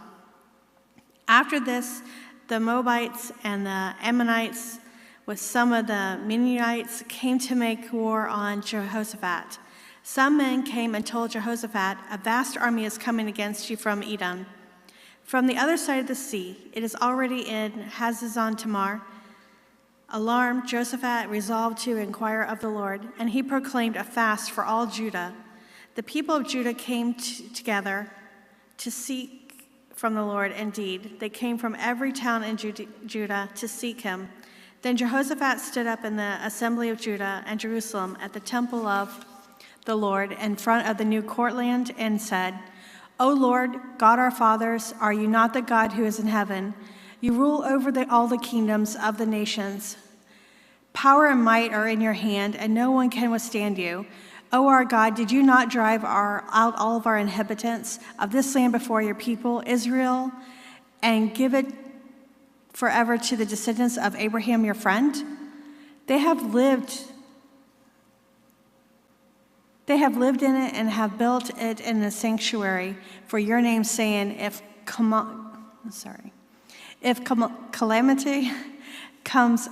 S2: After this, the Moabites and the Ammonites, with some of the Mennonites, came to make war on Jehoshaphat. Some men came and told Jehoshaphat, "A vast army is coming against you from Edom, from the other side of the sea. It is already in Hazazon Tamar." Alarmed, Jehoshaphat resolved to inquire of the Lord, and he proclaimed a fast for all Judah. The people of Judah came together to seek from the Lord. Indeed, they came from every town in Judah to seek him. Then Jehoshaphat stood up in the assembly of Judah and Jerusalem at the temple of the Lord in front of the new courtland and said, "O Lord, God our fathers, are you not the God who is in heaven? You rule over all the kingdoms of the nations. Power and might are in your hand, and no one can withstand you. O our God, did you not drive out all of our inhabitants of this land before your people, Israel, and give it forever to the descendants of Abraham your friend? They have lived in it and have built it in a sanctuary for your name, saying, if calamity comes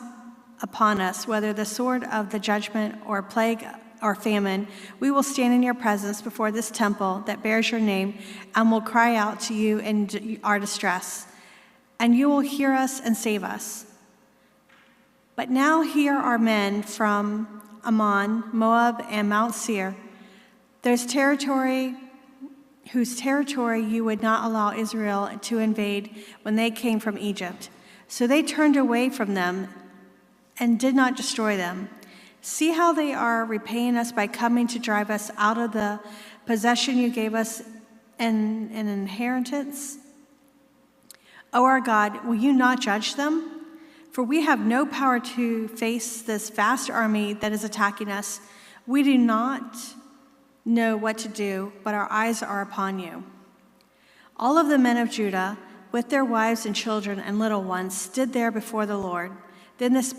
S2: upon us, whether the sword of the judgment or plague or famine, we will stand in your presence before this temple that bears your name and will cry out to you in our distress, and you will hear us and save us. But now here are men from Ammon, Moab, and Mount Seir, whose territory you would not allow Israel to invade when they came from Egypt. So they turned away from them and did not destroy them. See how they are repaying us by coming to drive us out of the possession you gave us in an inheritance? O our God, will you not judge them? For we have no power to face this vast army that is attacking us. We do not know what to do, but our eyes are upon you. All of the men of Judah, with their wives and children and little ones, stood there before the Lord. Then the